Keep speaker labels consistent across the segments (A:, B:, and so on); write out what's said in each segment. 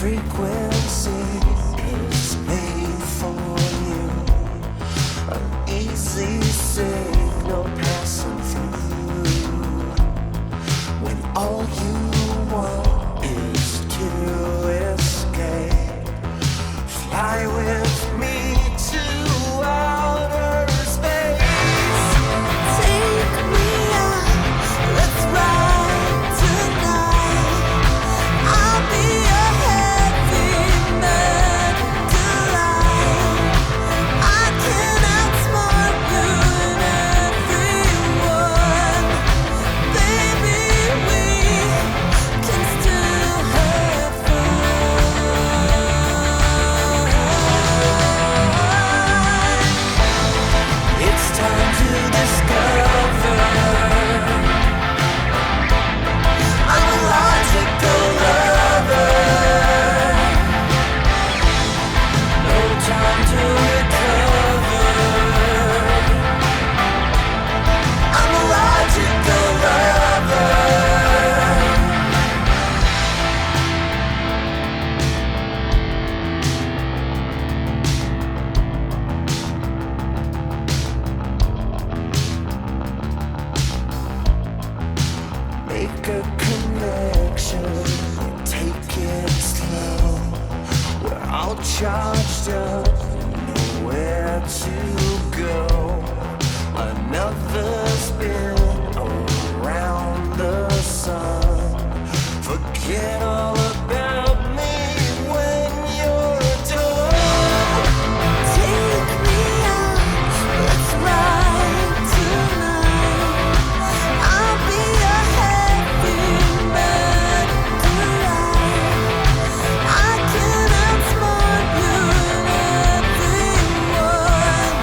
A: frequency is made for you. An easy signal passing through. When all you want is to escape, fly with me to outer space. Take me out, let's ride tonight. I'll be a heavy metal delight. I can outsmart you and everyone. Baby, we can still have fun. It's time to discover. I'm a logical lover. No time to recover. I'm a logical lover. Make a connection, take it slow. We're all charged up, nowhere to go. Another spin around the sun. Forget all about me when you're done. Take me out, let's ride tonight. I'll be a heavy metal delight. I can outsmart you and everyone.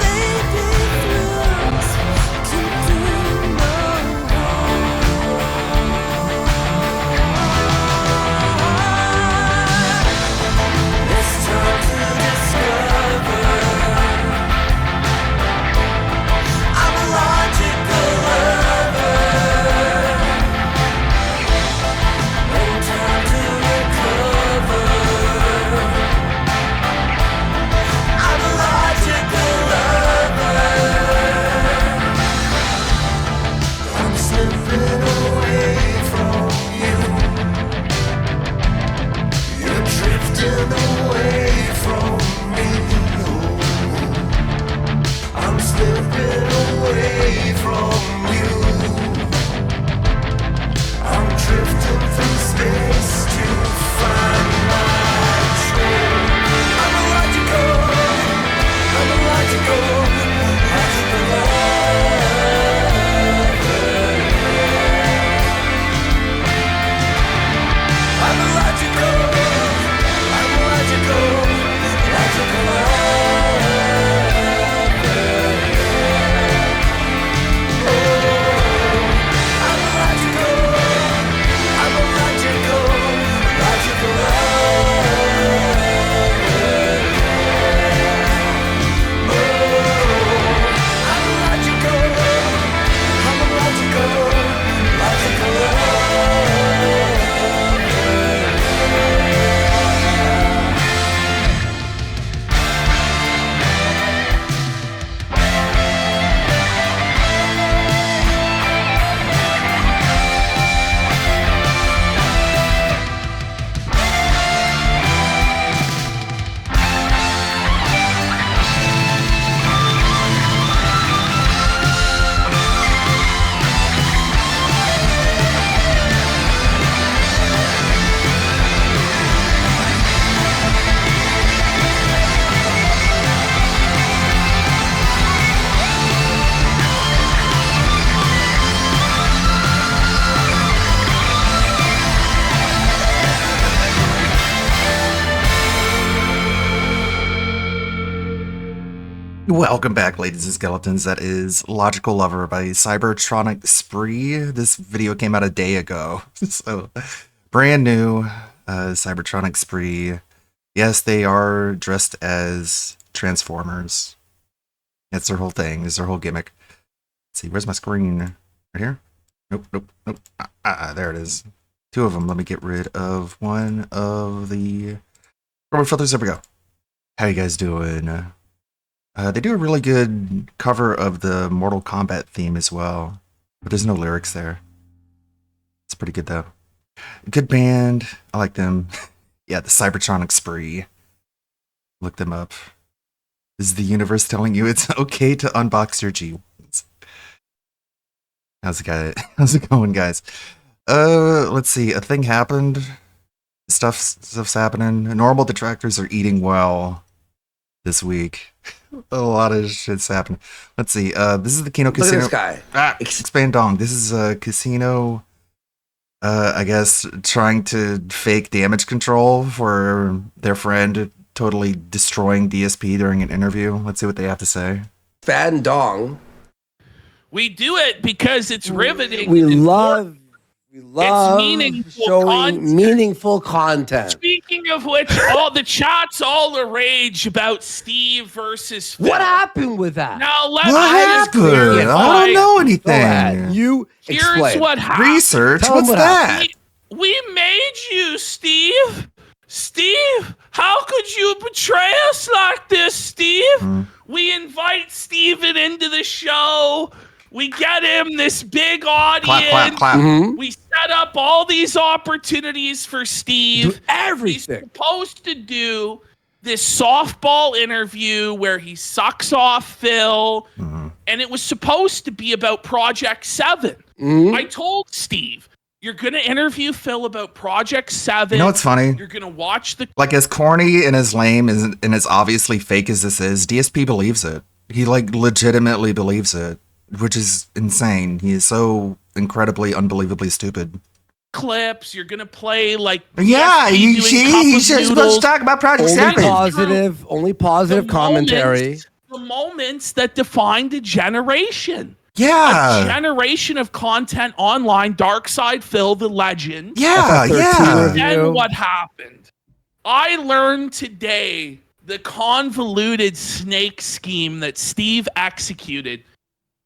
A: Baby, thrills can do no wrong. It's time to discover. I'm a logical lover. No time to recover. I'm a logical lover. I'm slipping away from you. You're drifting away from me. I'm slipping away from you. I'm drifting through space to find my trail. I'm a logical logical I'm a logical
B: Welcome back, ladies and skeletons. That is Logical Lover by Cybertronic Spree. This video came out a day ago, so brand new. Cybertronic Spree. Yes, they are dressed as Transformers. That's their whole thing. Is their whole gimmick. Let's see, where's my screen? Right here? Nope, nope, nope. There it is. Two of them. Let me get rid of one of the carbon filters. There we go. How you guys doing? They do a really good cover of the Mortal Kombat theme as well, but there's no lyrics there. It's pretty good though. Good band. I like them. Yeah, the Cybertronic Spree. Look them up. This is the universe telling you it's okay to unbox your G1s. How's it going, guys? Let's see. A thing happened. Stuff's happening. Normal detractors are eating well this week. A lot of shit's happening. Let's see. This is the Kino Casino.
C: Look at this guy.
B: Expand Dong. This is a casino. I guess trying to fake damage control for their friend totally destroying DSP during an interview. Let's see what they have to say.
C: Fan Dong.
D: We do it because it's riveting.
C: We love
D: meaningful
C: showing
D: content.
C: meaningful content.
D: Speaking of which, all the chat's all the rage about Steve versus Phil.
C: What happened with that?
D: Now
B: What happened? I don't know
C: Go ahead.
B: anything.
C: You
D: Here's
C: explain.
D: what happened.
B: Research?
C: Tell 'em
B: What's
C: what
B: that?
D: We made you, Steve. Steve, how could you betray us like this, Steve? We invite Steven into the show. We get him this big audience.
B: Clap, clap, clap.
C: Mhm.
D: We set up all these opportunities for Steve.
C: Do everything.
D: He's supposed to do this softball interview where he sucks off Phil, and it was supposed to be about Project 7. I told Steve, you're going to interview Phil about Project 7.
B: You know what's funny?
D: You're going to watch the...
B: Like, as corny and as lame and as obviously fake as this is, DSP believes it. He, like, legitimately believes it, which is insane. He is so incredibly, unbelievably stupid.
D: clips. You're going to play, like...
B: Yeah,
D: DSP doing Cup of
B: he's supposed
D: Noodles.
B: to talk about Project
C: Only
B: 7.
C: positive commentary.
D: The moments that defined a generation. A
B: Yeah.
D: generation of content online. Darkside Phil, the legend.
B: Yeah,
C: FF13
B: yeah.
C: review.
D: Then what happened? I learned today the convoluted snake scheme that Steve executed.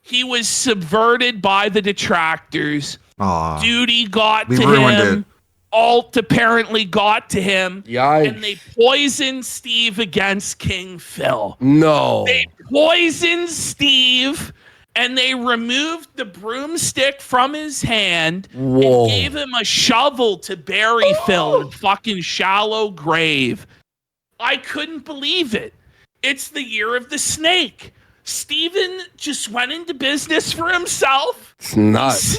D: He was subverted by the detractors.
B: Aw.
D: Duty got
B: We
D: to
B: ruined
D: him.
B: it.
D: Alt apparently got to him.
C: Yikes.
D: And they poisoned Steve against King Phil.
C: No.
D: They poisoned Steve and they removed the broomstick from his hand
C: Whoa.
D: and gave him a shovel to bury Phil in fucking shallow grave. I couldn't believe it. It's the year of the snake. Steven just went into business for himself.
C: It's nuts.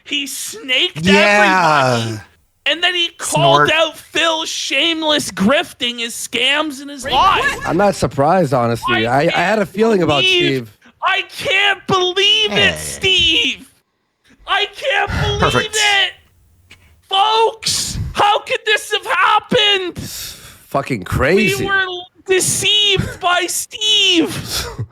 D: He snaked
B: Yeah.
D: everybody. And then he called
B: Snort.
D: out Phil's shameless grifting, his scams, and his lies.
C: I'm not surprised, honestly. I had a feeling about Steve.
D: I can't believe
B: Hey.
D: it, Steve. I can't believe
B: Perfect.
D: it. Folks, how could this have happened?
C: Fucking crazy.
D: We were deceived by Steve.
E: Fuck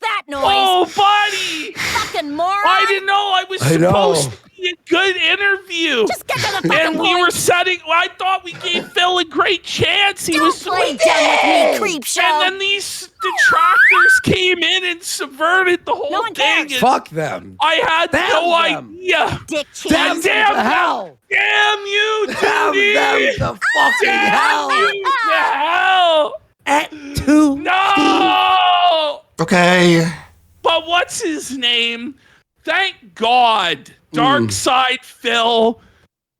E: that noise!
D: Oh, buddy.
E: Fucking moron!
D: I didn't know I was
C: I know.
D: supposed to be a good interview.
E: Just get to the fucking
D: And we
E: point.
D: were setting, I thought we gave Phil a great chance. He
E: Don't
D: was
E: play dumb with me, creep show.
D: And then these detractors came in and subverted the whole
E: No one
D: thing.
E: cares.
D: and
C: Fuck them.
D: I had
C: Damn
D: no
C: them.
D: idea.
E: Dick
C: Damn
E: cheese.
C: them to hell.
D: Damn you,
C: Damn
D: Duty.
C: them to fucking hell.
D: Damn you to hell.
C: At 2.
D: No.
B: Okay.
D: But what's his name? Thank God, Darkside Phil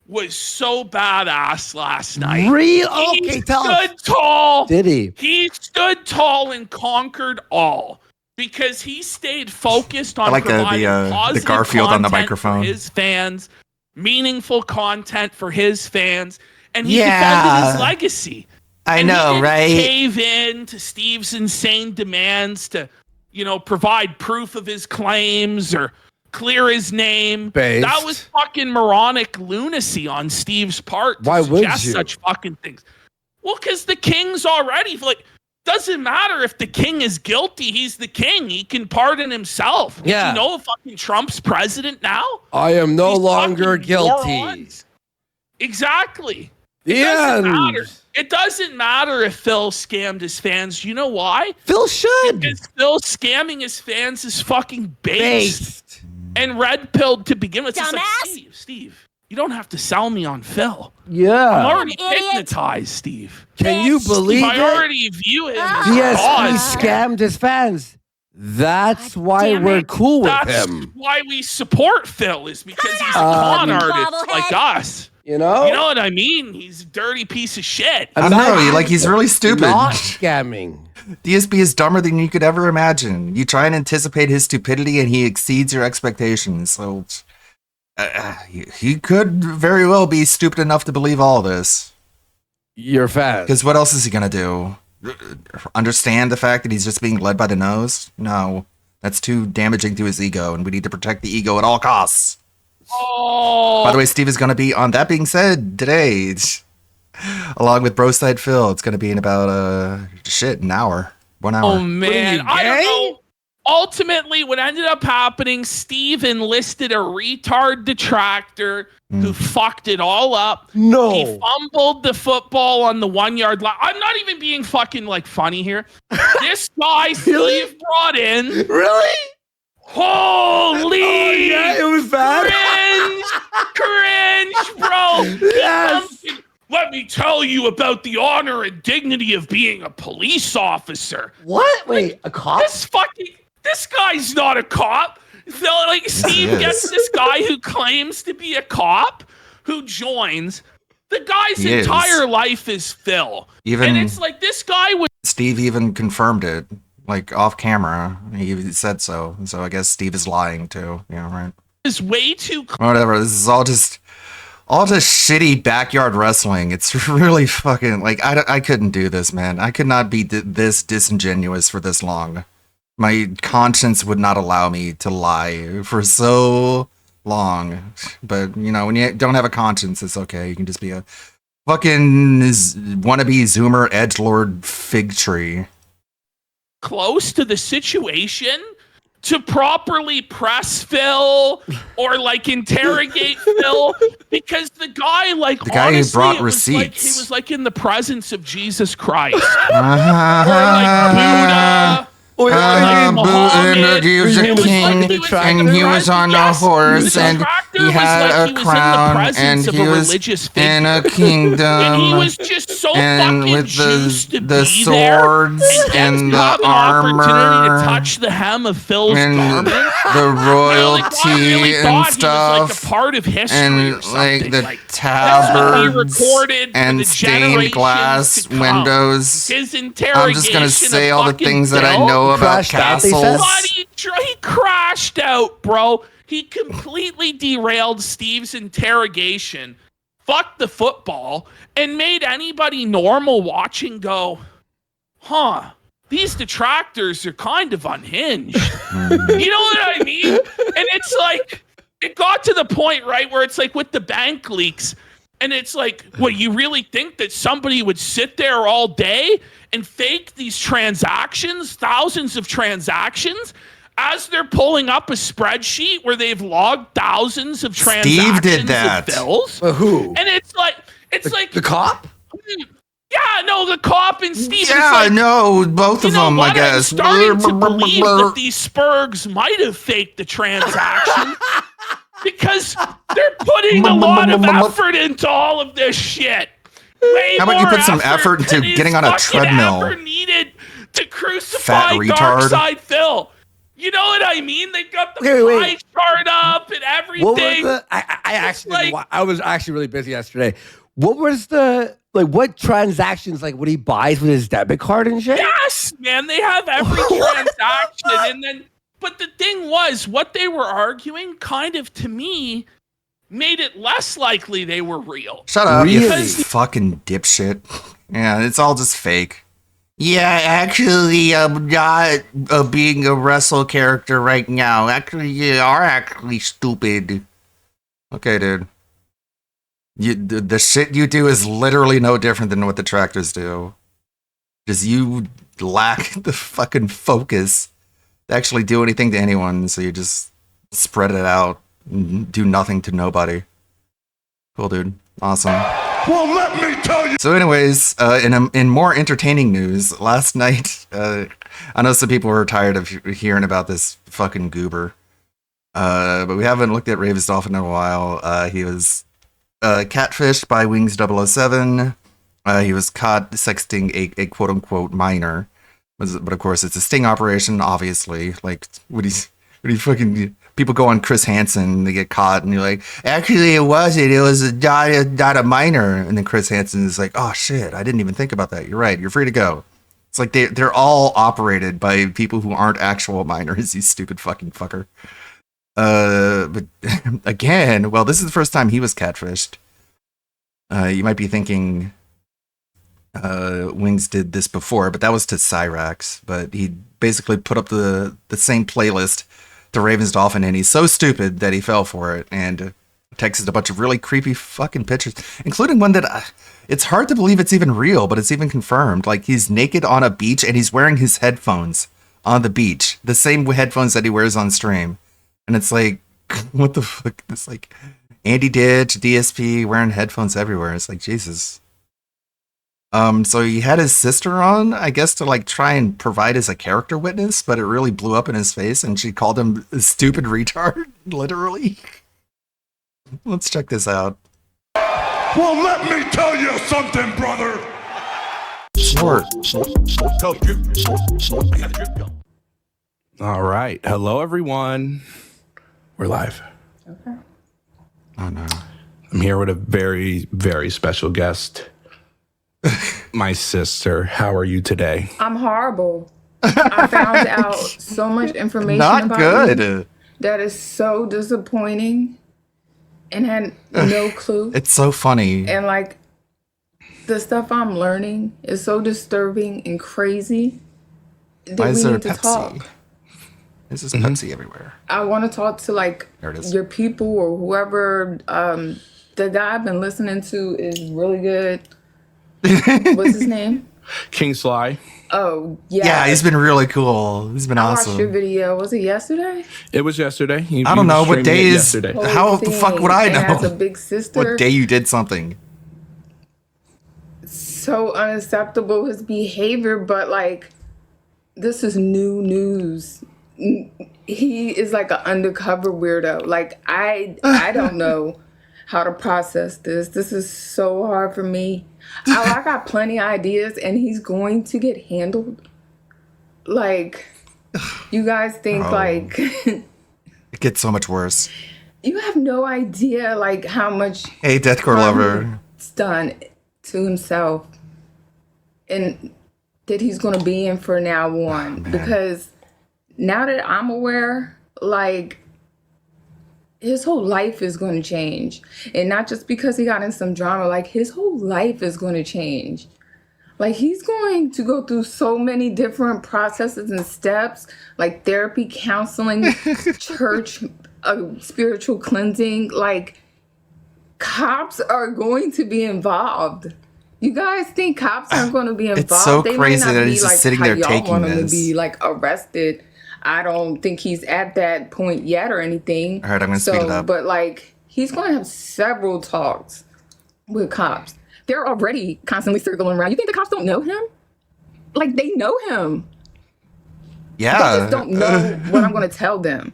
D: was so badass last night.
C: Real?
D: He
C: Okay, tell us.
D: stood tall.
C: Did he?
D: He stood tall and conquered all because he stayed focused on
B: I like the
D: providing positive
B: Garfield on the
D: content
B: microphone.
D: for his fans, meaningful content for his fans, and he
B: Yeah.
D: defended his legacy.
B: I
D: And he
B: know,
D: didn't
B: right?
D: Cave in to Steve's insane demands to, provide proof of his claims or clear his name.
C: Based.
D: That was fucking moronic lunacy on Steve's part. To
C: Why would
D: suggest
C: you?
D: such fucking things? Well, because the king's already doesn't matter if the king is guilty. He's the king. He can pardon himself.
C: Yeah.
D: You know, fucking Trump's president now.
C: I am no
D: These
C: longer
D: fucking
C: guilty.
D: morons. Exactly.
C: The
D: It doesn't
C: end.
D: matter. It doesn't matter if Phil scammed his fans. You know why?
C: Phil should.
D: Because Phil scamming his fans is fucking based
C: Based.
D: and red pilled to begin with. It's like,
E: Dumbass.
D: Steve, You don't have to sell me on Phil. I'm
C: Yeah.
D: already
E: Idiot.
D: hypnotized, Steve.
C: Can you believe
D: I
C: it?
D: already view him as
C: DSP
D: God.
C: scammed his fans. That's
E: God
C: why
E: damn
C: we're
E: it.
C: cool with
D: That's
C: him.
D: why we support Phil, is because he's a
C: on,
D: con
C: you
D: artist
E: bobblehead.
D: like us.
C: You know?
D: You know what I mean? He's a dirty piece of shit.
B: I don't know.
C: Imagine
B: Like he's really stupid.
C: Not scamming.
B: DSP is dumber than you could ever imagine. You try and anticipate his stupidity, and he exceeds your expectations. So he could very well be stupid enough to believe all this.
C: You're fast.
B: Because what else is he gonna do? Understand the fact that he's just being led by the nose? No, that's too damaging to his ego, and we need to protect the ego at all costs.
D: Oh,
B: By the way, Steve is gonna be on That Being Said today, along with Broside Phil. It's gonna be in about an hour, 1 hour.
D: oh man, I don't
C: gay?
D: know. Ultimately, what ended up happening, Steve enlisted a retard detractor who fucked it all up.
C: No.
D: He fumbled the football on the 1 yard line. I'm not even being fucking like funny here. This guy
C: Really?
D: Steve brought in.
C: Really?
D: Holy
C: Yeah, it was bad.
D: cringe, bro. He
C: Yes.
D: comes in, let me tell you about the honor and dignity of being a police officer.
C: What? Wait, a cop?
D: This guy's not a cop. So, like, Steve
B: is.
D: gets this guy who claims to be a cop who joins. The guy's
B: He is.
D: entire life is Phil.
B: Even-
D: and it's like this guy was
B: Steve even confirmed it, like off camera. He said so. So I guess Steve is lying too. Yeah, right.
D: way too
B: Whatever. This is all just shitty backyard wrestling. It's really fucking like I couldn't do this, man. I could not be this disingenuous for this long. My conscience would not allow me to lie for so long. But you know, when you don't have a conscience, it's okay. You can just be a fucking wannabe Zoomer edgelord fig tree.
D: close to the situation to properly press Phil or like interrogate Phil, because the guy, like,
B: The guy who
D: honestly,
B: brought
D: it was like
B: receipts.
D: he was like in the presence of Jesus Christ or like Buddha.
C: Wait,
D: like Muhammad.
B: he was
C: It
B: a
C: was
B: king,
C: like
D: he was
B: and he was on a
D: yes,
B: horse,
D: the
B: and
D: tractor
B: he
D: was
B: had
D: like he
B: a
D: was in the
B: crown,
D: presence
B: and
D: of
B: he
D: a
B: was
D: religious
B: in
D: figure.
B: a kingdom,
D: And he was just so
B: and
D: fucking
B: with
D: juiced to
B: the
D: be there
B: swords
D: and
B: and
D: to have
B: the
D: an opportunity
B: armor
D: to touch the hem of Phil's
B: and
D: garment.
B: the
D: You know,
B: royalty
D: like, God really
B: and
D: thought he was like
B: stuff,
D: a part of history or
B: and
D: something.
B: like the
D: That's what he
B: tabards
D: recorded for the
B: and stained
D: generations
B: glass
D: to come.
B: windows.
D: His interrogation.
B: I'm just gonna say
D: of
B: all the
D: fucking
B: things that I
D: Phil.
B: know about
C: Crashed out, they said?
B: castles.
D: But he crashed out, bro. He completely derailed Steve's interrogation, fucked the football, and made anybody normal watching go, huh, these detractors are kind of unhinged. You know what I mean? And it's like, it got to the point, right, where it's like with the bank leaks, and it's like, what, you really think that somebody would sit there all day and fake these transactions, thousands of transactions, as they're pulling up a spreadsheet where they've logged thousands of transactions
B: Steve did that.
D: of bills?
C: But who?
D: And it's like,
C: The cop?
D: yeah, no, the cop and Steve.
B: Yeah,
D: it's like,
B: no, both
D: you
B: of
D: know
B: them,
D: what?
B: I guess.
D: I'm starting to believe that these Spurgs might have faked the transaction because they're putting a lot of effort into all of this shit. Way
B: How about you
D: more
B: put some effort into
D: than is
B: getting on a
D: fucking
B: treadmill?
D: ever needed to
B: Fat
D: crucify
B: retard.
D: Darkside Phil. You know what I mean? They got the
C: Wait.
D: pie chart up and everything.
C: What was the? I actually
D: like-
C: didn't I was actually really busy yesterday. What was the what transactions what he buys with his debit card and shit?
D: Yes, man, they have every transaction, and then. But the thing was, what they were arguing, kind of to me, made it less likely they were real.
B: Shut up, you
C: Really?
B: fucking dipshit. Yeah, it's all just fake. Yeah, actually, I'm not being a wrestle character right now. Actually, you are actually stupid. Okay, dude. The shit you do is literally no different than what the tractors do. Just you lack the fucking focus to actually do anything to anyone, so you just spread it out and do nothing to nobody. Cool, dude. Awesome.
A: Well, let me tell you.
B: So, anyways, in more entertaining news, last night, I know some people were tired of hearing about this fucking goober, but we haven't looked at Ravis Dolphin in a while. He was Catfished by Wings 007. He was caught sexting a quote unquote minor. But of course, it's a sting operation, obviously. Like, what do you fucking. People go on Chris Hansen, they get caught, and you're like, actually, it wasn't. It was not a minor. And then Chris Hansen is like, oh shit, I didn't even think about that. You're right. You're free to go. It's like they're all operated by people who aren't actual minors, you stupid fucking fucker. But again, well, this is the first time he was catfished. You might be thinking Wings did this before, but that was to Cyrax. But he basically put up the same playlist to Raven's Dolphin, and he's so stupid that he fell for it and texted a bunch of really creepy fucking pictures, including one that it's hard to believe it's even real, but it's even confirmed. Like, he's naked on a beach and he's wearing his headphones on the beach, the same headphones that he wears on stream. And it's like, what the fuck? It's like Andy Ditch, DSP, wearing headphones everywhere. It's like, Jesus. So he had his sister on, I guess, to like try and provide as a character witness, but it really blew up in his face, and she called him a stupid retard, literally. Let's check this out.
F: Well, let me tell you something, brother.
B: Short.
F: All right. Hello, everyone. We're live.
G: Okay.
B: Oh no.
F: I'm here with a very, very special guest. My sister. How are you today?
G: I'm horrible. I found out so much information
B: Not
G: about
B: good.
G: you that is so disappointing and had no clue.
B: It's so funny.
G: And like the stuff I'm learning is so disturbing and crazy that
B: Why is
G: we
B: there
G: need to
B: Pepsi?
G: talk.
B: This is Pepsi everywhere.
G: I want to talk to like
B: There it is.
G: your people or whoever. The guy I've been listening to is really good. What's his name?
F: King Sly.
G: Oh, yeah.
B: Yeah, he's been really cool. He's been
G: I watched your
B: awesome.
G: video. Was it yesterday?
F: It was yesterday.
B: I don't know what day is.
F: yesterday.
B: How the fuck would I
G: It has a
B: know
G: big sister.
B: what day you did something?
G: So unacceptable his behavior, but like this is new news. He is like an undercover weirdo. Like I don't know how to process this. This is so hard for me. I got plenty of ideas, and he's going to get handled. Like you guys think like
B: It gets so much worse.
G: you have no idea like how much
B: Hey, Deathcore Lover.
G: he's done to himself and that he's going to be in for now on. Because now that I'm aware, like his whole life is going to change. And not just because he got in some drama, like his whole life is going to change. Like he's going to go through so many different processes and steps, like therapy, counseling, church, spiritual cleansing. Like cops are going to be involved. You guys think cops aren't going to be involved?
B: It's so
G: They
B: crazy
G: might not
B: that
G: be
B: he's just
G: like
B: sitting
G: how
B: there
G: y'all
B: taking
G: want him
B: this.
G: to be like arrested. I don't think he's at that point yet or anything.
B: All right, I'm gonna speed it up.
G: But like he's going to have several talks with cops. They're already constantly circling around. You think the cops don't know him? Like they know him.
B: Yeah.
G: They just don't know what I'm going to tell them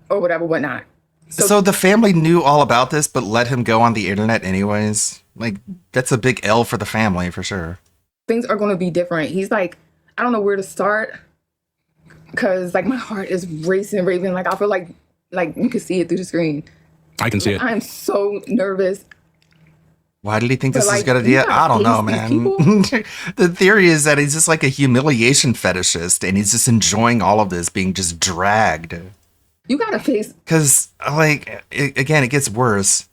G: or whatever, whatnot.
B: So the family knew all about this, but let him go on the internet anyways. Like, that's a big L for the family, for sure.
G: Things are going to be different. He's like, I don't know where to start because like my heart is racing, Raven. Like I feel like you can see it through the screen.
F: I can see it.
G: I'm so nervous.
B: Why did he think
G: But,
B: this is a
G: like,
B: good idea?
G: you gotta
B: I don't know,
G: face these
B: man. The theory is that he's just like a humiliation fetishist, and he's just enjoying all of this being just dragged.
G: You got to face.
B: Because, like, again, it gets worse.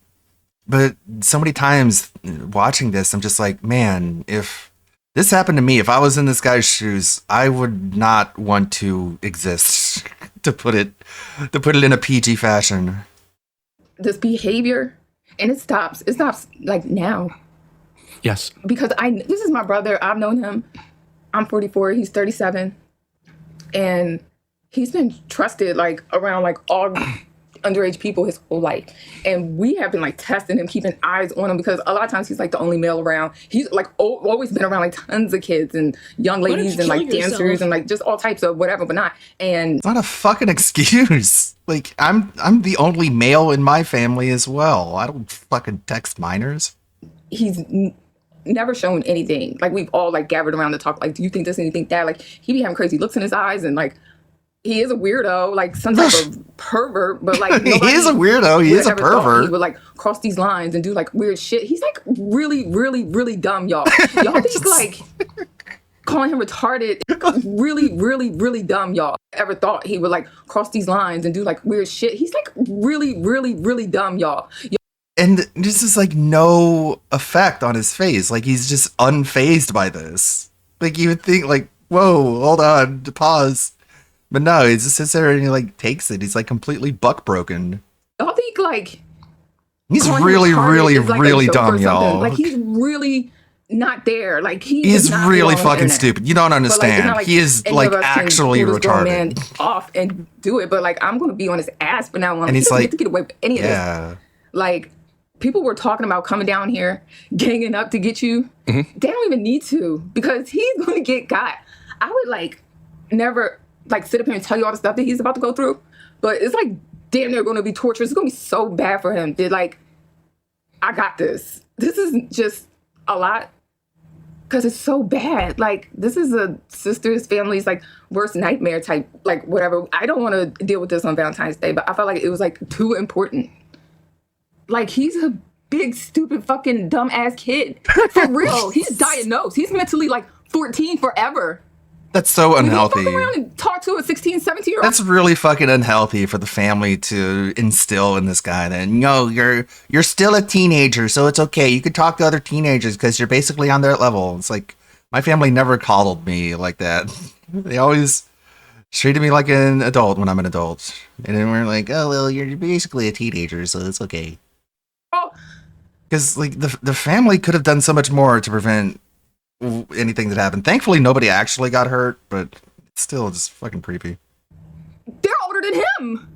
B: But so many times watching this, I'm just like, man, if this happened to me, if I was in this guy's shoes, I would not want to exist. to put it in a PG fashion.
G: This behavior, and it stops like now
F: Yes.
G: because this is my brother. I've known him. I'm 44. He's 37, and he's been trusted like around like all underage people his whole life. And we have been like testing him, keeping eyes on him, because a lot of times he's like the only male around. He's like always been around like tons of kids and young
H: don't
G: ladies
H: you
G: and like
H: kill yourself?
G: dancers and like just all types of whatever, but not. And
B: It's not a fucking excuse. Like, I'm the only male in my family as well. I don't fucking text minors.
G: he's never shown anything. Like, we've all like gathered around to talk, like, do you think this and you think that? Like, he be having crazy looks in his eyes, and like, he is a weirdo, like some type of pervert, but like
B: He is a weirdo. He
G: would
B: is a
G: ever thought
B: pervert.
G: He would like cross these lines and do like weird shit. He's like really, really, really dumb, y'all. Y'all think like calling him retarded, really, really, really dumb, y'all. Ever thought he would like cross these lines and do like weird shit? He's like really, really, really dumb, y'all.
B: And this is like no effect on his face. Like, he's just unfazed by this. Like, you would think like, whoa, hold on, pause. But no, he just sits there and he like takes it. He's like completely buck broken.
G: Y'all think like
B: He's
G: calling him
B: really,
G: retarded
B: really,
G: is, like, a
B: really
G: joke or
B: dumb,
G: something.
B: y'all.
G: Like, he's really not there. Like, he
B: He's
G: does not
B: really
G: belong on the
B: fucking
G: internet.
B: stupid. You don't
G: But, like, it's
B: understand.
G: not like
B: He is
G: any
B: like
G: of us can
B: actually
G: pull this grown man
B: retarded.
G: off and do it. But like, I'm gonna be on his ass from now on.
B: And
G: He
B: he's
G: doesn't
B: like,
G: get to get away with any of this.
B: Yeah.
G: Like, people were talking about coming down here, ganging up to get you. They don't even need to, because he's gonna get got. I would like never like sit up here and tell you all the stuff that he's about to go through, but it's like damn near gonna be torture. It's gonna be so bad for him that like, I got this. This is just a lot. Cause it's so bad. Like, this is a sister's family's like worst nightmare type, like whatever. I don't want to deal with this on Valentine's Day, but I felt like it was like too important. Like, he's a big, stupid, fucking dumb ass kid. For real. He's diagnosed. He's mentally like 14 forever.
B: That's so
G: When you
B: unhealthy.
G: fuck around and talk to a 16, 17-year-old.
B: That's really fucking unhealthy for the family to instill in this guy. Then, no, you're still a teenager, so it's okay. You can talk to other teenagers because you're basically on their level. It's like, my family never coddled me like that. They always treated me like an adult when I'm an adult. And then we're like, oh, well, you're basically a teenager, so it's okay. Because like the family could have done so much more to prevent anything that happened. Thankfully, nobody actually got hurt, but it's still just fucking creepy.
G: They're older than him.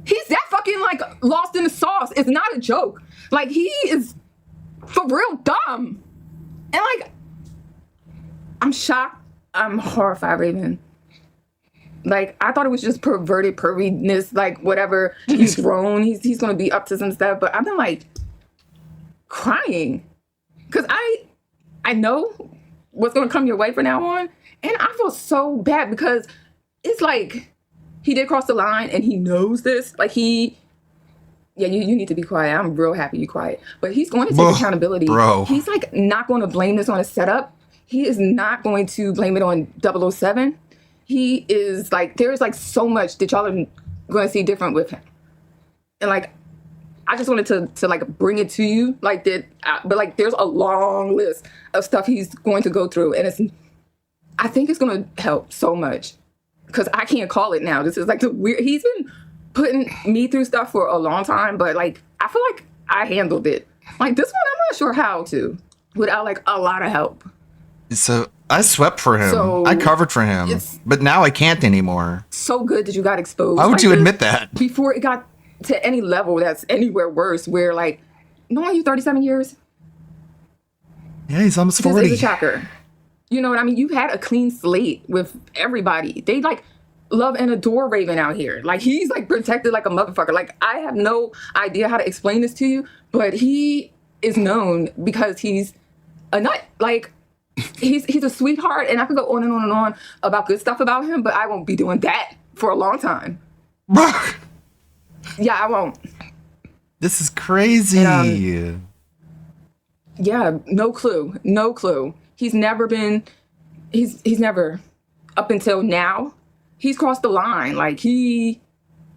G: He's that fucking like lost in the sauce. It's not a joke. Like, he is for real dumb. And like, I'm shocked. I'm horrified, Raven. Like, I thought it was just perverted perviness, like whatever. He's grown. He's gonna be up to some stuff. But I've been like crying. Cause I know what's gonna come your way from now on. And I feel so bad because it's like he did cross the line and he knows this. Like, you need to be quiet. I'm real happy you quiet. But he's going to take accountability.
B: Bro.
G: He's like not going to blame this on a setup. He is not going to blame it on 007. He is like, there's like so much that y'all are going to see different with him. And like, I just wanted to like bring it to you like that. But like, there's a long list of stuff he's going to go through. And I think it's going to help so much. Because I can't call it now. This is like the weird, he's been putting me through stuff for a long time, but like, I feel like I handled it. Like, this one, I'm not sure how to, without like a lot of help.
B: So I swept for him.
G: So,
B: I covered for him.
G: it's-
B: But now I can't anymore.
G: So good that you got exposed.
B: Why would
G: like
B: you
G: this
B: admit that?
G: Before it got to any level that's anywhere worse, where like, knowing you 37 years,
B: Yeah, he's almost
G: this
B: 40.
G: is a shocker. You know what I mean? You've had a clean slate with everybody. They like love and adore Raven out here. Like, he's like protected like a motherfucker. Like, I have no idea how to explain this to you, but he is known because he's a nut. Like, he's a sweetheart, and I could go on and on and on about good stuff about him, but I won't be doing that for a long time. Yeah, I won't.
B: This is crazy.
G: Yeah, no clue. He's never been, he's never, up until now, he's crossed the line. Like, he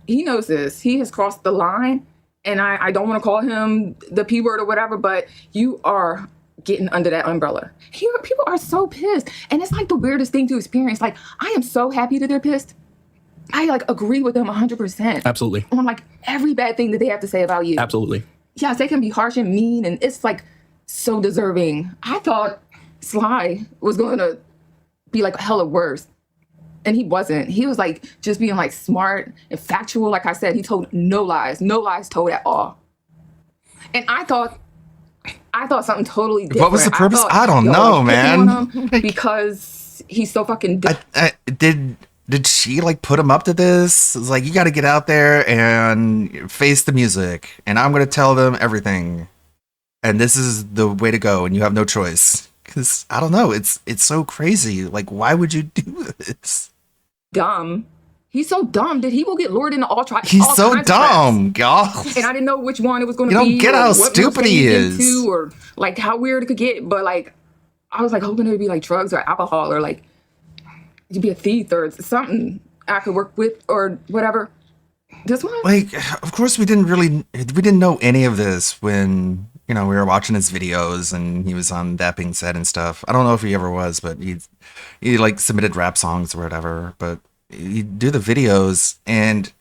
G: knows this. He has crossed the line, and I don't want to call him the P word or whatever, but you are getting under that umbrella. People are so pissed, and it's like the weirdest thing to experience. Like, I am so happy that they're pissed. I like agree with them 100%.
F: Absolutely.
G: On like every bad thing that they have to say about you.
F: Absolutely.
G: Yes, they can be harsh and mean, and it's like so deserving. I thought Sly was going to be like hella worse. And he wasn't. He was like just being like smart and factual. Like I said, he told no lies told at all. And I thought something totally different.
B: What was the purpose?
G: thought,
B: I don't
G: yo,
B: know,
G: they're
B: man.
G: picking on him because he's so fucking.
B: Did she like put him up to this? It's like, you got to get out there and face the music, and I'm gonna tell them everything, and this is the way to go, and you have no choice. Because I don't know, it's so crazy. Like, why would you do this?
G: Dumb. He's so dumb that he will get lured into all
B: He's
G: all
B: so
G: kinds of traps.
B: dumb, y'all.
G: And I didn't know which one it was going to
B: You
G: be.
B: don't get
G: or
B: how
G: what
B: stupid he
G: milkshake
B: is.
G: Into, or like how weird it could get. But like, I was like hoping it would be like drugs or alcohol or like you'd be a thief or something I could work with or whatever. This one?
B: Like, of course we didn't know any of this when, we were watching his videos and he was on That Being Said and stuff. I don't know if he ever was, but he like submitted rap songs or whatever, but he'd do the videos, and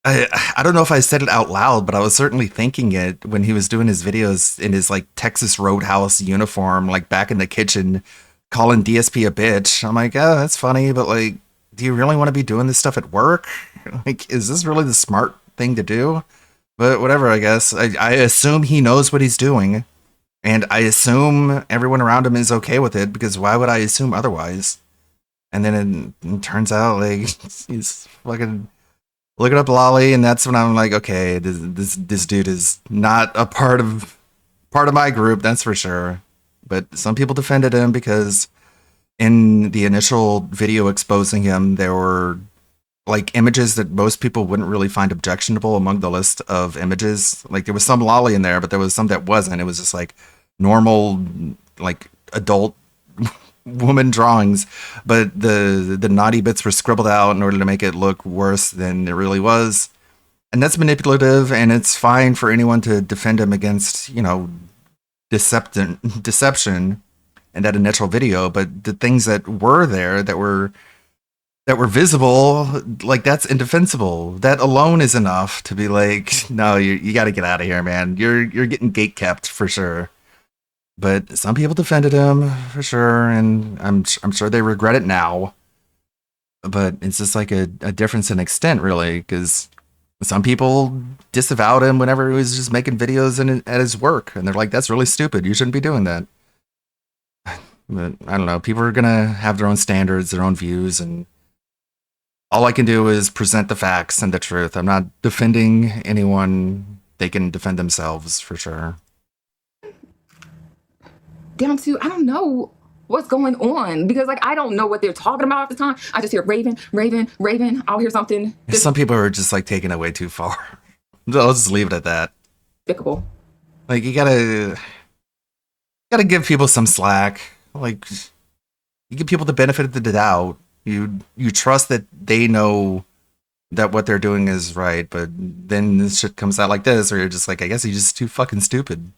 B: I don't know if I said it out loud, but I was certainly thinking it when he was doing his videos in his like Texas Roadhouse uniform, like back in the kitchen, calling DSP a bitch. I'm like, oh, that's funny, but like, do you really want to be doing this stuff at work? Like, is this really the smart thing to do? But whatever, I guess. I assume he knows what he's doing, and I assume everyone around him is okay with it, because why would I assume otherwise? And then it turns out like he's fucking looking up Lolly, and that's when I'm like, okay, this dude is not a part of my group, that's for sure. But some people defended him because in the initial video exposing him, there were like images that most people wouldn't really find objectionable among the list of images. Like there was some Lolly in there, but there was some that wasn't. It was just like normal, like adult woman drawings, but the naughty bits were scribbled out in order to make it look worse than it really was. And that's manipulative, and it's fine for anyone to defend him against, deception in that initial video. But the things that were there that were visible, like, that's indefensible. That alone is enough to be like, no, you got to get out of here, man. You're getting gatekept for sure. But some people defended him for sure, and I'm sure they regret it now. But it's just like a difference in extent, really, because some people disavowed him whenever he was just making videos at his work, and they're like, that's really stupid. You shouldn't be doing that. But I don't know. People are gonna have their own standards, their own views, and all I can do is present the facts and the truth. I'm not defending anyone. They can defend themselves for sure.
G: Down to, I don't know what's going on because like I don't know what they're talking about at the time. I just hear Raven, Raven, Raven. I'll hear something
B: Some people are just like taking it way too far. I'll just leave it at that.
G: despicable.
B: Like, you gotta give people some slack. Like, you give people the benefit of the doubt. You trust that they know that what they're doing is right, but then this shit comes out like this, or you're just like, I guess he's just too fucking stupid.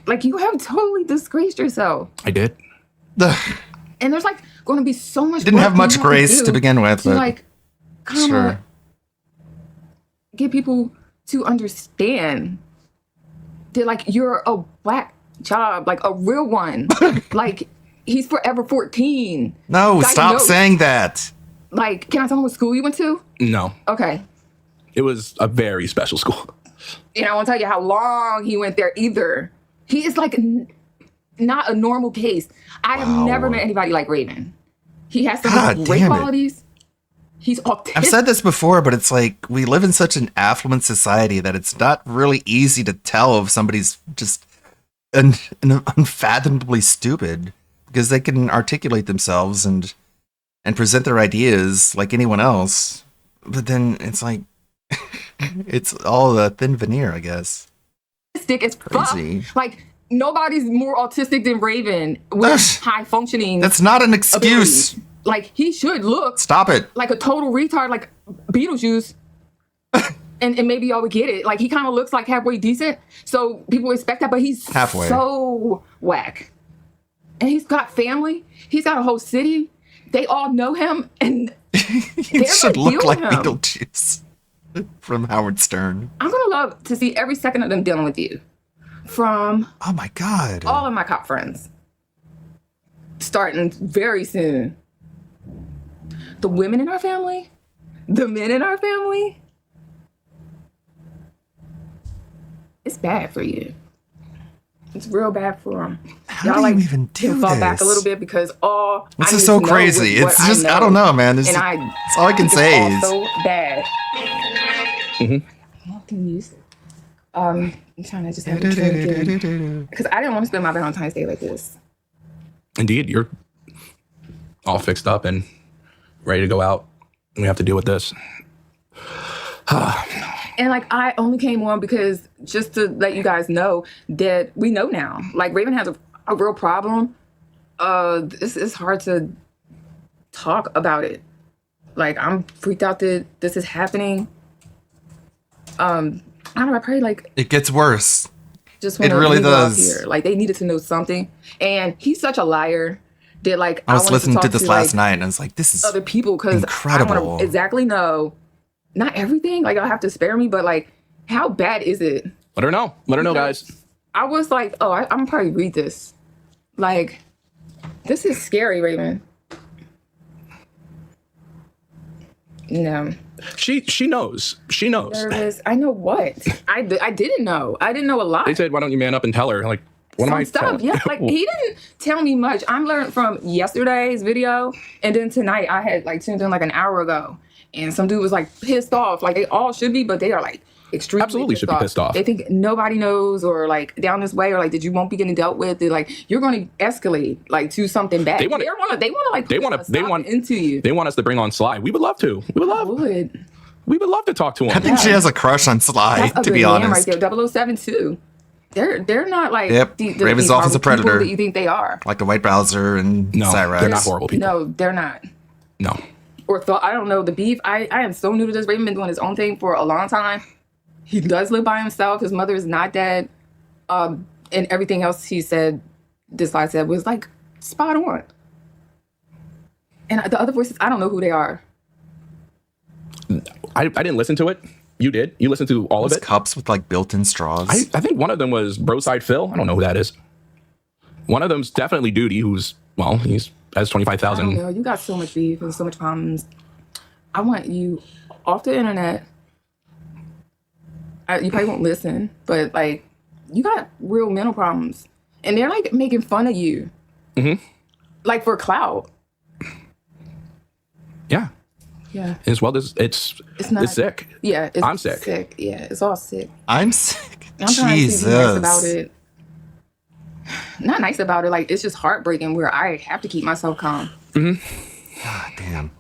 G: Like you have totally disgraced yourself.
F: I did.
B: Ugh.
G: And there's like going to be so much.
B: Didn't
G: work
B: have
G: you
B: much
G: to
B: grace
G: do
B: to begin with,
G: to
B: but
G: like kind of
B: sure.
G: get people to understand that like you're a whack job, like a real one. Like he's forever 14.
B: No, stop
G: Diagnosed.
B: saying that.
G: Like, can I tell him what school you went to?
F: No,
G: Okay.
F: it was a very special school.
G: And I won't tell you how long he went there either. He is like not a normal case. I have
B: Wow.
G: never met anybody like Raven. He has some
B: God
G: great
B: damn it.
G: qualities. He's autistic.
B: I've said this before, but it's like we live in such an affluent society that it's not really easy to tell if somebody's just unfathomably stupid, because they can articulate themselves and present their ideas like anyone else. But then it's like it's all a thin veneer, I guess.
G: autistic as fuck.
B: Crazy.
G: Like nobody's more autistic than Raven with
B: Ugh.
G: high functioning.
B: That's not an excuse.
G: abilities. Like he should look
B: Stop it.
G: like a total retard, like Beetlejuice. and maybe y'all would get it. Like he kind of looks like halfway decent, so people expect that, but he's
B: Halfway.
G: so whack. And he's got family. He's got a whole city. They all know him, and
B: You
G: They're
B: should
G: gonna
B: look
G: deal
B: like
G: with him.
B: Beetlejuice from Howard Stern.
G: I'm gonna love to see every second of them dealing with you. From
B: Oh my god.
G: all of my cop friends, starting very soon. the women in our family, the men in our family, it's bad for you. It's real bad for them.
B: How do you even do
G: can fall back a
B: this?
G: little bit because all
B: This
G: I
B: is
G: need
B: so
G: to know
B: crazy.
G: was what
B: It's just, I
G: know.
B: don't know, man.
G: And
B: That's all I can
G: think
B: say
G: it's
B: is.
G: all so bad. What can you use? I'm trying to just have a drink because I didn't want to spend my Valentine's Day like this.
F: Indeed, you're all fixed up and ready to go out. We have to deal with this.
G: And like I only came on because just to let you guys know that we know now. Like Raven has a real problem. It's hard to talk about it. Like I'm freaked out that this is happening. I don't know. I probably like
B: It gets worse.
G: just want
B: It
G: to
B: really
G: leave it off
B: does.
G: here. Like they needed to know something, and he's such a liar that like
B: I was
G: wanted
B: listening to
G: talk
B: this last
G: like,
B: night and I was like, this is
G: other people because I
B: incredible.
G: want to exactly know, not everything. Like I'll have to spare me, but like how bad is it?
F: Let her know. Let her know, guys.
G: I was like, oh, I'm gonna probably read this. Like, this is scary, Raven. No,
F: She knows. She knows.
G: nervous. I know what. I didn't know. I didn't know a lot.
F: They said, why don't you man up and tell her? Like, what am I
G: Some stuff,
F: telling?
G: yeah. Like he didn't tell me much. I'm learned from yesterday's video, and then tonight I had like tuned in like an hour ago, and some dude was like pissed off. Like they all should be, but they are like extremely
F: Absolutely should be pissed off.
G: They think nobody knows, or like down this way, or like that you won't be getting dealt with. They're like you're going to escalate like to something bad.
F: They wanna-
G: They want to like
F: they
G: put
F: wanna-
G: a
F: they
G: stop
F: want-
G: into you.
F: They want us to bring on Sly. We would love to. We would
G: I
F: love.
G: would.
F: We would love to talk to him.
B: I think she has a crush on Sly,
G: That's a
B: to be
G: good man
B: honest.
G: right there. 007 too. They're not like
B: Yep. Raven's
G: these
B: off as a
G: horrible people
B: predator.
G: that you think they are.
B: Like the White Bowser and
F: No,
B: Cyrax.
F: they're not horrible people.
G: No, they're not.
F: No.
G: Or thought I don't know the beef. I am so new to this. Raven been doing his own thing for a long time. He does live by himself. His mother is not dead. And everything else he said, this I said was like spot on. And the other voices, I don't know who they are.
F: I didn't listen to it. You did. You listened to all of
B: Those
F: it.
B: cups with like built-in straws.
F: I think one of them was Broside Phil. I don't know who that is. One of them's definitely Duty, who's, well, he's has
G: I don't
F: 25,000.
G: know. You got so much beef and so much problems. I want you off the internet. You probably won't listen, but like you got real mental problems, and they're like making fun of you, like for clout.
F: Yeah.
G: Yeah,
F: As well as it's
G: not-
F: sick.
G: yeah. It's
F: I'm sick.
G: Yeah, it's all sick.
B: I'm sick.
G: I'm trying
B: Jesus.
G: to be nice about it. Not nice about it. Like it's just heartbreaking where I have to keep myself calm.
B: God damn.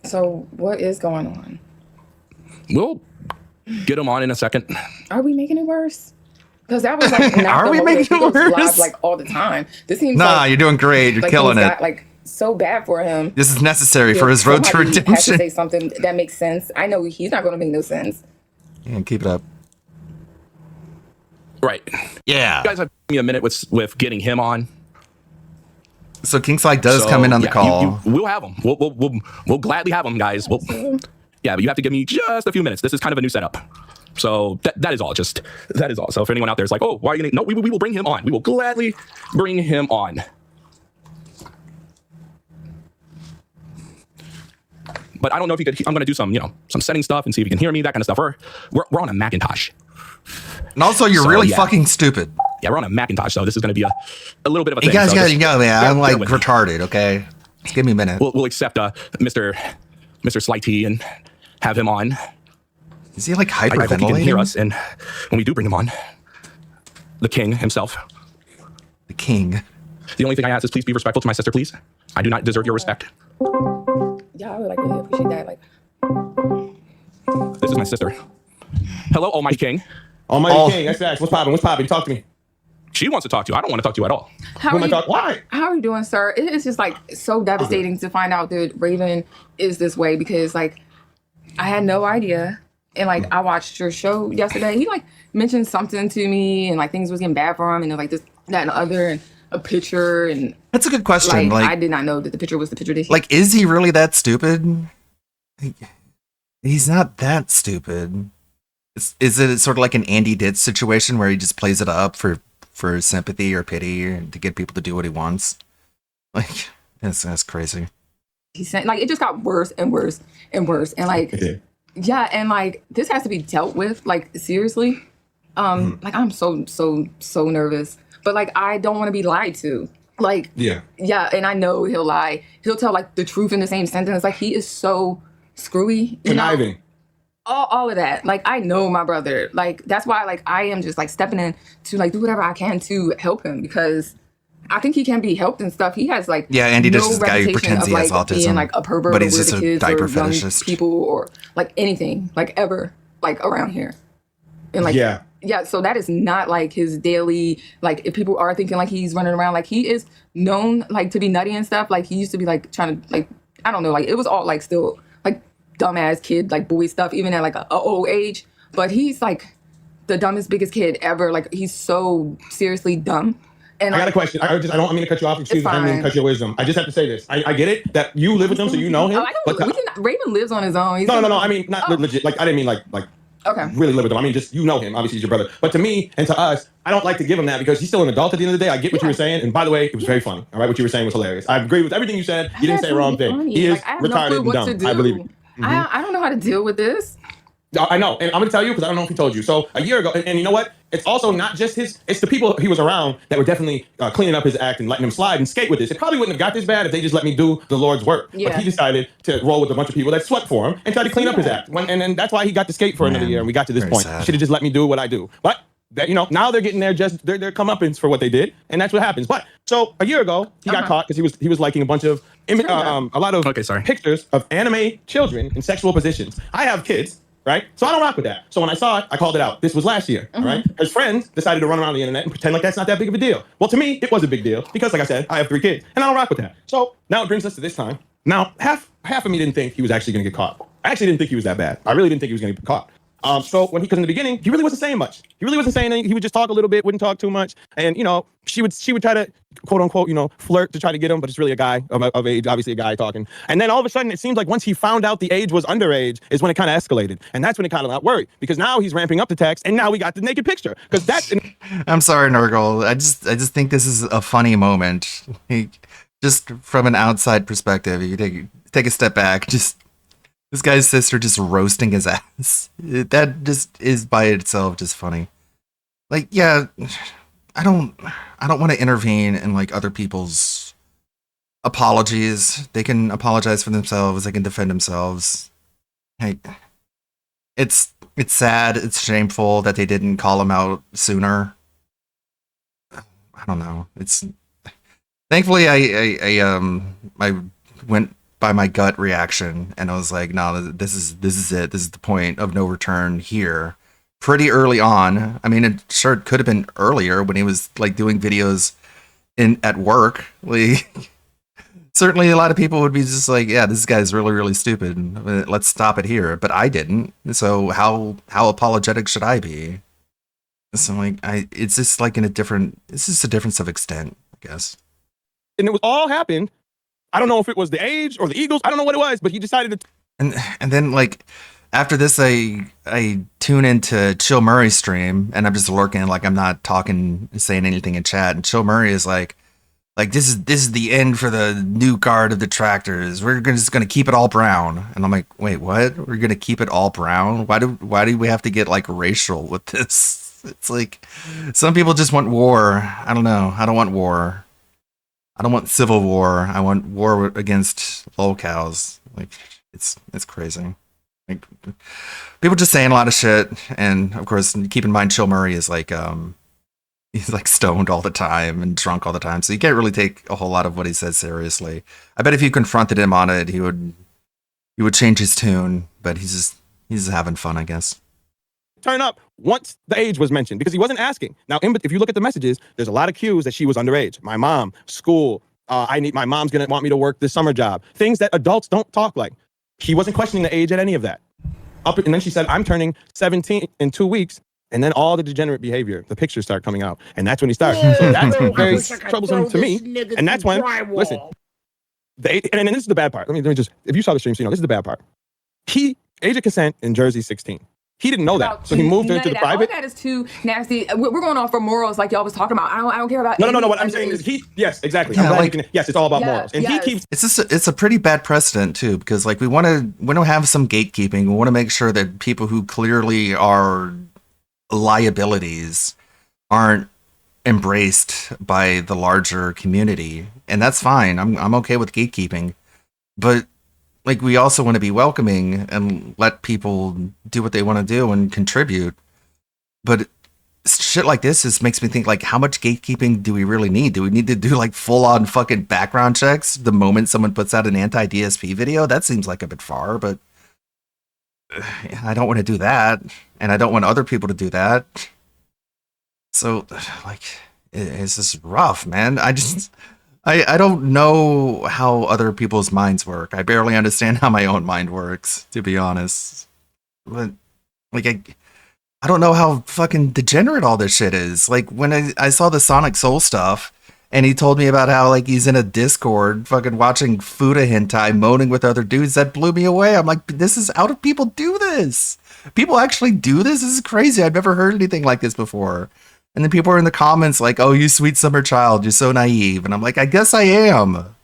G: So what is going on?
F: We'll get him on in a second.
G: Are we making it worse? Because that was like not
B: Are
G: the
B: we
G: whole way.
B: making
G: He
B: it
G: goes live,
B: worse?
G: like all the time. This seems
B: Nah,
G: like,
B: you're doing great. You're
G: like
B: killing
G: things
B: it.
G: got, like so bad for him.
B: This is necessary for his road to
G: Somebody has to
B: redemption.
G: say something that makes sense. I know he's not going to make no sense.
B: Yeah, keep it up.
F: Right.
B: Yeah.
F: You guys have me a minute with getting him on.
B: So King Sly does
F: So,
B: come in on the
F: yeah,
B: call.
F: we'll have him. We'll gladly have him, guys. Yeah, but you have to give me just a few minutes. This is kind of a new setup. So that is all. Just that is all. So if anyone out there is like, oh, why are you gonna? No, we will bring him on. We will gladly bring him on. But I don't know if you could. I'm gonna do some setting stuff and see if you can hear me. That kind of stuff. We're on a Macintosh.
B: And also, you're
F: So,
B: really
F: yeah.
B: fucking stupid.
F: Yeah, we're on a Macintosh. So this is gonna be a little bit of a
B: You
F: thing.
B: guys
F: so
B: gotta
F: just
B: go, man.
F: bear-
B: I'm
F: bear
B: like
F: with me.
B: retarded, okay? Just give me a minute.
F: We'll accept Mr. Sly T and have him on.
B: Is he like
F: I hope he can hear
B: hyperventilating?
F: us. And when we do bring him on, the king himself.
B: The king.
F: The only thing I ask is please be respectful to my sister, please. I do not deserve your respect.
G: Yeah, I would like really appreciate that. Like,
F: This is my sister. Hello, Almighty King.
H: Almighty
B: Oh.
H: King, that's what's poppin'? What's poppin'? Talk to me.
F: She wants to talk to you. I don't want to talk to you at all.
G: how
H: Who
G: are
H: am I
G: you?
H: talking? Why?
G: How are you doing, sir? It is just like so devastating to find out that Raven is this way because like I had no idea. And like I watched your show yesterday. He like mentioned something to me and like things was getting bad for him and it was, like this, that, and the other and a picture and
B: That's a good question.
G: like, I
B: Like,
G: did not know that the picture was the picture that he
B: like, is he really that stupid? He's not that stupid. Is it sort of like an Andy Ditt situation where he just plays it up for sympathy or pity or to get people to do what he wants? Like, that's crazy.
G: He sent, like, it just got worse and worse and worse. And like,
H: It did.
G: yeah, and like this has to be dealt with, like, seriously. Like, I'm so nervous. But like, I don't want to be lied to. Like,
H: Yeah.
G: yeah, and I know he'll lie. He'll tell like the truth in the same sentence. Like, he is so screwy. You know?
H: Conniving.
G: All of that. Like, I know my brother. Like, that's why like I am just like stepping in to like do whatever I can to help him, because I think he can be helped and stuff. He has like
B: Yeah, Andy Dish is the guy who
G: reputation
B: pretends
G: of,
B: he has
G: like, being
B: autism,
G: like a pervert
B: but
G: or
B: he's
G: with
B: just
G: the
B: a
G: kids
B: diaper
G: or young
B: fetishist.
G: people or like anything like ever like around here. And like
H: Yeah.
G: so that is not like his daily, like, if people are thinking like he's running around, like, he is known like to be nutty and stuff. Like, he used to be like trying to, like, I don't know, like, it was all like still like dumbass kid, like boy stuff, even at like a old age. But he's like the dumbest, biggest kid ever. Like, he's so seriously dumb. And
H: I got a
G: like,
H: question. I don't mean to cut you off. Excuse me. I didn't mean to
G: fine.
H: cut your wisdom. I just have to say this. I get it that you live with him, so you know him.
G: I
H: But
G: know, Raven lives on his own. He's
H: no. I mean, not legit. Like, I didn't mean like
G: Okay.
H: really live with him. I mean, just, you know him. Obviously, he's your brother. But to me and to us, I don't like to give him that because he's still an adult at the end of the day. I get what you were saying. And by the way, it was very funny. All right, what you were saying was hilarious. I agree with everything you said. You didn't say a wrong thing. He is
G: Like, I have no
H: retarded
G: clue
H: and
G: what
H: dumb.
G: to do.
H: I believe you.
G: I don't know how to deal with this.
H: I know, and I'm gonna tell you because I don't know if he told you. So a year ago, and you know what? It's also not just it's the people he was around that were definitely cleaning up his act and letting him slide and skate with this. It probably wouldn't have got this bad if they just let me do the Lord's work. But
G: Yeah.
H: he decided to roll with a bunch of people that swept for him and tried to clean up his act. And then that's why he got to skate for another
B: Man,
H: year, and we got to this
B: very
H: point.
B: sad.
H: Should have just let me do what I do. But that, you know, now they're getting their comeuppance for what they did, and that's what happens. But so a year ago, he got caught because he was liking a bunch of a lot of
F: Okay, sorry.
H: pictures of anime children in sexual positions. I have kids. Right? So I don't rock with that. So when I saw it, I called it out. This was last year, all right? His friends decided to run around the internet and pretend like that's not that big of a deal. Well, to me, it was a big deal because, like I said, I have 3 kids, and I don't rock with that. So now it brings us to this time. Now, half of me didn't think he was actually going to get caught. I actually didn't think he was that bad. I really didn't think he was going to get caught. So because in the beginning, he really wasn't saying much. He really wasn't saying anything. He would just talk a little bit, wouldn't talk too much. And, you know, she would try to, quote unquote, you know, flirt to try to get him, but it's really a guy of age, obviously a guy talking. And then all of a sudden, it seems like once he found out the age was underage is when it kind of escalated. And that's when it kind of got worried because now he's ramping up the text and now we got the naked picture. Because that's...
B: I'm sorry, Nurgle. I just think this is a funny moment. Just from an outside perspective, you take a step back, just this guy's sister just roasting his ass. That just is by itself just funny. Like, yeah, I don't want to intervene in like other people's apologies. They can apologize for themselves. They can defend themselves. Hey, it's sad. It's shameful that they didn't call him out sooner. I don't know. It's thankfully I went by my gut reaction and I was like, no, this is it. This is the point of no return here. Pretty early on. I mean, it could have been earlier when he was like doing videos at work. Like, certainly a lot of people would be just like, yeah, this guy's really, really stupid. Let's stop it here. But I didn't. So how apologetic should I be? So like, it's just like it's just a difference of extent, I guess.
H: And it was all happened. I don't know if it was the age or the Eagles. I don't know what it was, but he decided to...
B: And then like after this, I tune into Chill Murray's stream and I'm just lurking, like I'm not saying anything in chat. And Chill Murray is like this is the end for the new guard of detractors. We're just gonna keep it all brown. And I'm like, wait, what? We're gonna keep it all brown? Why do we have to get like racial with this? It's like some people just want war. I don't know. I don't want war. I don't want civil war. I want war against lolcows. Like it's crazy. Like people just saying a lot of shit, and of course, keep in mind, Chill Murray is like he's like stoned all the time and drunk all the time, so you can't really take a whole lot of what he says seriously. I bet if you confronted him on it, he would change his tune. But he's just having fun, I guess.
H: Turn up once the age was mentioned because he wasn't asking. Now, if you look at the messages, there's a lot of cues that she was underage. My mom, school, my mom's gonna want me to work this summer job. Things that adults don't talk like. He wasn't questioning the age at any of that. And then she said, I'm turning 17 in 2 weeks. And then all the degenerate behavior, the pictures start coming out. And that's when he starts. So that's very troublesome to me. And that's when, listen, and this is the bad part. Let me just, if you saw the stream, so you know, this is the bad part. Age of consent in Jersey 16. He didn't know that, so he moved into the
G: All
H: private.
G: that is too nasty. We're going off for morals, like y'all was talking about. I don't care about.
H: No. What I'm saying is yes, exactly.
B: Yeah,
H: I'm glad
B: like-
H: you can, yes, it's all about
G: Yeah,
H: morals, and
G: yes.
H: he keeps.
B: It's a pretty bad precedent too, because like we want to have some gatekeeping. We want to make sure that people who clearly are liabilities aren't embraced by the larger community, and that's fine. I'm okay with gatekeeping, but like we also want to be welcoming and let people do what they want to do and contribute. But shit like this just makes me think, like, how much gatekeeping do we really need? Do we need to do like full on fucking background checks the moment someone puts out an anti-DSP video? That seems like a bit far, but I don't want to do that, and I don't want other people to do that. So like it's just rough, man. I don't know how other people's minds work. I barely understand how my own mind works, to be honest. But like I don't know how fucking degenerate all this shit is. Like when I saw the Sonic Soul stuff and he told me about how like he's in a Discord fucking watching Fuda hentai moaning with other dudes, that blew me away. I'm like, this is, how do people do this? People actually do this? This is crazy. I've never heard anything like this before. And then people are in the comments like, oh, you sweet summer child, you're so naive. And I'm like, I guess I am.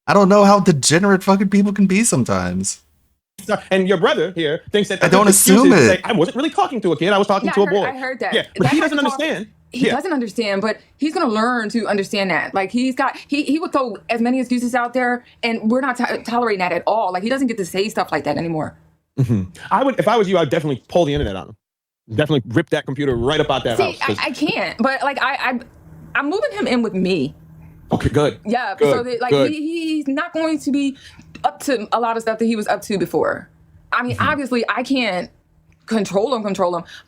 B: I don't know how degenerate fucking people can be sometimes.
H: And your brother here thinks that
B: I don't
H: excuses
B: assume
H: to
B: it.
H: say, I wasn't really talking to a kid. I was talking
G: Yeah,
H: to a boy.
G: I heard that.
H: Yeah, but
G: That
H: he
G: type
H: doesn't
G: of talk-
H: understand.
G: He
H: Yeah.
G: doesn't understand, but he's gonna learn to understand that. Like he would throw as many excuses out there, and we're not tolerating that at all. Like he doesn't get to say stuff like that anymore.
H: I would, if I was you, I'd definitely pull the internet on him. Definitely rip that computer right up out that
G: See,
H: house. 'Cause-
G: I can't, but like I'm moving him in with me.
H: okay, good.
G: Yeah,
H: Good,
G: so that, like
H: good.
G: he's not going to be up to a lot of stuff that he was up to before. I mean, obviously I can't control him,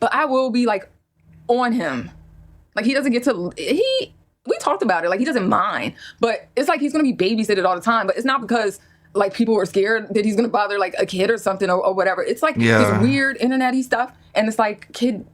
G: but I will be like on him. Like he doesn't get to we talked about it, like he doesn't mind, but it's like he's gonna be babysitted all the time, but it's not because like people are scared that he's gonna bother like a kid or something or whatever. It's like
B: Yeah.
G: this weird internet-y stuff, and it's like kid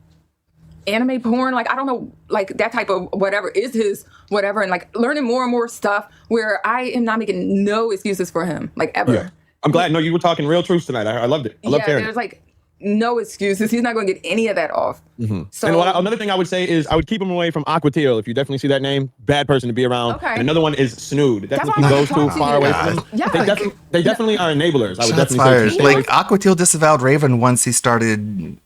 G: anime porn, like I don't know, like that type of whatever is his whatever, and like learning more and more stuff where I am not making no excuses for him, like ever.
H: Yeah. I'm glad. No, you were talking real truths tonight. I loved it. I loved hearing
G: there's
H: it.
G: like no excuses. He's not going to get any of that off. So
H: And another thing I would say is I would keep him away from Aquatil. If you definitely see that name, bad person to be around.
G: Okay.
H: And another one is Snood.
G: That's
H: Definitely
G: what I
H: keep
G: was
H: those two
G: talking
H: far
G: to
H: away
G: you.
H: from them.
G: Yeah.
H: They definitely are enablers. I would
B: Shots
H: definitely
B: fired.
H: say keep away
B: Like Aquatil disavowed Raven once he started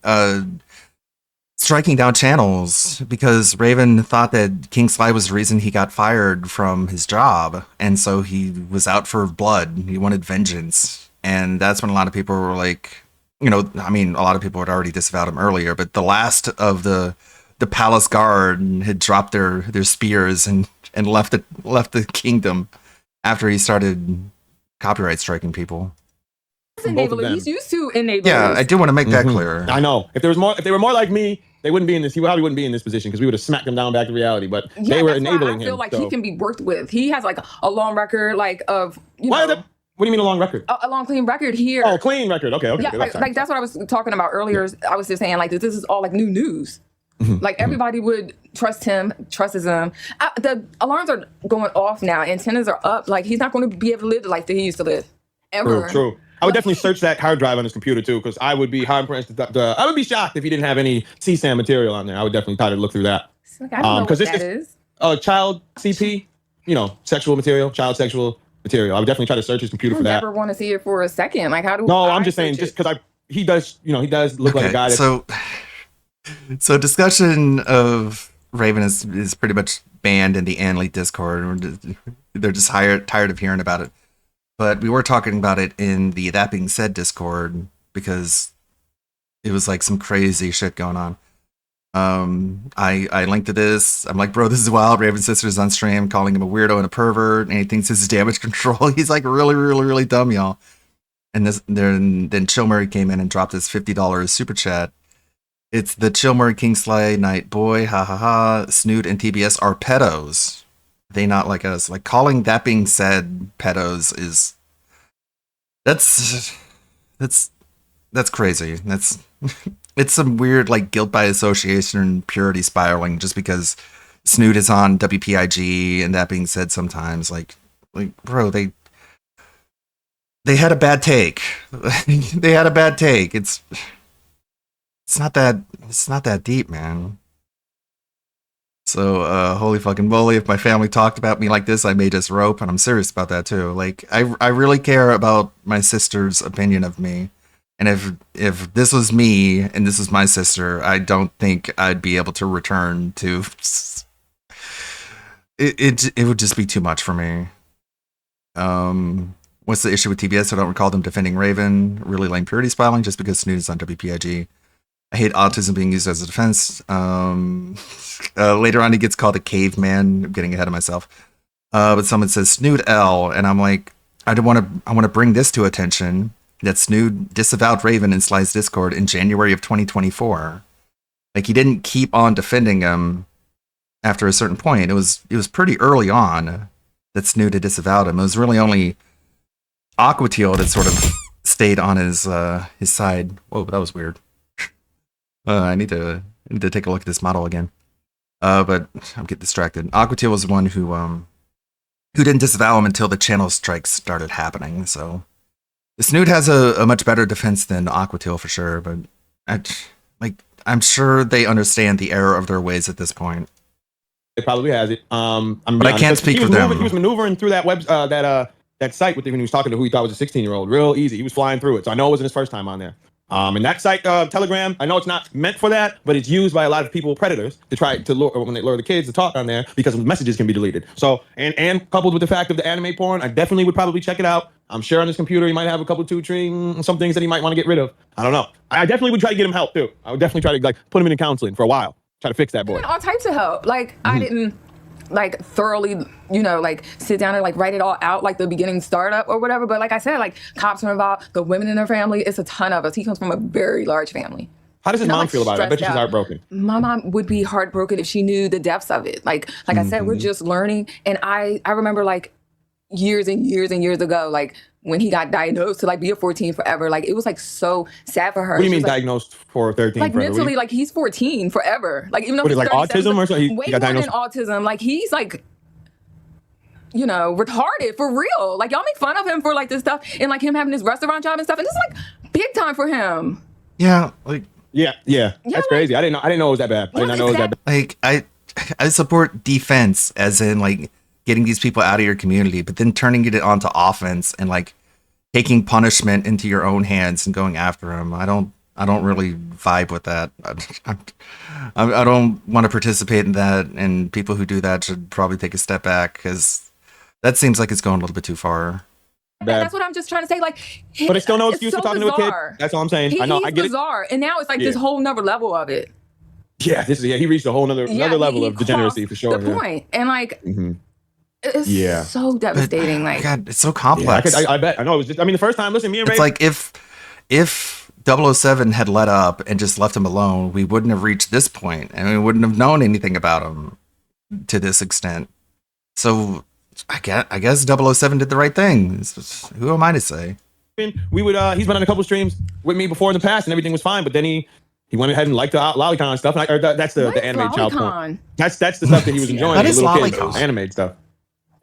B: striking down channels because Raven thought that King Sly was the reason he got fired from his job, and so he was out for blood. He wanted vengeance, and that's when a lot of people were like, you know, I mean, a lot of people had already disavowed him earlier, but the last of the palace guard had dropped their spears and left the kingdom after he started copyright striking people.
G: He's
H: both of
G: enabler.
H: them.
G: He's used to enablers.
B: Yeah, I do want to make that
H: Mhm.
B: clear.
H: I know. If they were more like me, they wouldn't be in this. He probably wouldn't be in this position because we would have smacked him down back to reality. But
G: Yeah,
H: they were
G: that's why
H: enabling
G: I feel
H: him.
G: like
H: so.
G: he can be worked with. He has like a long record, like of
H: What do you mean a long record?
G: a long clean record here.
H: Oh, clean record. Okay.
G: Yeah,
H: good.
G: like that's what I was talking about earlier. I was just saying like this is all like new news. Like everybody would trust him, trusts him. The alarms are going off now, antennas are up. Like he's not going to be able to live the life that he used to live ever.
H: True. I would definitely search that hard drive on his computer too, because I would be hard pressed. I would be shocked if he didn't have any CSAM material on there. I would definitely try to look through that.
G: Like, I don't know what
H: 'cause this
G: that is.
H: Child CP, sexual material, child sexual material. I would definitely try to search his computer
G: I
H: for that.
G: never want to see it for a second. Like how do?
H: No,
G: I
H: I'm just saying,
G: search
H: just
G: it?
H: because he does look like a guy. That's,
B: So discussion of Raven is pretty much banned in the Anley Discord. They're just tired of hearing about it. But we were talking about it in the That Being Said Discord because it was like some crazy shit going on. I linked to this. I'm like, bro, this is wild. Raven's sister's on stream calling him a weirdo and a pervert, and he thinks this is damage control. He's like really, really, really dumb, y'all. And then Chill Murray came in and dropped his $50 super chat. It's the Chill Murray King Sly Night Boy, ha ha ha. Snood and TBS are pedos. They not like us. Like calling That Being Said pedos is that's crazy. That's it's some weird like guilt by association and purity spiraling just because Snood is on WPIG and That Being Said sometimes like bro, they had a bad take. They had a bad take. It's it's not that deep, man. So, holy fucking moly, if my family talked about me like this, I may just rope, and I'm serious about that too. Like, I really care about my sister's opinion of me. And if this was me and this was my sister, I don't think I'd be able to return to it would just be too much for me. What's the issue with TBS? I don't recall them defending Raven. Really lame purity filing just because Snood is on WPIG. I hate autism being used as a defense. Later on, he gets called a caveman. I'm getting ahead of myself. But someone says Snood L, and I'm like, I want to bring this to attention that Snood disavowed Raven in Sly's Discord in January of 2024. Like, he didn't keep on defending him after a certain point. It was pretty early on that Snood had disavowed him. It was really only Aquateal that sort of stayed on his side. Whoa, that was weird. I need to take a look at this model again. But I'm getting distracted. Aquateal was the one who didn't disavow him until the channel strikes started happening. So Snood has a much better defense than Aquateal for sure. But I'm sure they understand the error of their ways at this point.
H: It probably has it.
B: But I can't speak for them.
H: He was maneuvering through that that site when he was talking to who he thought was a 16-year-old. Real easy. He was flying through it. So I know it wasn't his first time on there. And that site, Telegram, I know it's not meant for that, but it's used by a lot of people, predators, to try to lure, when they lure the kids to talk on there because messages can be deleted. So, and coupled with the fact of the anime porn, I definitely would probably check it out. I'm sure on his computer he might have a couple some things that he might want to get rid of. I don't know. I definitely would try to get him help too. I would definitely try to put him in counseling for a while. Try to fix that boy.
G: All types of help. I didn't thoroughly, sit down and write it all out like the beginning startup or whatever. But like I said, cops are involved, the women in their family, it's a ton of us. He comes from a very large family.
H: How does his mom feel about it? I bet she's heartbroken.
G: My mom would be heartbroken if she knew the depths of it. Like I said, we're just learning. And I remember years and years and years ago, when he got diagnosed to be a 14 forever, it was so sad for her.
H: What do you mean diagnosed for 13 forever?
G: Mentally, he's 14 forever. Even though he's
H: autism or something?
G: Way more than autism. He's retarded for real. Y'all make fun of him for this stuff and him having his restaurant job and stuff. And this is big time for him.
B: Yeah,
H: yeah. That's crazy. I didn't know it was that bad. I did not know it was that bad.
B: I support defense as in getting these people out of your community, but then turning it onto offense and taking punishment into your own hands and going after them. I don't really vibe with that. I don't want to participate in that, and people who do that should probably take a step back because that seems like it's going a little bit too far.
G: That's what I'm just trying to say.
H: But it's still no excuse for talking to a kid. That's all I'm saying. I know. I get
G: bizarre. And now it's this whole nother level of it.
H: Yeah, he reached a whole another level of degeneracy for sure.
G: The point. And it's so devastating.
B: God, it's so complex.
H: I bet. I know. It was just. I mean, the first time. Listen, me and Ray.
B: It's if 007 had let up and just left him alone, we wouldn't have reached this point, and we wouldn't have known anything about him to this extent. So I guess 007 did the right thing. Who am I to say?
H: We would. He's been on a couple streams with me before in the past, and everything was fine. But then he went ahead and liked the Lolicon stuff. That's the anime child porn. That's the stuff that he was enjoying.
B: That
H: as
B: is
H: a little
B: Lolicon.
H: kid, animated stuff.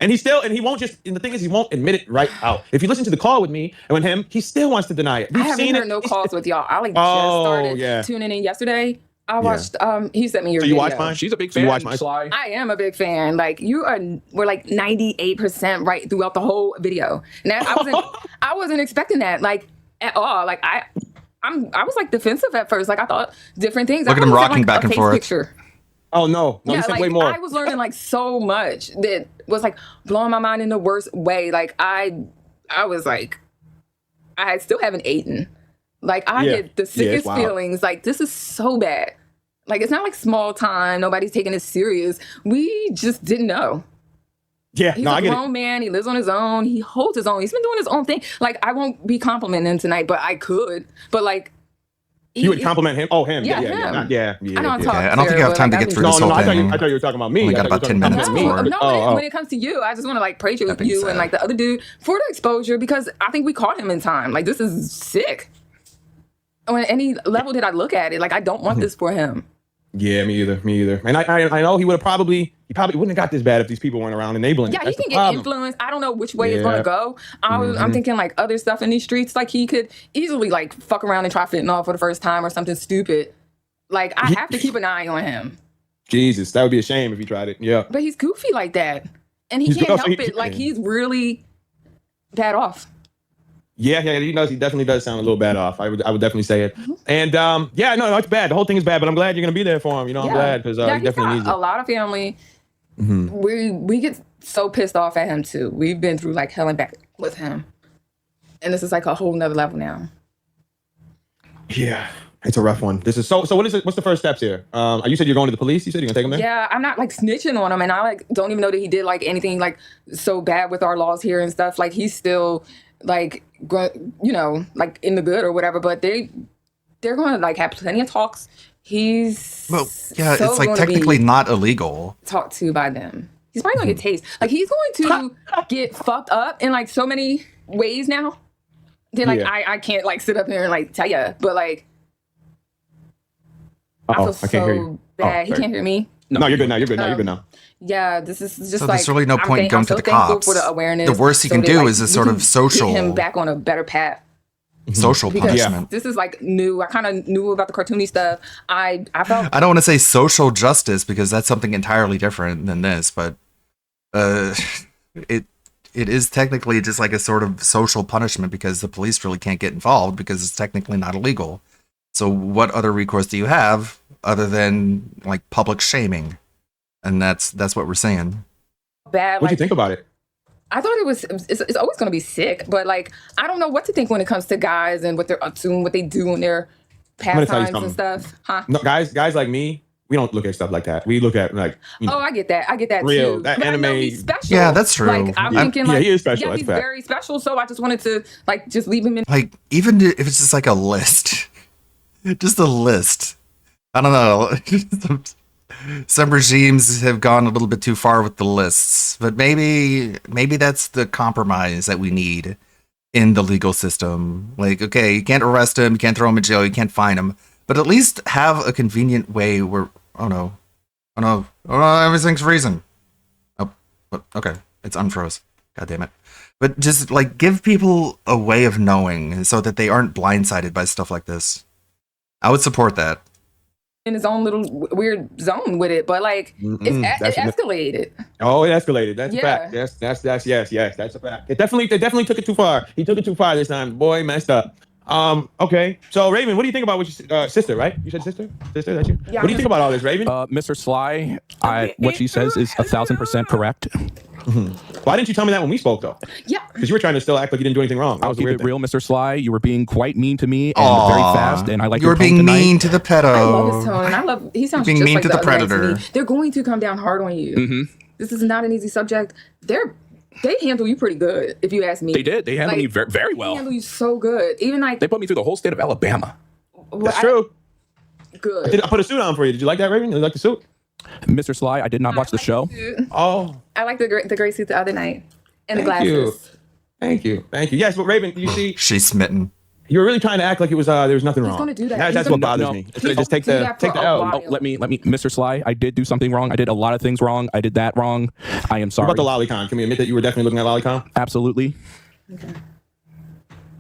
H: And he won't just, and the thing is, he won't admit it right out. If you listen to the call with me and with him, he still wants to deny it.
G: I haven't heard no calls with y'all. I just started tuning in yesterday. I watched, he sent me your video.
H: You watched mine?
F: She's a big fan.
H: You watched mine?
F: Sly.
G: I am a big fan. We're 98% right throughout the whole video. Now I wasn't expecting that at all. I was defensive at first. I thought different things.
B: Look at him rocking back and forth.
G: Picture.
H: Oh no, he said way more.
G: I was learning so much that was blowing my mind in the worst way. I was I still haven't eaten. I get the sickest feelings. This is so bad. It's not small time. Nobody's taking it serious. We just didn't know.
H: Yeah,
G: He's
H: I get it.
G: a grown man. He lives on his own. He holds his own. He's been doing his own thing. I won't be complimenting him tonight, but I could. But
H: you would compliment him? Oh, him.
G: Yeah,
H: him.
G: I don't talk
B: I don't think I have time to get through this whole thing.
H: I thought you were talking about me.
B: We got about 10 minutes before.
G: No, when it comes to you, I just want to praise you and the other dude for the exposure because I think we caught him in time. This is sick. On any level that I look at it, I don't want this for him.
H: Yeah, me either. And I know he probably wouldn't have got this bad if these people weren't around enabling.
G: Yeah, he can get influenced. I don't know which way it's gonna go. I'm thinking other stuff in these streets. He could easily fuck around and try fentanyl for the first time or something stupid. Like I have to keep an eye on him.
H: Jesus, that would be a shame if he tried it. Yeah.
G: But he's goofy like that. And he
H: He's
G: can't
H: also-
G: help it. Like he's really bad off.
H: Yeah, he does. He definitely does sound a little bad off. I would definitely say it. And yeah, no, it's bad. The whole thing is bad. But I'm glad you're gonna be there for him. You know, I'm glad because he
G: he's
H: definitely
G: got
H: needs it.
G: a lot of family. We get so pissed off at him too. We've been through like hell and back with him, and this is like a whole nother level now.
H: Yeah, it's a rough one. This is so. What is it? What's the first steps here? You said you're going to the police. You said you're gonna take him there.
G: Yeah, I'm not like snitching on him, and I like don't even know that he did like anything like so bad with our laws here and stuff. Like he's still like you know like in the good or whatever. But they're going to like have plenty of talks. He's
B: Well, yeah,
G: so
B: it's like
G: gonna
B: technically
G: be
B: not illegal.
G: talked to by them. He's probably gonna get tased. Like he's going to get fucked up in like so many ways now. Then like
H: Yeah.
G: I can't like sit up here and like tell you, but like I feel
H: I can't hear you.
G: so bad. He
H: sorry.
G: can't hear me.
H: No, you're good now. You're good now. You're good now.
G: Yeah, this is just
B: So
G: like
B: there's really no
G: I'm
B: point in going
G: I'm
B: to
G: so
B: the
G: thankful
B: cops.
G: for the awareness.
B: The worst you can
G: that,
B: do
G: like,
B: is a
G: we
B: sort
G: can
B: of social-
G: get him back on a better path.
B: Social
G: Because
B: punishment.
G: this is like new. I kind of knew about the cartoony stuff. I felt
B: I don't want to say social justice because that's something entirely different than this, but it is technically just like a sort of social punishment because the police really can't get involved because it's technically not illegal. So what other recourse do you have other than like public shaming? And that's what we're saying.
G: bad.
H: What do you
G: Like
H: think about it?
G: I thought it's always going to be sick, but like I don't know what to think when it comes to guys and what they're up to and what they do in their
H: gonna tell you
G: pastimes and
H: something.
G: stuff. Huh?
H: No, guys like me, we don't look at stuff like that. We look at like you know,
G: Oh, I get that. I get that
H: Real,
G: too.
H: that
G: But I know
H: anime-
G: he's special.
B: Yeah, that's true.
G: Like I'm
B: Yeah.
G: thinking,
H: Yeah,
G: like
H: he is special,
G: Yeah,
H: that's
G: he's
H: fact.
G: very special. So I just wanted to like just leave him in.
B: Like even if it's just like a list, just a list. I don't know. Some regimes have gone a little bit too far with the lists, but maybe that's the compromise that we need in the legal system. Like, okay, you can't arrest him, you can't throw him in jail, you can't fine him, but at least have a convenient way where oh no, everything's freezing. Oh, okay, it's unfroze. God damn it. But just like give people a way of knowing so that they aren't blindsided by stuff like this. I would support that.
G: In his own little weird zone with it, but like it escalated.
H: oh, it escalated. That's
G: Yeah.
H: a fact. Yes, that's a fact. They definitely took it too far. He took it too far this time. Boy, messed up. Okay. So Raven, what do you think about what your sister, right? You said sister? Sister, that's you?
G: Yeah,
H: What do you think about all this, Raven?
F: Mr. Sly, what she says is 1,000% correct.
H: Why didn't you tell me that when we spoke though?
G: Yeah.
H: Because you were trying to still act like you didn't do anything wrong. That
F: I'll
H: was the
F: keep
H: weird
F: it
H: thing.
F: real, Mr. Sly. You were being quite mean to me and very fast, and I like
B: you were
F: your tone
B: being
F: tonight.
B: mean to the pedo.
G: I love his tone. And I love. He sounds
B: Being
G: just
B: mean
G: like
B: to the
G: other guys
B: predator.
G: me. They're going to come down hard on you. This is not an easy subject. They handle you pretty good, if you ask me.
F: They did. They handled me
G: Like,
F: very, very
G: They
F: well.
G: handle you so good. Even like
F: They put me through the whole state of Alabama.
H: That's true.
G: Good.
H: I put a suit on for you. Did you like that, Raven? Did you like the suit?
F: Mr. Sly, I did not watch the show.
H: Oh,
G: I like the gray suit the other night and the
H: Thank you.
G: glasses.
H: thank you. Yes, but Raven, you see,
B: She's smitten.
H: you were really trying to act like it was there was nothing wrong.
G: gonna do that.
H: That's
G: He's
H: what
G: gonna-
H: bothers
F: No.
H: me.
G: He's
H: Instead of just
G: gonna
H: take
G: do
H: the
G: that for
H: take the
G: a
H: L.
G: while.
F: Oh, let me, Mr. Sly, I did do something wrong. I did a lot of things wrong. I did that wrong. I am
H: What
F: sorry.
H: about the Lolicon? Can we admit that you were definitely looking at Lolicon?
F: Absolutely.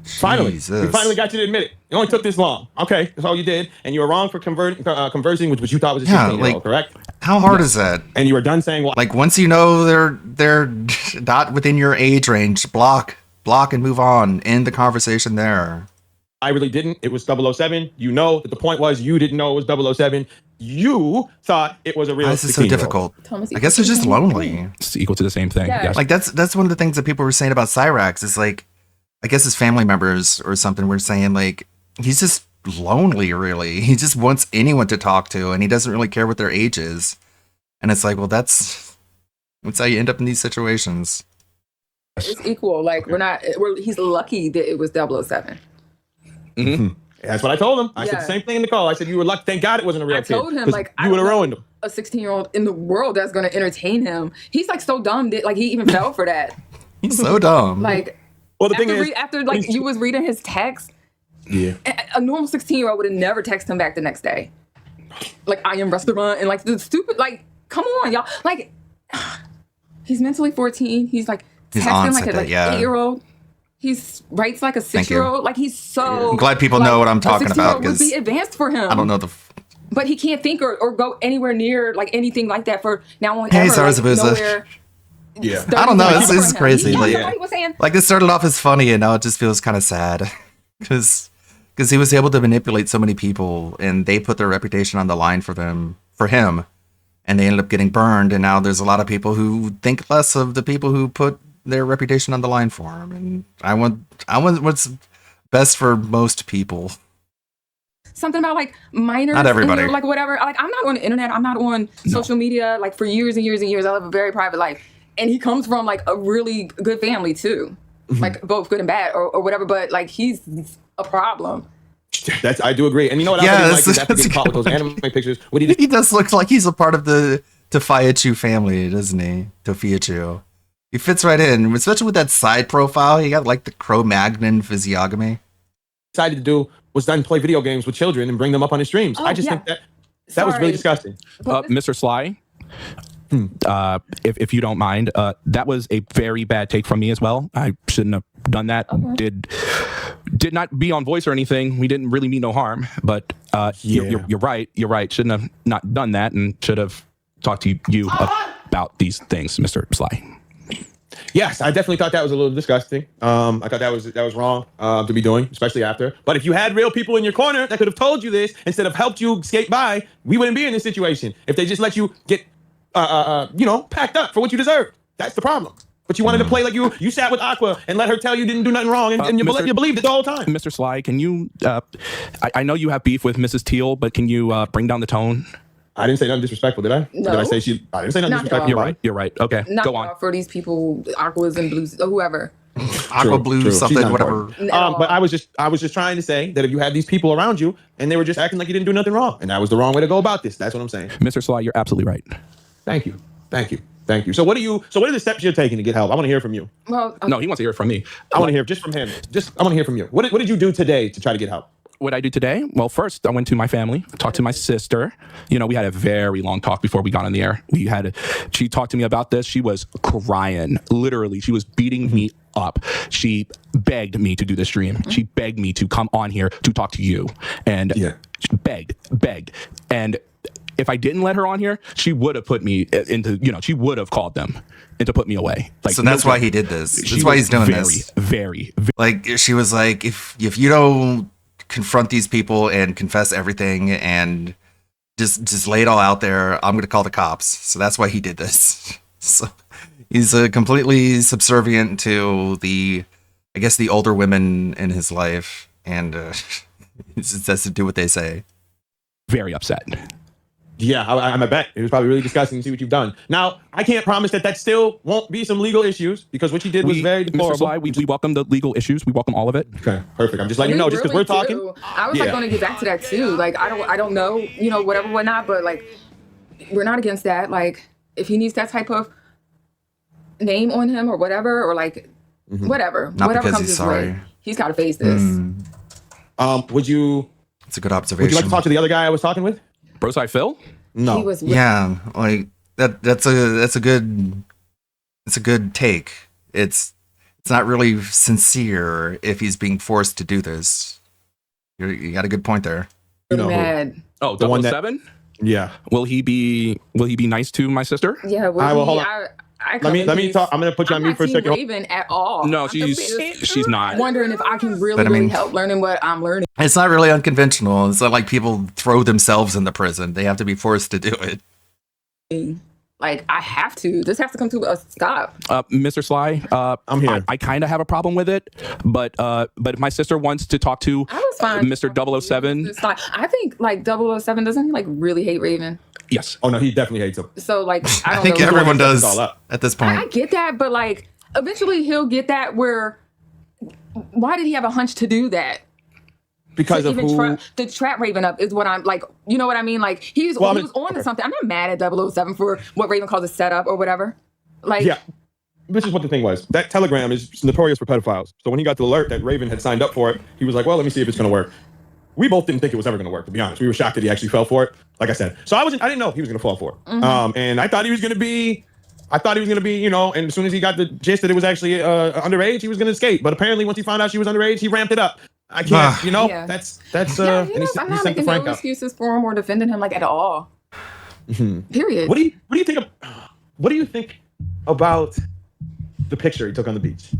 H: Finally, we
B: Jesus.
H: finally got you to admit it. It only took this long. Okay, that's all you did, and you were wrong for conversing, which you thought was a
B: Yeah,
H: 16-year-old,
B: like-
H: correct?
B: How hard is that?
H: And you were done saying what?
B: Like once you know they're not within your age range, block and move on. End the conversation there.
H: I really didn't. It was 007. You know that the point was you didn't know it was 007. You thought it was a real.
B: Why is this so
H: 16-year-old.
B: difficult?
G: Thomas,
B: I guess they're just lonely.
F: It's equal to the same thing.
G: Yeah.
F: Yes.
B: Like that's one of the things that people were saying about Cyrax is like, I guess his family members or something were saying like he's just lonely. Really, he just wants anyone to talk to, and he doesn't really care what their age is. And it's like, well, that's how you end up in these situations.
G: It's equal. Like he's lucky that it was 007.
H: That's what I told him. I said
G: Yeah.
H: the same thing in the call. I said you were lucky. Thank God it wasn't a real
G: I
H: kid.
G: told him
H: 'cause
G: like I
H: you would
G: don't
H: have
G: know
H: ruined him.
G: a 16-year-old in the world that's going to entertain him. He's like so dumb that like he even fell for that.
B: He's so dumb.
G: Like
H: Well, the thing is,
G: after like you was reading his text,
H: yeah.
G: a normal 16-year-old would have never texted him back the next day. Like I am restaurant and like the stupid like come on y'all like he's mentally 14. He's like
B: His
G: texting
B: aunt
G: like
B: said
G: a
B: that, yeah.
G: 8-year-old. He's writes like a
B: Thank you.
G: 6-year-old. Like he's so.
B: I'm glad people
G: like,
B: know what I'm
G: a
B: talking
G: 16-year-old
B: about,
G: would
B: 'cause
G: be advanced for him.
B: I don't know
G: but he can't think or go anywhere near like anything like that for now on.
B: Hey,
G: ever,
B: sorry,
G: like,
B: Zabuza.
G: nowhere
H: Yeah.
B: I don't know,
G: sturdy
B: it's
G: for him.
B: crazy,
G: Yeah,
B: like-
G: that's what he was saying.
B: Like it started off as funny, and now it just feels kind of sad because he was able to manipulate so many people, and they put their reputation on the line for him, and they ended up getting burned. And now there's a lot of people who think less of the people who put their reputation on the line for him. And I want what's best for most people.
G: Something about like minors,
B: Not everybody.
G: like whatever. Like I'm not on the internet. I'm not on social media. Like for years and years and years, I live a very private life. And he comes from like a really good family too, like both good and bad or whatever. But like he's a problem.
H: I do agree. And you know what?
B: Yeah,
H: I really like
B: that's-
H: is after
B: that's
H: getting
B: a
H: caught with
B: good
H: those anime pictures. What he
B: He does look like he's a part of the Tofiachu family, doesn't he? Tofiachu. He fits right in, especially with that side profile. He got like the Cro-Magnon physiognomy.
H: decided to do was then play video games with children and bring them up on his streams.
G: Oh,
H: I just
G: yeah.
H: think that was really
G: Sorry.
H: disgusting.
F: Mr. Sly, if you don't mind, that was a very bad take from me as well. I shouldn't have done that. Did not be on voice or anything. We didn't really mean no harm, but you're right. You're right. Shouldn't have not done that and should have talked to you about these things, Mr. Sly.
H: Yes, I definitely thought that was a little disgusting. I thought that was wrong to be doing, especially after. But if you had real people in your corner that could have told you this instead of helped you skate by, we wouldn't be in this situation. If they just let you get, packed up for what you deserve, that's the problem. But you wanted to play like you sat with Aqua and let her tell you didn't do nothing wrong, and you believed it the whole time.
F: Mr. Sly, can you? I know you have beef with Mrs. Teal, but can you bring down the tone?
H: I didn't say nothing disrespectful, did I?
G: No.
H: Did I say I didn't say nothing
G: Not at
H: disrespectful.
G: all.
F: You're right. You're right. Okay,
G: Not
F: go on.
G: for these people, Aquas and Blues, or whoever.
B: Aqua Blue,
H: True. She's
B: something,
H: not
B: whatever.
H: important. But I was just trying to say that if you had these people around you and they were just acting like you didn't do nothing wrong, and that was the wrong way to go about this. That's what I'm saying.
F: Mr. Sly, you're absolutely right.
H: Thank you. So what are the steps you're taking to get help? I want to hear from you.
G: Well,
F: No, he wants to hear it from me.
H: I want to hear just from him. I want to hear from you. What did you do today to try to get help?
F: What I do today? Well, first I went to my family, talked to my sister. You know, we had a very long talk before we got on the air. She talked to me about this. She was crying. Literally, she was beating me up. She begged me to do the stream. She begged me to come on here to talk to you. And she begged. And if I didn't let her on here, she would have put me into, she would have called them and to put me away. Like,
B: So that's
F: no
B: why
F: joke.
B: he did this.
F: She
B: That's why
F: was
B: he's doing
F: very,
B: this.
F: Very, very.
B: Like she was like, if you don't confront these people and confess everything and just lay it all out there, I'm gonna call the cops. So that's why he did this. So he's completely subservient to the older women in his life, and he just has to do what they say.
F: Very upset.
H: Yeah, I bet it was probably really disgusting to see what you've done. Now, I can't promise that still won't be some legal issues because what you did was very
F: Mr.
H: deplorable.
F: Sly, we welcome the legal issues. We welcome all of it.
H: Okay, perfect. I'm just letting you know, just because
G: really
H: we're talking.
G: do. I was like
H: Yeah.
G: going to get back to that too. Like I don't know, whatever, whatnot. But like, we're not against that. Like, if he needs that type of name on him or whatever, or like whatever,
B: Not
G: whatever
B: because
G: comes
B: he's
G: his way,
B: sorry.
G: he's got to face this.
H: Would you
B: It's a good observation.
H: like to talk to the other guy I was talking with?
F: Bro Sly Phil?
H: No.
G: He was
B: Yeah, like that's a good take. It's not really sincere if he's being forced to do this. You got a good point there.
H: know who.
G: mad.
F: Oh,
H: The one that-
F: 007?
H: Yeah.
F: Will he be nice to my sister?
G: Yeah, well,
H: All right, well, hold on.
G: I
H: Let me talk. I'm gonna put you on
G: I'm
H: mute
G: not
H: for a
G: Team
H: second.
G: Raven at all.
F: No,
G: I'm
F: she's not.
G: wondering if I can really,
B: But I mean-
G: really help learning what I'm learning.
B: It's not really unconventional. It's not like people throw themselves in the prison. They have to be forced to do it.
G: Like, I have to. This has to come to a stop.
F: Mr. Sly,
H: I'm here.
F: I kind of have a problem with it, but if my sister wants to talk to
G: I was fine.
F: Mr. 007,
G: It's fine. I think like 007 doesn't he like really hate Raven.
F: yes.
H: Oh no, he definitely hates him.
G: So like I
B: I
G: don't
B: think
G: know.
B: everyone
H: It's
B: does
H: all up.
B: at this
G: I
B: point.
G: get that, but like eventually he'll get that where why did he have a hunch to do that?
H: Because
G: To
H: of
G: even
H: who?
G: to trap Raven up is what I'm like, you know what I mean? Like he was
H: Well, I mean-
G: on to
H: okay.
G: something. I'm not mad at 007 for what Raven calls a setup or whatever. Like
H: Yeah. This is what the thing was. That telegram is notorious for pedophiles. So when he got the alert that Raven had signed up for it, he was like, well, let me see if it's going to work. We both didn't think it was ever going to work, to be honest. We were shocked that he actually fell for it. Like I said. So I didn't know he was going to fall for it. And I thought he was going to be, and as soon as he got the gist that it was actually underage, he was going to escape. But apparently once he found out she was underage, he ramped it up. I can't. You know,
G: Yeah.
H: that's.
G: Yeah,
H: And he
G: I'm
H: sent
G: not
H: the
G: making
H: Frank
G: no
H: out.
G: excuses for him or defending him like at all. Period.
H: What do you think? What do you think about the picture he took on the beach?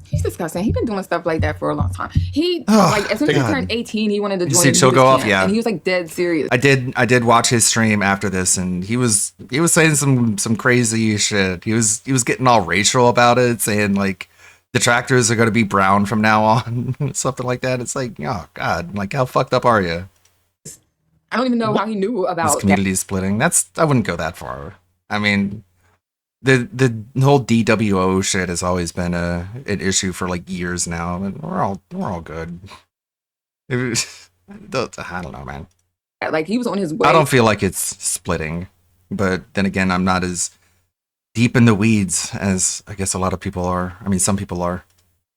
G: He's disgusting. He's been doing stuff like that for a long time. He
B: Oh,
G: like as soon as he
B: God.
G: turned 18, he wanted to
B: You
G: join.
B: see
G: the
B: Chill
G: nudist
B: go off?
G: camp,
B: Yeah.
G: and he was like dead serious.
B: I did watch his stream after this, and he was saying some crazy shit. He was getting all racial about it, saying like the tractors are going to be brown from now on, something like that. It's like, oh God, like how fucked up are you?
G: I don't even know how he knew
B: This
G: about that.
B: community splitting. I wouldn't go that far. I mean, the whole DWO shit has always been an issue for like years now, and we're all good. I don't know, man.
G: Like he was on his way.
B: I don't feel like it's splitting, but then again, I'm not as deep in the weeds as I guess a lot of people are. I mean, some people are.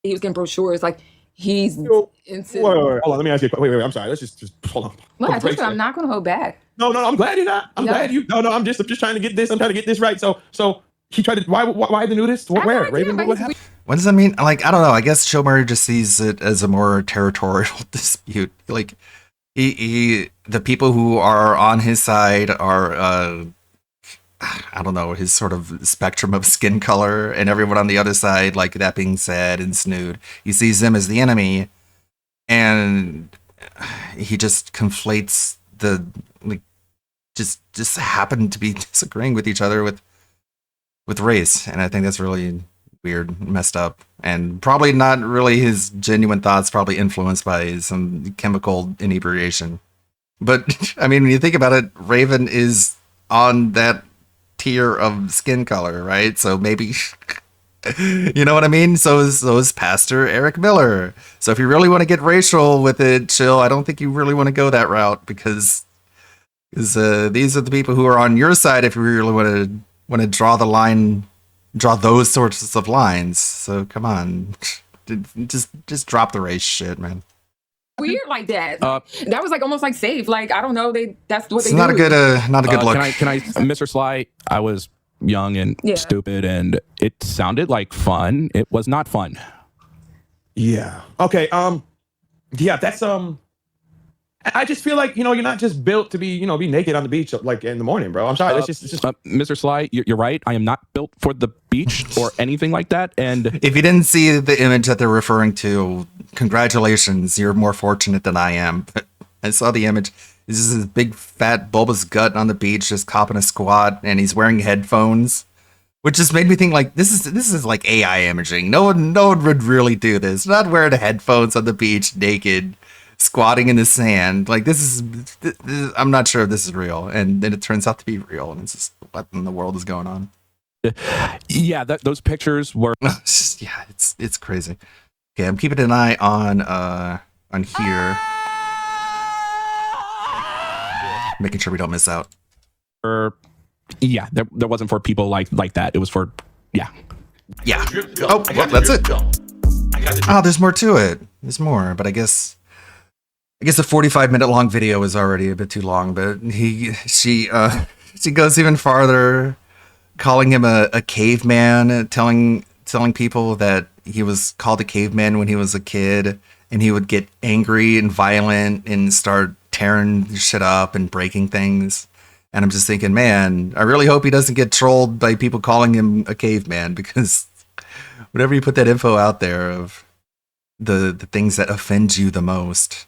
G: He was getting brochures. Like he's
H: Wait,
G: into.
H: hold on. Let me ask you. Wait. I'm sorry. Let's just hold on.
G: Look, I told
H: Break
G: you, I'm
H: it.
G: not going to hold back.
H: No. I'm glad you're not. I'm
G: Yeah.
H: glad you. No. I'm just trying to get this. I'm trying to get this right. So he tried to. Why the nudist?
G: I have
H: Where?
G: no idea,
H: Raven?
G: but
H: What
G: he's
H: happened?
B: What does that mean? Like, I don't know. I guess Chill Murray just sees it as a more territorial dispute. Like, the people who are on his side are, I don't know, his sort of spectrum of skin color, and everyone on the other side, like that being said and Snood, he sees them as the enemy, and he just conflates the, like, just happen to be disagreeing with each other with race, and I think that's really weird, messed up, and probably not really his genuine thoughts, probably influenced by some chemical inebriation. But I mean, when you think about it, Raven is on that tier of skin color, right? So maybe you know what I mean? So is Pastor Eric Miller. So if you really want to get racial with it, Chill, I don't think you really want to go that route, because these are the people who are on your side if you really want to draw the line, draw those sorts of lines. So come on, just drop the race shit, man.
G: Weird like that. That was like almost like safe. Like I don't know. That's what
B: It's
G: they
B: not a
G: do.
B: good look.
F: Can I, Mr. Sly? I was young and
G: Yeah.
F: stupid, and it sounded like fun. It was not fun.
H: Yeah. Okay. Yeah. That's I just feel like you're not just built to be be naked on the beach like in the morning, bro. I'm sorry. That's just. It's just
F: Mr. Sly, you're right. I am not built for the beach or anything like that. And
B: If you didn't see the image that they're referring to, congratulations, you're more fortunate than I am. But I saw the image. This is his big fat bulbous gut on the beach, just copping a squat, and he's wearing headphones, which just made me think like this is like AI imaging. No one would really do this. Not wearing headphones on the beach, naked, squatting in the sand. Like this, I'm not sure if this is real, and then it turns out to be real, and it's just what in the world is going on.
F: yeah, those pictures were
B: Yeah, it's crazy. Okay, I'm keeping an eye on here, making sure we don't miss out.
F: yeah, there wasn't for people like that. It was for
B: Yeah. Oh, well, that's it. Oh, there's more to it. There's more, but I guess the 45-minute long video is already a bit too long. But she goes even farther, calling him a caveman, telling people that he was called a caveman when he was a kid, and he would get angry and violent and start tearing shit up and breaking things. And I'm just thinking, man, I really hope he doesn't get trolled by people calling him a caveman, because whenever you put that info out there of the things that offend you the most,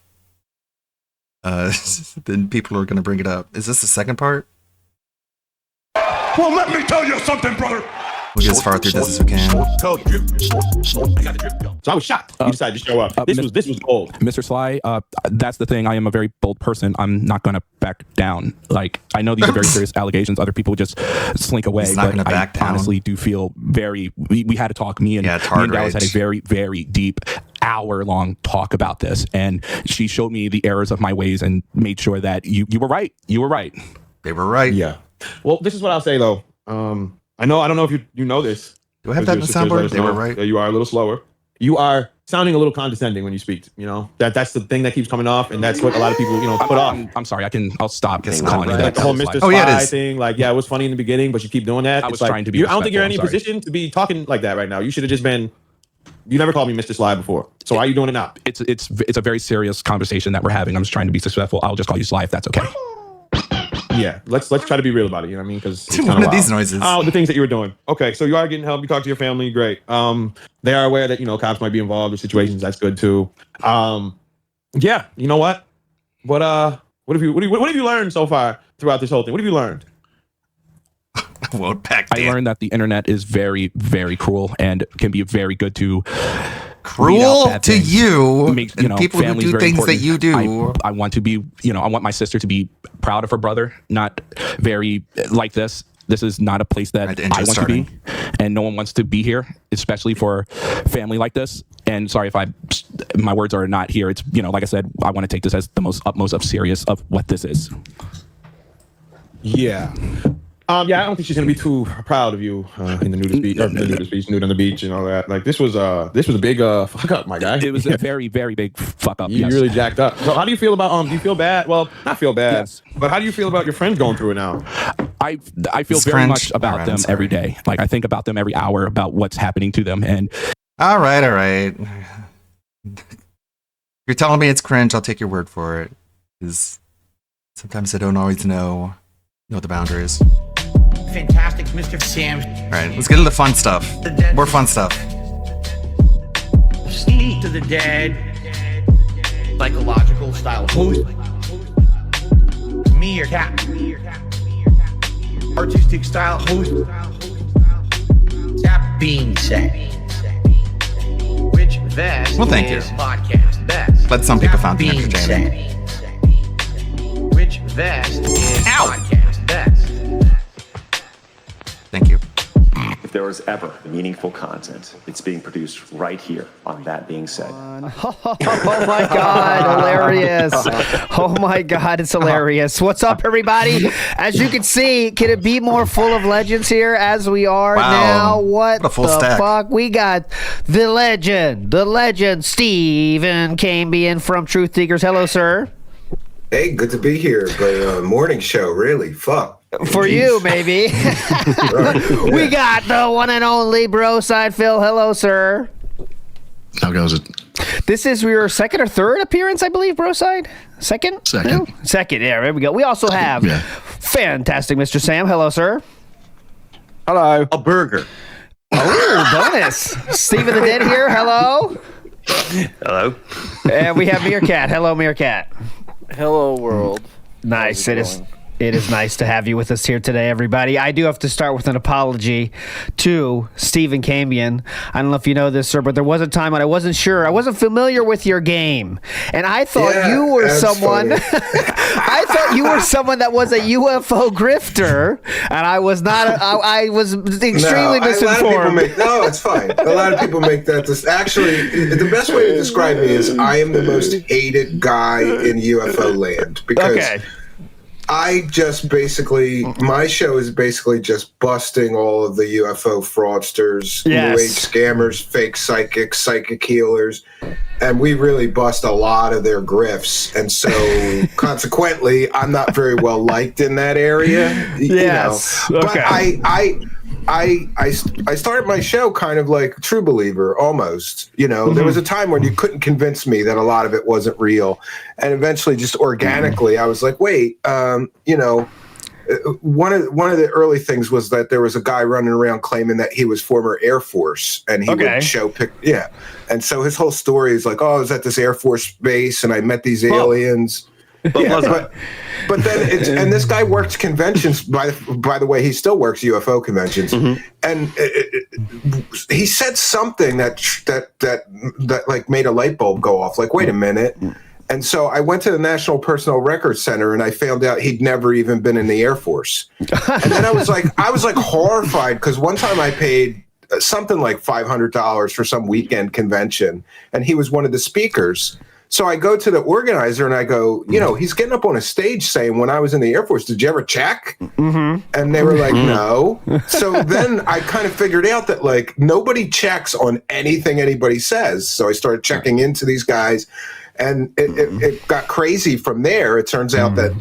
B: then people are going to bring it up. Is this the second part?
A: Well, let me tell you something, brother.
B: We'll get as far through this as we can.
H: so I was shocked. You decided to show up. This was gold.
F: Mr. Sly, that's the thing. I am a very bold person. I'm not going to back down. Like, I know these are very serious allegations. Other people would just slink away.
B: He's not
F: but
B: gonna back
F: I
B: down.
F: honestly do feel very. We had to talk. Me and
B: it's hard
F: Dallas had a
B: rage.
F: very, very deep, hour-long talk about this, and she showed me the errors of my ways and made sure that you were right. You were right.
B: They were right.
H: Yeah. Well, this is what I'll say though. I don't know if you know this.
B: Do I have that in the
H: Sisters let
B: soundboard?
H: us
B: They were
H: know
B: right.
H: that you are a little slower. You are sounding a little condescending when you speak. That's the thing that keeps coming off, and that's what a lot of people put off.
F: I'm sorry. I'll stop
B: Guess
F: calling
B: not,
F: you
B: right?
F: that.
H: Like the whole
F: Mr.
H: Mr.
B: Oh, yeah, it
H: Spy
B: is.
H: thing, like it was funny in the beginning, but you keep doing that.
F: I
H: It's
F: was
H: like,
F: trying to be
H: I don't think you're in any
F: respectful, I'm sorry.
H: position to be talking like that right now. You should have just been You never called me Mr. Sly before. So why are you doing it now?
F: It's a very serious conversation that we're having. I'm just trying to be successful. I'll just call you Sly if that's okay.
H: Yeah, let's try to be real about it. You know what I mean? Because
B: One of these noises.
H: Oh, the things that you were doing. Okay, so you are getting help. You talk to your family. Great. They are aware that cops might be involved in situations. That's good too. Yeah. You know what? What have you learned so far throughout this whole thing? What have you learned?
B: Well, back
F: I learned that the internet is very, very cruel and can be very good to
B: cruel
F: bad
B: to
F: things.
B: you,
F: Makes,
B: and people who
F: family's
B: do
F: very
B: things
F: important.
B: that you do.
F: I want to be, I want my sister to be proud of her brother, not very like this. This is not a place that I want to be, and no one wants to be here, especially for family like this. And sorry if my words are not here. It's, like I said, I want to take this as the utmost of serious of what this is.
H: Yeah. I don't think she's gonna be too proud of you in the nudist beach, nude on the beach, and all that. Like this was a big fuck up, my guy.
F: It was a very, very big fuck up.
H: You
F: yes.
H: really jacked up. So how do you feel about do you feel bad? Well, not feel bad,
F: Yes.
H: but how do you feel about your friends going through it now?
F: I feel
B: It's
F: very
B: cringe.
F: much about
B: All right,
F: them
B: I'm sorry.
F: every day. Like I think about them every hour about what's happening to them, and
B: All right. You're telling me it's cringe. I'll take your word for it. Because sometimes I don't always know the boundaries.
I: Fantastic, Mr. Sam.
B: All right, let's get into the fun stuff. More fun stuff.
I: Steve to the dead. Psychological style host. Meerkat. Artistic style host. That being said, which vest
B: Well, thank you.
I: is podcast best?
B: Let some people find it
I: Being
B: entertaining.
I: said, which vest is podcast best?
B: Thank you.
J: If there was ever meaningful content, it's being produced right here on That Being Said.
K: Oh my God, hilarious. Oh my God, it's hilarious. What's up, everybody? As you can see, can it be more full of legends here as we are
B: Wow.
K: now? What
B: What a full
K: the
B: stack.
K: fuck? We got the legend, Stephen Cambian from Truth Seekers. Hello, sir.
L: Hey, good to be here. But morning show, really? Fuck.
K: For you, maybe. We got the one and only Broside Phil. Hello, sir.
M: How goes it?
K: This is your second or third appearance, I believe, Broside? Second?
M: Second.
K: No? Second, yeah, there we go. We also have fantastic Mr. Sam. Hello, sir.
C: Hello.
L: A burger.
K: Oh, bonus. Stephen the Dead here. Hello.
L: Hello.
K: And we have Meerkat. Hello, Meerkat.
N: Hello, world.
K: Nice.
N: How's it
K: It is.
N: going?
K: It is nice to have you with us here today, everybody. I do have to start with an apology to Stephen Cambian. I don't know if you know this, sir, but there was a time when I wasn't sure. I wasn't familiar with your game. And I thought you were someone I thought you were someone that was a UFO grifter, and I was not I was extremely misinformed.
L: No, it's fine. A lot of people make that. Actually, the best way to describe me is I am the most hated guy in UFO land because I just basically, my show is basically just busting all of the UFO fraudsters, New Age scammers, fake psychics, psychic healers, and we really bust a lot of their grifts. And so, consequently, I'm not very well liked in that area.
K: Yes.
L: You know. But I started my show kind of like True Believer, almost. You know, there was a time when you couldn't convince me that a lot of it wasn't real, and eventually, just organically, I was like, wait, you know. One of the early things was that there was a guy running around claiming that he was former Air Force, and he would show and so his whole story is like, oh, I was at this Air Force base and I met these aliens. But then and this guy works conventions. By the way, he still works UFO conventions, and he said something that like made a light bulb go off. Like, wait a minute. And so I went to the National Personal Records Center and I found out he'd never even been in the Air Force. And then I was like horrified because one time I paid something like $500 for some weekend convention and he was one of the speakers. So I go to the organizer and I go, you know, he's getting up on a stage saying, when I was in the Air Force, did you ever check? And they were like, no. So then I kind of figured out that like nobody checks on anything anybody says. So I started checking into these guys. And it got crazy from there. It turns out that,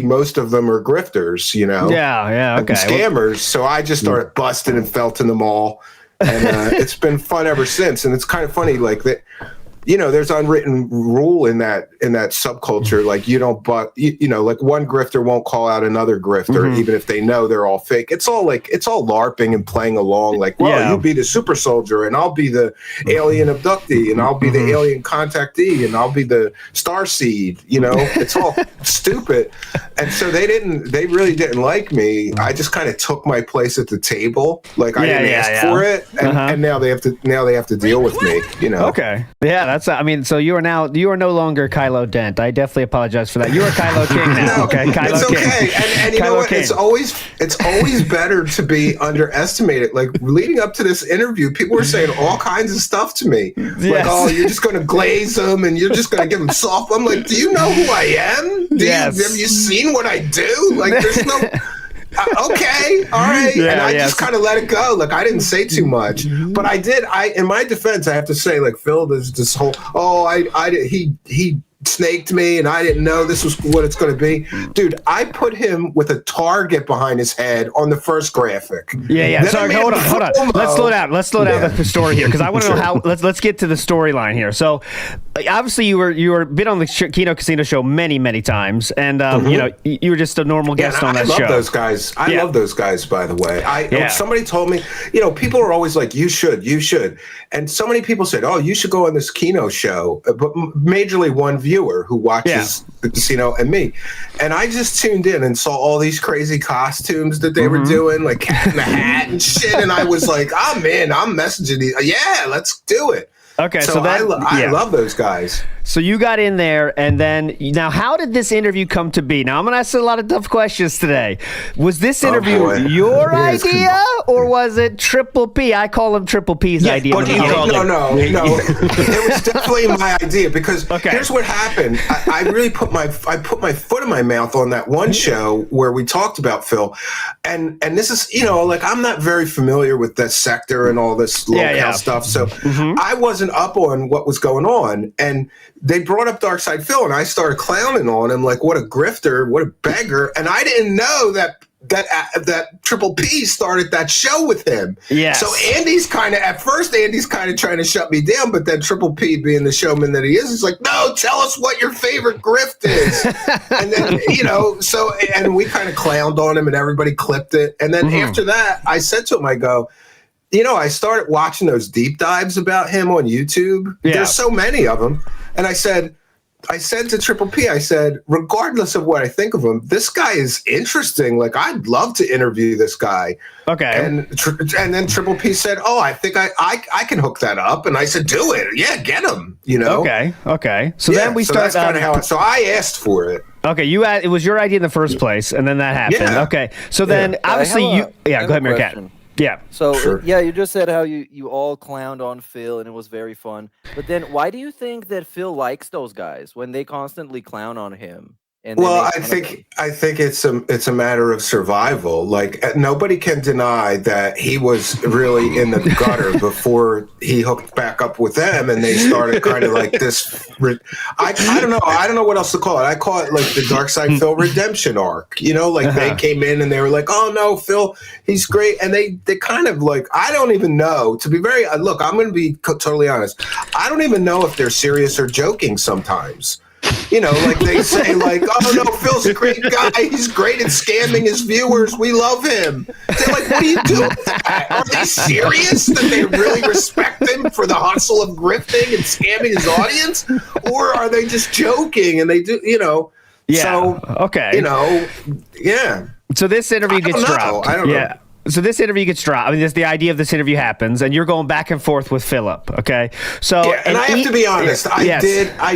L: most of them are grifters, you know?
K: Yeah, okay.
L: And scammers. So I just started busting and felting them all. And it's been fun ever since. And it's kind of funny, like that. You know, there's unwritten rule in that subculture. Like you don't, you know, like one grifter won't call out another grifter, even if they know they're all fake. It's all LARPing and playing along. Like, well, you be the super soldier, and I'll be the alien abductee, and I'll be the alien contactee, and I'll be the star seed. You know, it's all stupid. And so they really didn't like me. I just kind of took my place at the table. Like I didn't ask for it, and now they have to deal with me. You know.
K: Okay. Yeah. I mean, so you are no longer Kylo Dent. I definitely apologize for that. You are Kylo King now. Okay, Kylo
L: it's
K: King.
L: Okay. And you know what? King. It's always better to be underestimated. Like leading up to this interview, people were saying all kinds of stuff to me. Yes. Like, oh, you're just going to glaze them and you're just going to give them soft. I'm like, do you know who I am? Have you seen what I do? Like, there's no. Okay, all right. Yeah, and I just kind of let it go. Like I didn't say too much, but I did. In my defense, I have to say, like Phil, there's this whole he snaked me and I didn't know this was what it's going to be. Dude, I put him with a target behind his head on the first graphic.
K: Yeah. Sorry, hold on. Let's slow down the story here because I want to know how. Let's get to the storyline here. So, obviously, you were been on the Kino Casino show many times, and you know you were just a normal guest on that show.
L: I love those guys. I love those guys. By the way, somebody told me, you know, people are always like, you should, and so many people said, oh, you should go on this Kino show, but majorly one viewer who watches the casino and me, and I just tuned in and saw all these crazy costumes that they were doing, like Cat in the Hat and shit, and I was like, I'm in. I'm messaging these. Yeah, let's do it.
K: Okay,
L: so I love those guys.
K: So you got in there, and then now, how did this interview come to be? Now I'm going to ask a lot of tough questions today. Was this interview your idea, or was it Triple P? I call him Triple P's idea.
L: No. It was definitely my idea because here's what happened. I really put my foot in my mouth on that one show where we talked about Phil, and this is, you know, like I'm not very familiar with that sector and all this locale stuff, so I wasn't up on what was going on, and they brought up Darkside Phil, and I started clowning on him like, what a grifter, what a beggar, and I didn't know that Triple P started that show with him. Yeah. So Andy's kind of trying to shut me down, but then Triple P, being the showman that he is like, no, tell us what your favorite grift is. And then, you know, and we kind of clowned on him, and everybody clipped it. And then after that, I said to him, I go, you know, I started watching those deep dives about him on YouTube. Yeah. There's so many of them. And I said to Triple P, I said, regardless of what I think of him, this guy is interesting. Like, I'd love to interview this guy. Okay. And then Triple P said, oh, I think I can hook that up. And I said, do it. Yeah, get him, you know?
K: Okay. So then we started.
L: That's kind of how so I asked for it.
K: Okay, it was your idea in the first place, and then that happened. Yeah. Okay. So then, obviously, go ahead, Meerkat. Yeah.
N: So you just said how you all clowned on Phil and it was very fun. But then why do you think that Phil likes those guys when they constantly clown on him?
L: Well, I think it's a matter of survival. Like nobody can deny that he was really in the gutter before he hooked back up with them, and they started kind of like this. I don't know what else to call it. I call it like the Darkside Phil redemption arc. You know, like they came in and they were like, "Oh no, Phil, he's great," and they kind of like, I don't even know. To be very look, I'm going to be totally honest. I don't even know if they're serious or joking sometimes. You know, like they say, like, oh no, Phil's a great guy. He's great at scamming his viewers. We love him. They're like, what do you do with that? Are they serious that they really respect him for the hustle of grifting and scamming his audience? Or are they just joking and they do, you know?
K: Yeah.
L: So,
K: okay.
L: You know, yeah.
K: So this interview gets dropped.
L: I don't know.
K: So this interview gets dropped. I mean, the idea of this interview happens, and you're going back and forth with Philip. Okay, so
L: and I have to be honest. I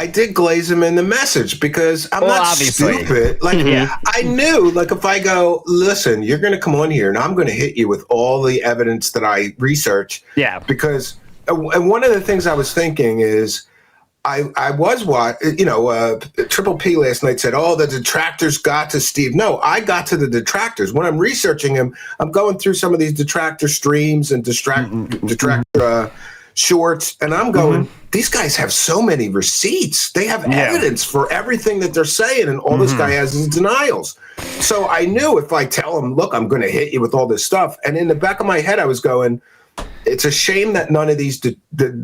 L: did glaze him in the message because I'm not stupid. Like I knew, like if I go, listen, you're going to come on here, and I'm going to hit you with all the evidence that I research. Yeah, because and one of the things I was thinking is. I was Triple P last night said, oh, the detractors got to Steve. No, I got to the detractors. When I'm researching him, I'm going through some of these detractor streams and detractor shorts, and I'm going, these guys have so many receipts. They have evidence for everything that they're saying, and all this guy has is denials. So I knew if I tell him, look, I'm going to hit you with all this stuff. And in the back of my head, I was going, it's a shame that none of these,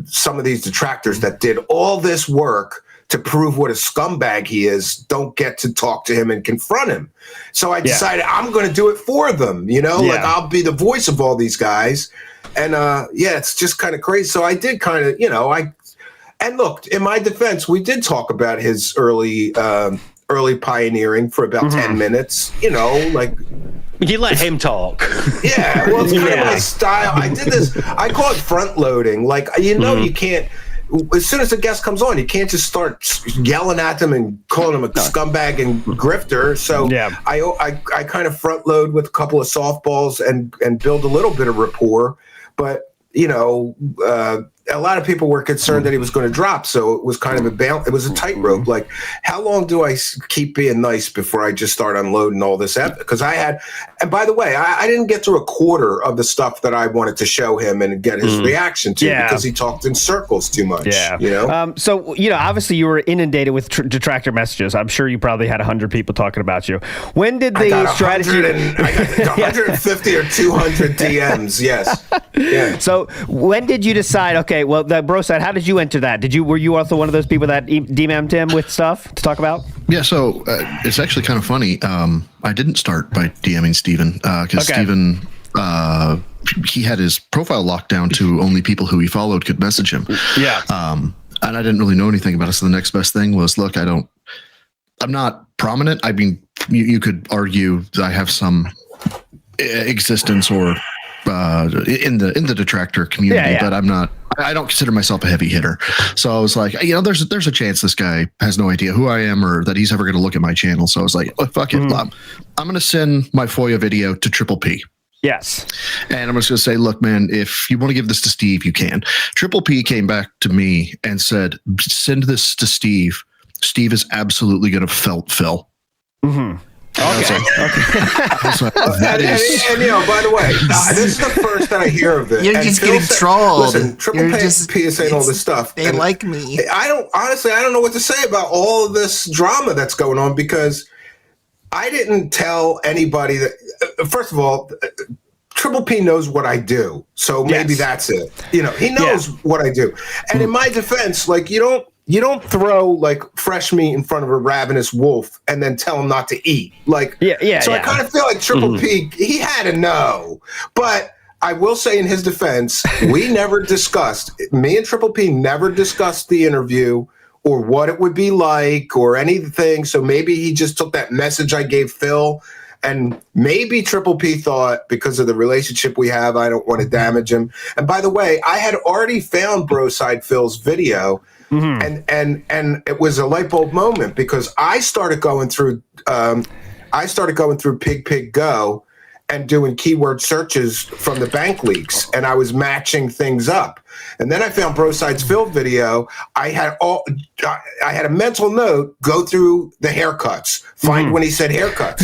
L: some of these detractors that did all this work to prove what a scumbag he is don't get to talk to him and confront him. So I decided I'm going to do it for them. You know, like I'll be the voice of all these guys. And it's just kind of crazy. So I did kind of, and look, in my defense, we did talk about his early pioneering for about 10 minutes, like.
O: You let him talk.
L: Yeah, well, it's kind of my style. I did this, I call it front loading. Like, you can't, as soon as the guest comes on, you can't just start yelling at them and calling them a scumbag and grifter. So I kind of front load with a couple of softballs and build a little bit of rapport. But, a lot of people were concerned that he was going to drop. So it was kind of it was a tightrope. Like, how long do I keep being nice before I just start unloading all this? Because and by the way, I didn't get through a quarter of the stuff that I wanted to show him and get his reaction to because he talked in circles too much. Yeah.
K: So, obviously you were inundated with detractor messages. I'm sure you probably had 100 people talking about you. When did the strategy...
L: I got 150 or 200 DMs. Yes. Yeah.
K: So when did you decide, okay, well, the bro side, how did you enter that? Were you also one of those people that DM'd him with stuff to talk about?
M: Yeah, so it's actually kind of funny. I didn't start by DMing Steven because Steven, he had his profile locked down to only people who he followed could message him.
K: Yeah.
M: And I didn't really know anything about it. So the next best thing was, look, I'm not prominent. I mean, you could argue that I have some existence or in the detractor community, but I don't consider myself a heavy hitter. So I was like, there's a chance this guy has no idea who I am or that he's ever going to look at my channel. So I was like, oh, fuck it. I'm going to send my FOIA video to Triple P.
K: Yes.
M: And I'm just going to say, look, man, if you want to give this to Steve, you can. Triple P came back to me and said, send this to Steve. Steve is absolutely going to felt Phil.
L: Okay. And by the way, this is the first that I hear of this.
B: You're just getting trolled.
L: Listen, Triple P is saying all this stuff.
B: They like me.
L: I don't know what to say about all of this drama that's going on because I didn't tell anybody that. First of all, Triple P knows what I do, so maybe that's it. He knows what I do. And in my defense, like you don't throw like fresh meat in front of a ravenous wolf and then tell him not to eat. Like, So I kind of feel like Triple P, he had to know. But I will say in his defense, we never discussed, me and Triple P never discussed the interview or what it would be like or anything. So maybe he just took that message I gave Phil. And maybe Triple P thought because of the relationship we have, I don't want to damage him. And by the way, I had already found Broside Phil's video. And it was a light bulb moment because I started going through Pig Pig Go and doing keyword searches from the bank leaks, and I was matching things up. And then I found Broside's Phil video. I had a mental note: go through the haircuts, find when he said haircuts,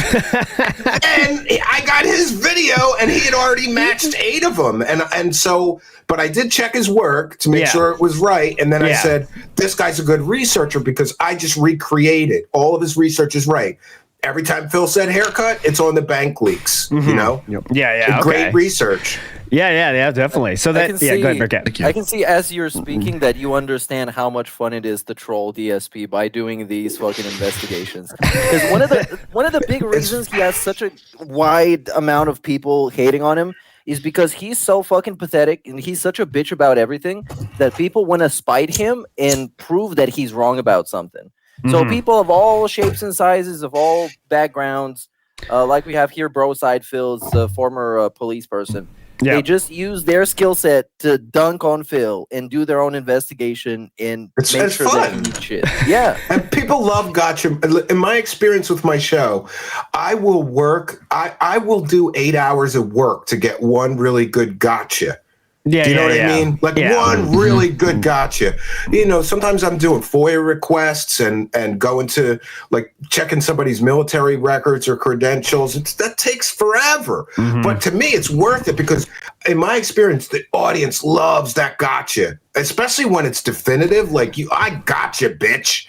L: and I got his video, and he had already matched 8 of them, and so. But I did check his work to make sure it was right. And then I said, this guy's a good researcher because I just recreated. All of his research is right. Every time Phil said haircut, it's on the bank leaks, Great research.
K: Yeah, definitely. So that, go ahead, Burkett.
N: I can see as you're speaking that you understand how much fun it is to troll DSP by doing these fucking investigations. Because one of the big reasons he has such a wide amount of people hating on him is because he's so fucking pathetic and he's such a bitch about everything that people want to spite him and prove that he's wrong about something. So people of all shapes and sizes, of all backgrounds, like we have here, Broside Phil's former police person, they just use their skill set to dunk on Phil and do their own investigation and make sure that he eats shit. Yeah.
L: And people love gotcha. In my experience with my show, I will work, I will do 8 hours of work to get one really good gotcha.
K: Yeah,
L: Do you know
K: yeah,
L: what
K: yeah.
L: I mean? Like
K: Yeah.
L: one really good gotcha. You know, sometimes I'm doing FOIA requests and going to like checking somebody's military records or credentials. That takes forever. But to me, it's worth it because in my experience, the audience loves that gotcha, especially when it's definitive. Like I gotcha, bitch.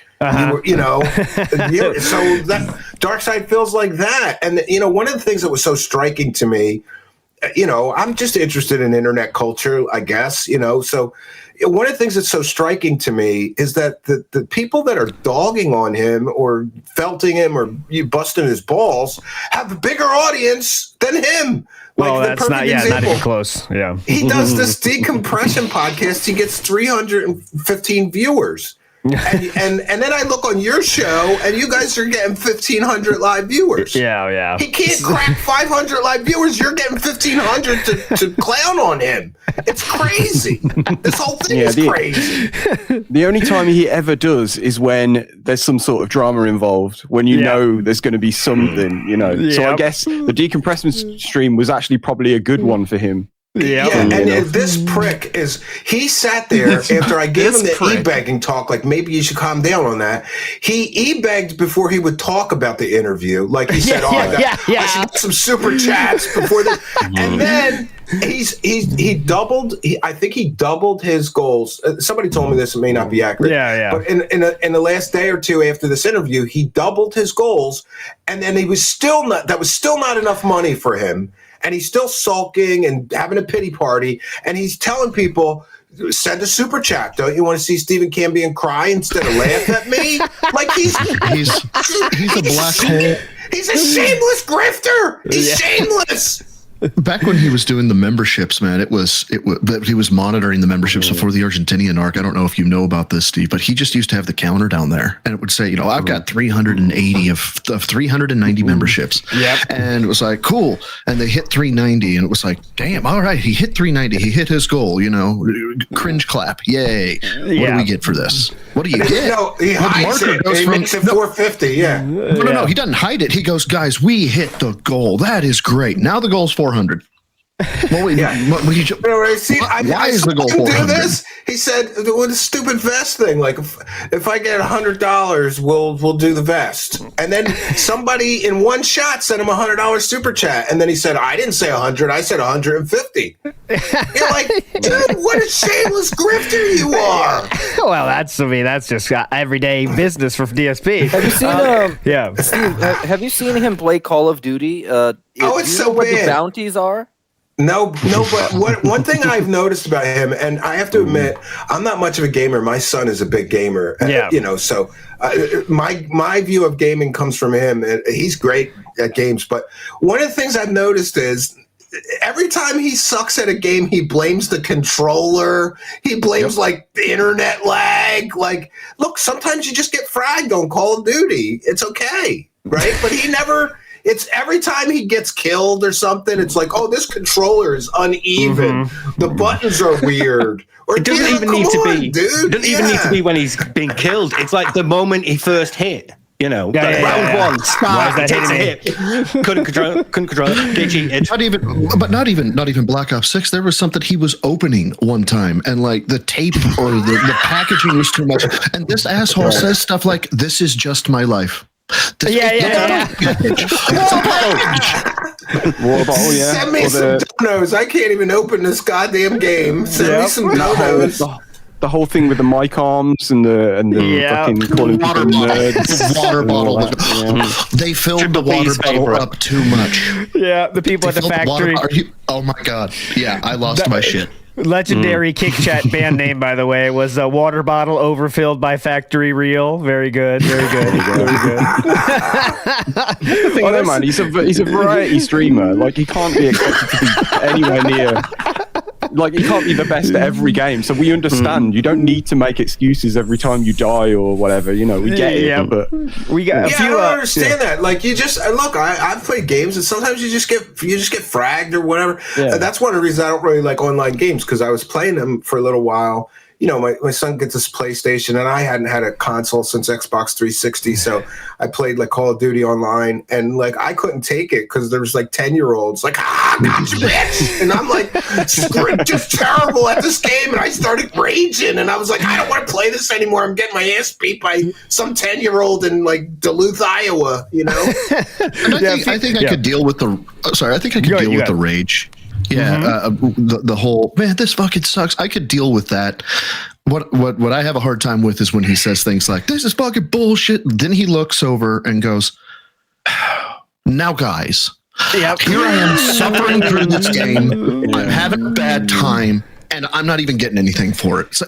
L: You know, so that Darkseid feels like that. And, you know, one of the things that was so striking to me, you know, I'm just interested in internet culture, I guess, you know. So one of the things that's so striking to me is that the people that are dogging on him or felting him or busting his balls have a bigger audience than him.
K: Well,
L: the
K: that's
L: perfect
K: not
L: example,
K: even close. Yeah.
L: He does this decompression podcast. He gets 315 viewers. And then I look on your show, and you guys are getting 1,500 live viewers.
K: Yeah.
L: He can't crack 500 live viewers. You're getting 1,500 to clown on him. It's crazy. This whole thing is crazy.
P: The only time he ever does is when there's some sort of drama involved, when you know there's going to be something, you know. So I guess the decompression stream was actually probably a good one for him.
L: Yeah, and this prick he sat there after I gave him the e-begging talk, like maybe you should calm down on that. He e-begged before he would talk about the interview. Like he said, I should get some super chats before this. And then he doubled, I think he doubled his goals. Somebody told me this, it may not be accurate. But in the last day or two after this interview, he doubled his goals, and then that was still not enough money for him. And he's still sulking and having a pity party. And he's telling people, send a super chat. Don't you want to see Stephen Cambion cry instead of laugh at me? Like he's
M: a black hole.
L: He's a shameless grifter. He's shameless.
M: Back when he was doing the memberships, man, it was he was monitoring the memberships before the Argentinian arc. I don't know if you know about this, Steve, but he just used to have the counter down there, and it would say, you know, I've got 380 of 390 memberships. Yep. And it was like, cool. And they hit 390, and it was like, damn, all right, he hit 390. He hit his goal, you know, cringe clap. Yay. What do we get for this? What do you get?
L: No, he hides it. He makes it 450, yeah.
M: No, he doesn't hide it. He goes, guys, we hit the goal. That is great. Now the goal's 400. Well, why is the goal 400?
L: This? He said, "What a stupid vest thing! Like, if I get $100, we'll do the vest." And then somebody in one shot sent him $100 super chat, and then he said, "I didn't say 100. I said 150." You're like, dude, what a shameless grifter you are!
K: Well, that's just everyday business for DSP.
N: Have you seen
K: Steve,
N: have you seen him play Call of Duty?
L: It's so
N: what
L: bad.
N: The bounties are?
L: No, but one thing I've noticed about him, and I have to admit, I'm not much of a gamer. My son is a big gamer. You know, so my view of gaming comes from him. He's great at games, but one of the things I've noticed is every time he sucks at a game, he blames the controller. He blames like the internet lag. Like, look, sometimes you just get fragged on Call of Duty. It's okay, right? But he never. It's every time he gets killed or something, it's like, oh, this controller is uneven. The buttons are weird. Or
O: it doesn't even need to be. Dude. It doesn't even need to be when he's been killed. It's like the moment he first hit. You know, round one, start, takes a hit. Couldn't control it. Get cheated.
M: Not even Black Ops 6. There was something he was opening one time, and like the tape or the packaging was too much. And this asshole says stuff like, "This is just my life."
P: Water bottle, yeah.
L: Send me some donos. I can't even open this goddamn game. Send me some donos.
P: The whole thing with the mic arms and the fucking calling people nerds.
M: Water bottle. They filled the water bottle up too much.
K: Yeah, the people at the factory.
M: Oh my god. Yeah, I lost my shit.
K: Legendary Kick Chat band name, by the way, was a water bottle overfilled by Factory Real. Very good, very good, very good.
P: I know, man. He's a variety streamer. Like, he can't be expected to be anywhere near. Like, he can't be the best at every game. So we understand. You don't need to make excuses every time you die or whatever. You know, we get it. But
K: we got a few.
L: I don't understand that. Like, you just look. I've played games, and sometimes you just get fragged or whatever. That's one of the reasons I don't really like online games, because I was playing them for a little while. you know, my son gets this PlayStation, and I hadn't had a console since Xbox 360, so I played like Call of Duty online, and like I couldn't take it because there was like 10-year-olds like, gotcha, bitch, and I'm like just terrible at this game, and I started raging, and I was like, I don't want to play this anymore. I'm getting my ass beat by some 10-year-old in like Duluth, Iowa, you know.
M: And I think I could deal with the. Sorry, I think I could deal with the rage. Yeah, the whole man, this fucking sucks. I could deal with that. What I have a hard time with is when he says things like, "This is fucking bullshit." Then he looks over and goes, "Now, guys, here I am suffering through this game. I'm having a bad time, and I'm not even getting anything for it." So,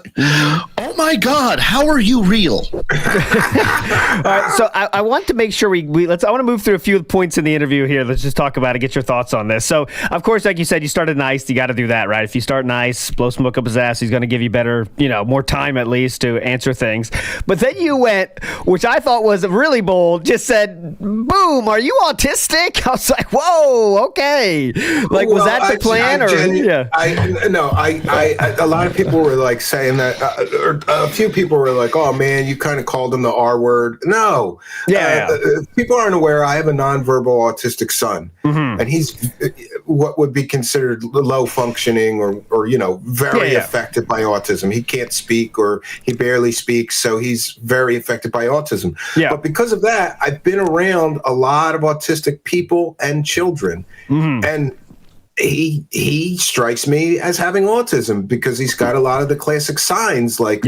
M: oh my God, how are you real?
K: All right, so I want to make sure I want to move through a few points in the interview here. Let's just talk about it, get your thoughts on this. So, of course, like you said, you started nice. You got to do that, right? If you start nice, blow smoke up his ass, he's going to give you better, more time at least to answer things. But then you went, which I thought was really bold, just said, boom, are you autistic? I was like, whoa, okay. Like, was that the plan?
L: A lot of people were like saying that, or a few people were like, "Oh man, you kind of called him the R word." No, people aren't aware. I have a nonverbal autistic son, and he's what would be considered low functioning or very affected by autism. He can't speak or he barely speaks, so he's very affected by autism. Yeah. But because of that, I've been around a lot of autistic people and children, and he strikes me as having autism because he's got a lot of the classic signs, like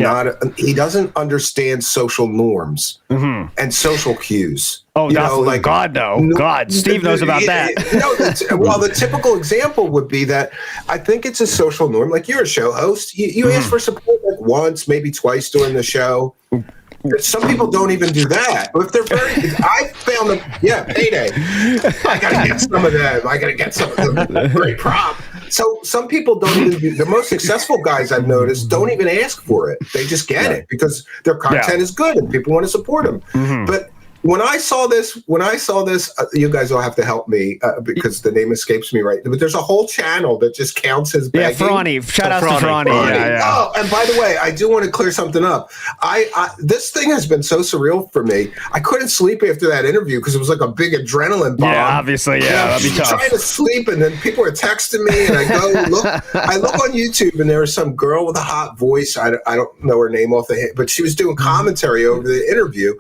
L: he doesn't understand social norms and social cues.
K: Oh, God, Steve knows about that.
L: Well, the typical example would be that I think it's a social norm. Like, you're a show host. You ask for support like once, maybe twice during the show. Some people don't even do that. But if they're I found them, payday. I got to get some of them. I got to get some of them. Great prop. So some people don't even do, the most successful guys I've noticed don't even ask for it. They just get it because their content is good and people want to support them. But when I saw this, you guys all have to help me because the name escapes me right. But there's a whole channel that just counts as begging.
K: Yeah, Franny. Shout out to Franny.
L: Oh, and by the way, I do want to clear something up. This thing has been so surreal for me. I couldn't sleep after that interview because it was like a big adrenaline bomb.
K: Yeah, obviously, that'd be tough.
L: Trying to sleep, and then people are texting me, and I look on YouTube, and there was some girl with a hot voice. I don't know her name off the head, but she was doing commentary over the interview.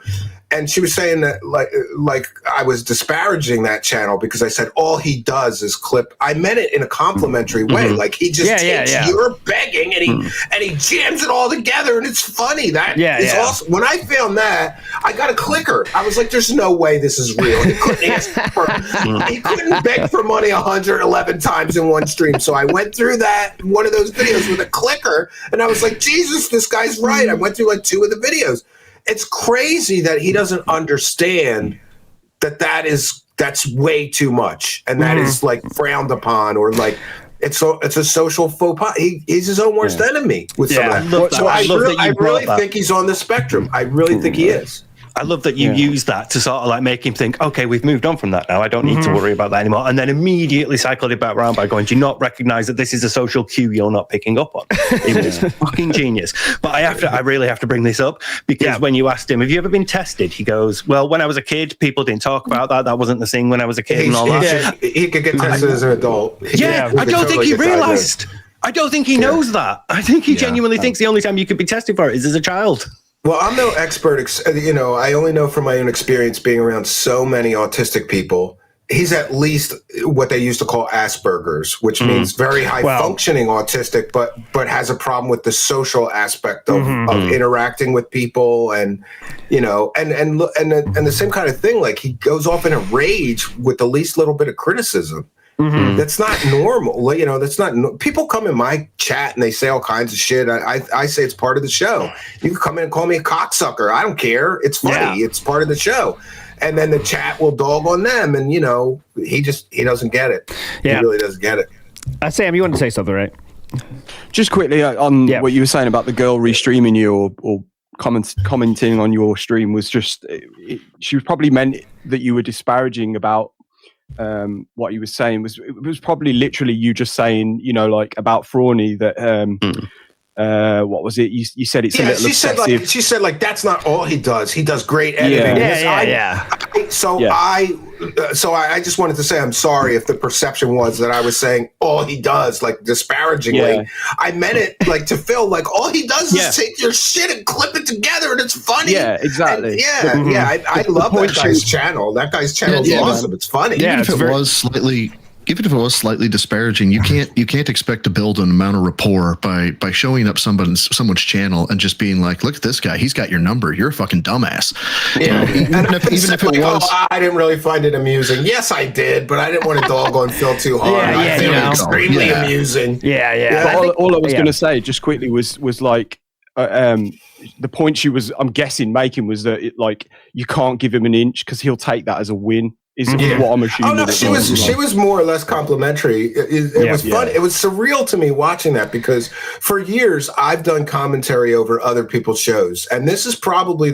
L: And she was saying that like I was disparaging that channel because I said all he does is clip. I meant it in a complimentary way. Like he just takes your begging and he jams it all together and it's funny. That is awesome. When I found that, I got a clicker. I was like, there's no way this is real. He couldn't beg for money 111 times in one stream. So I went through one of those videos with a clicker and I was like, Jesus, this guy's right. I went through like 2 of the videos. It's crazy that he doesn't understand that's way too much, and that is like frowned upon, or like it's a social faux pas. He's his own worst enemy with some of that. So I really think he's on the spectrum. I really think he is.
O: I love that you use that to sort of like make him think, okay, we've moved on from that now. I don't need to worry about that anymore. And then immediately cycled it back around by going, do you not recognize that this is a social cue you're not picking up on? It was fucking genius. But I really have to bring this up because when you asked him, have you ever been tested? He goes, well, when I was a kid, people didn't talk about that. That wasn't the thing when I was a kid and all that.
L: He could get tested as an adult.
O: I don't think he realized. I don't think he knows that. I think he genuinely thinks the only time you could be tested for it is as a child.
L: Well, I'm no expert. I only know from my own experience being around so many autistic people. He's at least what they used to call Asperger's, which means very high functioning autistic, but has a problem with the social aspect of interacting with people, and and the same kind of thing. Like he goes off in a rage with the least little bit of criticism. That's not normal. That's not. People come in my chat and they say all kinds of shit. I say it's part of the show. You can come in and call me a cocksucker. I don't care. It's funny. It's part of the show. And then the chat will dog on them, and he doesn't get it. He really doesn't get it.
K: Sam, you wanted to say something, right?
P: Just quickly on what you were saying about the girl restreaming you or commenting on your stream was just she was probably meant that you were disparaging about. What he was saying was probably literally you just saying, like about Frawny that what was it? You said it's a little obsessive.
L: She said that's not all he does. He does great editing. I just wanted to say I'm sorry if the perception was that I was saying all he does disparagingly.
P: Yeah.
L: I meant it to Phil all he does is take your shit and clip it together and it's funny.
P: Yeah, exactly.
L: And I love that guy's channel. That guy's channel is awesome. It's funny.
M: Even if it was slightly disparaging, you can't expect to build an amount of rapport by showing up someone's channel and just being like, look at this guy, he's got your number, you're a fucking dumbass.
L: Yeah.
M: Even if it was,
L: I didn't really find it amusing. Yes, I did, but I didn't want to dog on Phil too hard. I found it extremely amusing.
P: But all I was going to say just quickly was the point she was, I'm guessing, making was that you can't give him an inch because he'll take that as a win. Is what I'm assuming.
L: Oh no, she was more or less complimentary. It was fun. It was surreal to me watching that because for years I've done commentary over other people's shows, and this is probably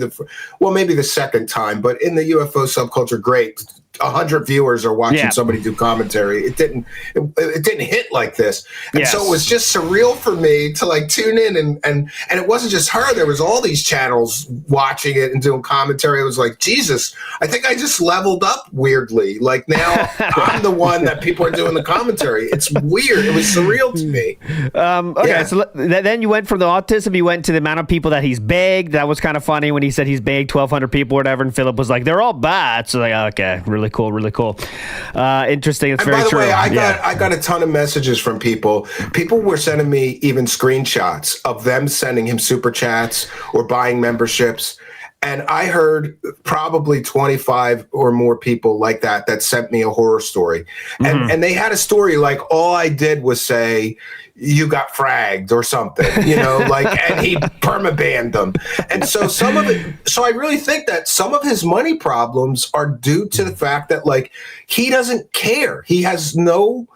L: maybe the second time, but in the UFO subculture, great. 100 viewers are watching somebody do commentary. It didn't hit like this, and so it was just surreal for me to tune in and it wasn't just her. There was all these channels watching it and doing commentary. It was like, Jesus, I think I just leveled up weirdly. Now I'm the one that people are doing the commentary. It's weird. It was surreal to me.
K: So then you went from the autism, you went to the amount of people that he's begged. That was kind of funny when he said he's begged 1,200 people or whatever, and Philip was like, they're all bots. So okay, really cool. Interesting. It's very true.
L: By the way, I got a ton of messages from people. People were sending me even screenshots of them sending him super chats or buying memberships. And I heard probably 25 or more people like that sent me a horror story. And they had a story all I did was say, you got fragged or something, and he permabanned them. And so so I really think that some of his money problems are due to the fact that he doesn't care. He has no,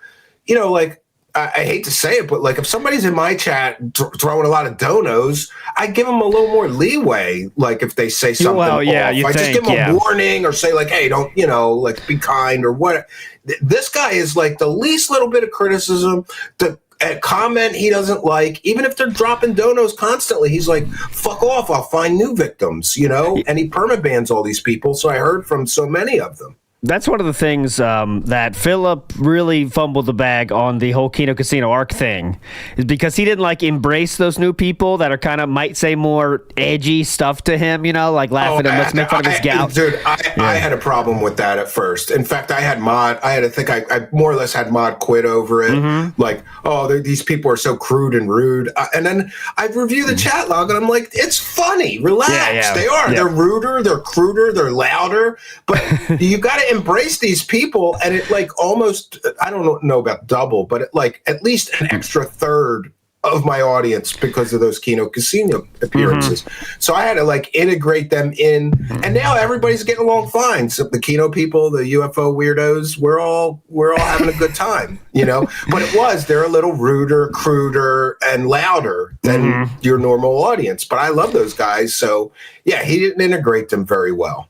L: I hate to say it, but if somebody's in my chat throwing a lot of donos, I give them a little more leeway. If they say something off, I just give them a warning or say hey, don't, be kind or what. This guy is the least little bit of criticism, a comment he doesn't like, even if they're dropping donos constantly, he's like, fuck off, I'll find new victims, and he permabans all these people. So I heard from so many of them.
K: That's one of the things that Philip really fumbled the bag on the whole Kino Casino ARC thing, is because he didn't embrace those new people that are kind of might say more edgy stuff to him, laugh at him, let's make fun of his gout.
L: Dude, I had a problem with that at first. In fact, I more or less had Mod quit over it. These people are so crude and rude. And then I review the chat log and I'm like, it's funny, relax. They are. They're ruder, they're cruder, they're louder, but you got to embrace these people, and it almost, I don't know about double, but at least an extra third of my audience because of those Kino Casino appearances. So I had to integrate them in, and now everybody's getting along fine. So the Kino people, the UFO weirdos, we're all having a good time, But they're a little ruder, cruder, and louder than your normal audience. But I love those guys, so he didn't integrate them very well.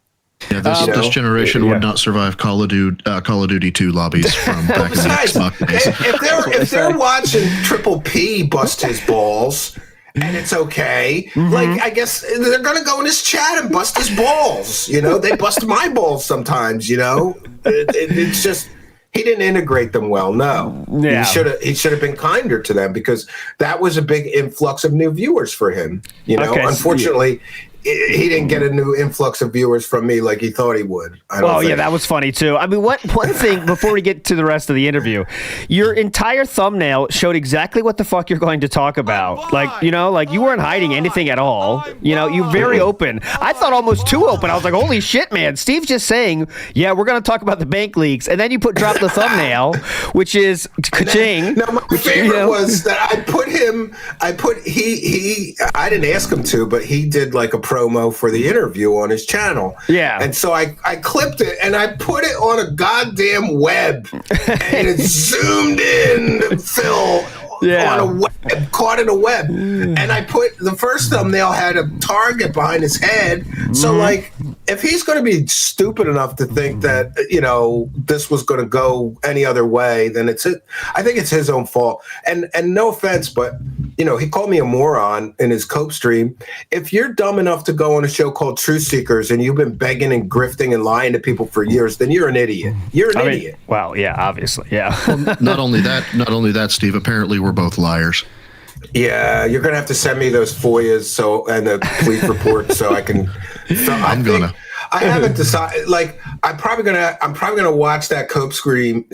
M: Yeah, this generation would not survive Call of Duty 2 lobbies from back in the Xbox days.
L: If they're watching Triple P bust his balls, and it's okay, I guess they're gonna go in his chat and bust his balls. They bust my balls sometimes. It's just he didn't integrate them well. No, he should have been kinder to them because that was a big influx of new viewers for him. Unfortunately. He didn't get a new influx of viewers from me like he thought he would.
K: That was funny too. I mean, one thing before we get to the rest of the interview, your entire thumbnail showed exactly what the fuck you're going to talk about. You weren't hiding anything at all. You're very open. I thought almost too open. I was like, holy shit, man. Steve's just saying, we're going to talk about the bank leaks, and then you drop the thumbnail, which is ka-ching.
L: No, my favorite was that I didn't ask him to, but he did a promo for the interview on his channel.
K: Yeah.
L: And so I clipped it and I put it on a goddamn web and it zoomed in Phil on a web, caught in a web. And I put the first thumbnail had a target behind his head. So if he's going to be stupid enough to think that, this was going to go any other way, then I think it's his own fault. And no offense, but he called me a moron in his Cope stream. If you're dumb enough to go on a show called Truth Seekers and you've been begging and grifting and lying to people for years, then you're an idiot. You're an idiot.
K: Well, yeah, obviously, yeah.
M: Not only that, Steve. Apparently, we're both liars.
L: Yeah, you're gonna have to send me those FOIAs and the police report so I can. I haven't decided. Like, I'm probably gonna watch that Cope stream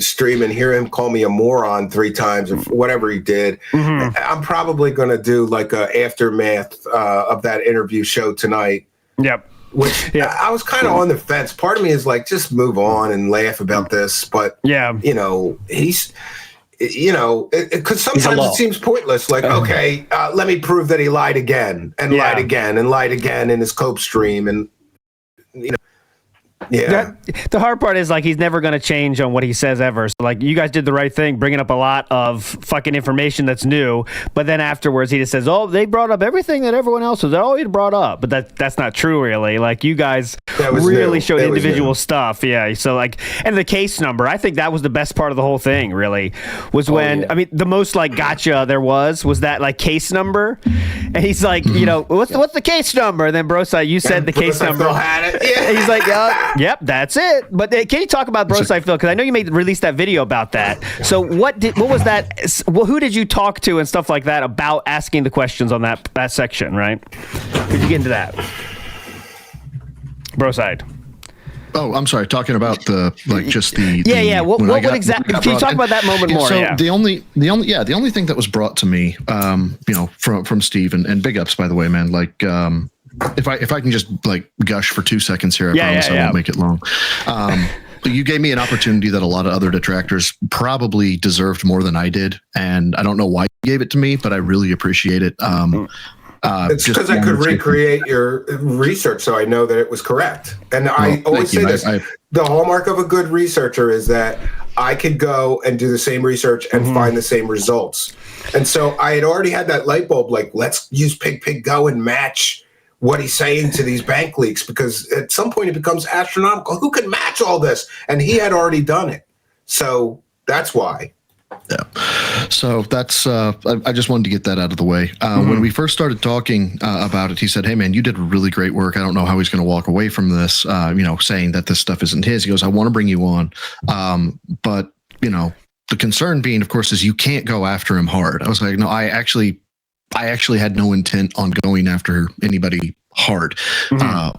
L: and hear him call me a moron 3 times or whatever he did. Mm-hmm. I'm probably gonna do like a aftermath of that interview show tonight.
K: Yep.
L: Which I was kind of on the fence. Part of me is like, just move on and laugh about this, but he's. Because sometimes it seems pointless. Like, okay, let me prove that he lied again and lied again and lied again in his Cope stream, and
K: The hard part is like he's never going to change on what he says ever. So like you guys did the right thing, bringing up a lot of fucking information that's new, but then afterwards he just says, "Oh, they brought up everything that everyone else was always brought up," but that's not true really. Like you guys really showed individual stuff. Yeah. So like, and the case number, I think that was the best part of the whole thing. Really, was when I mean the most like gotcha there was that like case number, and he's like, what's the case number? And then Broside, you said the case number.
L: Had it. Yeah.
K: And he's like, yep, that's it. But can you talk about Broside Phil? Because I know you released that video about that. So what was that? Who did you talk to and stuff like that about asking the questions on that section? Right? Could you get into that, Broside?
M: Oh, I'm sorry. Talking about just the
K: What exactly? Can you talk about that moment more?
M: So the only thing that was brought to me, from Steve and big ups by the way, man. Like, if I can just like gush for 2 seconds here, I promise I won't make it long. You gave me an opportunity that a lot of other detractors probably deserved more than I did, and I don't know why you gave it to me, but I really appreciate it.
L: It's because I could recreate your research, so I know that it was correct. And I always say this: the hallmark of a good researcher is that I could go and do the same research and find the same results. And so I had already had that light bulb, like, let's use Pig Go and match what he's saying to these bank leaks, because at some point it becomes astronomical. Who can match all this? And he had already done it. So that's why.
M: Yeah. So that's, I just wanted to get that out of the way. When we first started talking about it, he said, "Hey man, you did really great work. I don't know how he's going to walk away from this, saying that this stuff isn't his." He goes, "I want to bring you on. But the concern being, of course, is you can't go after him hard." I was like, "No, I actually had no intent on going after anybody hard. I've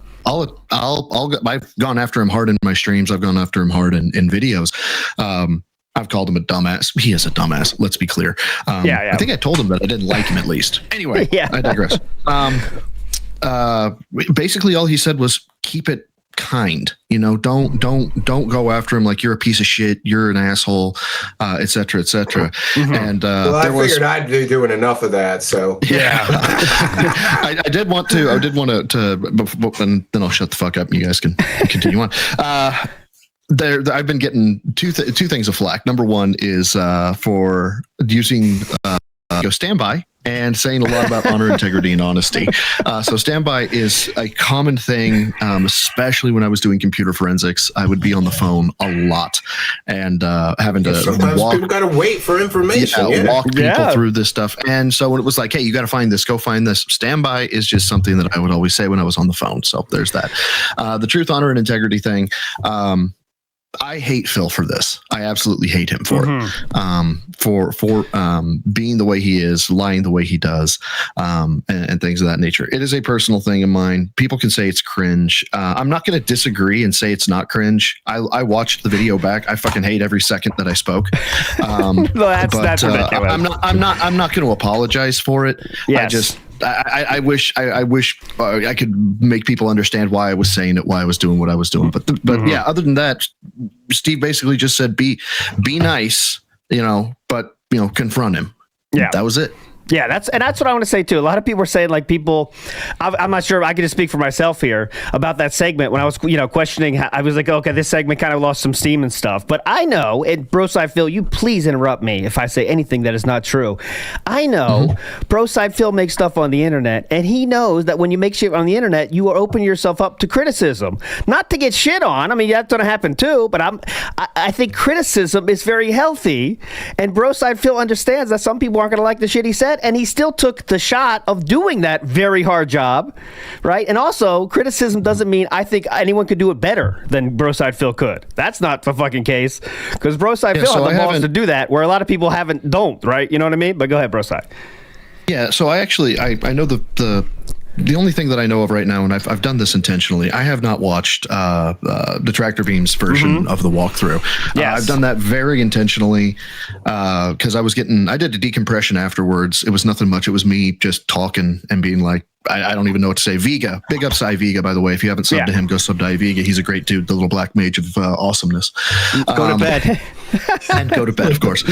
M: gone after him hard in my streams. I've gone after him hard in videos. I've called him a dumbass. He is a dumbass. Let's be clear. I think I told him that I didn't like him at least. Anyway, I digress. Basically, all he said was keep it kind. Don't go after him like you're a piece of shit. You're an asshole, et cetera, et cetera. And
L: I figured I'd be doing enough of that. So
M: yeah, I did want to, and then I'll shut the fuck up and you guys can continue on. I've been getting two things of flack. Number one is for using standby and saying a lot about honor, integrity, and honesty. So standby is a common thing, especially when I was doing computer forensics. I would be on the phone a lot and having to
L: sometimes people got to wait for information.
M: Walk people through this stuff. And so when it was like, hey, you got to find this, go find this. Standby is just something that I would always say when I was on the phone. So there's that. The truth, honor, and integrity thing. I hate Phil for this. I absolutely hate him for it. For being the way he is, lying the way he does, and things of that nature. It is a personal thing of mine. People can say it's cringe. I'm not going to disagree and say it's not cringe. I watched the video back. I fucking hate every second that I spoke.
K: That's ridiculous.
M: I'm not going to apologize for it.
K: Yes.
M: I wish I could make people understand why I was saying it, why I was doing what I was doing. But yeah, other than that, Steve basically just said, be nice, but confront him.
K: Yeah.
M: That was it.
K: Yeah, that's what I want to say too. A lot of people are saying I'm not sure. I can just speak for myself here about that segment when I was, questioning. I was like, okay, this segment kind of lost some steam and stuff. But I know, and Broside Phil, you please interrupt me if I say anything that is not true. I know Broside Phil makes stuff on the internet, and he knows that when you make shit on the internet, you are opening yourself up to criticism, not to get shit on. I mean, that's going to happen too. But I think criticism is very healthy, and Broside Phil understands that some people aren't going to like the shit he says. set, and he still took the shot of doing that very hard job, right? And also, criticism doesn't mean I think anyone could do it better than Broside Phil could. That's not the fucking case, because Broside Phil had the balls to do that, where a lot of people don't, right? You know what I mean? But go ahead, Broside.
M: Yeah, so I know the only thing that I know of right now, and I've done this intentionally, I have not watched the Tractor Beams version of the walkthrough.
K: Yes.
M: I've done that very intentionally because I did a decompression afterwards. It was nothing much. It was me just talking and being like, I don't even know what to say. Vega, big up Cy Vega, by the way. If you haven't subbed to him, go sub to Vega. He's a great dude, the little black mage of awesomeness.
K: Go to bed.
M: And go to bed, of course.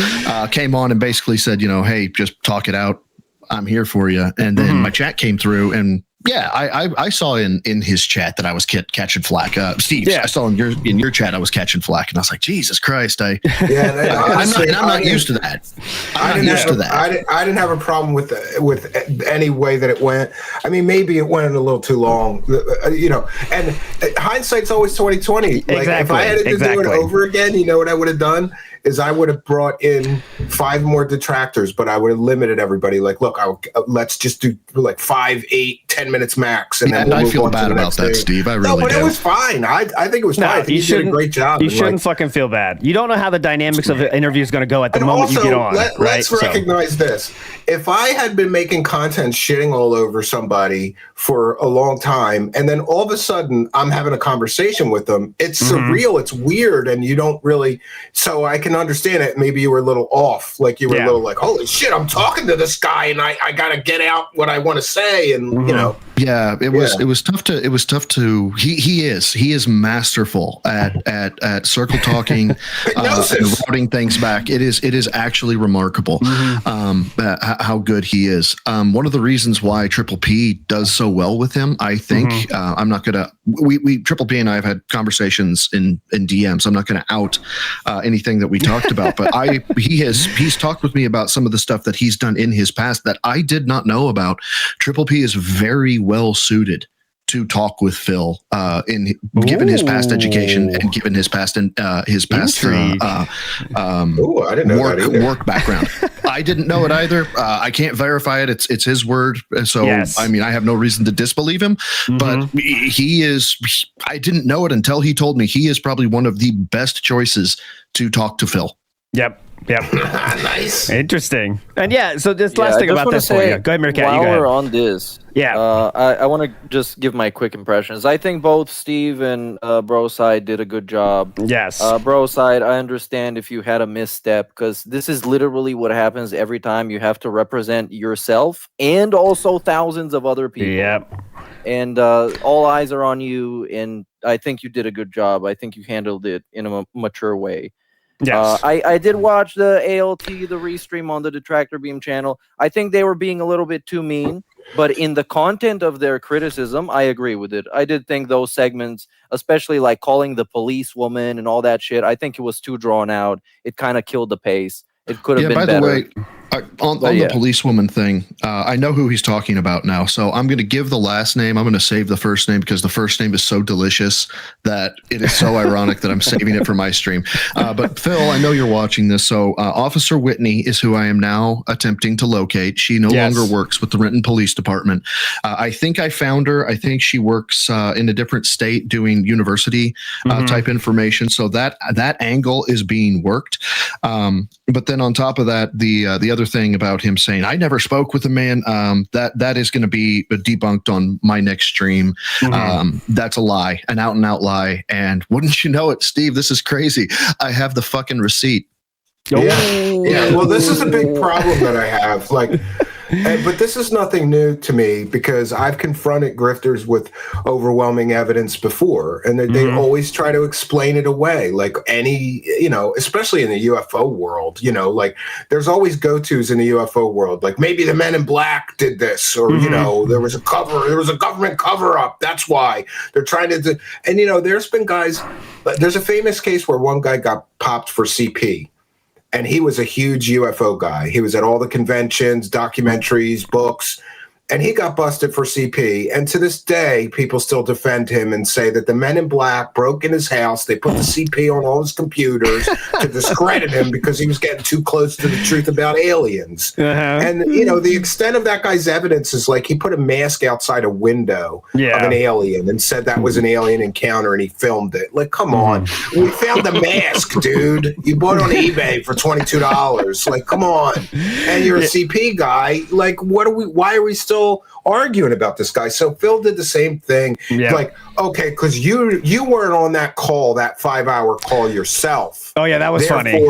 M: Came on and basically said, hey, just talk it out. I'm here for you. And then my chat came through, and I saw in his chat that I was catching flack. Steve, I saw in your chat I was catching flack, and I was like, Jesus Christ, I'm not used to that. I
L: didn't have a problem with any way that it went. I mean, maybe it went a little too long, and hindsight's always 2020. Like if I had to do it over again, you know what I would have done? Is I would have brought in 5 more detractors, but I would have limited everybody. Like, look, let's just do like 5, 8, 10 minutes max. And then
M: I feel bad about that, Steve. I really do.
L: It was fine. I think it was fine. I think you did a great job.
K: You shouldn't fucking feel bad. You don't know how the dynamics of the interview is going to go at the moment you get on.
L: Let's recognize this. If I had been making content shitting all over somebody for a long time, and then all of a sudden I'm having a conversation with them, it's surreal. It's weird. And you don't really, so I can understand it. Maybe you were a little off. Like you were a little like, holy shit, I'm talking to this guy and I got to get out what I want to say. And
M: Yeah, it was tough to he is masterful at circle talking and routing things back. It is actually remarkable how good he is. One of the reasons why Triple P does so well with him, I think, I'm not gonna we Triple P and I have had conversations in DMs. I'm not gonna out anything that we talked about, but he's talked with me about some of the stuff that he's done in his past that I did not know about. Triple P is very well suited to talk with Phil given his past education and given his past I didn't know work background. I didn't know it either. I can't verify it. It's his word. So I mean, I have no reason to disbelieve him, but he is. I didn't know it until he told me. He is probably one of the best choices to talk to Phil.
K: Yep.
L: Nice.
K: Interesting. And so this last thing about this for you. Go ahead, Meerkat.
N: While we're on this, I want to just give my quick impressions. I think both Steve and Broside did a good job.
K: Yes.
N: Broside, I understand if you had a misstep, because this is literally what happens every time you have to represent yourself and also thousands of other people. Yep. And all eyes are on you, and I think you did a good job. I think you handled it in a mature way.
K: Yes.
N: I did watch the ALT, the restream on the Detractor Beam channel. I think they were being a little bit too mean, but in the content of their criticism, I agree with it. I did think those segments, especially like calling the police woman and all that shit, I think it was too drawn out. It kind of killed the pace. It could have been better.
M: By the way, on the policewoman thing, I know who he's talking about now. So I'm going to give the last name. I'm going to save the first name because the first name is so delicious that it is so ironic that I'm saving it for my stream. But Phil, I know you're watching this. So Officer Whitney is who I am now attempting to locate. She no longer works with the Renton Police Department. I think I found her. I think she works in a different state doing university type information. So that angle is being worked. But then on top of that, the other thing about him saying I never spoke with a man, that is going to be debunked on my next stream. That's a lie, an out and out lie. And wouldn't you know it, Steve, this is crazy. I have the fucking receipt.
L: Yeah. Well, this is a big problem that I have. But this is nothing new to me because I've confronted grifters with overwhelming evidence before, and they always try to explain it away. Like any, especially in the UFO world, like there's always go-tos in the UFO world. Like maybe the Men in Black did this, or there was a government cover-up. That's why they're trying to do. And there's been guys. There's a famous case where one guy got popped for CP. And he was a huge UFO guy. He was at all the conventions, documentaries, books. and he got busted for CP. And to this day, people still defend him and say that the Men in Black broke in his house. They put the CP on all his computers to discredit him because he was getting too close to the truth about aliens. And, you know, the extent of that guy's evidence is like he put a mask outside a window of an alien and said that was an alien encounter, and he filmed it. Like, come on. We found the mask, dude. You bought it on eBay for $22. Like, come on. And you're a CP guy. Like, why are we still arguing about this guy? So Phil did the same thing. Like, okay, because you weren't on that call, that 5-hour call yourself.
K: Oh yeah, that was funny.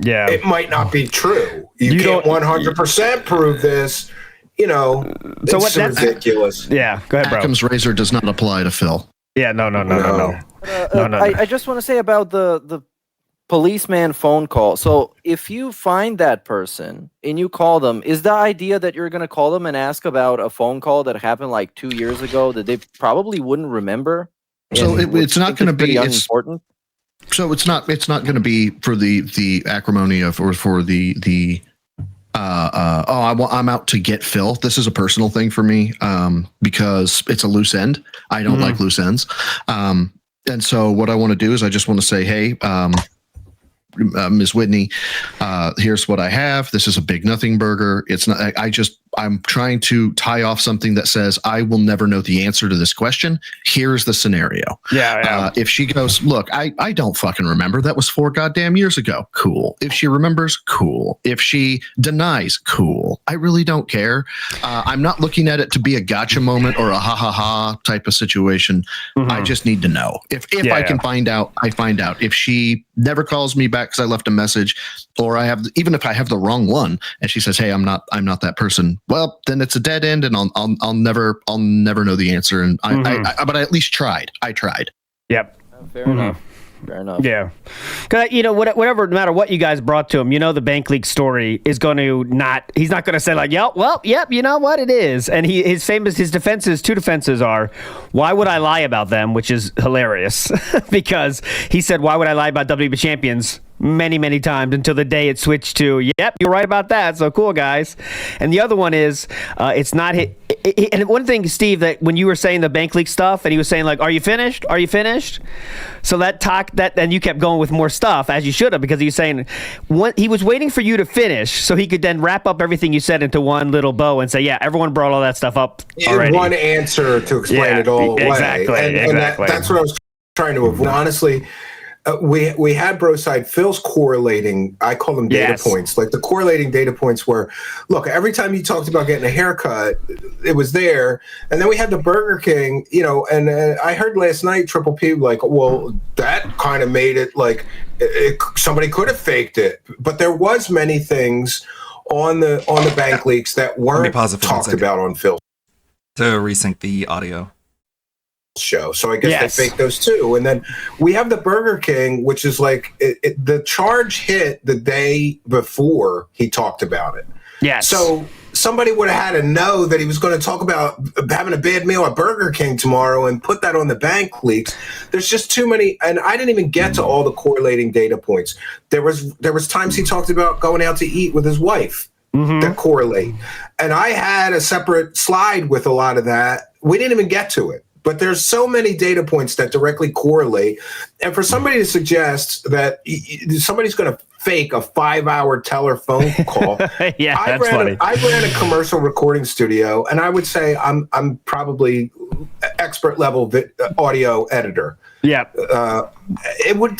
K: Yeah,
L: it might not be true. You can't 100% prove this. You know,
K: so
L: it's ridiculous.
K: Yeah, go ahead, bro.
M: Occam's razor does not apply to Phil.
K: Yeah, no.
N: I just want to say about the policeman phone call. So if you find that person and you call them, is the idea that you're going to call them and ask about a phone call that happened like 2 years ago that they probably wouldn't remember?
M: So it's not going to be
N: unimportant.
M: So it's not going to be for the acrimony of, or for the I'm out to get Phil. This is a personal thing for me because it's a loose end. I don't like loose ends. And so what I want to do is I just want to say, hey, Ms. Whitney, here's what I have. This is a big nothing burger. It's not, I'm trying to tie off something that says I will never know the answer to this question. Here's the scenario. If she goes, look, I don't fucking remember. That was 4 goddamn years ago. Cool. If she remembers, cool. If she denies, cool. I really don't care. I'm not looking at it to be a gotcha moment or a ha ha ha type of situation. I just need to know. If I can find out, I find out. If she never calls me back because I left a message, or even if I have the wrong one and she says, hey, I'm not that person, well, then it's a dead end, and I'll never know the answer. And but I at least tried. I tried.
K: Yep.
N: Fair enough. Fair enough.
K: Yeah. Because, you know, whatever, no matter what you guys brought to him, you know, the bank leak story is going to he's not going to say like, yep, you know what, it is. And his two defenses are, why would I lie about them? Which is hilarious because he said, why would I lie about WB champions? Many times until the day it switched to, yep, you're right about that. So cool, guys. And the other one is, it's not hit. And one thing, Steve, that when you were saying the bank leak stuff, and he was saying like, "Are you finished? Are you finished?" So and you kept going with more stuff as you should have, because he was saying he was waiting for you to finish so he could then wrap up everything you said into one little bow and say, "Yeah, everyone brought all that stuff up already."
L: One answer to explain it all away.
K: Exactly.
L: That's what I was trying to avoid. Honestly. We had Broside Phil's correlating, I call them data points, like the correlating data points where, look, every time he talked about getting a haircut, it was there. And then we had the Burger King, you know, and I heard last night Triple P like, well, that kind of made it like somebody could have faked it. But there was many things on the bank leaks that weren't talked about on Phil.
B: To resync the audio.
L: Show, so I guess they fake those too. And then we have the Burger King, which is like the charge hit the day before he talked about it. So somebody would have had to know that he was going to talk about having a bad meal at Burger King tomorrow and put that on the bank leaks. There's just too many, and I didn't even get to all the correlating data points. There was times he talked about going out to eat with his wife that correlate, and I had a separate slide with a lot of that. We didn't even get to it. But there's so many data points that directly correlate. And for somebody to suggest that somebody's going to fake a 5-hour teller phone call. I ran a commercial recording studio, and I would say I'm probably expert level audio editor. It would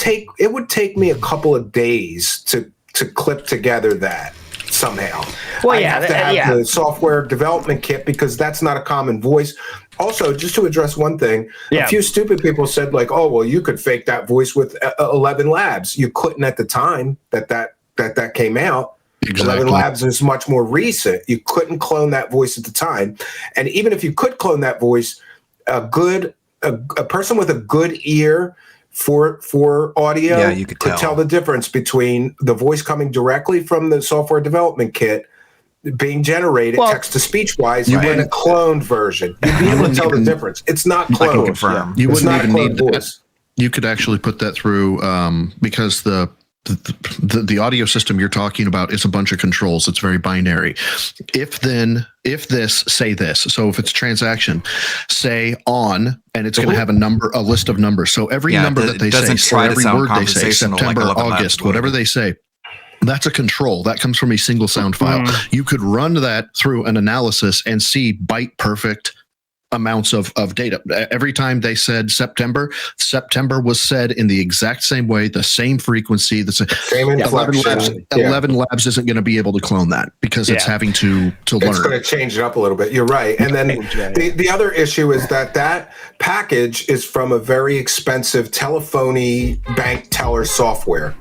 L: take me a couple of days to clip together that somehow. I have to have the software development kit because that's not a common voice. Also, just to address one thing, a few stupid people said like, "Oh, well, you could fake that voice with 11 Labs." You couldn't at the time that came out.
M: Exactly.
L: 11 Labs is much more recent. You couldn't clone that voice at the time, and even if you could clone that voice, a person with a good ear for audio
B: you could
L: tell the difference between the voice coming directly from the software development kit being generated text-to-speech wise and a cloned version. You'd be able to tell the difference. It's not cloned.
B: I can confirm.
M: You wouldn't even need that. You could actually put that through because the the audio system you're talking about is a bunch of controls. It's very binary. If this, say this. So if it's a transaction, say on, and it's going to have a list of numbers. So every number that they say, so every word they say, September, August, whatever they say, that's a control. That comes from a single sound file. You could run that through an analysis and see byte perfect amounts of data. Every time they said September was said in the exact same way, the same frequency. The same 11 Labs isn't going to be able to clone that because it's having to learn.
L: It's going to change it up a little bit. You're right. And then the other issue is that package is from a very expensive telephony bank teller software.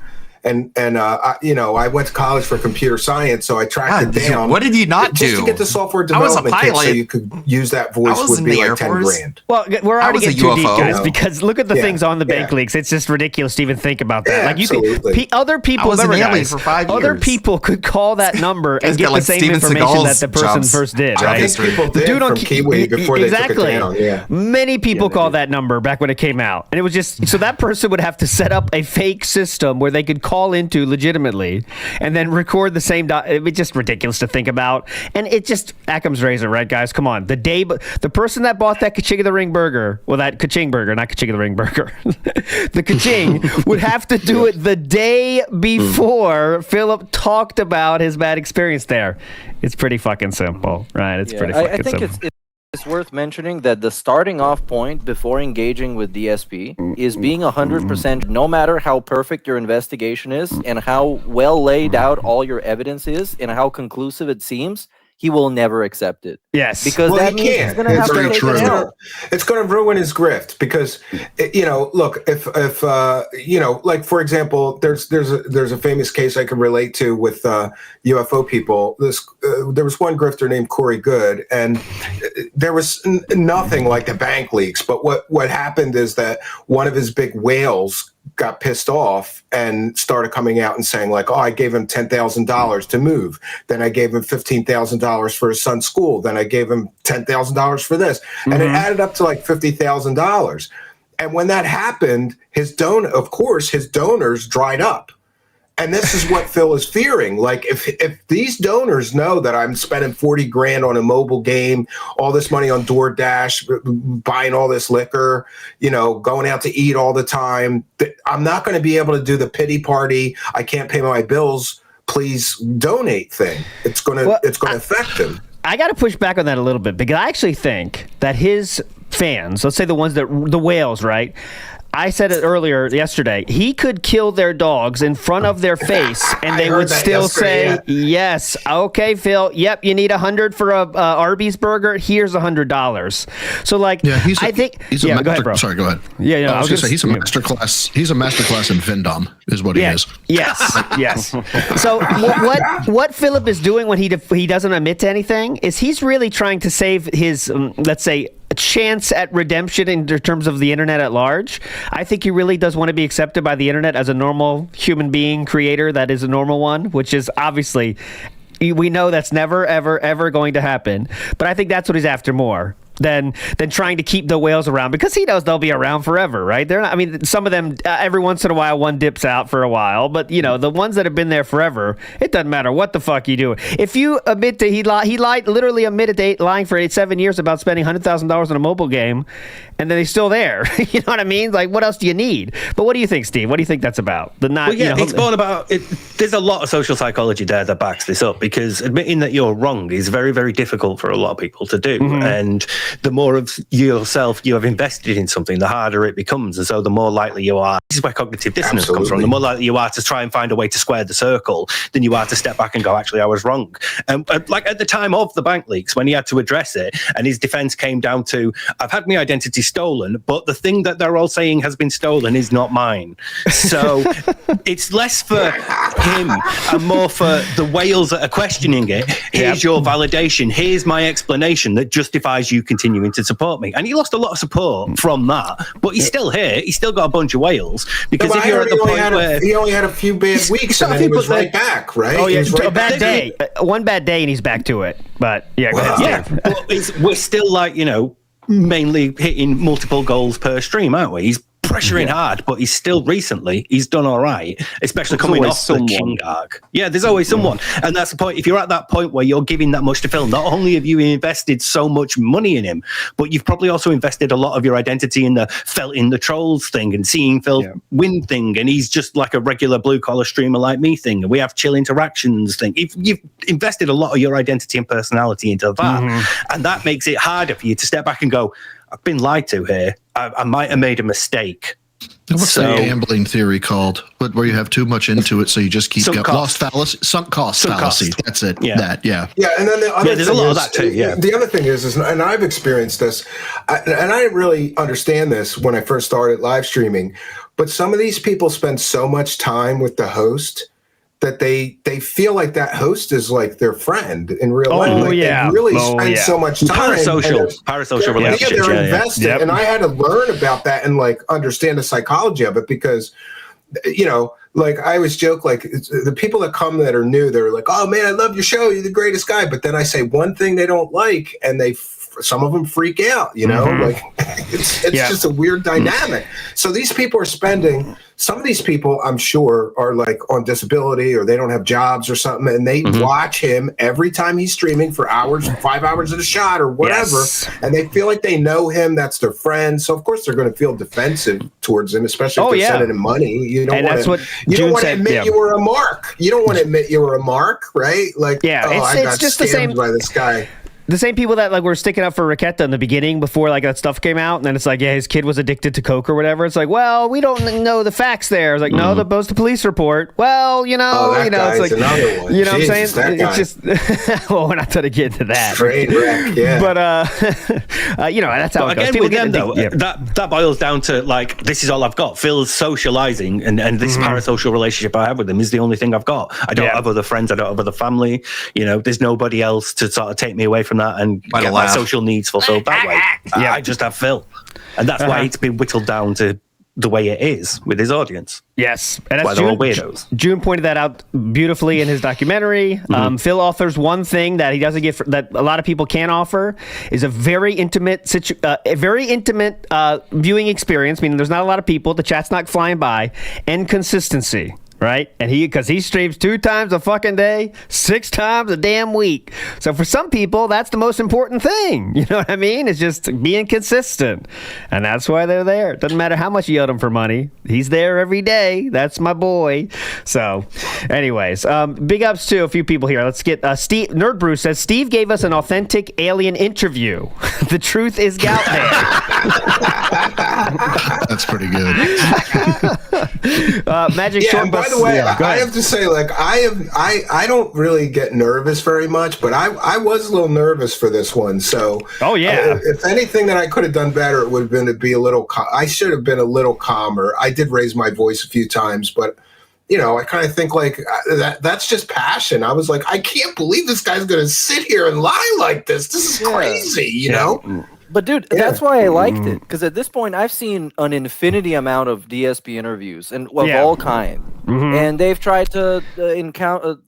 L: And I went to college for computer science, so I tracked it down.
B: What did you not do?
L: Just to get the software development kit so you could use that voice would be like $10,000.
K: Well, we're already getting too deep, guys, because look at the things on the bank leaks. It's just ridiculous to even think about that.
L: Yeah, absolutely.
K: Other people,
B: I was an alien for 5 years.
K: Other people could call that number and get the same
B: Steven
K: information
B: Seagal's
K: that the person first did, right?
L: I think people did from Kiwi before they took it down. Yeah.
K: Many people called that number back when it came out. And it was just, so that person would have to set up a fake system where they could call into legitimately and then record the same it's just ridiculous to think about. And it just Occam's razor, right, guys? Come on. The person that bought that Kaching of the Ring burger, well, that Kaching burger, not Kaching of the Ring burger, the Kaching would have to do it the day before Philip talked about his bad experience there. It's pretty fucking simple, right? It's pretty fucking simple.
N: I think it's worth mentioning that the starting off point before engaging with DSP is being 100%, no matter how perfect your investigation is and how well laid out all your evidence is and how conclusive it seems, he will never accept it.
K: Yes.
N: Because that means he's going to have to take it out.
L: It's going to ruin his grift because, look, if like, for example, there's a famous case I can relate to with UFO people. There was one grifter named Corey Good, and there was nothing like the bank leaks. But what happened is that one of his big whales got pissed off and started coming out and saying like, oh, I gave him $10,000 to move. Then I gave him $15,000 for his son's school. Then I gave him $10,000 for this. And it added up to like $50,000. And when that happened, his donors dried up. And this is what Phil is fearing. Like, if these donors know that I'm spending $40,000 on a mobile game, all this money on DoorDash, buying all this liquor, going out to eat all the time, I'm not going to be able to do the pity party. I can't pay my bills. Please donate thing. It's going to affect him.
K: I got to push back on that a little bit because I actually think that his fans, let's say the whales, right? I said it earlier yesterday. He could kill their dogs in front of their face, and they would still say, "Yes, okay, Phil. Yep, you need $100 for a Arby's burger. Here's $100." So, like,
M: I
K: think
M: he's a master,
K: go ahead, bro.
M: Sorry, go ahead.
K: Yeah, no,
M: I was going to say he's a master class. He's a master class in Vendom, is what he is.
K: Yes. So what Philip is doing when he doesn't admit to anything is he's really trying to save his let's say a chance at redemption in terms of the internet at large. I think he really does want to be accepted by the internet as a normal human being creator that is a normal one, which is obviously, we know that's never, ever, ever going to happen. But I think that's what he's after more than trying to keep the whales around, because he knows they'll be around forever, right? They're not. I mean, some of them every once in a while one dips out for a while, but the ones that have been there forever, it doesn't matter what the fuck you do. If you admit that he literally admitted to lying for 7 years about spending $100,000 on a mobile game, and then he's still there. You know what I mean? Like, what else do you need? But what do you think, Steve? What do you think that's about?
O: It's all about it. There's a lot of social psychology there that backs this up, because admitting that you're wrong is very, very difficult for a lot of people to do, and the more of yourself you have invested in something, the harder it becomes. And so the more likely you are, this is where cognitive dissonance comes from, the more likely you are to try and find a way to square the circle than you are to step back and go, actually, I was wrong. Like at the time of the bank leaks, when he had to address it, and his defense came down to, I've had my identity stolen, but the thing that they're all saying has been stolen is not mine. So it's less for him and more for the whales that are questioning it. Here's your validation. Here's my explanation that justifies you continuing to support me. And he lost a lot of support from that, but he's still here. He's still got a bunch of whales. Because if you're at the point where
L: he only had a few bad weeks and then he was right back, right?
K: Oh yeah,
L: right
K: a bad day, one bad day, and he's back to it. But yeah, go ahead, Steve.
O: But we're still mainly hitting multiple goals per stream, aren't we? He's pressuring hard, but he's still he's done all right, especially coming off the King arc. Yeah, there's always someone. And that's the point. If you're at that point where you're giving that much to Phil, not only have you invested so much money in him, but you've probably also invested a lot of your identity in the felt in the trolls thing and seeing Phil win thing. And he's just like a regular blue collar streamer like me thing. And we have chill interactions thing. You've invested a lot of your identity and personality into that. And that makes it harder for you to step back and go, I've been lied to here. I might have made a mistake.
M: What's the gambling theory called? But where you have too much into it, so you just keep sunk cost fallacy. That's it.
L: Yeah, and then the other
O: there's a lot of that too. Yeah,
L: the other thing is, and I've experienced this, and I didn't really understand this when I first started live streaming, but some of these people spend so much time with the host that they feel like that host is like their friend in real life. Like they really spend so much time.
O: Parasocial relationships.
L: They're invested, and I had to learn about that and like understand the psychology of it because, you know, like I always joke, like the people that come that are new, they're like, "Oh man, I love your show. You're the greatest guy." But then I say one thing they don't like, and some of them freak out. You know, like it's just a weird dynamic. So these people are spending. Some of these people, I'm sure, are like on disability or they don't have jobs or something, and they watch him every time he's streaming for hours, 5 hours at a shot or whatever, and they feel like they know him. That's their friend, so of course they're going to feel defensive towards him, especially if they're sending him money. You don't want to admit you were a mark. You don't want to admit you were a mark, right? Like, I got
K: just
L: scammed
K: the same
L: by this guy.
K: The same people that like were sticking up for Raqueta in the beginning before like that stuff came out, and then it's like, yeah, his kid was addicted to coke or whatever. It's like, well, we don't know the facts there. It's like, no, that was the police report. Well, it's like,
L: another one.
K: You know
L: Jesus,
K: what I'm saying? It's just, well, we're not going to get into that.
L: Train wreck, yeah.
K: But that's how it goes.
O: Again, with them though, that boils down to like, this is all I've got. Phil's socializing, and this parasocial relationship I have with him is the only thing I've got. I don't have other friends. I don't have other family. You know, there's nobody else to sort of take me away from that and get my social needs fulfilled that way. I just have Phil, and that's why it's been whittled down to the way it is with his audience.
K: Yes, and that's
O: they're all weirdos.
K: June pointed that out beautifully in his documentary. Phil offers one thing that he doesn't get that a lot of people can't offer is a very intimate viewing experience. Meaning, there's not a lot of people. The chat's not flying by, and consistency. Right? And because he streams 2 times a fucking day, 6 times a damn week. So for some people, that's the most important thing. You know what I mean? It's just being consistent. And that's why they're there. It doesn't matter how much you owe him for money. He's there every day. That's my boy. So anyways, big ups to a few people here. Let's get Steve. Nerd Bruce says, Steve gave us an authentic alien interview. The truth is out there.
M: That's pretty good.
K: Magic Short
L: By the way, I have to say, like, I don't really get nervous very much, but I was a little nervous for this one. So, if anything that I could have done better, it would have been to be a little. I should have been a little calmer. I did raise my voice a few times, but I kind of think like that's just passion. I was like, I can't believe this guy's going to sit here and lie like this. This is crazy, you know.
N: But dude, that's why I liked it, because at this point I've seen an infinity amount of DSP interviews and of all kinds, and they've tried to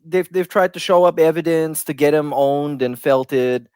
N: they've tried to show up evidence to get him owned and felted.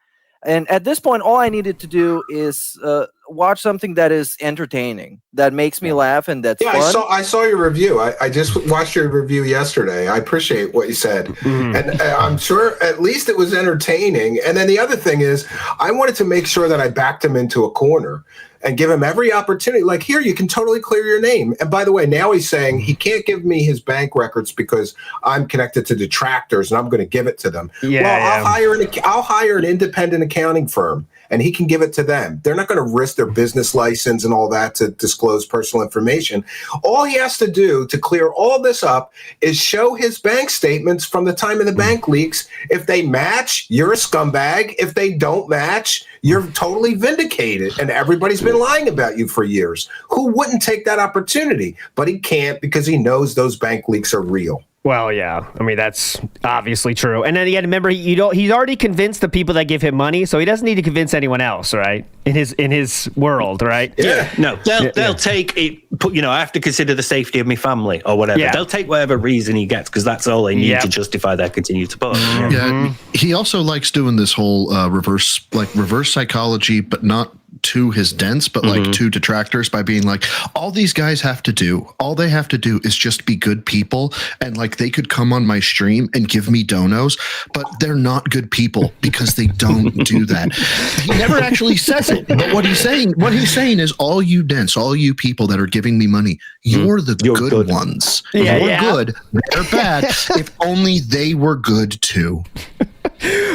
N: And at this point, all I needed to do is watch something that is entertaining, that makes me laugh, and that's fun.
L: I saw your review. I just watched your review yesterday. I appreciate what you said, and I'm sure at least it was entertaining. And then the other thing is, I wanted to make sure that I backed him into a corner and give him every opportunity. Like, here, you can totally clear your name. And by the way, now he's saying he can't give me his bank records because I'm connected to detractors and I'm going to give it to them. I'll hire an independent accounting firm and he can give it to them. They're not going to risk their business license and all that to disclose personal information. All he has to do to clear all this up is show his bank statements from the time of the bank leaks. If they match, you're a scumbag. If they don't match, you're totally vindicated. And everybody's been lying about you for years. Who wouldn't take that opportunity? But he can't because he knows those bank leaks are real.
K: Well, yeah. I mean, that's obviously true. And then again, remember, he's already convinced the people that give him money, so he doesn't need to convince anyone else, right? In his world, right?
O: Yeah. No, they'll take it. I have to consider the safety of my family or whatever.
K: Yeah.
O: They'll take whatever reason he gets because that's all they need to justify their continued support.
M: Yeah. He also likes doing this whole reverse psychology, but not to his dents, but like to detractors by being like, all these guys have to do, all they have to do is just be good people. And like, they could come on my stream and give me donos, but they're not good people because they don't do that. He never actually says it. But what he's saying is, all you dents, all you people that are giving me money, you're the good ones.
K: Yeah,
M: you're
K: yeah.
M: good. They're bad. If only they were good too.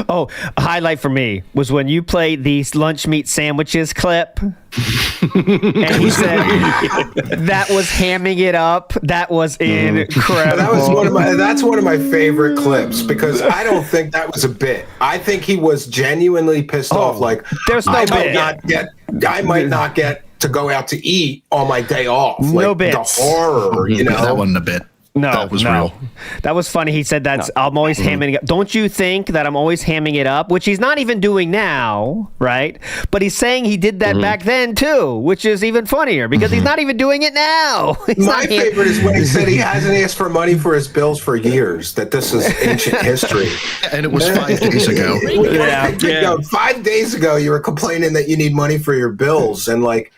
K: Oh, a highlight for me was when you played the lunch meat sandwiches clip. And he said that was hamming it up. That was incredible.
L: That's one of my favorite clips, because I don't think that was a bit. I think he was genuinely pissed off. Like,
K: there's no bit.
L: I might not get to go out to eat on my day off. Like,
K: No bits.
L: The horror, you know.
M: That wasn't a bit.
K: No,
M: that was real.
K: That was funny. He said I'm always hamming it up. Don't you think that I'm always hamming it up? Which he's not even doing now, right? But he's saying he did that back then too, which is even funnier because he's not even doing it now.
L: My favorite is when he said he hasn't asked for money for his bills for years, that this is ancient history.
M: And it was 5 days ago.
L: Yeah. 5 days ago, you were complaining that you need money for your bills. And like,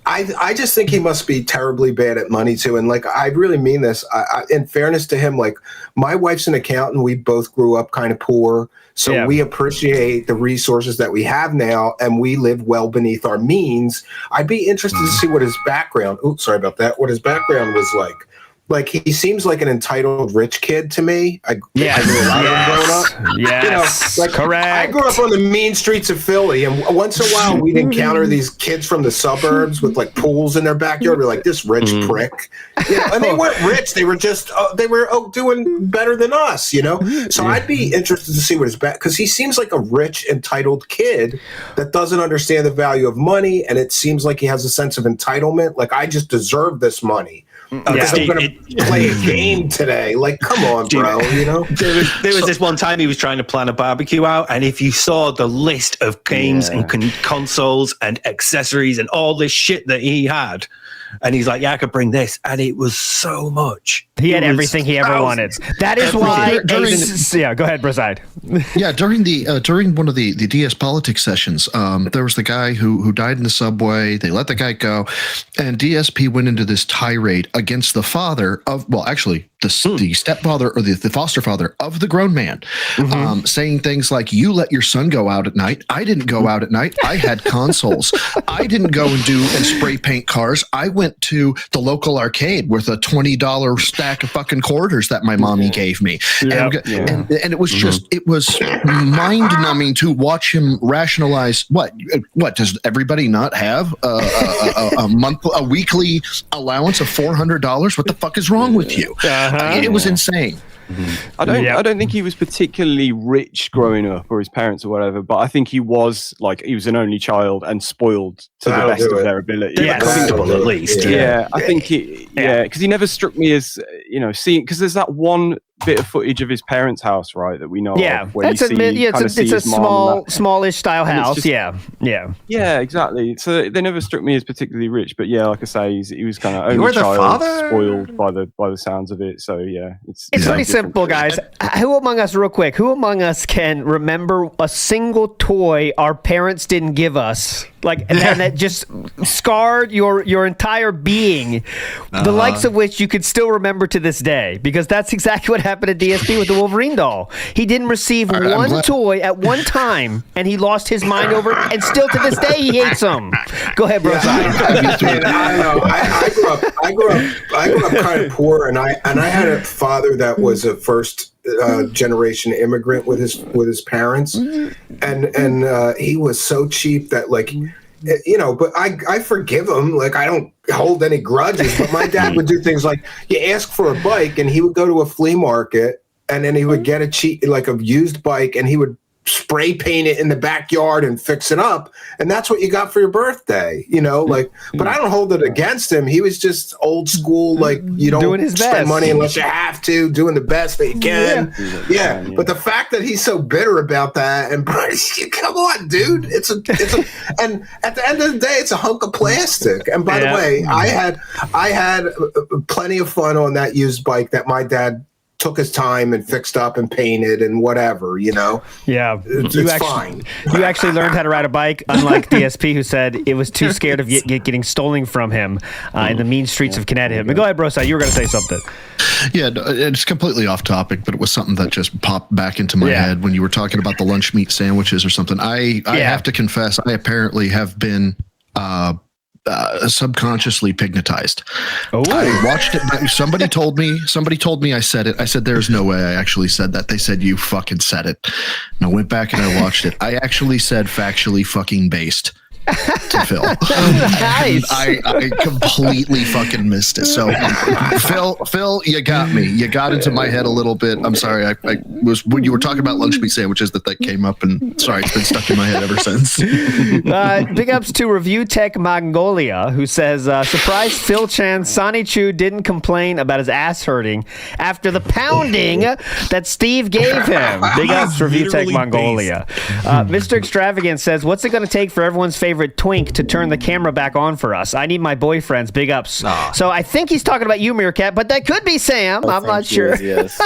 L: I just think he must be terribly bad at money too. And like, I really mean this. In fairness to him, like, my wife's an accountant. We both grew up kind of poor. So we appreciate the resources that we have now, and we live well beneath our means. I'd be interested to see what his background, what his background was like. Like, he seems like an entitled rich kid to me. I knew a lot of them growing up.
K: Yes,
L: you know, like,
K: correct.
L: I grew up on the mean streets of Philly, and once in a while we'd encounter these kids from the suburbs with like pools in their backyard. We're like, this rich prick. You know, and they weren't rich. They were just doing better than us. You know. So I'd be interested to see what his because he seems like a rich, entitled kid that doesn't understand the value of money, and it seems like he has a sense of entitlement. Like, I just deserve this money. Because I'm going to play a game today. Like, come on, bro. You know,
O: there was this one time he was trying to plan a barbecue out, and if you saw the list of games and consoles and accessories and all this shit that he had, and he's like, "Yeah, I could bring this," and it was so much.
K: He had everything he ever wanted. That is why. Go ahead, Brazide.
M: Yeah, during one of the DS Politics sessions, there was the guy who died in the subway. They let the guy go, and DSP went into this tirade against the father of, well, actually, the stepfather or the foster father of the grown man, saying things like, "You let your son go out at night. I didn't go out at night. I had consoles. I didn't go and spray paint cars. I went to the local arcade with a $20 stack of fucking quarters that my mommy gave me." And it was just, it was mind-numbing to watch him rationalize, what does everybody not have a weekly allowance of $400? What the fuck is wrong with you? It was insane.
P: I don't think he was particularly rich growing up, or his parents or whatever, but I think he was an only child and spoiled to the best of their ability.
O: Comfortable at least.
P: Yeah, I think because he never struck me as, seeing, because there's that one bit of footage of his parents' house, right, that we know of, where
K: it's a smallish style house. Yeah,
P: exactly. So they never struck me as particularly rich, but yeah, like I say, he was kind of only child, spoiled by the sounds of it. So yeah, it's
K: pretty simple, guys. Who among us can remember a single toy our parents didn't give us? And that just scarred your entire being, the likes of which you could still remember to this day, because that's exactly what happened at DSP with the Wolverine doll. He didn't receive one toy at one time, and he lost his mind over it, and still to this day he hates them. Go ahead, bro.
L: I know. I grew up kind of poor, and I had a father that was a first generation immigrant with his parents, and he was so cheap that, like, but I forgive him. Like, I don't hold any grudges, but my dad would do things like, you ask for a bike, and he would go to a flea market, and then he would get a used bike, and he would spray paint it in the backyard and fix it up, and that's what you got for your birthday, but I don't hold it against him. He was just old school, like, you don't
K: doing his
L: spend
K: best.
L: money unless you have to, doing the best that you can. Yeah. But the fact that he's so bitter about that, and come on, dude, and at the end of the day, it's a hunk of plastic. And by the way, I had plenty of fun on that used bike that my dad took his time and fixed up and painted and whatever, you know.
K: Yeah,
L: it's fine.
K: You actually learned how to ride a bike, unlike DSP, who said it was too scared of getting stolen from him in the mean streets of Connecticut. But go ahead, Broside. You were going to say something.
M: Yeah, it's completely off topic, but it was something that just popped back into my head when you were talking about the lunch meat sandwiches or something. I have to confess, I apparently have been subconsciously pignatized. I watched it. Somebody told me I said it. I said, there's no way I actually said that. They said, you fucking said it. And I went back and I watched it. I actually said factually fucking based to Phil.
K: Nice.
M: I completely fucking missed it. So Phil, you got me. You got into my head a little bit. I'm sorry. I was when you were talking about lunch meat sandwiches that came up, and sorry, it's been stuck in my head ever since.
K: Big ups to Review Tech Mongolia, who says, surprised Phil Chan Sonny Chu didn't complain about his ass hurting after the pounding that Steve gave him. Big ups, Review Tech Mongolia. Mr. Extravagant says, what's it going to take for everyone's favorite twink to turn the camera back on for us? I need my boyfriend's. Big ups. So I think he's talking about you, Meerkat, but that could be Sam. I'm not sure.
N: Yes.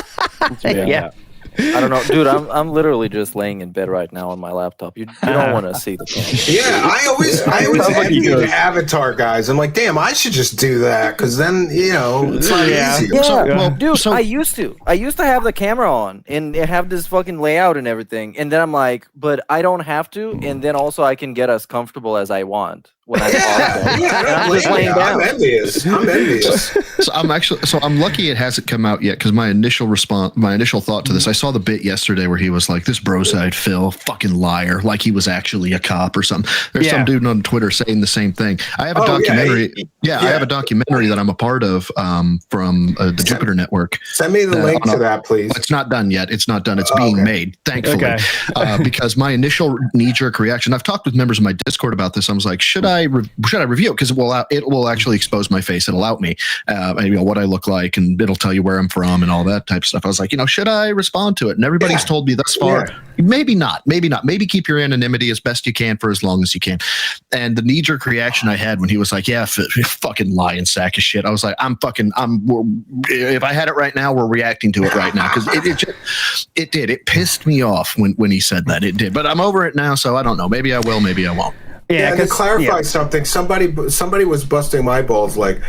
K: Yeah.
N: I don't know, dude. I'm literally just laying in bed right now on my laptop. You don't want to see the camera.
L: Yeah, I always envy the Avatar guys. I'm like, damn, I should just do that because then it's not easier.
N: Yeah, dude. I used to have the camera on and have this fucking layout and everything, and then I'm like, but I don't have to, and then also I can get as comfortable as I want when I'm I'm just laying down.
L: I'm envious.
M: So I'm lucky it hasn't come out yet because my initial thought to this, I saw the bit yesterday where he was like, this Broside Phil, fucking liar, like he was actually a cop or something. There's some dude on Twitter saying the same thing. I have a documentary. I have a documentary that I'm a part of from the Jupiter Network.
L: Send me the link to that, please.
M: It's not done yet. It's not done. It's being made, thankfully. Because my initial knee-jerk reaction, I've talked with members of my Discord about this. I was like, should I review it? Because it will actually expose my face. It'll out me, what I look like, and it'll tell you where I'm from and all that type of stuff. I was like, should I respond to it? And everybody's told me thus far, maybe not. Maybe keep your anonymity as best you can for as long as you can. And the knee-jerk reaction I had when he was like, yeah, fucking lying sack of shit. I was like, if I had it right now, we're reacting to it right now. Because it pissed me off when he said that. It did. But I'm over it now, so I don't know. Maybe I will, maybe I won't.
L: Yeah, to clarify something, somebody was busting my balls. Like,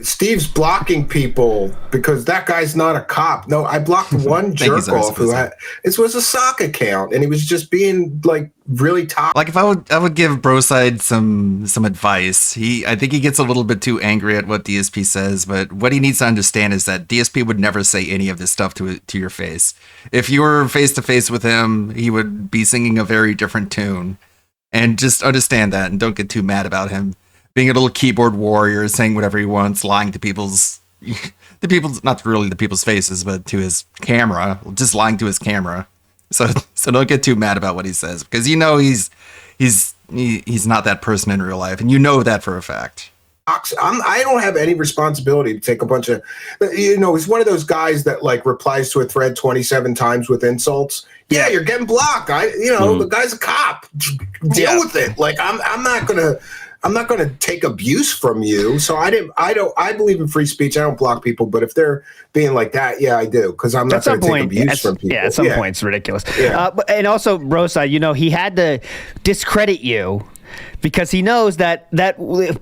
L: Steve's blocking people because that guy's not a cop. No, I blocked one jerk off who it was a sock account, and he was just being like really toxic.
B: Like, if I would give Broside some advice. I think he gets a little bit too angry at what DSP says, but what he needs to understand is that DSP would never say any of this stuff to your face. If you were face to face with him, he would be singing a very different tune. And just understand that, and don't get too mad about him being a little keyboard warrior, saying whatever he wants, lying to not really the people's faces, but to his camera, just lying to his camera. So don't get too mad about what he says, because he's not that person in real life, and you know that for a fact.
L: I don't have any responsibility to take a bunch of, he's one of those guys that like replies to a thread 27 times with insults. Yeah, you're getting blocked. The guy's a cop. Deal with it. Like I'm not gonna take abuse from you. So I believe in free speech. I don't block people, but if they're being like that, yeah, I do, because I'm not going to take abuse from people.
K: Yeah, at some point it's ridiculous. Yeah. And also, Rosa, he had to discredit you. Because he knows that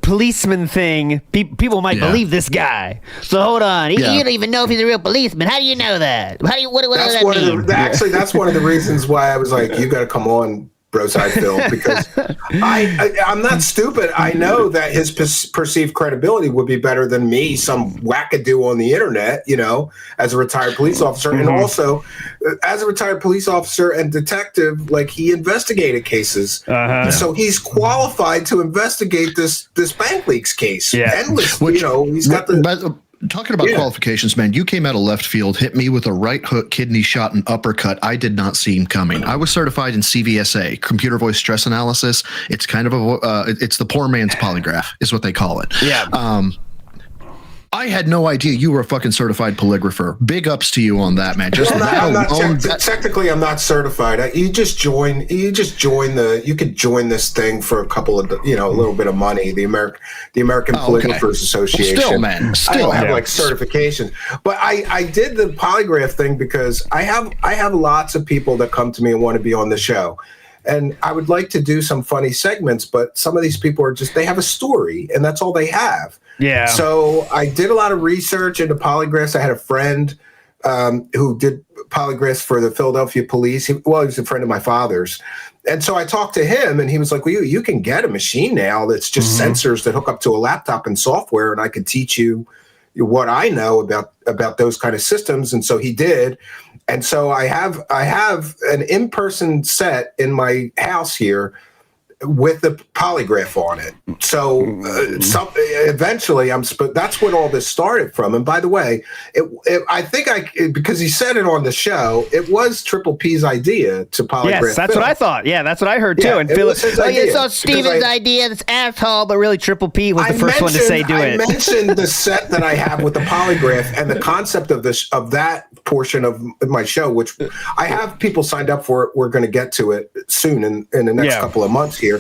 K: policeman thing, people might believe this guy. So hold on, you don't even know if he's a real policeman. How do you know that? What does that mean?
L: That's one of the reasons why I was like, you got to come on, Broside Phil, because I'm not stupid. I know that his perceived credibility would be better than me, some wackadoo on the internet, as a retired police officer. And also, as a retired police officer and detective, like, he investigated cases. So he's qualified to investigate this bank leaks case. Endlessly, he's got the...
M: Talking about qualifications, man, you came out of left field, hit me with a right hook, kidney shot, and uppercut. I did not see him coming. I was certified in CVSA, computer voice stress analysis. It's kind of it's the poor man's polygraph, is what they call it.
K: Yeah.
M: I had no idea you were a fucking certified polygrapher. Big ups to you on that, man. Just
L: Well,
M: that
L: I'm not
M: alone,
L: technically, I'm not certified. You could join this thing for a couple of, a little bit of money. The American Polygraphers Association.
M: Well, still, man,
L: I don't have like certifications, but I did the polygraph thing because I have lots of people that come to me and want to be on the show. And I would like to do some funny segments, but some of these people are they have a story and that's all they have.
K: Yeah.
L: So I did a lot of research into polygraphs. I had a friend who did polygraphs for the Philadelphia police. He was a friend of my father's. And so I talked to him and he was like, well, you can get a machine now that's just sensors that hook up to a laptop and software. And I could teach you what I know about those kind of systems. And so he did. And so I have an in-person set in my house here with the polygraph on it. So eventually that's what all this started from. And by the way, I think because he said it on the show, it was Triple P's idea to polygraph.
K: Yes, that's
L: Phil.
K: what I thought. Yeah, that's what I heard too.
L: Yeah,
K: And
L: it
K: Phil,
L: was his idea,
K: it's all Steven's
L: because
K: idea, this asshole, but really Triple P was the first one to say do
L: I
K: it.
L: mentioned the set that I have with the polygraph and the concept of that portion of my show, which I have people signed up for it. We're going to get to it soon in the next couple of months here,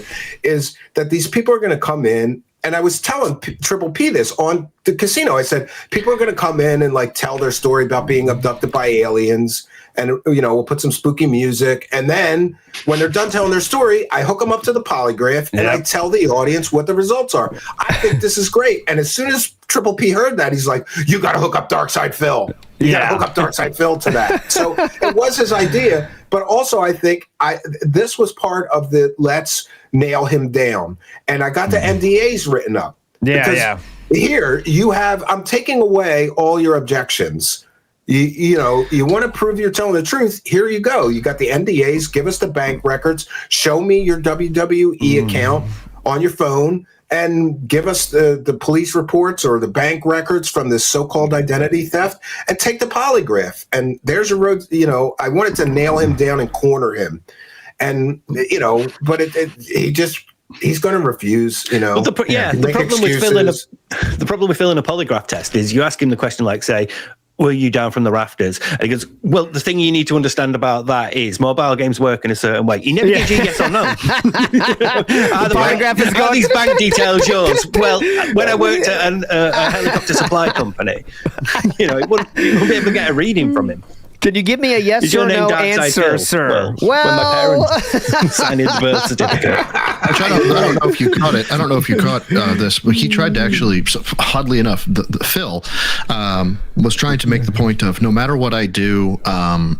L: is that these people are going to come in. And I was telling Triple P this on the casino. I said, people are going to come in and like tell their story about being abducted by aliens. And, we'll put some spooky music. And then when they're done telling their story, I hook them up to the polygraph and I tell the audience what the results are. I think this is great. And as soon as Triple P heard that, he's like, you got to hook up Darkside Phil. You got to hook up Darkside Phil to that. So it was his idea. But also I think this was part of the let's nail him down. And I got the NDAs written up. Because here you have, I'm taking away all your objections. You want to prove you're telling the truth. Here you go. You got the NDAs. Give us the bank records. Show me your WWE account on your phone and give us the police reports or the bank records from this so-called identity theft and take the polygraph. And there's a road, I wanted to nail him down and corner him. And, but he's going to refuse,
O: Well, the problem with filling a polygraph test is you ask him the question like, say, were you down from the rafters? And he goes, well, the thing you need to understand about that is mobile games work in a certain way. He never gives you yes or no. Are these bank details yours? Well, when I worked at a helicopter supply company, it wouldn't be able to get a reading from him.
K: Can you give me a yes or no answer, sir?
O: Well, when my parents signed his birth certificate.
M: Which I don't know if you caught it. I don't know if you caught this, but he tried to actually, oddly enough, Phil was trying to make the point of no matter what I do,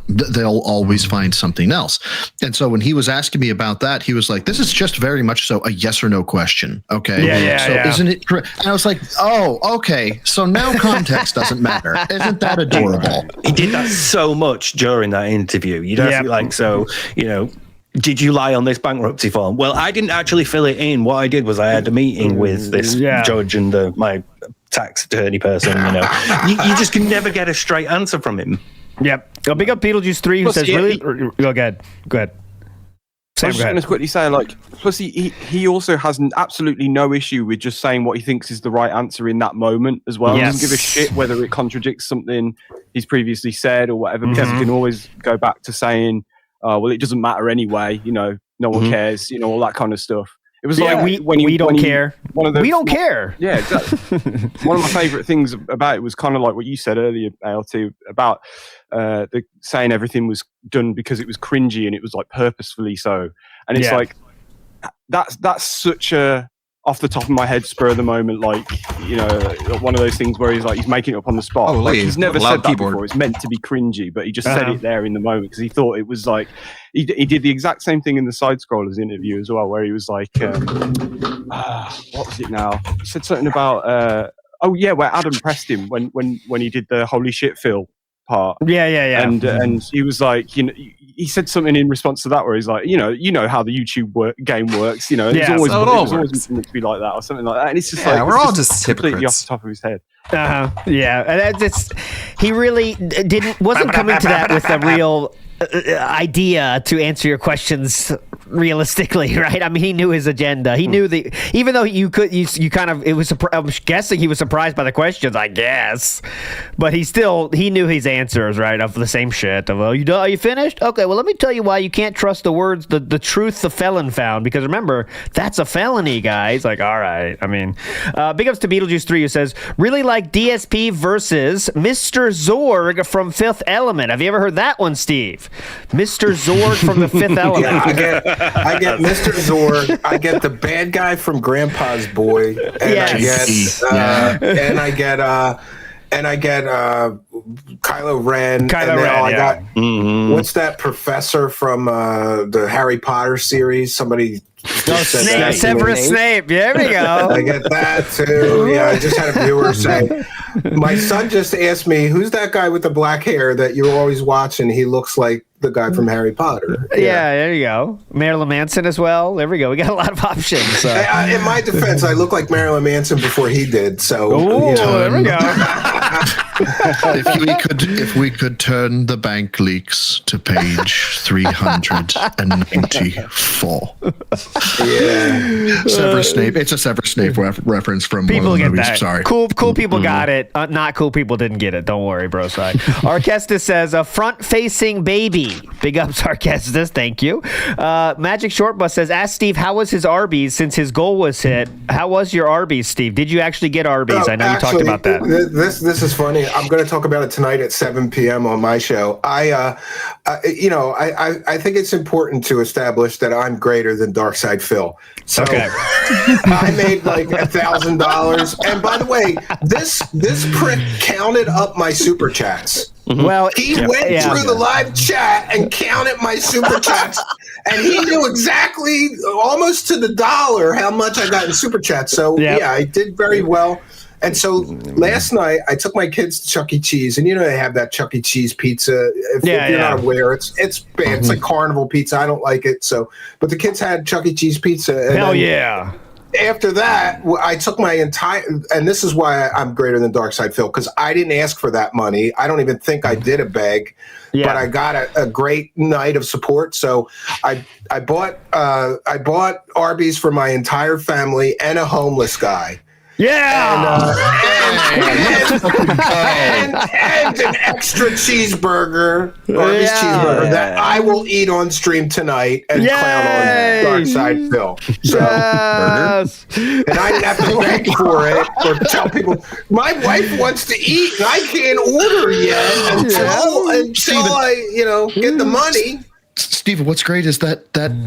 M: they'll always find something else. And so when he was asking me about that, he was like, this is just very much so a yes or no question. Okay. So isn't it true? And I was like, oh, okay. So now context doesn't matter. Isn't that adorable?
O: He did that so much during that interview. You'd have to did you lie on this bankruptcy form? Well, I didn't actually fill it in. What I did was I had a meeting with this judge and my tax attorney person. You just can never get a straight answer from him.
K: Yep. Go big up Beetlejuice 3 who says really. Go ahead.
P: I was just going to quickly say, plus he also has absolutely no issue with just saying what he thinks is the right answer in that moment as well. Yes. He doesn't give a shit whether it contradicts something he's previously said or whatever, because he can always go back to saying, well, it doesn't matter anyway, no one cares, all that kind of stuff. It was like
K: we don't care.
P: We
K: don't care.
P: Yeah, exactly. One of my favorite things about it was kind of like what you said earlier, ALT, about the saying everything was done because it was cringy and it was like purposefully so. And it's like that's such a off the top of my head, spur of the moment, one of those things where he's making it up on the spot. He's never said that before. It's meant to be cringy, but he just said it there in the moment because he thought it was like he did the exact same thing in the Side Scrollers interview as well, where he was like, what was it now? He said something about where Adam pressed him when he did the holy shit Phil part.
K: Yeah.
P: And he was like, he said something in response to that where he's like, you know how the YouTube game works, there's always meant to be like that or something like that. And it's just
B: we're all just
P: completely off the top of his head.
K: And he really wasn't coming to that with a real idea to answer your questions realistically, right? I mean, he knew his agenda. He knew even though you kind of, I'm guessing he was surprised by the questions, I guess, but he knew his answers, right? Of the same shit. Of, oh, are you finished? Okay, well, let me tell you why you can't trust the words, the truth the felon found, because remember, that's a felony, guys. Like, all right. I mean, big ups to Beetlejuice3, who says, really like DSP versus Mr. Zorg from Fifth Element. Have you ever heard that one, Steve? Mr. Zorg from the Fifth Element.
L: Yeah, I get Mr. Zorg. I get the bad guy from Grandpa's Boy, and I get Kylo Ren. What's that professor from the Harry Potter series? Somebody.
K: Severus Snape. There we go.
L: I get that too. Yeah, I just had a viewer say, my son just asked me, who's that guy with the black hair that you always watch, and he looks like the guy from Harry Potter.
K: Yeah, there you go. Marilyn Manson as well. There we go. We got a lot of options. So.
L: In my defense, I look like Marilyn Manson before he did. So
K: there we go.
M: If we could turn the bank leaks to page 394.
L: Yeah.
M: Severus Snape. It's a Severus Snape reference from
K: people
M: one of the
K: get
M: movies.
K: that.
M: Sorry.
K: Cool people got it. Not cool people didn't get it. Don't worry, bro. Sorry. Arcestis says a front-facing baby. Big ups, Arcestis. Thank you. Magic Short Bus says, ask Steve how was his Arby's since his goal was hit. How was your Arby's, Steve? Did you actually get Arby's? I know you talked about that.
L: This is funny. I'm going to talk about it tonight at 7 p.m. on my show. I think it's important to establish that I'm greater than Darkside Phil. So I made like $1,000. And by the way, this prick counted up my super chats.
K: Well,
L: he went through the live chat and counted my super chats, and he knew exactly, almost to the dollar, how much I got in super chats. So yeah, I did very well. And so last night I took my kids to Chuck E. Cheese, and they have that Chuck E. Cheese pizza. If you're not aware, it's bad. It's like carnival pizza. I don't like it. But the kids had Chuck E. Cheese pizza. And
K: hell yeah.
L: After that, I took my entire, and this is why I'm greater than Darkside Phil, because I didn't ask for that money. I don't even think I did a beg, but I got a great night of support. So I bought Arby's for my entire family and a homeless guy.
K: Yeah,
L: and an extra cheeseburger, Arby's cheeseburger that I will eat on stream tonight and clown on Darkside Phil. So, and I didn't have to beg for it or tell people. My wife wants to eat, and I can't order yet until I, get the money.
M: Steve, what's great is that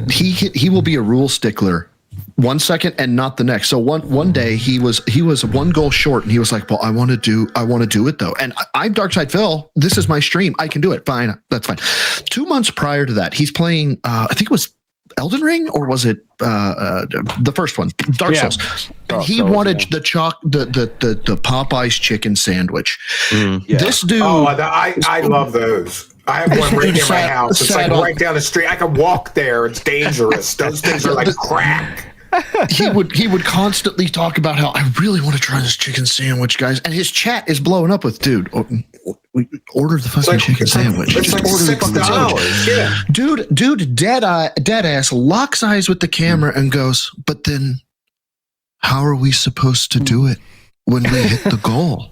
M: he will be a rule stickler. 1 second and not the next. So one day he was one goal short, and he was like, well, I want to do it though. And I'm Darkside Phil. This is my stream. I can do it. Fine. That's fine. 2 months prior to that, he's playing, I think it was Elden Ring, or was it the first one, Dark Souls? And he wanted the Popeye's chicken sandwich. This dude.
L: Oh, I love those. I have one right near my house. It's like right down the street. I can walk there. It's dangerous. Those things are like crack.
M: He would constantly talk about how I really want to try this chicken sandwich, guys. And his chat is blowing up with, dude, order the fucking chicken sandwich.
L: It's like
M: order the fucking sandwich.
L: Yeah.
M: Dude, dead ass locks eyes with the camera and goes, but then how are we supposed to do it when we hit the goal?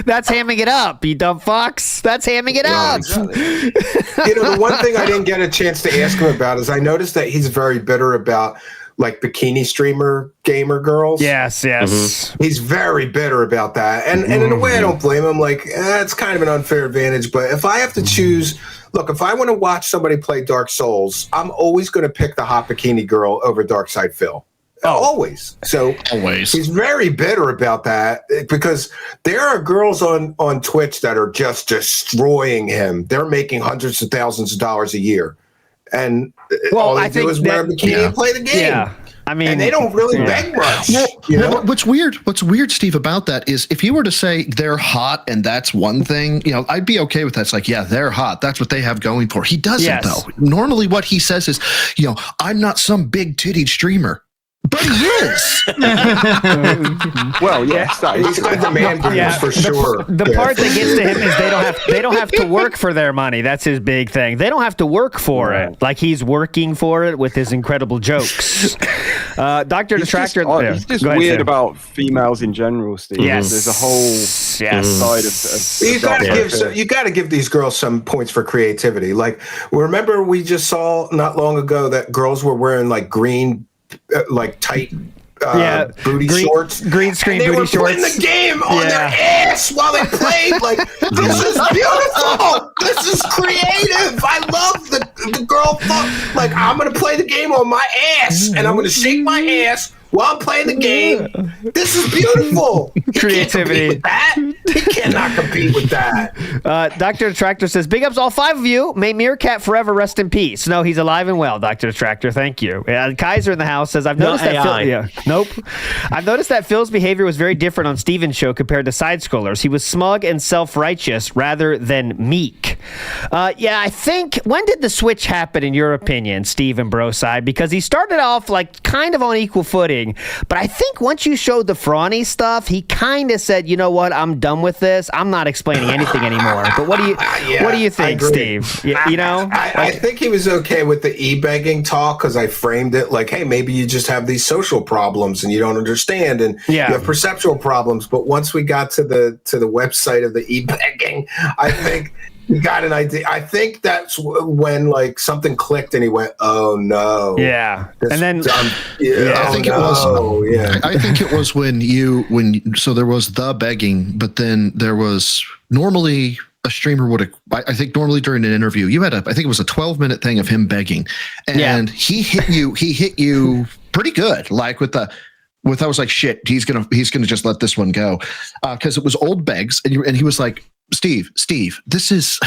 K: That's hamming it up, you dumb fox. That's hamming it up.
L: Exactly. The one thing I didn't get a chance to ask him about is I noticed that he's very bitter about like bikini streamer gamer girls.
K: Yes.
L: He's very bitter about that. And in a way I don't blame him. Like, it's kind of an unfair advantage. But if I have to choose, look, if I want to watch somebody play Dark Souls, I'm always going to pick the hot bikini girl over Darkside Phil. Always. So he's very bitter about that because there are girls on Twitch that are just destroying him. They're making hundreds of thousands of dollars a year. And all they do is wear a bikini and play the game.
K: Yeah. I mean,
L: and they don't really beg much.
M: What's weird, Steve, about that is if you were to say they're hot and that's one thing, I'd be okay with that. It's like, yeah, they're hot. That's what they have going for. He doesn't though. Normally what he says is, I'm not some big tittied streamer. But he is.
P: Well, yes, that is
L: He's got the man boobs for sure.
K: The
L: Yeah.
K: part that gets to him is they don't have to work for their money. That's his big thing. They don't have to work for it. Like he's working for it with his incredible jokes. Dr. Detractor.
P: He's just
K: Go ahead,
P: weird
K: Sam.
P: about females in general, Steve.
K: Yes.
P: There's a whole side of
L: You got to give these girls some points for creativity. Like, remember we just saw not long ago that girls were wearing like green, like tight. Booty shorts.
K: Green screen
L: and they
K: booty
L: were
K: shorts.
L: putting the game on their ass while they played. Like, this is beautiful. This is creative. I love the girl. Like, I'm gonna play the game on my ass, and I'm gonna shake my ass while I'm playing the game. This is beautiful.
K: Creativity.
L: He cannot compete with that.
K: Dr. Detractor says, big ups all 5 of you. May Meerkat forever rest in peace. No, he's alive and well, Dr. Detractor. Thank you. Kaiser in the house says, I've noticed that I've noticed that Phil's behavior was very different on Steven's show compared to side scrollers. He was smug and self-righteous rather than meek. I think, when did the switch happen in your opinion, Steve and Broside? Because he started off like kind of on equal footing, but I think once you showed the Franny stuff, he kind of said, you know what, I'm done with this. I'm not explaining anything anymore. But what do you think, Steve? You know,
L: I think he was okay with the e-begging talk because I framed it like, hey, maybe you just have these social problems and you don't understand, and you have perceptual problems. But once we got to the website of the e-begging, I think he got an idea. I think that's when like something clicked and he went, "Oh no!"
K: Yeah, and then
M: I think it was.
L: Yeah,
M: I think it was so there was the begging, but then there was normally a streamer would have. I think normally during an interview, you had I think it was a 12-minute thing of him begging, and he hit you pretty good, like I was like, shit, he's gonna just let this one go, because it was old begs, and he was like, Steve, this is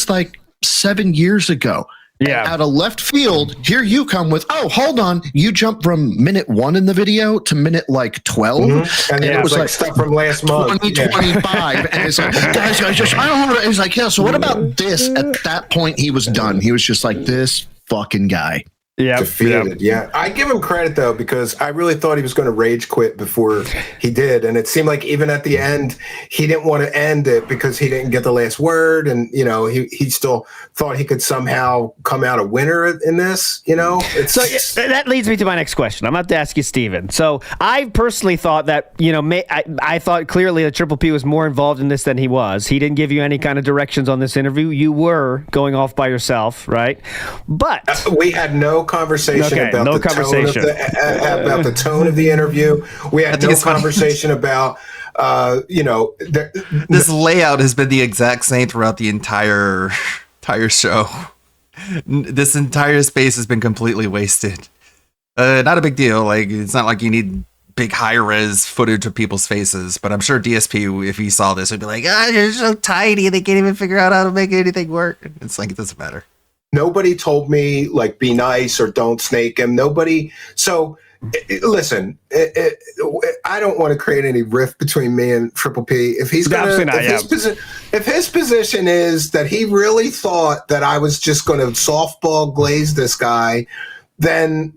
M: like 7 years ago. Yeah. And out of left field, here you come with, oh, hold on, you jump from minute 1 in the video to minute like 12.
L: Mm-hmm. And then it was like stuff from last month.
M: 2025. And it's like, guys, I don't know. He's like, yeah, so what about this? At that point, he was done. He was just like, this fucking guy.
L: Defeated. Yeah. I give him credit though, because I really thought he was going to rage quit before he did. And it seemed like even at the end, he didn't want to end it because he didn't get the last word. And, you know, he still thought he could somehow come out a winner in this, you know?
K: So that leads me to my next question. I'm about to ask you, Steven. So I personally thought that, you know, I thought clearly that Triple P was more involved in this than he was. He didn't give you any kind of directions on this interview. You were going off by yourself, right? But
L: we had no conversation about the tone of the interview. We had no conversation about
B: this layout has been the exact same throughout the entire show. This entire space has been completely wasted. Not a big deal. Like, it's not like you need big high res footage of people's faces, but I'm sure DSP, if he saw this, would be like, they're so tiny, they can't even figure out how to make anything work. It's like, it doesn't matter.
L: Nobody told me like be nice or don't snake him. Nobody. So listen, I don't want to create any rift between me and Triple P. If he's gonna, if his position is that he really thought that I was just going to softball glaze this guy, then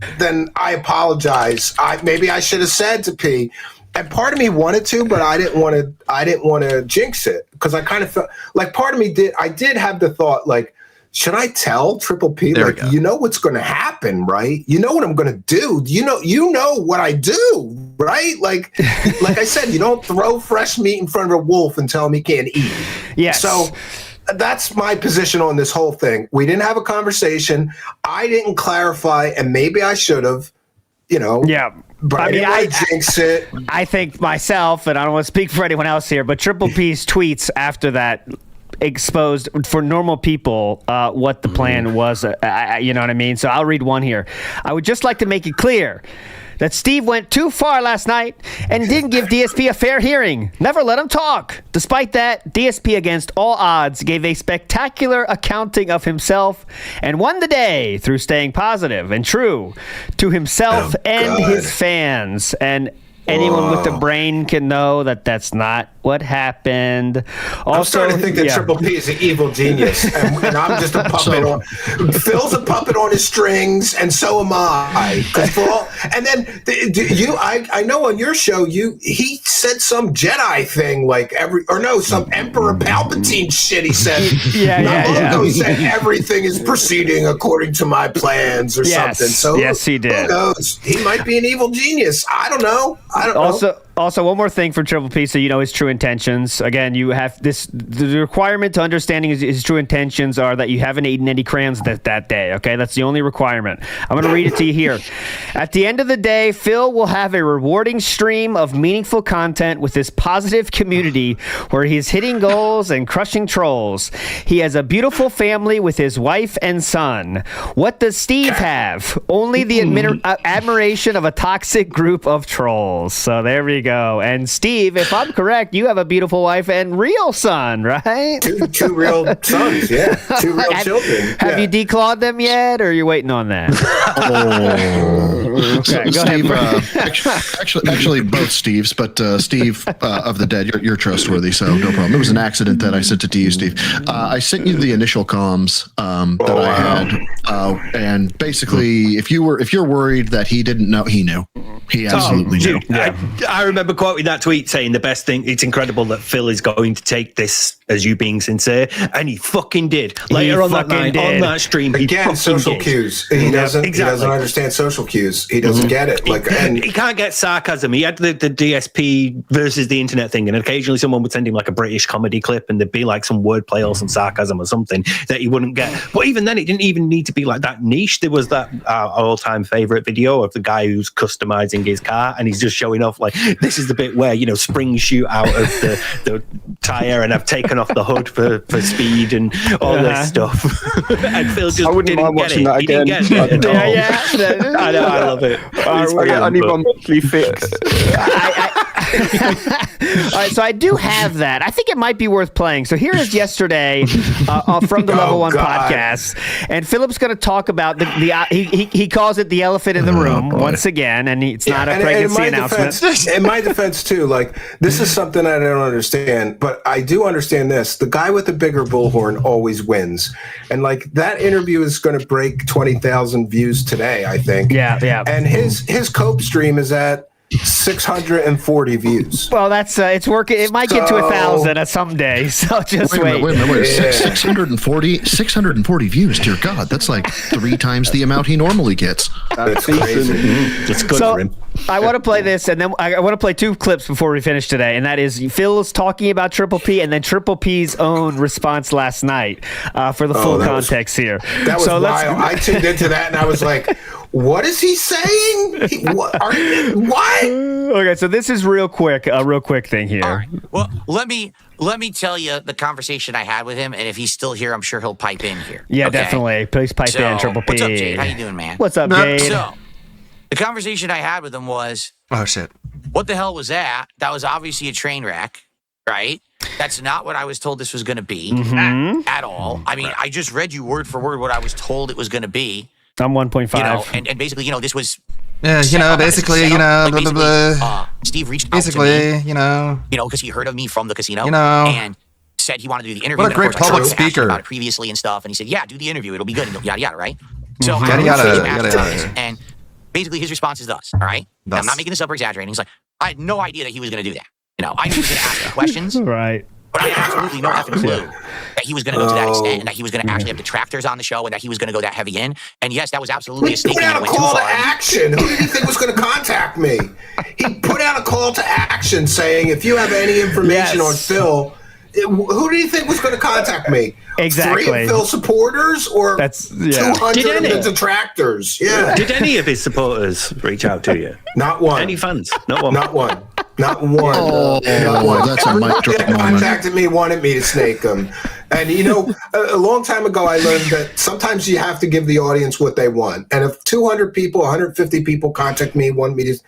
L: I apologize. Maybe I should have said to P. And part of me wanted to, but I didn't want to jinx it, because I kind of felt like part of me did have the thought like, should I tell Triple P, like, you know what's going to happen, right? You know what I'm going to do. You know what I do, right? Like I said, you don't throw fresh meat in front of a wolf and tell him he can't eat.
K: Yes.
L: So that's my position on this whole thing. We didn't have a conversation. I didn't clarify, and maybe I should have, you know.
K: Yeah.
L: But I didn't jinx it.
K: I think myself, and I don't want to speak for anyone else here, but Triple P's tweets after that exposed for normal people what the plan was. You know what I mean? So I'll read one here. I would just like to make it clear that Steve went too far last night and didn't give DSP a fair hearing. Never let him talk. Despite that, DSP, against all odds, gave a spectacular accounting of himself and won the day through staying positive and true to himself and his fans. And anyone with the brain can know that that's not what happened. Also,
L: I'm starting to think that Triple P is an evil genius, and I'm just a puppet. Phil's a puppet on his strings, and so am I. And then I know on your show, he said some Jedi thing some Emperor Palpatine shit. He said, He said everything is proceeding according to my plans or something. So
K: yes, he did.
L: Who knows? He might be an evil genius. I don't know.
K: Also, one more thing for Triple P, so you know his true intentions. Again, you have the requirement to understanding his true intentions are that you haven't eaten any crayons that day, okay? That's the only requirement. I'm going to read it to you here. At the end of the day, Phil will have a rewarding stream of meaningful content with his positive community where he's hitting goals and crushing trolls. He has a beautiful family with his wife and son. What does Steve have? Only the admiration of a toxic group of trolls. So there we go. And Steve, if I'm correct, you have a beautiful wife and real son, right?
L: Two real sons, yeah. Two real children.
K: Have you declawed them yet, or are you waiting on that?
M: Okay, go Steve, ahead. Actually, both Steves, but Steve of the Dead, you're trustworthy, so no problem. It was an accident that I sent it to you, Steve. I sent you the initial comms that I had, and basically, if you're worried that he didn't know, he knew. He absolutely knew.
O: Yeah. I remember quoting that tweet saying the best thing, it's incredible that Phil is going to take this as you being sincere, and he fucking did. Later on that night, on that stream, he
L: again, social cues. He doesn't understand social cues. He doesn't get it.
O: He can't get sarcasm. He had the DSP versus the internet thing, and occasionally someone would send him like a British comedy clip, and there'd be like some wordplay or some sarcasm or something that he wouldn't get. But even then, it didn't even need to be like that niche. There was that all-time favorite video of the guy who's customizing his car, and he's just showing off like, this is the bit where springs shoot out of the tire, and I've taken off the hood for speed and all this stuff. And Phil just didn't get it. He didn't get it at all. I know, I love it.
P: I need one monthly fix.
K: All right, so I do have that. I think it might be worth playing. So here is yesterday from the Level 1 podcast, and Philip's going to talk about he calls it the elephant in the room once again, and it's not a pregnancy announcement.
L: In my defense too, this is something I don't understand, but I do understand this. The guy with the bigger bullhorn always wins, and that interview is going to break 20,000 views today, I think.
K: Yeah.
L: And his Cope stream is at 640 views.
K: Well, that's it's working. It might get to 1,000 at some day. So just wait.
M: Wait a minute. 640 views. Dear God, that's like 3 times the amount he normally gets.
L: That's crazy.
O: It's good for him.
K: I want to play this, and then I want to play 2 clips before we finish today, and that is Phil's talking about Triple P, and then Triple P's own response last night for the full context here.
L: That was wild. I tuned into that, and I was like, what is he saying? What?
K: Okay, so this is a real quick thing here.
Q: All right. Well, let me tell you the conversation I had with him, and if he's still here, I'm sure he'll pipe in here.
K: Yeah, definitely. Please pipe in, Triple P.
Q: What's up, Jade? How you doing, man?
K: What's up, Jade?
Q: So, the conversation I had with him was,
B: oh shit,
Q: what the hell was that? That was obviously a train wreck, right? That's not what I was told this was going to be at all. I mean, I just read you word for word what I was told it was going to be.
K: I'm 1.5.
Q: And basically, this was.
B: Yeah, basically,
Q: Steve reached out
B: basically,
Q: to me, because he heard of me from the casino, and said he wanted to do the interview.
B: What a great public speaker.
Q: About it previously and stuff, and he said, "Yeah, do the interview. It'll be good." And yada yada, right? So
B: yada.
Q: And basically, his response is thus. All right, I'm not making this up or exaggerating. He's like, I had no idea that he was going to do that. I knew he was going to ask me questions,
K: right?
Q: But I had absolutely no effing clue that he was going to go to that extent, and that he was going to actually have detractors on the show, and that he was going to go that heavy in. And yes, that was absolutely a statement that went too far.
L: He put out a call to action. Who did he think was going to contact me? He put out a call to action saying, if you have any information on Phil, who do you think was going to contact me?
K: Exactly.
L: 3 of Phil's supporters or 200 of the detractors? Yeah.
O: Did any of his supporters reach out to you?
L: Not one.
O: Any fans? Not one.
L: Not one. Not one.
M: Not one. That's a mic drop moment.
L: Contacted me, wanted me to snake them. And a long time ago, I learned that sometimes you have to give the audience what they want. And if 200 people, 150 people contact me, want me to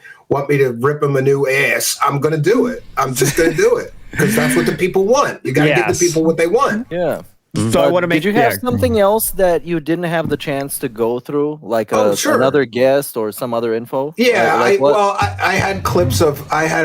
L: rip them a new ass, I'm going to do it. I'm just going to do it because that's what the people want. You got to give the people what they want.
N: Yeah.
K: So I want to make.
N: Did you have something else that you didn't have the chance to go through, like
L: sure.
N: another guest or some other info?
L: Yeah,
N: Like what?
L: I had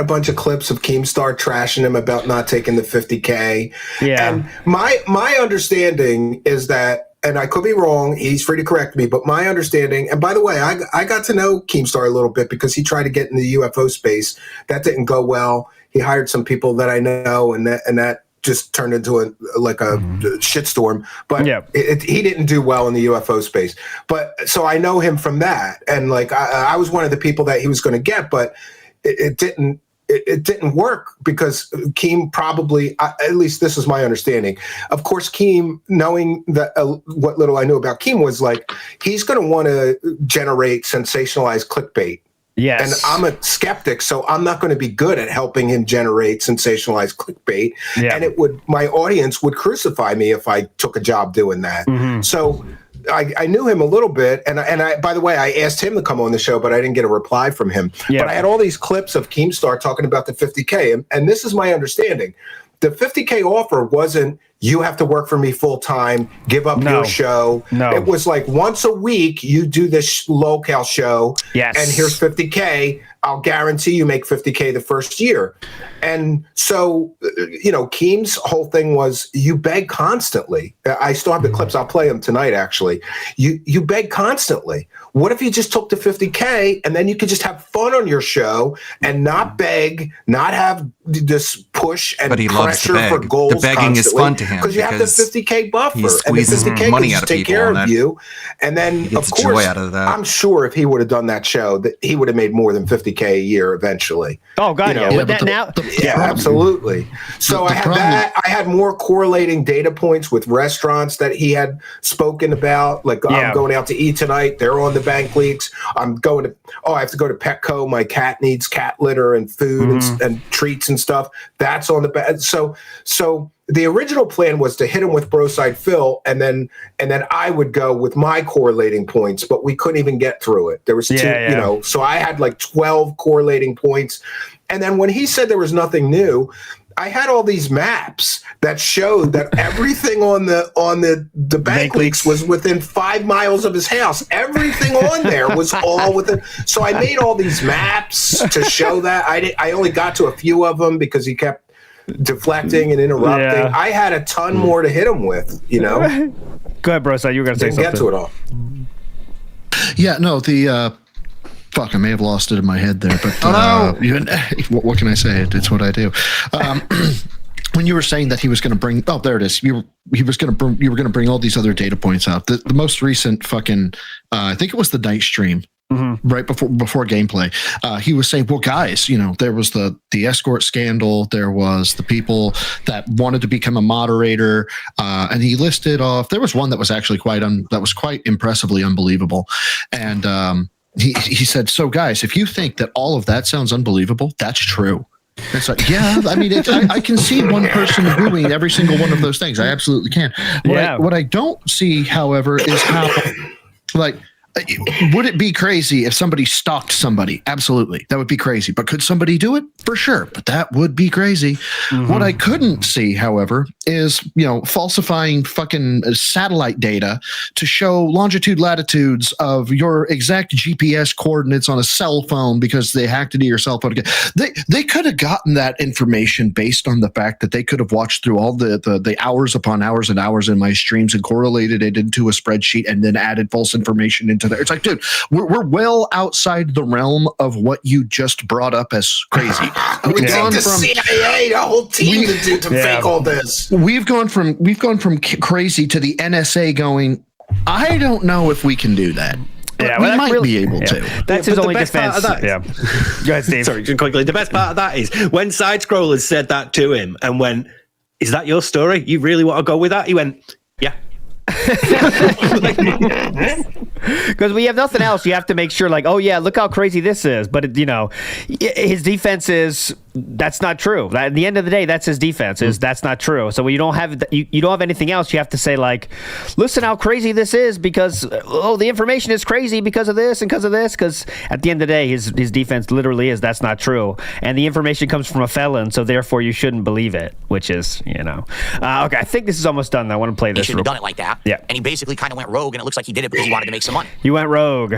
L: a bunch of clips of Keemstar trashing him about not taking the 50K.
K: Yeah.
L: And my understanding is that, and I could be wrong, he's free to correct me, but my understanding, and by the way, I got to know Keemstar a little bit because he tried to get in the UFO space. That didn't go well. He hired some people that I know, and that just turned into a shitstorm. But he didn't do well in the UFO space. But so I know him from that, and like I was one of the people that he was going to get, but it didn't. It didn't work because Keem probably, at least this is my understanding. Of course, Keem, knowing that what little I knew about Keem, was like he's going to want to generate sensationalized clickbait.
K: Yes.
L: And I'm a skeptic, so I'm not going to be good at helping him generate sensationalized clickbait.
K: Yeah.
L: And my audience would crucify me if I took a job doing that.
K: Mm-hmm.
L: So I knew him a little bit, and I by the way, I asked him to come on the show, but I didn't get a reply from him.
K: Yeah.
L: But I had all these clips of Keemstar talking about the 50K, and this is my understanding. The 50K offer wasn't, you have to work for me full time, give up your show.
K: No.
L: It was like once a week, you do this local show,
K: Yes.
L: and here's 50K. I'll guarantee you make 50K the first year. And so, Keem's whole thing was you beg constantly. I still have the clips. I'll play them tonight, actually. You beg constantly. What if you just took the 50K and then you could just have fun on your show and not beg, not have this push and
B: But he loves to
L: pressure for
B: beg.
L: goals
B: The begging is
L: constantly,
B: fun to him
L: because you have the
B: because
L: 50K buffer.
B: he
L: And the
B: squeezes
L: 50K
B: money
L: can
B: out
L: just
B: of
L: take
B: people,
L: care
B: and
L: of
B: that-
L: you. And then,
B: he gets
L: of
B: the joy
L: course,
B: out of that.
L: I'm sure if he would have done that show, that he would have made more than 50K a year eventually.
K: Oh God,
L: You know,
K: yeah.
L: but
K: But now,
L: Yeah, absolutely. So I had that. I had more correlating data points with restaurants that he had spoken about. Like, I'm going out to eat tonight. They're on the bank leaks. I'm going to, I have to go to Petco. My cat needs cat litter and food and treats and stuff. That's on the back. So the original plan was to hit him with Broside Phil, and then I would go with my correlating points, but we couldn't even get through it. There was two, so I had like 12 correlating points. And then when he said there was nothing new, I had all these maps that showed that everything on the bank leaks was within 5 miles of his house. Everything on there was all within. So I made all these maps to show that. I only got to a few of them because he kept deflecting and interrupting.
K: Yeah.
L: I had a ton more to hit him with,
K: Go ahead, bro. So you were going to say
L: Didn't
K: something.
L: get to it all.
M: Yeah, no, fuck, I may have lost it in my head there, but what can I say? It's what I do. When you were saying that he was going to bring, there it is. You were going to bring all these other data points out. The most recent fucking, I think it was the night stream. Mm-hmm. Right before gameplay, he was saying, well, guys, there was the escort scandal, there was the people that wanted to become a moderator, and he listed off, there was one that was actually quite impressively unbelievable. And he said, so guys, if you think that all of that sounds unbelievable, that's true. It's like, yeah, I mean, I can see one person doing every single one of those things. I absolutely can. What I don't see, however, is how, would it be crazy if somebody stalked somebody? Absolutely. That would be crazy. But could somebody do it? For sure. But that would be crazy. Mm-hmm. What I couldn't see, however, is, falsifying fucking satellite data to show longitude latitudes of your exact GPS coordinates on a cell phone because they hacked into your cell phone. They could have gotten that information based on the fact that they could have watched through all the hours upon hours and hours in my streams and correlated it into a spreadsheet and then added false information into there. It's like, dude, we're well outside the realm of what you just brought up as crazy.
L: We got the CIA, the whole team to fake all this.
M: We've gone from crazy to the NSA going, I don't know if we can do that.
K: Yeah,
M: we might be able to.
K: That's his only defense. Go ahead, Steve.
O: Sorry, just quickly. The best part of that is when Side Scrollers said that to him and went, is that your story? You really want to go with that? He went, yeah.
K: Because we have nothing else. You have to make sure, like, oh yeah, look how crazy this is. But his defense is that's not true. At the end of the day, that's his defense. Is that's not true. So when you don't have you don't have anything else, you have to say like, listen how crazy this is because the information is crazy because of this and because of this. Because at the end of the day, his defense literally is that's not true, and the information comes from a felon, so therefore you shouldn't believe it. Which is okay. I think this is almost done. I want to play this.
Q: He shouldn't have done it like that.
K: Yeah.
Q: And he basically kind of went rogue, and it looks like he did it because he wanted to make some money.
K: You went rogue.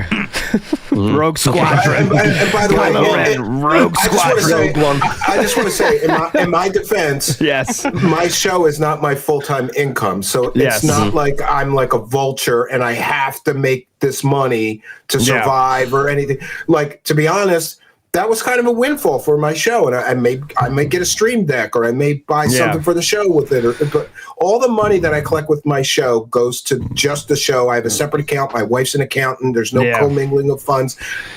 K: Rogue Squadron.
L: And by the way,
K: Rogue Squadron.
L: I just want to say, in my defense,
K: yes,
L: my show is not my full-time income, so it's not like I'm like a vulture and I have to make this money to survive or anything. Like, to be honest, that was kind of a windfall for my show, and I may get a stream deck, or I may buy something for the show with it. But all the money that I collect with my show goes to just the show. I have a separate account. My wife's an accountant. There's no commingling of funds.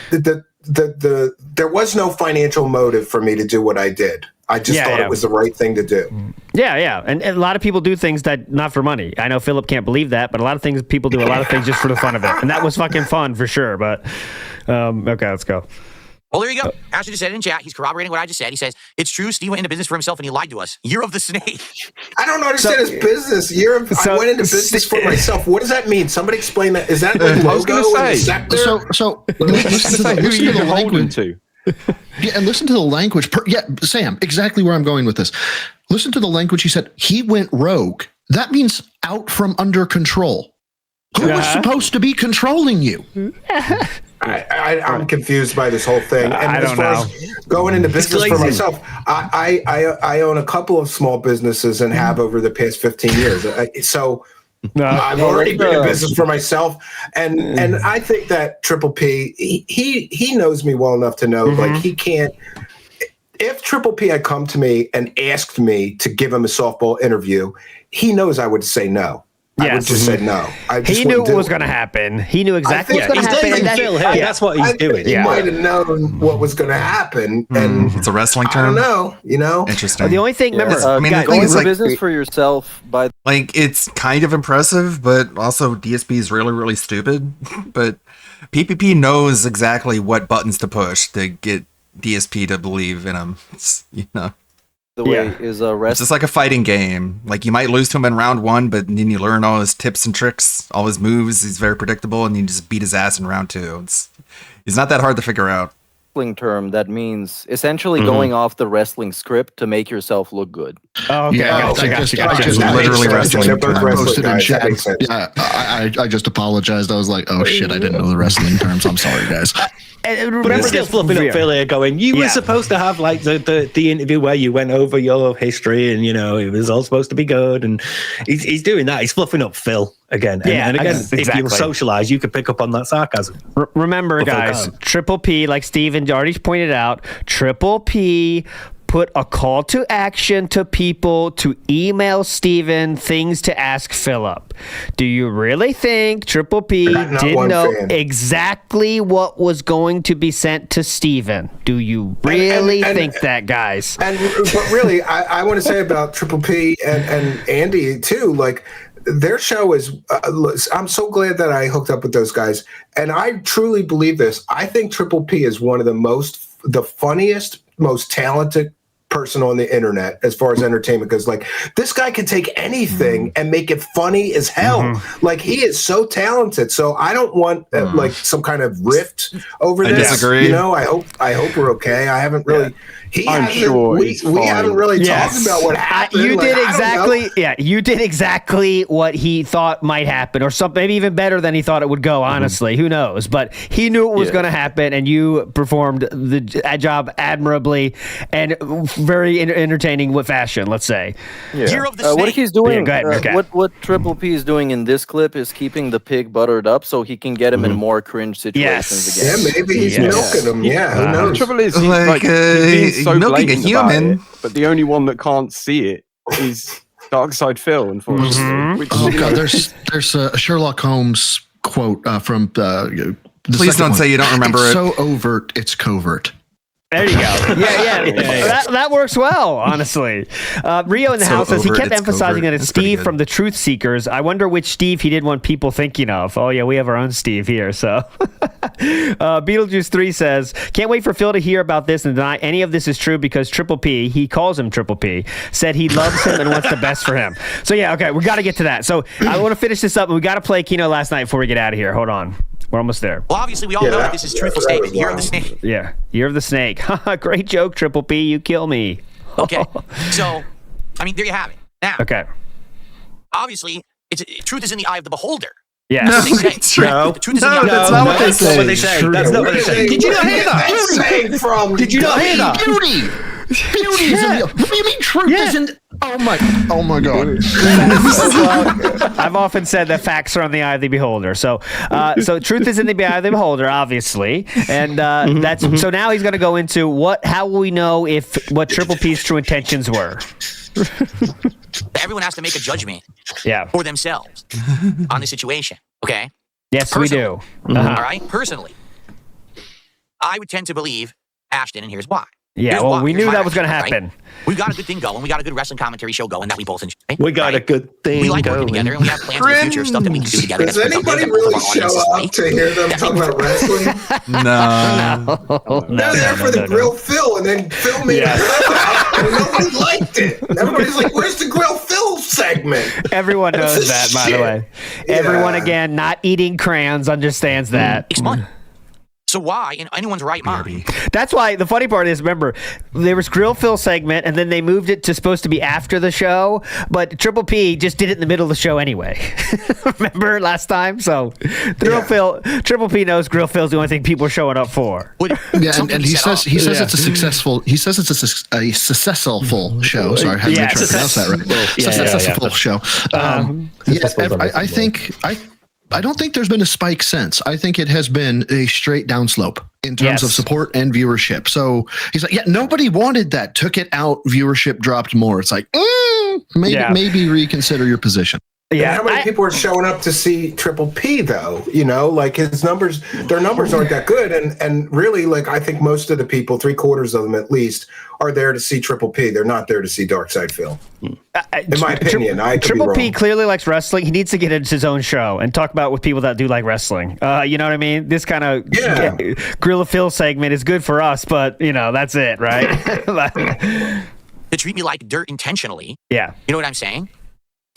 L: There was no financial motive for me to do what I did. I just thought it was the right thing to do.
K: Yeah. And a lot of people do things that not for money. I know Philip can't believe that, but a lot of things people do a lot of things just for the fun of it. And that was fucking fun for sure. But okay, let's go.
Q: Well, there you go. Ashley just said it in chat. He's corroborating what I just said. He says, it's true, Steve went into business for himself and he lied to us. Year of the snake.
L: I don't understand his business. I went into business for myself. What does that mean? Somebody explain that. Is that like logo and sector?
M: So listen to the language.
L: Yeah,
M: and listen to the language. Sam, exactly where I'm going with this. Listen to the language he said. He went rogue. That means out from under control. Who was supposed to be controlling you?
L: I'm confused by this whole thing. And as far as going into business for myself, I own a couple of small businesses and have over the past 15 years. So I've already been in business for myself, and I think that Triple P he knows me well enough to know like he can't. If Triple P had come to me and asked me to give him a softball interview, he knows I would say no. I would just say no.
K: He knew what was going to happen. He knew exactly what was going to happen.
O: That's what he's doing.
L: He might have known what was going to happen. And
B: it's a wrestling term.
L: I don't know.
B: Interesting.
K: The only thing, remember,
N: the thing is, like, business for yourself.
B: It's kind of impressive, but also DSP is really, really stupid. But PPP knows exactly what buttons to push to get DSP to believe in him. It's,
N: The way is
B: it's just like a fighting game. Like, you might lose to him in round one, but then you learn all his tips and tricks, all his moves. He's very predictable, and you just beat his ass in round two. He's not that hard to figure out.
N: Wrestling term that means essentially going off the wrestling script to make yourself look good.
K: Oh, okay.
M: I just
B: literally wrestling.
M: Posted in chat. Yeah, I just apologized. I was like, oh shit, I didn't know the wrestling terms. I'm sorry, guys.
O: But it's still fluffing up Phil here going, you were supposed to have like the interview where you went over your history and, it was all supposed to be good. And he's doing that. He's fluffing up Phil again. And again, if you socialize, you could pick up on that sarcasm.
K: Remember, guys, Triple P, like Steven already pointed out, Triple P put a call to action to people to email Steven things to ask Philip. Do you really think Triple P didn't know exactly what was going to be sent to Steven? Do you really think that, guys?
L: But really, I want to say about Triple P and Andy too, like, their show is I'm so glad that I hooked up with those guys, and I truly believe this. I think Triple P is one of the funniest, most talented person on the internet as far as entertainment goes. Like, this guy can take anything and make it funny as hell. Like, he is so talented. So I don't want like some kind of rift over this.
B: Disagree.
L: I hope we're okay. I haven't really.
P: I'm sure
L: we haven't really talked about what happened.
K: You did exactly. You did exactly what he thought might happen, or something maybe even better than he thought it would go. Honestly, who knows? But he knew it was going to happen, and you performed the job admirably and very entertaining with fashion. Let's say.
Q: Year of the snake.
N: What he's doing,
K: go ahead,
N: what Triple P is doing in this clip is keeping the pig buttered up so he can get him in more cringe situations again.
L: Yeah, maybe he's milking him. Yeah, who knows?
P: The trouble is, he's so
B: milking a human,
P: but the only one that can't see it is Darkside Phil, unfortunately.
M: There's a Sherlock Holmes quote from the
B: Please don't say you don't remember
M: it's
B: it.
M: so overt, it's covert.
K: There you go. Yeah. That works well, honestly. Rio in the
B: So
K: house says he
B: overt,
K: kept
B: it's
K: emphasizing
B: covert.
K: that it's
B: It's pretty
K: Steve
B: good.
K: from the Truth Seekers. I wonder which Steve he didn't want people thinking of. Oh, yeah, we have our own Steve here. So Beetlejuice 3 says, can't wait for Phil to hear about this and deny any of this is true because Triple P, he calls him Triple P, said he loves him and wants the best for him. So, yeah, okay, we got to get to that. So I want to finish this up, and we got to play Keno last night before we get out of here. Hold on. We're almost there.
Q: Well, obviously, we all know that this is truthful statement. Year of the snake.
K: Yeah, Year of the Snake. Great joke, Triple P. You kill me.
Q: Okay. So, I mean, there you have it. Now,
K: Okay.
Q: obviously, truth is in the eye of the beholder.
K: Yes.
Q: That's what they say.
O: No.
Q: The truth is in the eye
B: that's
Q: of
B: not
Q: the
B: what they
O: That's not what they
B: say.
O: say. That's not what they say. Did you not hear that?
M: Did
O: you not hear that?
M: Beauty. Beauty is in the. What do you mean truth isn't? Oh my god.
K: Well, I've often said that facts are on the eye of the beholder. So truth is in the eye of the beholder, obviously, and that's so. Now he's going to go into how will we know what Triple P's true intentions were?
Q: Everyone has to make a judgment
K: Yeah.
Q: for themselves on the situation. Okay.
K: Yes, we do.
Q: All right. Personally, I would tend to believe Ashton, and here's why.
K: Yeah.
Q: Here's
K: Well,
Q: why.
K: we
Q: Here's
K: knew
Q: my
K: that was going to
Q: rationale,
K: happen.
Q: right? We've got a good thing going. We got a good wrestling commentary show going that we both enjoy.
O: We got a good thing.
Q: We like
O: going.
Q: working together, and we have plans for the future of stuff that we can do together.
L: Does
Q: that's productive,
L: anybody
Q: that both of
L: really
Q: our
L: show
Q: audiences
L: up
Q: like.
L: to hear them talk about wrestling?
B: No.
L: They're there for the Grill Phil, and then Phil made a grill out, and nobody liked it. Everybody's like, "Where's the Grill Phil segment?"
K: Everyone knows
L: This
K: that,
L: is
K: by the
L: shit.
K: way.
L: Yeah.
K: Everyone, again, not eating crayons, understands that.
Q: It's money. So why, in anyone's right mind,
K: That's why the funny part is, remember, there was Grill Phil segment, and then they moved it to supposed to be after the show, but Triple P just did it in the middle of the show anyway. Remember last time? So Triple P knows Grill Phil's the only thing people are showing up for.
M: Yeah, and he says it's a successful. He says it's a successful show. Sorry, I had to make sure I pronounced that right. Successful show. I don't think there's been a spike since. I think it has been a straight downslope in terms of support and viewership. So he's like, yeah, nobody wanted that. Took it out. Viewership dropped more. It's like, maybe reconsider your position.
L: Yeah, and how many people are showing up to see Triple P though? You know, like his numbers, their numbers aren't that good, and really, like I think most of the people, 3/4 of them at least, are there to see Triple P. They're not there to see Darkside Phil. In my opinion, I could
K: Triple
L: be
K: P
L: wrong.
K: clearly likes wrestling. He needs to get into his own show and talk about with people that do like wrestling. You know what I mean? This kind of Grill of Phil segment is good for us, but that's it, right?
Q: to treat me like dirt intentionally,
K: Yeah.
Q: you know what I'm saying?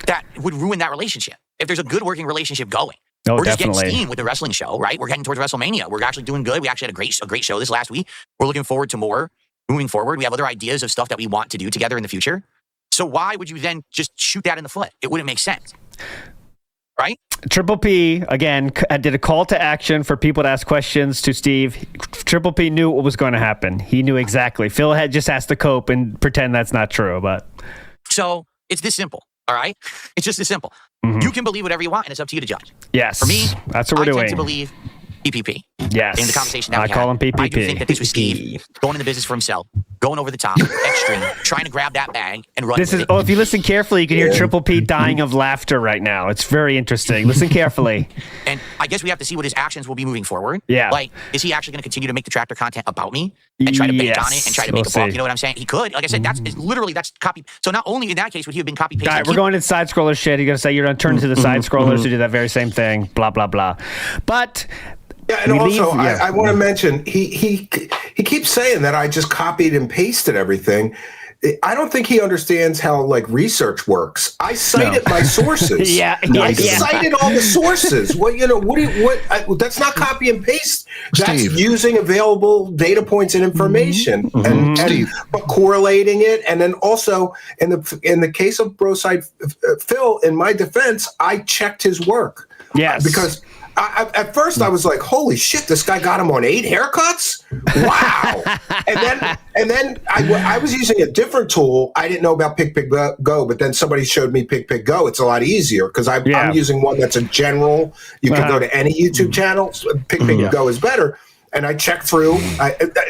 Q: That would ruin that relationship. If there's a good working relationship going.
K: Oh,
Q: we're just
K: definitely.
Q: getting steam with the wrestling show, right? We're heading towards WrestleMania. We're actually doing good. We actually had a great show this last week. We're looking forward to more moving forward. We have other ideas of stuff that we want to do together in the future. So why would you then just shoot that in the foot? It wouldn't make sense. Right?
K: Triple P, again, did a call to action for people to ask questions to Steve. Triple P knew what was going to happen. He knew exactly. Phil had just has to cope and pretend that's not true. But
Q: So it's this simple. All right? It's just this simple.
K: Mhm.
Q: You can believe whatever you want, and it's up to you to judge.
K: Yes.
Q: For me,
K: that's what we're
Q: I
K: doing.
Q: tend to believe PPP.
K: Yes.
Q: In the conversation that
K: I
Q: we
K: call
Q: had.
K: him PPP.
Q: I do think that this was Steve going into business for himself, going over the top, extreme, trying to grab that bag and run
K: This
Q: with
K: is.
Q: it.
K: Oh, if you listen carefully, you can hear Triple P dying of laughter right now. It's very interesting. Listen carefully.
Q: And I guess we have to see what his actions will be moving forward.
K: Yeah.
Q: Like, is he actually going to continue to make the tractor content about me and try to bank on it and try to make
K: We'll
Q: a buck?
K: see.
Q: You know what I'm saying? He could. Like I said, that's copy. So not only in that case would he have been copy
K: All
Q: pasted.
K: right, we're going into side scroller shit. You're going to say you're going to turn to the side scrollers to do that very same thing. Blah blah blah. But
L: Yeah, and
K: we
L: also
K: leave- yeah.
L: I want to mention he keeps saying that I just copied and pasted everything. I don't think he understands how like research works. I cited my sources.
K: Yeah,
L: I
K: yeah.
L: cited all the sources. That's not copy and paste. That's
M: Steve.
L: using available data points and information and but correlating it. And then also in the case of Broside Phil, in my defense, I checked his work.
K: Yes.
L: Because at first I was like, holy shit, this guy got him on 8 haircuts? Wow. and then I was using a different tool. I didn't know about Pick Go, but then somebody showed me Pick Go. It's a lot easier because I'm using one that's a general. You can go to any YouTube channel. Pick Go is better. And I checked through.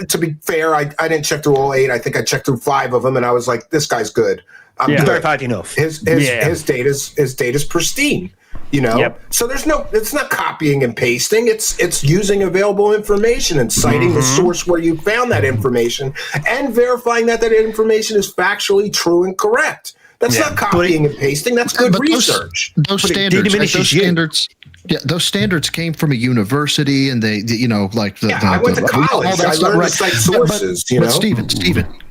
L: To be fair, I didn't check through all 8. I think I checked through 5 of them, and I was like, this guy's good. I'm good.
O: Verified enough.
L: His data's pristine. You know,
K: Yep.
L: so it's not copying and pasting. It's using available information and citing the source where you found that information and verifying that information is factually true and correct. That's not copying and pasting. That's good research.
M: Those standards, those standards came from a university, and they you know, like
L: I went to college. I learned to cite sources.
M: But Stephen,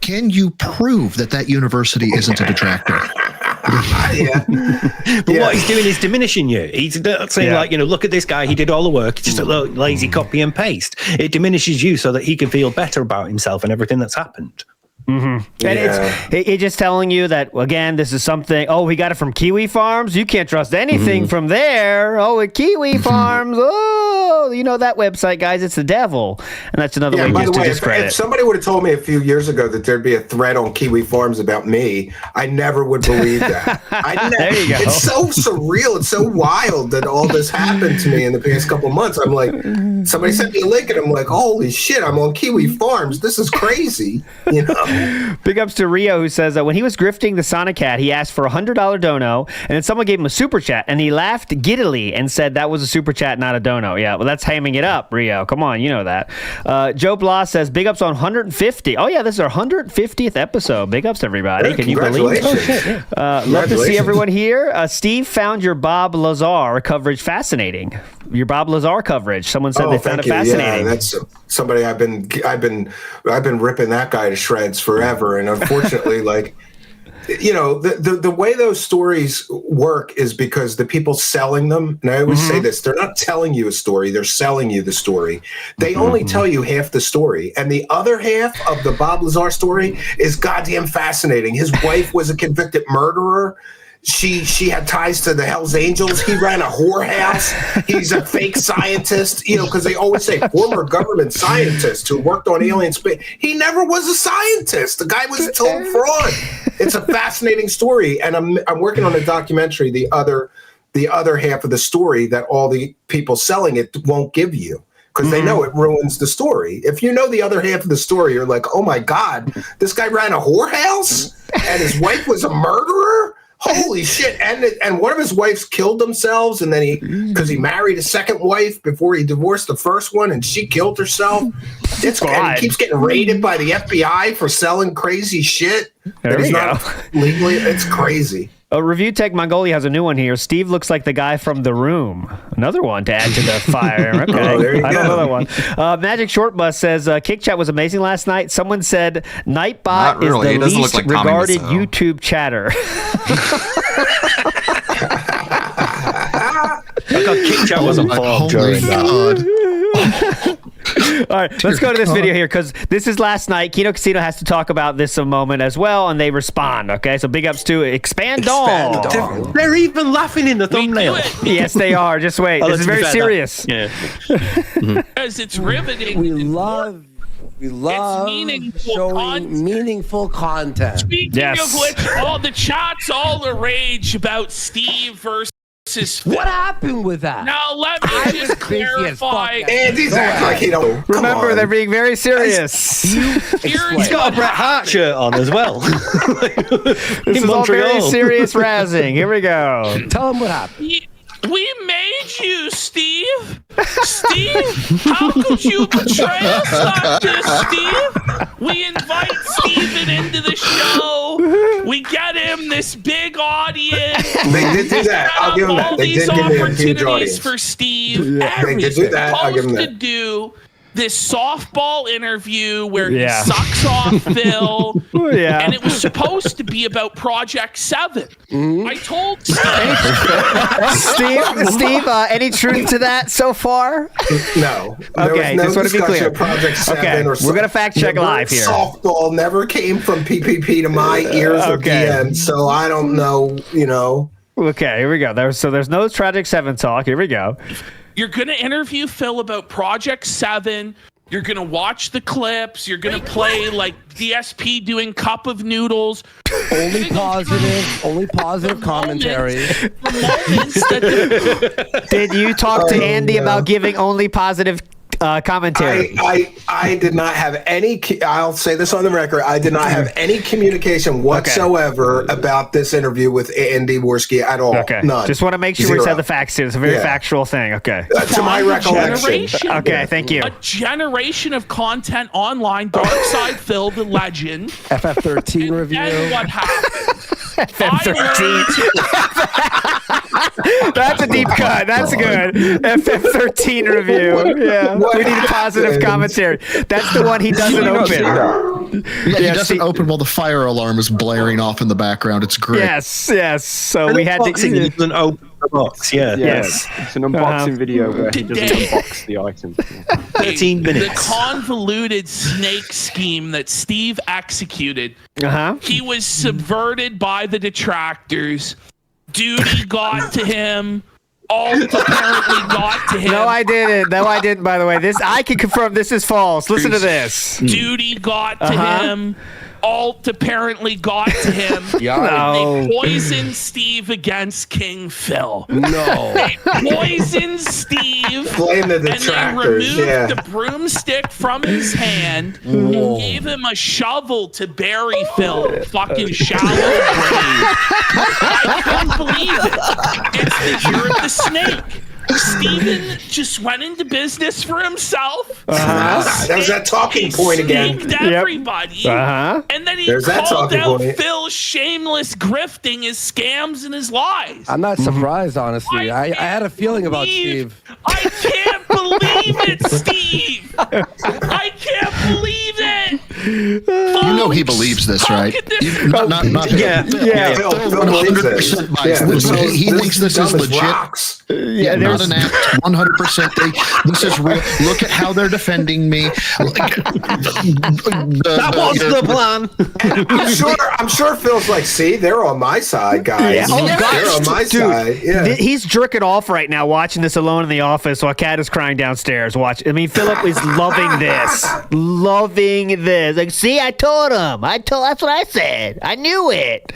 M: can you prove that university isn't a detractor?
O: But what he's doing is diminishing you. He's saying like, you know, look at this guy. He did all the work. It's just a little lazy copy and paste. It diminishes you so that he can feel better about himself and everything that's happened.
K: And it's just telling you that, again, this is something, we got it from Kiwi Farms. You can't trust anything from there. At Kiwi Farms. You know that website, guys. It's the devil. And that's another way
L: by the
K: to
L: way,
K: discredit.
L: if somebody would have told me a few years ago that there'd be a thread on Kiwi Farms about me, I never would believe that.
K: There you go.
L: It's so surreal. It's so wild that all this happened to me in the past couple of months. I'm like, somebody sent me a link and I'm like, holy shit, I'm on Kiwi Farms. This is crazy. You know?
K: Big ups to Rio, who says that when he was grifting the Sonic Cat, he asked for $100 dono, and then someone gave him a super chat, and he laughed giddily and said that was a super chat, not a dono. Yeah, well, that's hamming it up, Rio. Come on, you know that. Joe Blah says, big ups on 150. Oh, yeah, this is our 150th episode. Big ups, everybody.
L: Hey,
K: can you believe it?
L: Oh, shit.
K: Love to see everyone here. Steve found your Bob Lazar coverage fascinating. Your Bob Lazar coverage. Someone said they found it fascinating.
L: Yeah, that's somebody I've been ripping that guy to shreds forever. And unfortunately, like, you know, the way those stories work is because the people selling them, and I always say this, they're not telling you a story, they're selling you the story. They only tell you half the story. And the other half of the Bob Lazar story is goddamn fascinating. His wife was a convicted murderer. She had ties to the Hells Angels. He ran a whorehouse. He's a fake scientist, you know, because they always say former government scientist who worked on alien space. He never was a scientist. The guy was a total fraud. It's a fascinating story, and I'm working on a documentary. The other half of the story that all the people selling it won't give you, because they know it ruins the story. If you know the other half of the story, you're like, oh my God, this guy ran a whorehouse and his wife was a murderer? Holy shit. And one of his wives killed themselves, and then because he married a second wife before he divorced the first one, and she killed herself. And he keeps getting raided by the FBI for selling crazy shit that he's not legally. It's crazy.
K: Review Tech Mongolia has a new one here. Steve looks like the guy from The Room. Another one to add to the fire. Okay.
L: There you go.
K: I don't know that one. Magic Short Bus says, Kick Chat was amazing last night. Someone said, Nightbot is the least regarded YouTube chatter.
O: I got Kick Chat was involved during that.
K: All right, let's go to this video here, because this is last night. Kino Casino has to talk about this a moment as well, and they respond. Okay, so big ups to Expandall.
O: They're even laughing in the thumbnail.
K: Yes, they are. Just wait. This is very serious.
D: Because it's riveting.
C: We love showing meaningful content.
D: Speaking of which, all the chats, all the rage about Steve versus Phil.
C: What happened with that?
D: Now let me just clarify.
L: Andy's acting like he don't.
K: Remember, they're being very serious.
O: He's got a Bret Hart shirt on as well.
K: This is all very serious razzing. Here we go.
C: Tell him what happened.
D: We made you, Steve. Steve, how could you betray us like this, Steve? We invite Steven into the show. We get him this big audience.
L: They did do that. I'll give him that. They did give me a huge audience
D: for Steve.
L: They did do that. I'll give him that.
D: To do this softball interview where he sucks off Phil, and it was supposed to be about Project 7. I told
K: Steve, any truth to that so far?
L: No.
K: Okay, just want to be clear.
L: Project 7
K: okay, we're going to fact check live here.
L: Softball never came from PPP to my ears again, so I don't know, you know.
K: Okay, here we go. There's no Project 7 talk. Here we go.
D: You're going to interview Phil about Project 7. You're going to watch the clips. You're going to play like DSP doing Cup of Noodles.
C: Only positive commentary.
K: Did you talk to Andy about giving only positive commentary.
L: I did not have any. I'll say this on the record. I did not have any communication whatsoever about this interview with Andy Worski at all.
K: Okay.
L: None.
K: Just want to make sure we said the facts here. It's a very factual thing. Okay.
L: To my recollection.
K: Okay. Thank you.
D: A generation of content online. Darkside Phil, the legend.
C: FF13 review.
D: And what happened?
K: FF13. That's a deep cut. That's good. FF13 review. Yeah. We need a positive commentary. That's the one he doesn't open.
M: Yeah, he doesn't open while the fire alarm is blaring off in the background. It's great.
K: Yes. So we had to.
O: He doesn't open the box. Yeah.
K: Yes.
P: It's an unboxing video where he doesn't unbox the item.
O: 13 minutes.
D: The convoluted snake scheme that Steve executed. He was subverted by the detractors. Duty got to him. Alt apparently got to him.
K: No, I didn't. By the way, this I can confirm. This is false. Listen to this.
D: Duty got to him. Alt apparently got to him.
C: No.
D: They poisoned Steve against King Phil.
C: No.
D: They poisoned Steve.
L: Blame the
D: and they
L: detractors.
D: removed the broomstick from his hand and gave him a shovel to bury Phil. Fucking shallow grave. I couldn't believe it. It's the year of the snake. Steven just went into business for himself.
L: That was that talking point again.
D: Snaked everybody. And then he called out Phil's shameless grifting, his scams, and his lies.
C: I'm not surprised, honestly. I had a feeling about Steve.
D: I can't believe it, Steve. I can't believe it.
M: You know he believes this, right? Not
L: Yeah.
M: Phil 100% buys this. He thinks this is legit. Yeah, not an act. 100%. This is real. Look at how they're defending me.
O: That was the plan.
L: I'm sure Phil's like, see, they're on my side, guys. They're on my side. Yeah.
K: He's jerking off right now watching this alone in the office while Kat is crying downstairs. Philip is loving this. Loving this. Like, see, I told him. That's what I said. I knew it.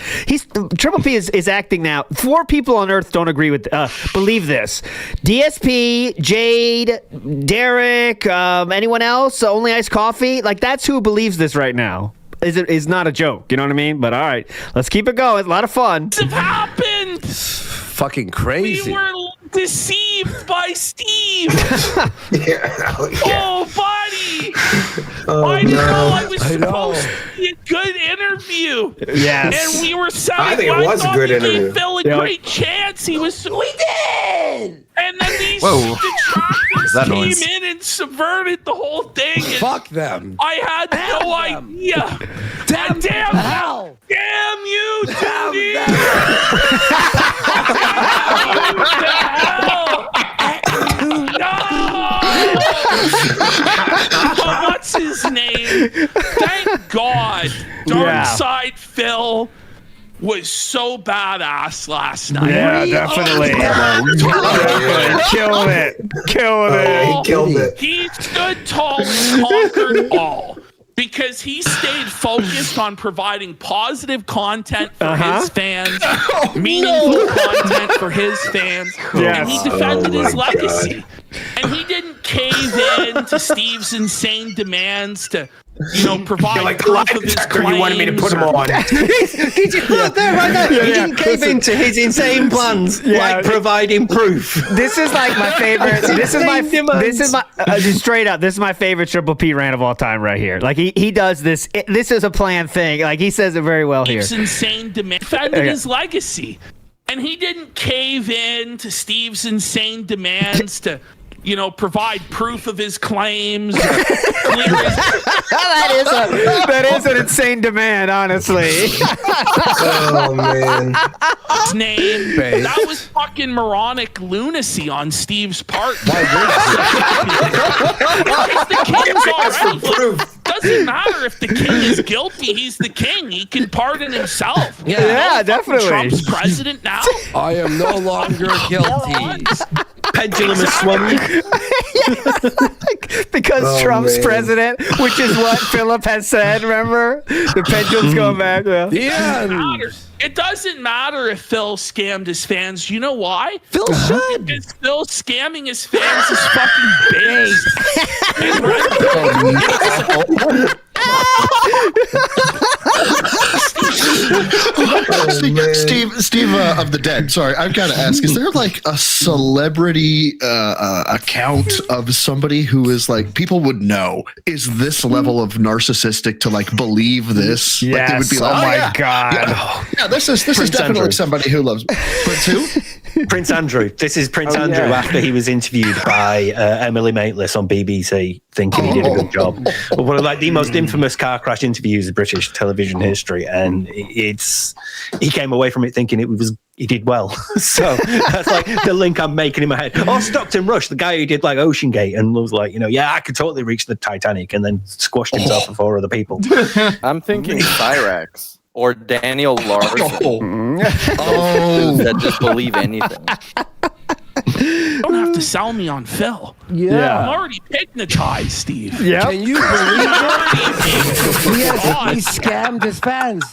K: Triple P is acting now. 4 people on Earth don't agree with believe this. DSP, Jade, Derek, anyone else? Only Iced Coffee? Like, that's who believes this right now. Is not a joke. You know what I mean? But all right, let's keep it going. A lot of fun.
D: What's happened?
C: Fucking crazy.
D: We were deceived by Steve. Oh, buddy. I know I was supposed to be a good interview.
K: Yes.
D: And we were saying,
L: I think it was a good interview.
D: Gave Phil a great chance. We did. And then these detractors came in and subverted the whole thing. And
C: fuck them.
D: I had no idea. Damn hell. Damn you, Duty. But what's his name? Thank God, Darkside Phil was so badass last night.
K: Yeah, definitely. Killed it.
L: He killed it.
D: He stood tall and conquered all. Because he stayed focused on providing positive content for his fans, meaningful content for his fans, and he defended his legacy. And he didn't cave in to Steve's insane demands to, provide proof of his claims.
L: You wanted me to put him on.
O: Did you look there right there? He didn't cave into his insane plans, like providing proof.
K: This is like my favorite. This is my just straight up. This is my favorite Triple P rant of all time right here. Like he does this. This is a planned thing. Like he says it very well here.
D: Steve's insane demand defended his legacy, and he didn't cave in to Steve's insane demands to. Provide proof of his claims.
K: That is an insane demand, honestly.
L: Oh man.
D: His name. That was fucking moronic lunacy on Steve's part. Why the king's already. Doesn't matter if the king is guilty. He's the king. He can pardon himself.
K: Yeah, definitely.
D: Trump's president now.
C: I am no longer guilty.
O: Pendulum is swung.
K: Because Trump's president, which is what Philip has said, remember? The pendulum's going back.
D: It doesn't matter if Phil scammed his fans. You know why?
C: Phil should.
D: Because Phil scamming his fans is fucking based.
M: Steve of the Dead. Sorry, I've got to ask: is there like a celebrity account of somebody who is like people would know is this level of narcissistic to like believe this?
K: Yes.
M: Like they would be like,
K: Oh my
M: yeah,
K: God.
M: yeah, this is
O: Prince
M: definitely
O: Andrew.
M: somebody who loves Prince who?
O: Prince Andrew. This is Prince
M: Oh,
O: Andrew
M: yeah.
O: after he was interviewed by Emily Maitlis on BBC, thinking he did a good job. One of like the most infamous car crash interviews in British television history, and he came away from it thinking he did well. So that's like the link I'm making in my head. Oh, Stockton Rush, the guy who did like Ocean Gate and was like, yeah, I could totally reach the Titanic, and then squashed himself for 4 other people.
N: I'm thinking Cyrax or Daniel Larson. That just believe anything.
D: You don't have to sell me on Phil.
C: Yeah.
D: I'm already hypnotized, Steve.
C: Can you believe it? He scammed his fans.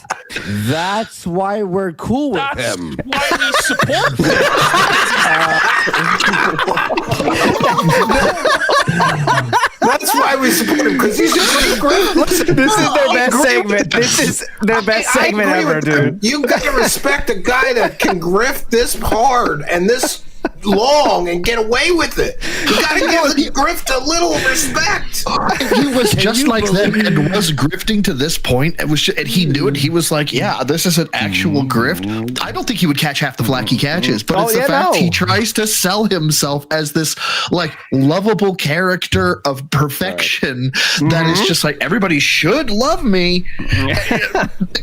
C: That's why we're cool with him.
D: Why we support
L: That's why we support him, because he's just great. Listen,
K: This is their
L: I
K: best
L: agree
K: segment.
L: with
K: This
L: him.
K: is their best
L: I
K: segment
L: agree
K: ever,
L: with him.
K: dude.
L: You got to respect a guy that can grift this hard and this long and get away with it. You got to give the grift a little respect.
M: If he was just like them and was grifting to this point, and he knew it. He was like, "Yeah, this is an actual grift." I don't think he would catch half the flack he catches, but it's the fact he tries to sell himself as this like lovable character of perfection that is just like everybody should love me.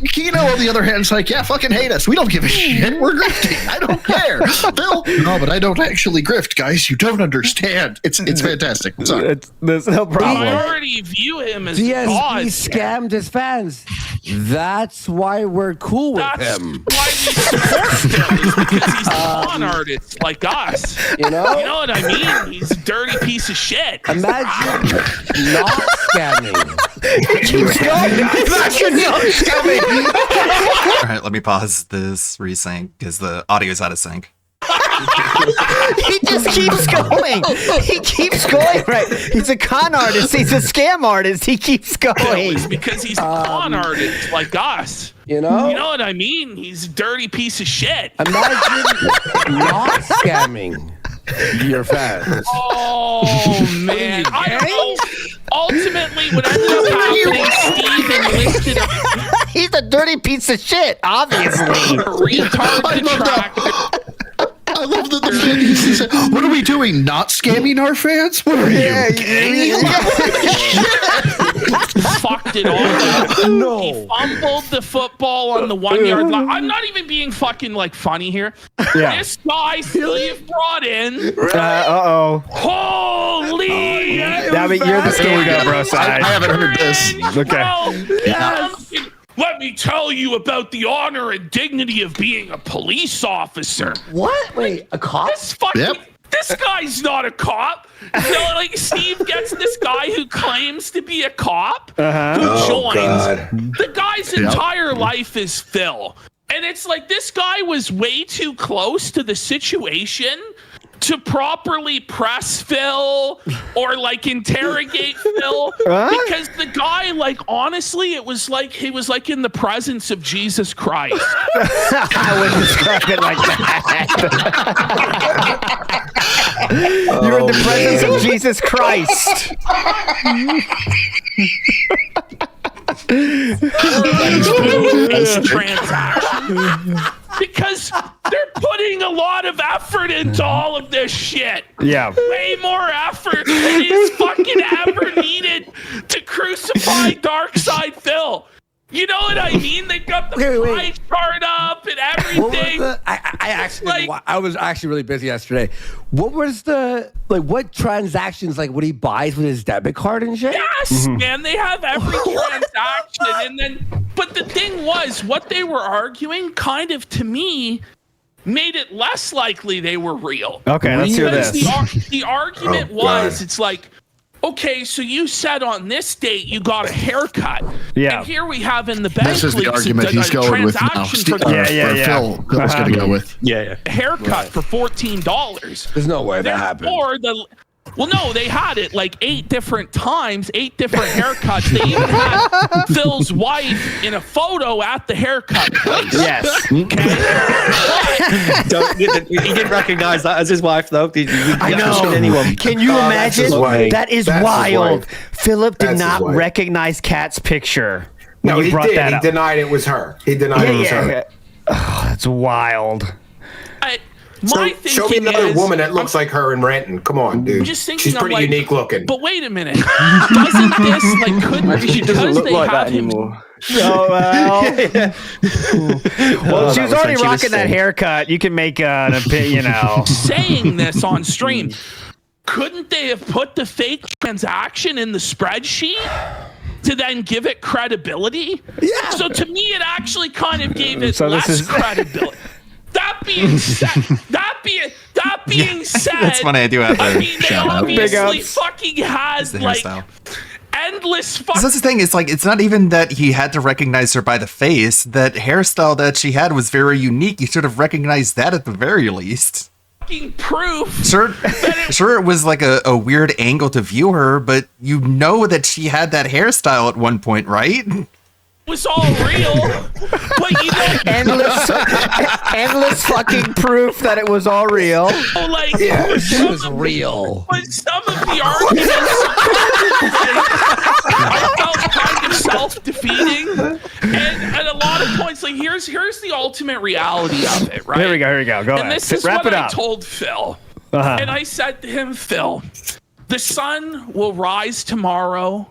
M: Kino, on the other hand, is like, "Yeah, fucking hate us. We don't give a shit. We're grifting. I don't care." Bill, no, but I don't actually grift, guys. You don't understand. It's fantastic. Sorry.
K: There's no problem.
D: I already view him as
C: DSP
D: God.
C: scammed his fans. That's why we're cool with him.
D: Why we support Phil is because he's a con artist like us.
C: You know?
D: You know what I mean? He's a dirty piece of shit.
C: Imagine not scamming.
K: Imagine not scamming.
B: All right, let me pause this resync because the audio's out of sync.
K: He just keeps going. He keeps going. Right. He's a con artist. He's a scam artist. He keeps going.
D: It's because he's a con artist like us.
C: You know?
D: You know what I mean? He's a dirty piece of shit.
C: Imagine not scamming your fans.
D: Oh man! I don't know. Ultimately, what ended up happening, Steve enlisted a
K: He's a dirty piece of shit, obviously.
D: retard detractor.
M: I love that the fan used to say, "What are we doing? Not scamming our fans? What are you, gay?"
D: Fucked it all up.
C: No.
D: He fumbled the football on the 1 yard line. I'm not even being fucking like funny here.
K: Yeah.
D: This guy Steve brought in.
K: Uh-oh.
D: Holy!
K: Yeah, but you're the scapegoat, bro.
M: I haven't heard this.
K: Okay.
D: Let me tell you about the honor and dignity of being a police officer.
C: What? Wait, a cop?
D: This guy's not a cop. So, like, Steve gets this guy who claims to be a cop who joins.
L: God.
D: The guy's entire life is Phil. And it's like this guy was way too close to the situation to properly press Phil or like interrogate Phil because the guy, like, honestly, it was like he was like in the presence of Jesus Christ.
K: I wouldn't describe it like that. You're in the presence of Jesus Christ.
D: Transaction. Because they're putting a lot of effort into all of this shit.
K: Yeah.
D: Way more effort than is fucking ever needed to crucify Darkside Phil. You know what I mean? They got the pie chart up and everything.
C: I was actually really busy yesterday. What was what transactions would he buys with his debit card and shit?
D: Yes, man, they have every transaction, and then. But the thing was, what they were arguing, kind of to me, made it less likely they were real.
K: Okay, let's hear
D: Because
K: this.
D: The argument was, it's like, okay, so you said on this date you got a haircut.
K: Yeah.
D: And here we have in the bank
M: This is the
D: leaks
M: argument he's going with now.
D: transaction for
M: Phil was going to go with.
D: a haircut for $14.
C: There's no way that happened.
D: Or Well, no, they had it like 8 different times, 8 different haircuts. They even had Phil's wife in a photo at the haircut place.
K: Yes.
O: He didn't recognize that as his wife, though.
K: I know.
O: Anyone?
K: Can you imagine? That is wild. Philip did not
L: wife.
K: recognize Kat's picture. When
L: No,
K: you
L: he
K: brought
L: did.
K: that
L: He
K: up.
L: denied it was her. He denied it was her.
K: Oh, that's wild.
L: Show me another woman that looks like her in Renton. Come on, dude.
D: I'm just thinking,
L: She's pretty
D: I'm like,
L: unique looking.
D: But wait a minute. Doesn't this, like, couldn't,
P: Maybe she doesn't
D: because
P: look
D: they
P: like
D: have
P: that
D: him
P: anymore.
K: Oh, well. Well, she was
P: that was
K: already
P: when she was
K: rocking that
P: sick.
K: haircut. You can make an opinion,
D: saying this on stream, couldn't they have put the fake transaction in the spreadsheet to then give it credibility? Yeah. So to me, it actually kind of gave it
K: So this
D: less
K: is-
D: credibility. That being said,
B: That's funny. I do have to
D: I mean, they
B: shout out.
D: obviously fucking
B: It's
D: had
B: the
D: like
B: hairstyle.
D: endless
B: So
D: fucking.
B: that's the thing. It's like it's not even that he had to recognize her by the face. That hairstyle that she had was very unique. You should have recognized that at the very least.
D: Proof.
B: Sure, it was like a weird angle to view her, but you know that she had that hairstyle at one point, right?
D: Was all real, but you know,
K: endless fucking proof that it was all real.
D: like
C: It was real.
D: But some of the arguments I felt kind of self-defeating, and at a lot of points, like here's the ultimate reality of it, right?
K: Here we go. Go
D: And
K: ahead.
D: this is
K: Wrap
D: what
K: it
D: I
K: up.
D: told Phil,
K: Uh-huh.
D: and I said to him, Phil, the sun will rise tomorrow.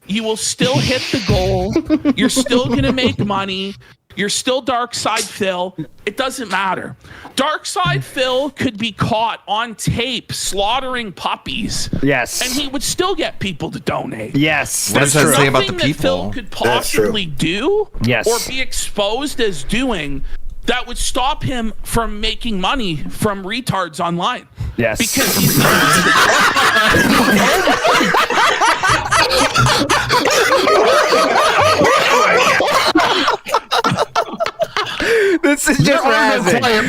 D: You will still hit the goal. You're still going to make money. You're still Dark Side Phil. It doesn't matter. Dark Side Phil could be caught on tape slaughtering puppies.
K: Yes.
D: And he would still get people to donate.
K: Yes.
B: What does
K: That's
B: that
K: true.
B: say about the
D: Nothing that Phil
B: people?
D: could
L: That's true.
D: possibly do
K: Yes.
D: or be exposed as doing that would stop him from making money from retards online.
K: Yes.
D: Because he's
K: This is
M: There
K: just
M: are, no
K: razzing.
M: quiet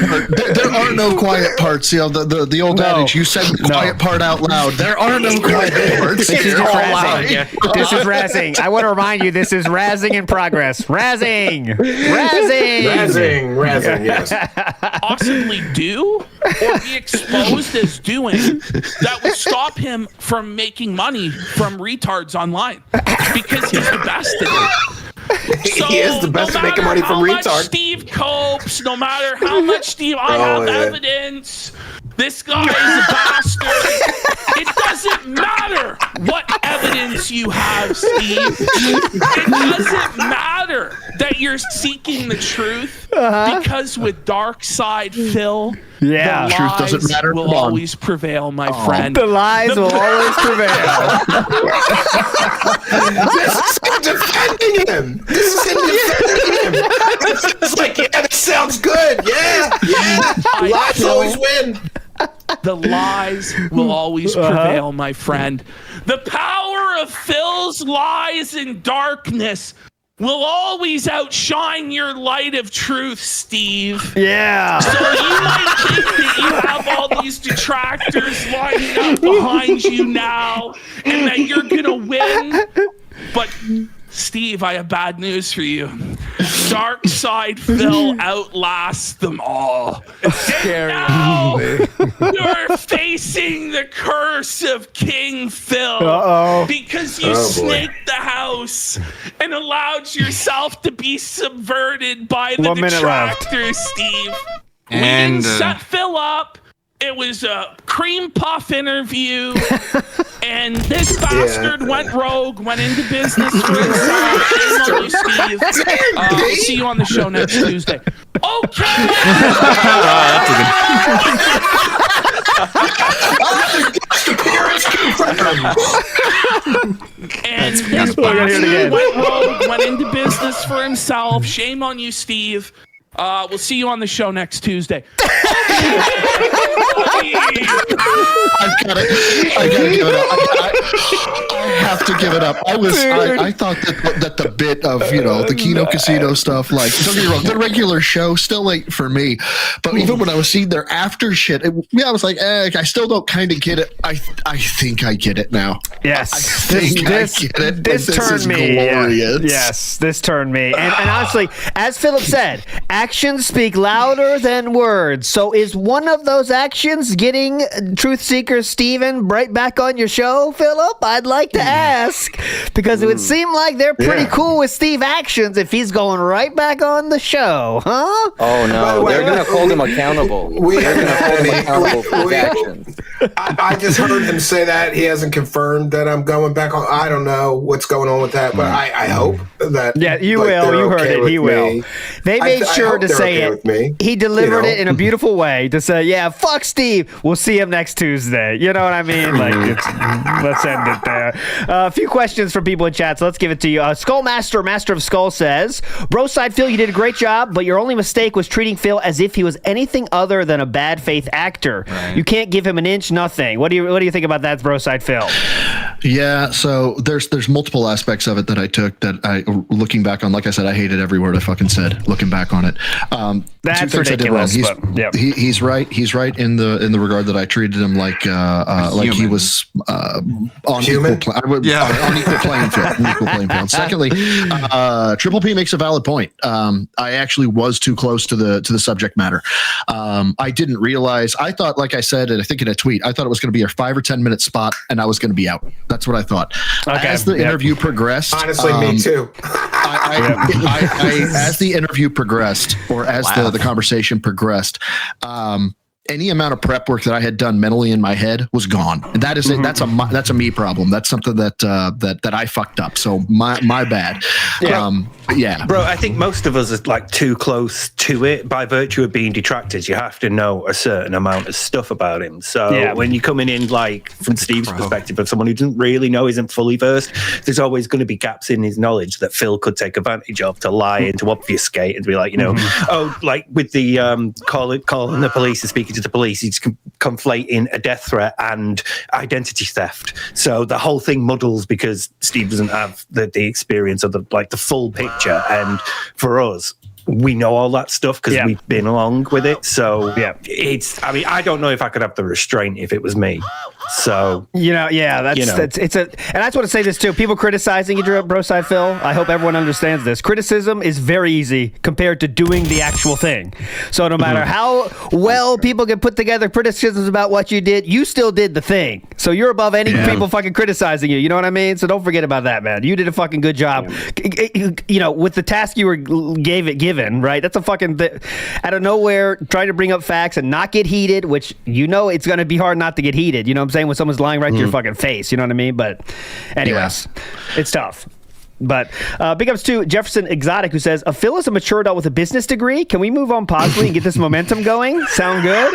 M: there are no quiet parts. You know, the old adage, you said the quiet part out loud. There are no quiet parts.
K: This is
M: They're
K: just
M: all
K: razzing.
M: loud.
K: This is razzing. I want to remind you, this is razzing in progress. Razzing.
L: Razzing, yes.
D: possibly do or be exposed as doing that would stop him from making money from retards online because he's the best at it. So,
L: He is the best
D: no
L: at making
D: matter
L: money from
D: how much
L: retards.
D: Steve copes, no matter how much Steve, I
L: Oh,
D: have
L: yeah.
D: evidence. This guy is a bastard. It doesn't matter what evidence you have, Steve. It doesn't matter that you're seeking the truth because with Dark Side Phil,
K: Yeah.
D: the
M: Truth
D: lies
M: doesn't matter.
D: will
M: Come on.
D: always prevail, my friend.
K: The lies will always prevail.
L: This is him defending him. This is him defending him. It's like, yeah, that sounds good. Yeah. Lies always win.
D: The lies will always prevail, my friend. The power of Phil's lies and darkness will always outshine your light of truth, Steve.
K: Yeah.
D: So you might think that you have all these detractors lining up behind you now and that you're going to win. But, Steve, I have bad news for you. Dark Side Phil outlasts them all. It's
C: scary.
D: Now you're facing the curse of King Phil
K: Uh-oh.
D: because you
L: Oh, boy.
D: snaked the house and allowed yourself to be subverted by the
K: 1 minute left.
D: detractors, Steve. We
B: And,
D: didn't set Phil up. It was a cream puff interview, and this bastard went rogue, went into business for himself. Shame on you, Steve. We'll see you on the show next Tuesday. Okay. And this
K: We're gonna hear it
D: bastard
K: again.
D: went rogue, went into business for himself. Shame on you, Steve. We'll see you on the show next Tuesday.
M: I gotta give it up. I have to give it up. I thought that the bit of the Keno Casino stuff, like, don't get me wrong, the regular show still late for me. But even when I was seeing their after shit, I was like, I still don't kind of get it. I think I get it now.
K: Yes,
M: I get it.
K: This turned me.
M: Glorious.
K: Yes, this turned me. And honestly, as Philip said, actions speak louder than words. So is one of those actions getting Truth Seeker Steven right back on your show, Philip? I'd like to ask, because it would seem like they're pretty cool with Steve actions if he's going right back on the show, huh?
N: Oh no, they're gonna hold him accountable. They're gonna hold him accountable for his actions.
L: I just heard him say that. He hasn't confirmed that I'm going back on. I don't know what's going on with that, but I hope that.
K: Yeah, you will. You heard it. He will. They made sure to say it. He delivered it in a beautiful way to say, yeah, fuck Steve. We'll see him next Tuesday. You know what I mean? Like, let's end it there. A few questions from people in chat, so let's give it to you. Skullmaster, Master of Skull says, Broside Phil, you did a great job, but your only mistake was treating Phil as if he was anything other than a bad faith actor. Right. You can't give him an inch, nothing. What do you think about that, Broside Phil?
M: Yeah, so there's multiple aspects of it that I took that looking back on, like I said, I hated every word I fucking said. Looking back on it,
K: that's ridiculous.
M: He's right. He's right in the regard that I treated him like he was on equal playing field. Secondly, Triple P makes a valid point. I actually was too close to the subject matter. I didn't realize. I thought, like I said, and I think in a tweet, I thought it was going to be a 5 or 10 minute spot, and I was going to be out. That's what I thought. Okay. As the interview progressed,
L: honestly, me too.
M: As the interview progressed, or as the conversation progressed, any amount of prep work that I had done mentally in my head was gone. And that is it. That's a me problem. That's something that I fucked up. So my bad. Yeah.
O: Bro, I think most of us are like too close to it by virtue of being detractors. You have to know a certain amount of stuff about him. So when you're coming in, like from Steve's perspective, of someone who doesn't really know, isn't fully versed, there's always going to be gaps in his knowledge that Phil could take advantage of to lie and to obfuscate and to be like, like with the calling the police and speaking to the police, he's conflating a death threat and identity theft. So the whole thing muddles because Steve doesn't have the experience of the full picture. And for us, we know all that stuff because we've been along with it. So I don't know if I could have the restraint if it was me. So
K: and I just want to say this too. People criticizing you, Broside Phil. I hope everyone understands this. Criticism is very easy compared to doing the actual thing. So no matter how well people can put together criticisms about what you did, you still did the thing. So you're above any people fucking criticizing you. You know what I mean? So don't forget about that, man. You did a fucking good job. With the task you were given, right? That's a fucking out of nowhere trying to bring up facts and not get heated, which it's going to be hard not to get heated. You know what I'm saying? When someone's lying right to your fucking face, you know what I mean? But anyways, it's tough. But big ups to Jefferson Exotic, who says, Phil is a mature adult with a business degree. Can we move on positively and get this momentum going? Sound good?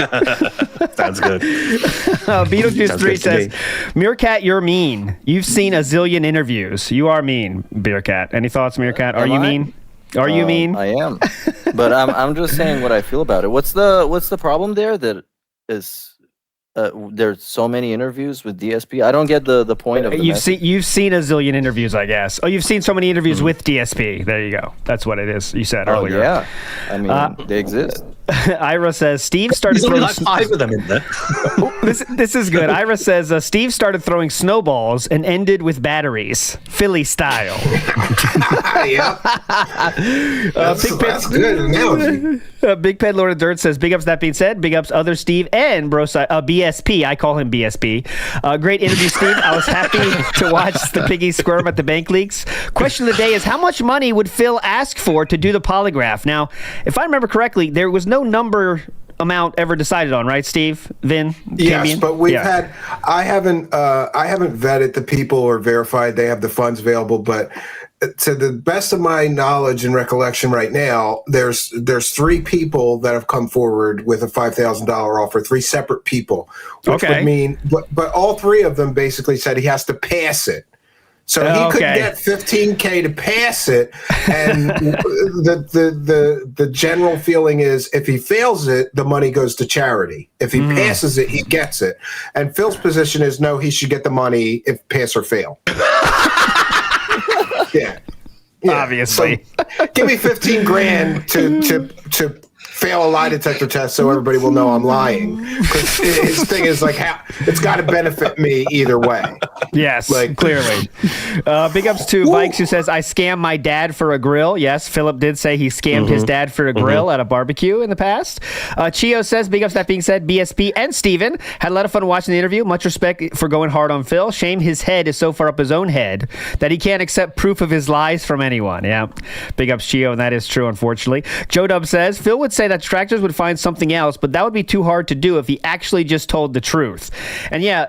O: Sounds good.
K: Beetlejuice 3 says, Meerkat, you're mean. You've seen a zillion interviews. You are mean, Beercat. Any thoughts, Meerkat? Are you mean? Are you mean?
N: I am. But I'm just saying what I feel about it. What's the problem there that is... there's so many interviews with DSP. I don't get the point of the
K: you've seen a zillion interviews, I guess. Oh, you've seen so many interviews with DSP. There you go. That's what it is. You said earlier.
N: Yeah, I mean they exist.
K: Ira says Steve started
O: throwing
K: like
O: 5 of them in there.
K: This is good. Ira says Steve started throwing snowballs and ended with batteries, Philly style.
L: That's good analogy.
K: Big Ped Lord of Dirt says, big ups. That being said, big ups other Steve and BSP. I call him BSP. Great interview, Steve. I was happy to watch the piggy squirm at the bank leaks. Question of the day is, how much money would Phil ask for to do the polygraph? Now, if I remember correctly, there was no number amount ever decided on, right, Steve? Vin?
L: Yes,
K: Cambion?
L: but we've had. I haven't vetted the people or verified they have the funds available, but to the best of my knowledge and recollection right now, there's 3 people that have come forward with a $5,000 offer, 3 separate people, which would mean, but all 3 of them basically said he has to pass it. So he could get $15K to pass it, and the general feeling is if he fails it, the money goes to charity. If he passes it, he gets it. And Phil's position is no, he should get the money if pass or fail. Yeah.
K: Obviously.
L: So give me 15 grand to fail a lie detector test so everybody will know I'm lying. Because his thing is like, it's got to benefit me either way.
K: Yes, clearly. Big ups to Vikes, who says, I scammed my dad for a grill. Yes, Philip did say he scammed his dad for a grill at a barbecue in the past. Chio says, big ups, that being said, BSP and Steven had a lot of fun watching the interview. Much respect for going hard on Phil. Shame his head is so far up his own head that he can't accept proof of his lies from anyone. Yeah, big ups, Chio, and that is true, unfortunately. Joe Dub says, Phil would say that detractors would find something else, but that would be too hard to do if he actually just told the truth. And yeah,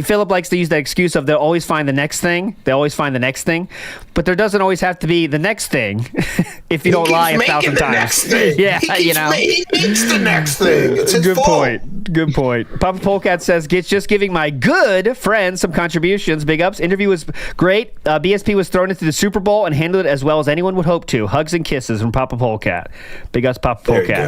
K: Philip likes to use that excuse of they'll always find the next thing. They always find the next thing, but there doesn't always have to be the next thing if you don't lie 1,000 times. Yeah,
L: he makes the next thing. It's his fault.
K: Good point. Papa Polecat says, just giving my good friend some contributions. Big ups. Interview was great. BSP was thrown into the Super Bowl and handled it as well as anyone would hope to. Hugs and kisses from Papa Polecat. Big ups, Papa Polecat.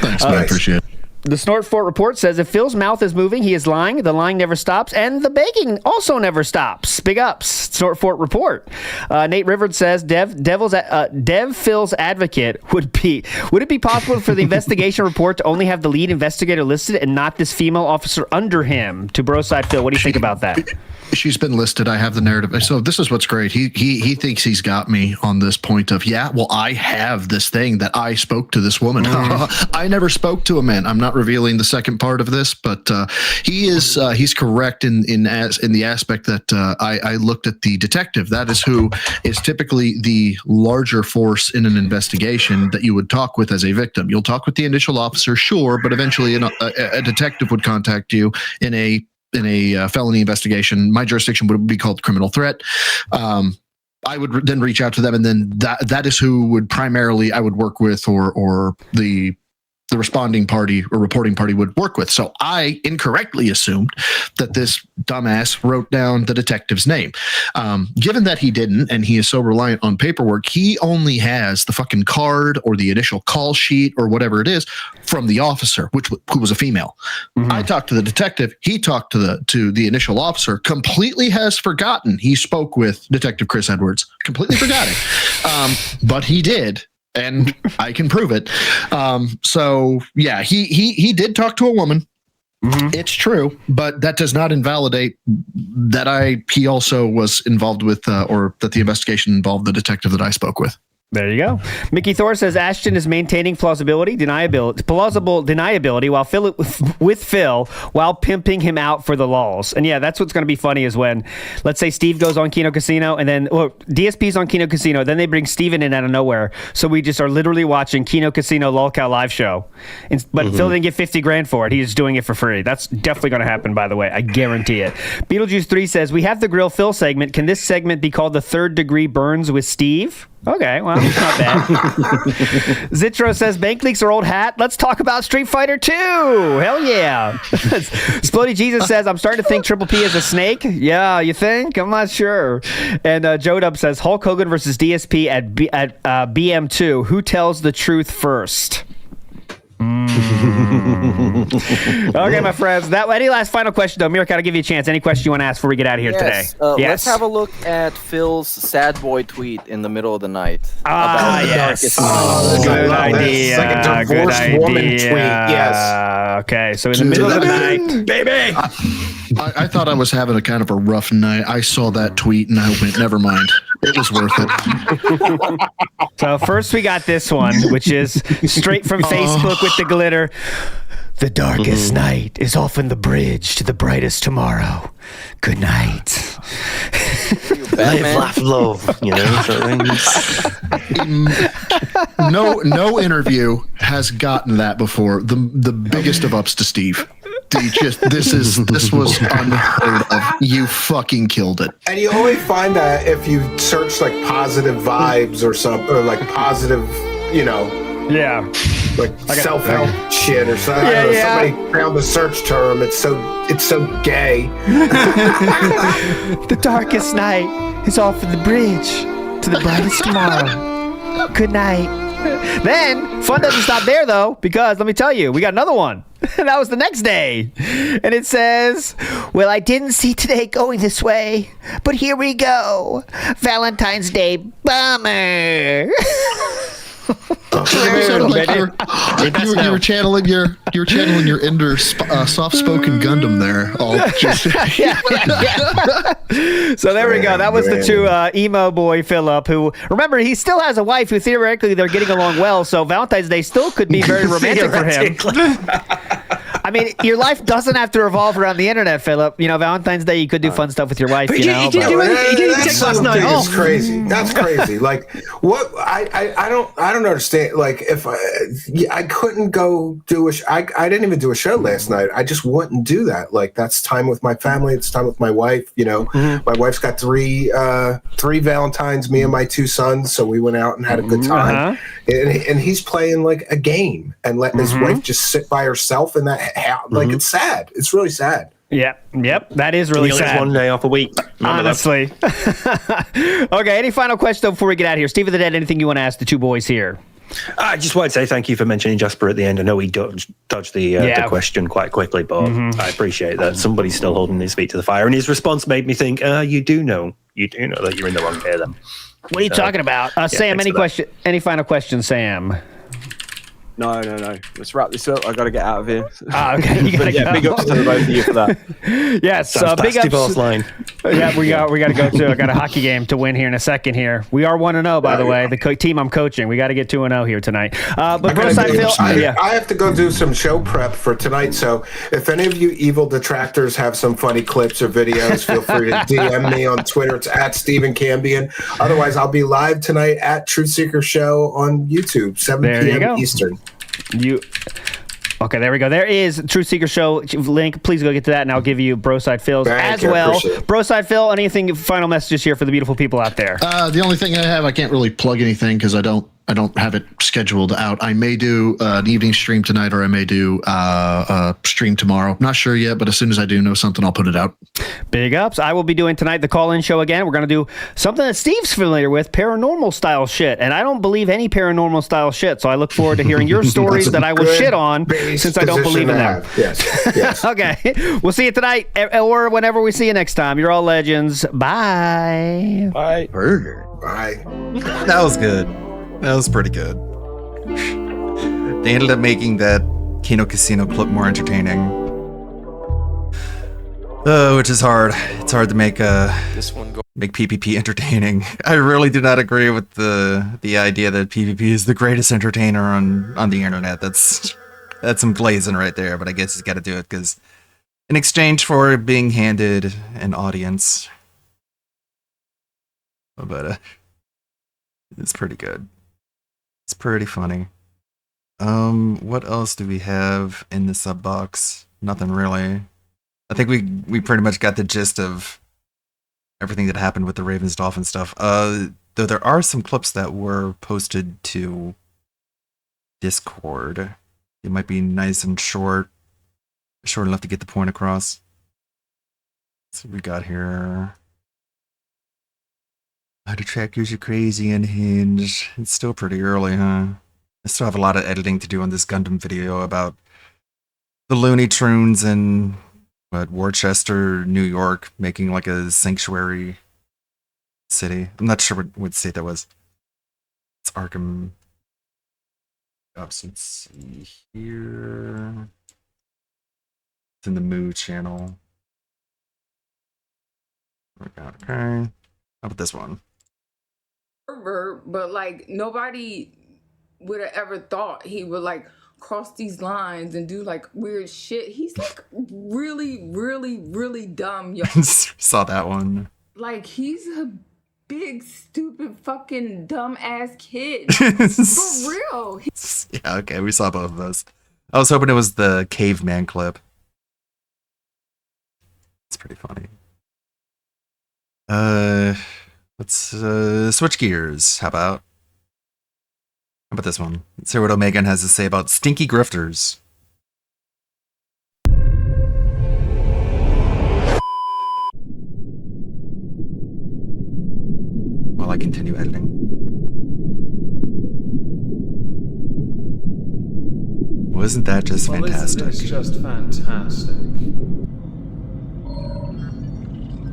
M: Thanks, man. Appreciate it.
K: The Snort Fort report says if Phil's mouth is moving, he is lying. The lying never stops, and the begging also never stops. Big ups, Snort Fort report. Nate Rivard says Dev Phil's advocate would it be possible for the investigation report to only have the lead investigator listed and not this female officer under him? To Broside Phil, what do you think about that?
M: She's been listed. I have the narrative. So this is what's great. He thinks he's got me on this point of, I have this thing that I spoke to this woman. I never spoke to a man. I'm not revealing the second part of this, but he's correct in the aspect that I looked at the detective. That is who is typically the larger force in an investigation that you would talk with as a victim. You'll talk with the initial officer, sure, but eventually a detective would contact you in a felony investigation. My jurisdiction would be called criminal threat. I would then reach out to them, and then that is who would primarily I would work with, or the responding party or reporting party would work with. So I incorrectly assumed that this dumbass wrote down the detective's name. Given that he didn't, and he is so reliant on paperwork, he only has the fucking card or the initial call sheet or whatever it is from the officer, who was a female. I talked to the detective. He talked to the initial officer. Completely has forgotten he spoke with Detective Chris Edwards. Completely forgot it. But he did. And I can prove it. So yeah, he did talk to a woman. It's true, but that does not invalidate that he also was involved with, or that the investigation involved the detective that I spoke with.
K: There you go. Mickey Thor says Ashton is maintaining plausible deniability while with Phil while pimping him out for the lulz. And yeah, that's what's going to be funny is when, let's say Steve goes on Kino Casino and then DSP's on Kino Casino, then they bring Steven in out of nowhere. So we just are literally watching Kino Casino LOLcow live show. But Phil didn't get 50 grand for it. He's doing it for free. That's definitely going to happen, by the way. I guarantee it. Beetlejuice 3 says, we have the Grill Phil segment. Can this segment be called the Third Degree Burns with Steve? Okay, well, it's not bad. Zitro says, bank leaks are old hat. Let's talk about Street Fighter 2. Hell yeah. Splody Jesus says, I'm starting to think Triple P is a snake. Yeah, you think? I'm not sure. And Joe Dub says, Hulk Hogan versus DSP at BM2. Who tells the truth first? Okay, my friends. Any last final question, though? Mirka, I'll give you a chance. Any question you want to ask before we get out of here today?
N: Let's have a look at Phil's sad boy tweet in the middle of the night.
K: Yes. Good idea.
L: Like a divorced woman tweet. Yes.
K: Okay, so in the middle of the night, baby.
M: I thought I was having a kind of a rough night. I saw that tweet and I went, never mind. It was worth it.
K: So first we got this one, which is straight from Facebook with the glitter. The darkest night is often the bridge to the brightest tomorrow. Good night.
O: Live, laugh, love. You know.
M: No interview has gotten that before. The biggest of ups to Steve. This was unheard of. You fucking killed it.
L: And you only find that if you search like positive vibes or something, or like positive,
K: Yeah.
L: like self-help shit or something.
K: Yeah,
L: I don't know,
K: yeah.
L: somebody found the search term. It's so gay.
K: The darkest night is off of the bridge to the brightest tomorrow. Good night. Then, fun doesn't stop there, though, because let me tell you, we got another one. That was the next day. And it says, well, I didn't see today going this way, but here we go. Valentine's Day bummer.
M: You sounded like you were channeling your inner soft-spoken Gundam there. All just
K: So there we go. That was the two emo boy Philip, who, remember, he still has a wife who theoretically they're getting along well, so Valentine's Day still could be very romantic for him. I mean, your life doesn't have to revolve around the internet, Philip. You know, Valentine's Day, you could do fun stuff with your wife.
L: But
K: you know,
L: that's last night. That's crazy. That's crazy. Like, what? I don't understand. Like, if I couldn't go do I didn't even do a show last night. I just wouldn't do that. Like, that's time with my family. It's time with my wife. You know, my wife's got three Valentines. Me and my two sons. So we went out and had a good time. And he's playing like a game and letting his wife just sit by herself in that house. Like, it's sad. It's really sad.
K: Yep, that is really
O: He only has
K: sad.
O: one day off a week.
K: Honestly. Okay, any final question before we get out of here? Steve of the Dead, anything you want to ask the two boys here?
O: I just wanted to say thank you for mentioning Jasper at the end. I know he dodged the question quite quickly, but I appreciate that somebody's still holding his feet to the fire. And his response made me think, you do know that you're in the wrong here then.
K: What are you talking about? Sam, any final questions, Sam?
P: No. Let's wrap this up. I got to get out of here.
K: Okay. You gotta go.
P: Big ups to the both of you for that.
K: Yes, big ups. Yeah, we got to go to. I got a hockey game to win here in a second. Here we are 1-0, by the way. The team I'm coaching, we got to get 2-0 here tonight. But
L: I have to go do some show prep for tonight. So if any of you evil detractors have some funny clips or videos, feel free to DM me on Twitter. It's at Stephen Cambion. Otherwise, I'll be live tonight at Truth Seeker Show on YouTube, 7 p.m. Eastern.
K: Okay, there we go. There is Truth Seeker Show link. Please go get to that, and I'll give you Broside Phil's as well. Broside Phil, anything final messages here for the beautiful people out there?
M: The only thing I have, I can't really plug anything because I don't have it scheduled out. I may do an evening stream tonight, or I may do a stream tomorrow. Not sure yet, but as soon as I do know something, I'll put it out.
K: Big ups. I will be doing tonight the call-in show again. We're going to do something that Steve's familiar with, paranormal style shit. And I don't believe any paranormal style shit, so I look forward to hearing your stories that I will shit on since I don't believe in them.
L: Yes.
K: Okay. We'll see you tonight or whenever we see you next time. You're all legends. Bye.
P: Bye.
L: Bye.
B: That was good. That was pretty good. They ended up making that Kino Casino clip more entertaining. Which is hard. It's hard to make make PvP entertaining. I really do not agree with the idea that PvP is the greatest entertainer on the internet. That's some glazing right there, but I guess he's got to do it because in exchange for being handed an audience. But it's pretty good. It's pretty funny. What else do we have in the sub box? Nothing really. I think we pretty much got the gist of everything that happened with the Ravens Dolphins stuff. Though there are some clips that were posted to Discord. It might be nice and short enough to get the point across. Let's see what we got here. How to track user crazy and Hinge. It's still pretty early, huh? I still have a lot of editing to do on this Gundam video about the Looney Tunes and Worcester, New York, making like a sanctuary city. I'm not sure what state that was. It's Arkham. Let's see here. It's in the Moo channel. Okay. How about this one?
G: But like nobody would have ever thought he would like cross these lines and do like weird shit. He's like really, really, really dumb, yo.
B: Saw that one.
G: Like he's a big, stupid, fucking dumb ass kid. For real.
B: Yeah, okay, we saw both of those. I was hoping it was the caveman clip. It's pretty funny. Let's switch gears. How about about this one? Let's hear what Omegan has to say about stinky grifters. While I continue editing. Wasn't that just fantastic?
R: It's just fantastic.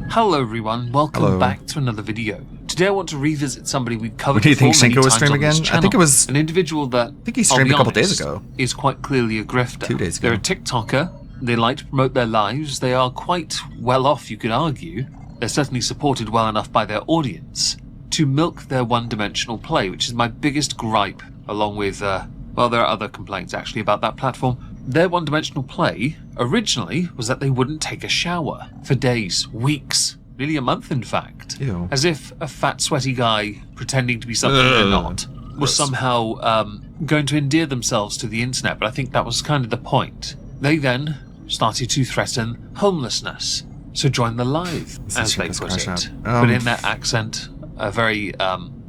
R: Hello everyone, welcome
B: Hello.
R: back to another video. Today I want to revisit somebody we've covered
B: What do you think
R: before many
B: Shinko was
R: times
B: streaming
R: on this
B: again? I
R: channel.
B: think it was-
R: an individual that
B: I think he streamed
R: I'll
B: a
R: be
B: couple days
R: honest,
B: ago.
R: is quite clearly a grifter.
B: 2 days ago.
R: They're a TikToker. They like to promote their lives. They are quite well off, you could argue. They're certainly supported well enough by their audience to milk their one-dimensional play, which is my biggest gripe, along with, well, there are other complaints actually about that platform. Their one-dimensional play originally was that they wouldn't take a shower for days, weeks, nearly a month in fact.
B: Ew.
R: As if a fat, sweaty guy pretending to be something they're not was somehow going to endear themselves to the internet, but I think that was kind of the point. They then started to threaten homelessness, so join the live, as they put it, but in their accent, a very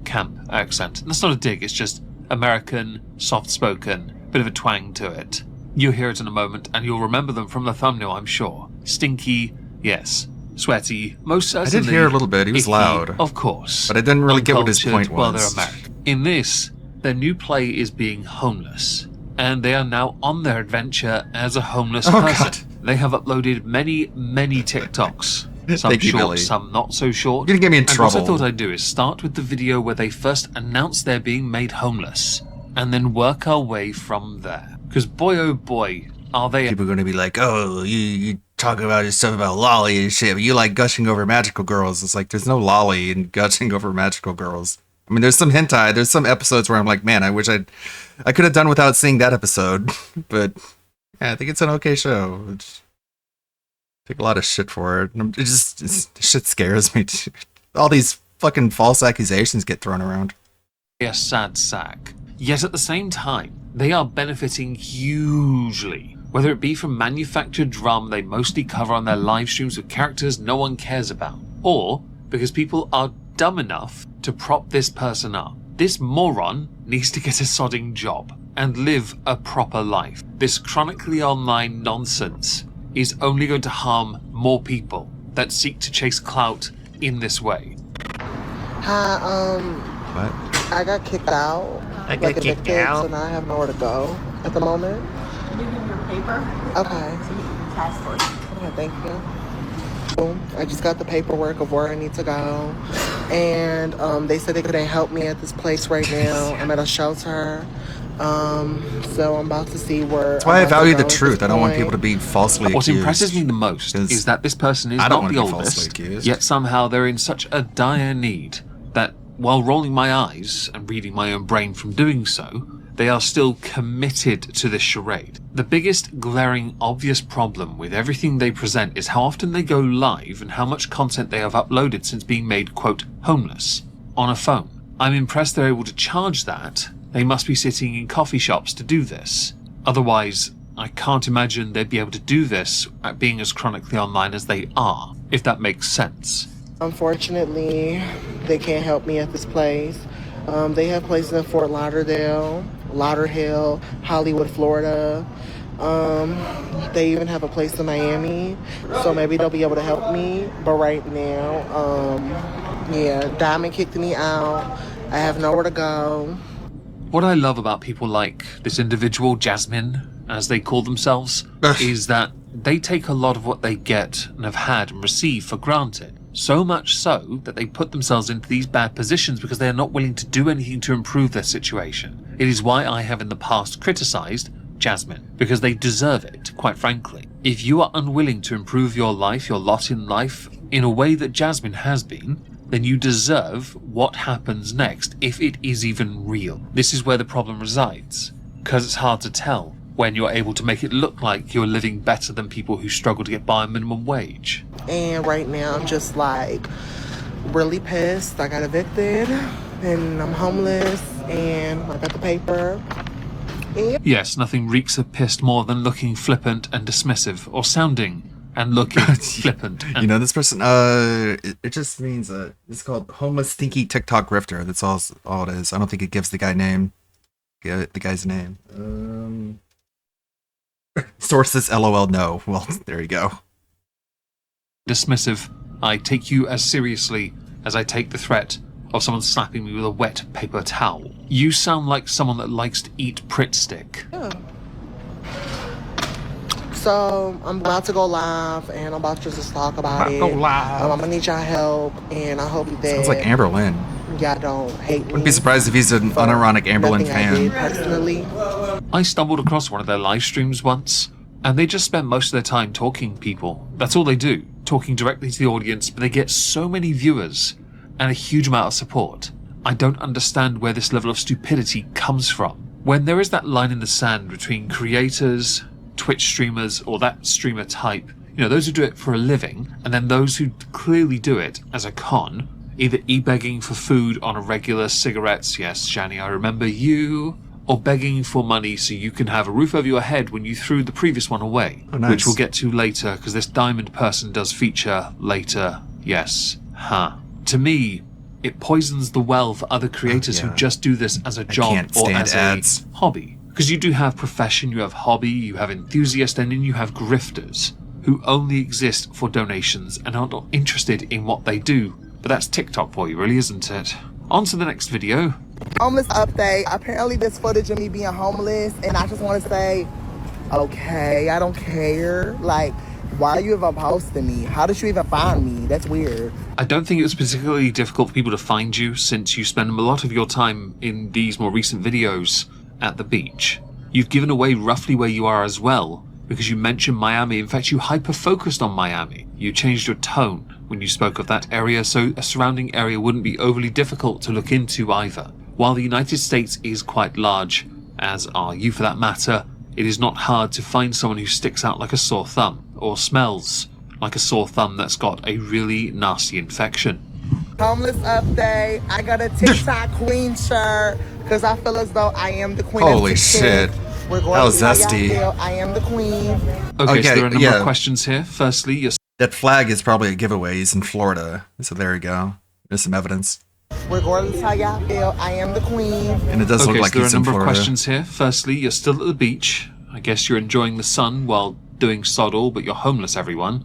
R: camp accent. And that's not a dig, it's just American, soft-spoken, bit of a twang to it. You'll hear it in a moment, and you'll remember them from the thumbnail, I'm sure. Stinky, yes. Sweaty, most
B: I
R: certainly.
B: did hear a little bit. He was
R: icky,
B: loud.
R: Of course.
B: But I didn't really get what his point
R: Uncultured, well,
B: was.
R: they're American. In this, their new play is being homeless, and they are now on their adventure as a homeless person. They have uploaded many, many TikToks. Some
B: Thank you,
R: short,
B: Billy.
R: some not so short.
B: You're gonna get me in
R: and what I
B: trouble.
R: thought I'd do is start with the video where they first announced they're being made homeless, and then work our way from there. Because boy, oh boy, are they...
B: People are going to be like, oh, you talk about your stuff about lolly and shit, but you like gushing over magical girls. It's like, there's no lolly in gushing over magical girls. I mean, there's some hentai. There's some episodes where I'm like, man, I wish I could have done without seeing that episode. But yeah, I think it's an okay show. Take a lot of shit for it. Shit scares me. All these fucking false accusations get thrown around.
R: A sad sack. Yet at the same time, they are benefiting hugely, whether it be from manufactured drama they mostly cover on their live streams with characters no one cares about, or because people are dumb enough to prop this person up. This moron needs to get a sodding job and live a proper life. This chronically online nonsense is only going to harm more people that seek to chase clout in this way.
S: Hi,
B: What?
S: I got kicked out.
Q: I got kicked
S: evicted,
Q: out?
S: So now I have nowhere to go at the moment.
E: Can you give me your paper?
S: Okay.
E: So you can passport.
S: Okay, thank you. Boom. I just got the paperwork of where I need to go. And they said they couldn't help me at this place right now. I'm at a shelter. So I'm about to see where.
B: That's why I
S: I'm about to
B: value
S: go
B: the
S: at this
B: truth. I don't want
S: point.
B: people to be falsely accused.
R: What impresses me the most is that this person is
B: I don't
R: not
B: wanna
R: the
B: be falsely
R: oldest,
B: accused.
R: yet somehow they're in such a dire need that while rolling my eyes and reading my own brain from doing so, they are still committed to this charade. The biggest glaring obvious problem with everything they present is how often they go live and how much content they have uploaded since being made, quote, homeless on a phone. I'm impressed they're able to charge that. They must be sitting in coffee shops to do this. Otherwise, I can't imagine they'd be able to do this at being as chronically online as they are, if that makes sense.
S: Unfortunately, they can't help me at this place. They have places in Fort Lauderdale, Lauderhill, Hollywood, Florida. They even have a place in Miami, so maybe they'll be able to help me. But right now, yeah, Diamond kicked me out. I have nowhere to go.
R: What I love about people like this individual, Jasmine, as they call themselves, is that they take a lot of what they get and have had and received for granted. So much so that they put themselves into these bad positions because they are not willing to do anything to improve their situation. It is why I have in the past criticized Jasmine, because they deserve it, quite frankly. If you are unwilling to improve your life, your lot in life, in a way that Jasmine has been, then you deserve what happens next, if it is even real. This is where the problem resides, because it's hard to tell when you're able to make it look like you're living better than people who struggle to get by on minimum wage.
S: And right now I'm just like really pissed. I got evicted and I'm homeless and I got the paper.
R: Yes, nothing reeks of pissed more than looking flippant and dismissive, or sounding and looking flippant.
B: You know this person? It just means it's called homeless stinky TikTok grifter. That's all it is. I don't think it gives the guy name. the guy's name. Sources LOL no. Well, there you go.
R: Dismissive. I take you as seriously as I take the threat of someone slapping me with a wet paper towel. You sound like someone that likes to eat Pritt stick.
S: Yeah. So I'm about to go live, and I'm about to just talk about it.
B: Go live.
S: I'm gonna need y'all help, and I hope that
B: Sounds like Amberlynn.
S: y'all don't hate me.
B: Wouldn't be surprised if he's an unironic Amberlynn
S: Nothing I did
B: fan.
S: personally.
R: I stumbled across one of their live streams once, and they just spend most of their time talking people. That's all they do, talking directly to the audience, but they get so many viewers and a huge amount of support. I don't understand where this level of stupidity comes from. When there is that line in the sand between creators, Twitch streamers, or that streamer type, those who do it for a living, and then those who clearly do it as a con, either e-begging for food on a regular, cigarettes, yes, Shani, I remember you, or begging for money so you can have a roof over your head when you threw the previous one away,
B: Oh, nice.
R: which we'll get to later, because this diamond person does feature later, yes, To me, it poisons the well for other creators who just do this as a job
B: can't
R: or
B: stand
R: as
B: ads.
R: a hobby. Because you do have profession, you have hobby, you have enthusiast, and then you have grifters who only exist for donations and are not interested in what they do. But that's TikTok for you, really, isn't it? On to the next video.
S: Homeless update. Apparently there's footage of me being homeless, and I just want to say, okay, I don't care. Like, why are you even posting me? How did you even find me? That's weird.
R: I don't think it was particularly difficult for people to find you, since you spend a lot of your time in these more recent videos at the beach. You've given away roughly where you are as well, because you mentioned Miami. In fact, you hyper-focused on Miami. You changed your tone when you spoke of that area, so a surrounding area wouldn't be overly difficult to look into either. While the United States is quite large, as are you for that matter, it is not hard to find someone who sticks out like a sore thumb, or smells like a sore thumb that's got a really nasty infection.
S: Homeless update. I got a TikTok queen shirt because I feel as though I am the queen.
B: Holy
S: of
B: shit.
S: We're going
B: That
S: to
B: was
S: see how y'all
B: zesty.
S: feel. I am the queen.
R: Okay, so there are a number of questions here. Firstly, you're
B: That flag is probably a giveaway. He's in Florida. So there you go. There's some evidence.
S: We're going to see how y'all feel. I am the queen.
B: And it does look like
R: so there are
B: he's
R: a
B: in
R: number of
B: Florida.
R: questions here. Firstly, you're still at the beach. I guess you're enjoying the sun while doing sod all, but you're homeless, everyone.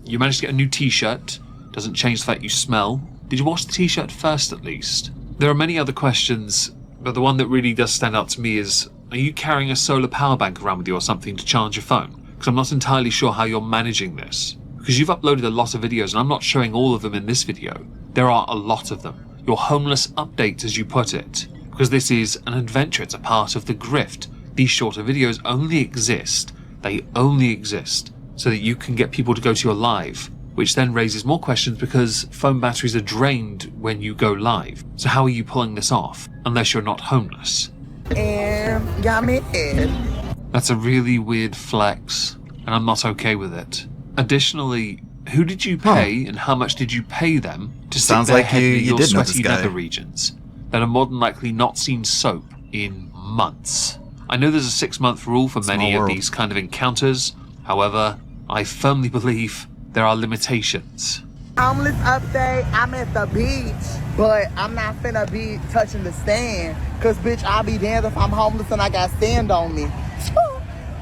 R: You managed to get a new t-shirt. Doesn't change the fact you smell. Did you wash the t-shirt first, at least? There are many other questions, but the one that really does stand out to me is, are you carrying a solar power bank around with you or something to charge your phone? Because I'm not entirely sure how you're managing this. Because you've uploaded a lot of videos, and I'm not showing all of them in this video. There are a lot of them. Your homeless update, as you put it. Because this is an adventure, it's a part of the grift. These shorter videos only exist, they only exist, so that you can get people to go to your live, which then raises more questions because phone batteries are drained when you go live. So how are you pulling this off, unless you're not homeless?
S: And got me in.
R: That's a really weird flex, and I'm not okay with it. Additionally, who did you pay and how much did you pay them to stick
B: Sounds
R: their
B: like
R: head
B: you-
R: in
B: you
R: your
B: did know this
R: sweaty
B: guy.
R: nether regions that are more than likely not seen soap in months? I know there's a 6-month rule for many
B: Small
R: of
B: world.
R: these kind of encounters. However, I firmly believe there are limitations.
S: Homeless update. I'm at the beach, but I'm not finna be touching the stand. Cause bitch, I'll be damned if I'm homeless and I got sand on me.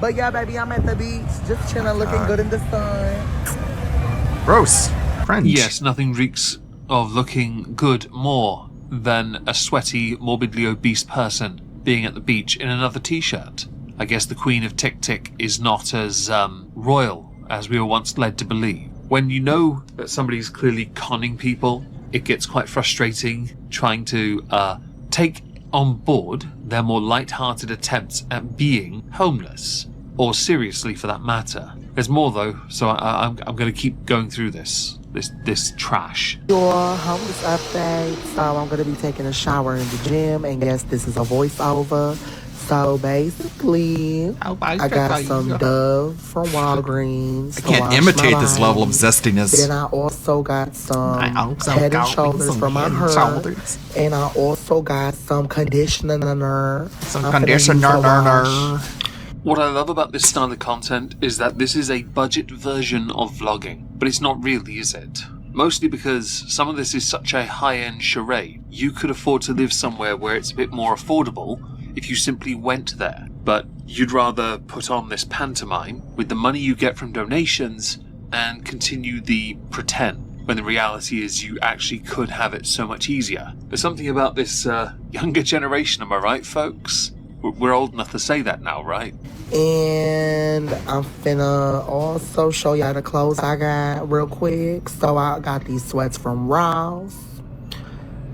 S: But yeah, baby, I'm at the beach, just chilling, looking good in the sun.
B: Gross. Cringe.
R: Yes, nothing reeks of looking good more than a sweaty, morbidly obese person being at the beach in another t-shirt. I guess the Queen of Tick Tick is not as royal as we were once led to believe. When you know that somebody's clearly conning people, it gets quite frustrating trying to take on board their more light-hearted attempts at being homeless, or seriously for that matter. There's more though, so I'm going to keep going through this trash.
S: Your homeless update. So I'm gonna be taking a shower in the gym, and yes, this is a voiceover. So basically, I got some Dove from Walgreens.
B: I can't imitate this level of zestiness.
S: Then I also got some Head and Shoulders for my hair. And I also got some conditioner.
B: Some conditioner.
R: What I love about this style of content is that this is a budget version of vlogging, but it's not really, is it? Mostly because some of this is such a high-end charade. You could afford to live somewhere where it's a bit more affordable if you simply went there. But you'd rather put on this pantomime with the money you get from donations and continue the pretend, when the reality is you actually could have it so much easier. There's something about this younger generation, am I right, folks? We're old enough to say that now, right?
S: And I'm finna also show y'all the clothes I got real quick. So I got these sweats from Ross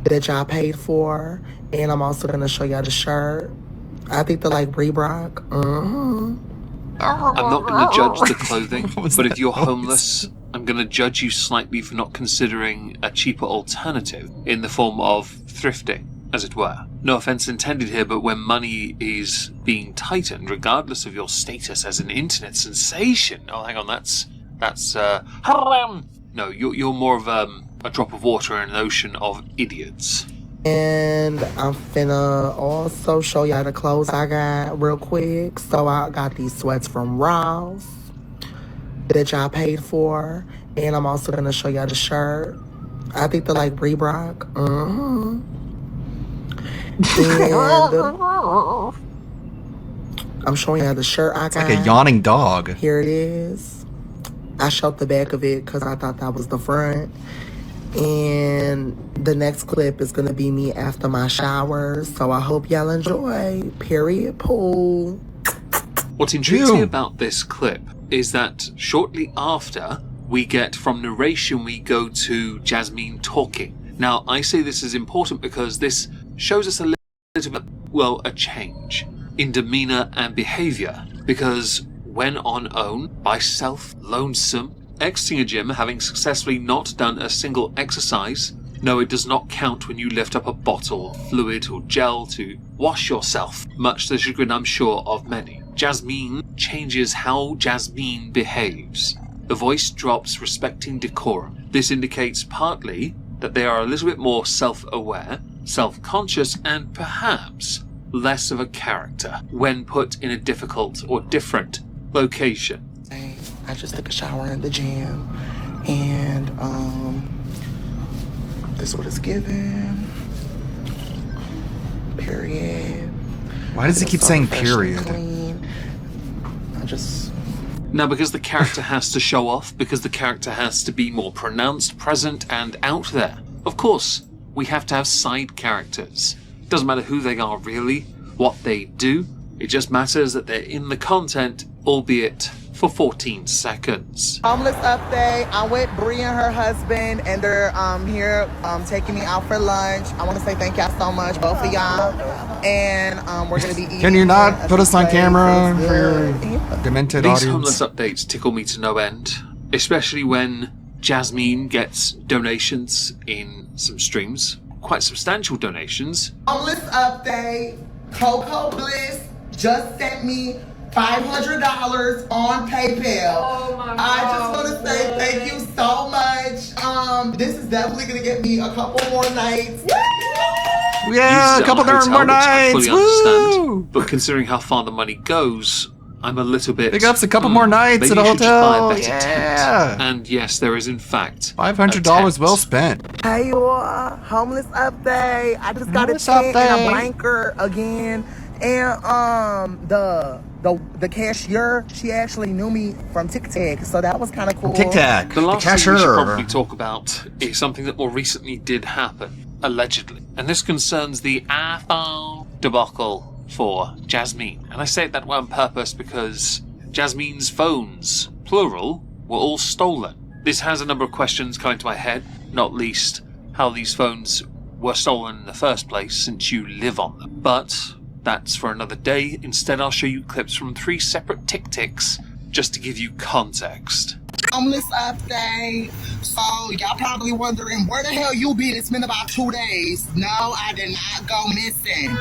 S: that y'all paid for. And I'm also gonna show y'all the shirt. I think they're like Reebok.
R: I'm not going to judge the clothing, but if you're homeless, I'm going to judge you slightly for not considering a cheaper alternative in the form of thrifting, as it were. No offense intended here, but when money is being tightened, regardless of your status as an internet sensation, oh, hang on, that's haram. No, you're more of a drop of water in an ocean of idiots.
S: And I'm finna also show y'all the clothes I got real quick. So I got these sweats from Ross that y'all paid for. And I'm also gonna show y'all the shirt. I think they're like Reebok. And I'm showing y'all the shirt I got.
B: Like a yawning dog.
S: Here it is. I showed the back of it because I thought that was the front. And the next clip is gonna be me after my shower, so I hope y'all enjoy. Period. Pool.
R: What's intriguing about this clip is that shortly after we get from narration, we go to Jasmine talking. Now, I say this is important because this shows us a little bit, well, a change in demeanor and behavior. Because when on own, by self, lonesome, exiting a gym, having successfully not done a single exercise, no, it does not count when you lift up a bottle of fluid or gel to wash yourself, much to the chagrin, I'm sure, of many. Jasmine changes how Jasmine behaves. The voice drops, respecting decorum. This indicates partly that they are a little bit more self-aware, self-conscious, and perhaps less of a character when put in a difficult or different location.
S: I just took a shower in the gym, and this is what it's given. Period.
B: Why does he keep saying period?
S: I just...
R: Now, because the character has to show off, because the character has to be more pronounced, present, and out there. Of course, we have to have side characters. Doesn't matter who they are really, what they do. It just matters that they're in the content, albeit for 14 seconds.
S: Homeless update. I'm with Bree and her husband, and they're here taking me out for lunch. I want to say thank y'all so much, both of y'all. And we're going to be eating.
B: Can you not put us on camera for your demented
R: These
B: audience?
R: homeless updates tickle me to no end, especially when Jasmine gets donations in some streams, quite substantial donations.
S: Homeless update. Coco Bliss just sent me $500 on PayPal. Oh my God. I just want to say thank you so much. This is definitely going to get me a couple more nights.
B: Yeah, a couple more nights.
R: I fully understand, but considering how far the money goes, I'm a little bit.
B: Big ups, a couple more nights
R: maybe
B: at a
R: you should just buy a
B: hotel.
R: better tent. And yes, there is in fact
B: $500 well spent.
S: Hey, you all. Homeless update. I just got a tent and a blanket again. And the cashier, she actually knew me from TikTok, so that was kind of cool.
B: TikTok.
R: The last
B: cashier.
R: thing we should probably talk about is something that more recently did happen, allegedly. And this concerns the iPhone debacle for Jasmine. And I say that way on purpose because Jasmine's phones, plural, were all stolen. This has a number of questions coming to my head, not least how these phones were stolen in the first place since you live on them. But that's for another day. Instead, I'll show you clips from 3 separate TikToks just to give you context.
S: Homeless update. So y'all probably wondering where the hell you been? It's been about 2 days. No, I did not go missing.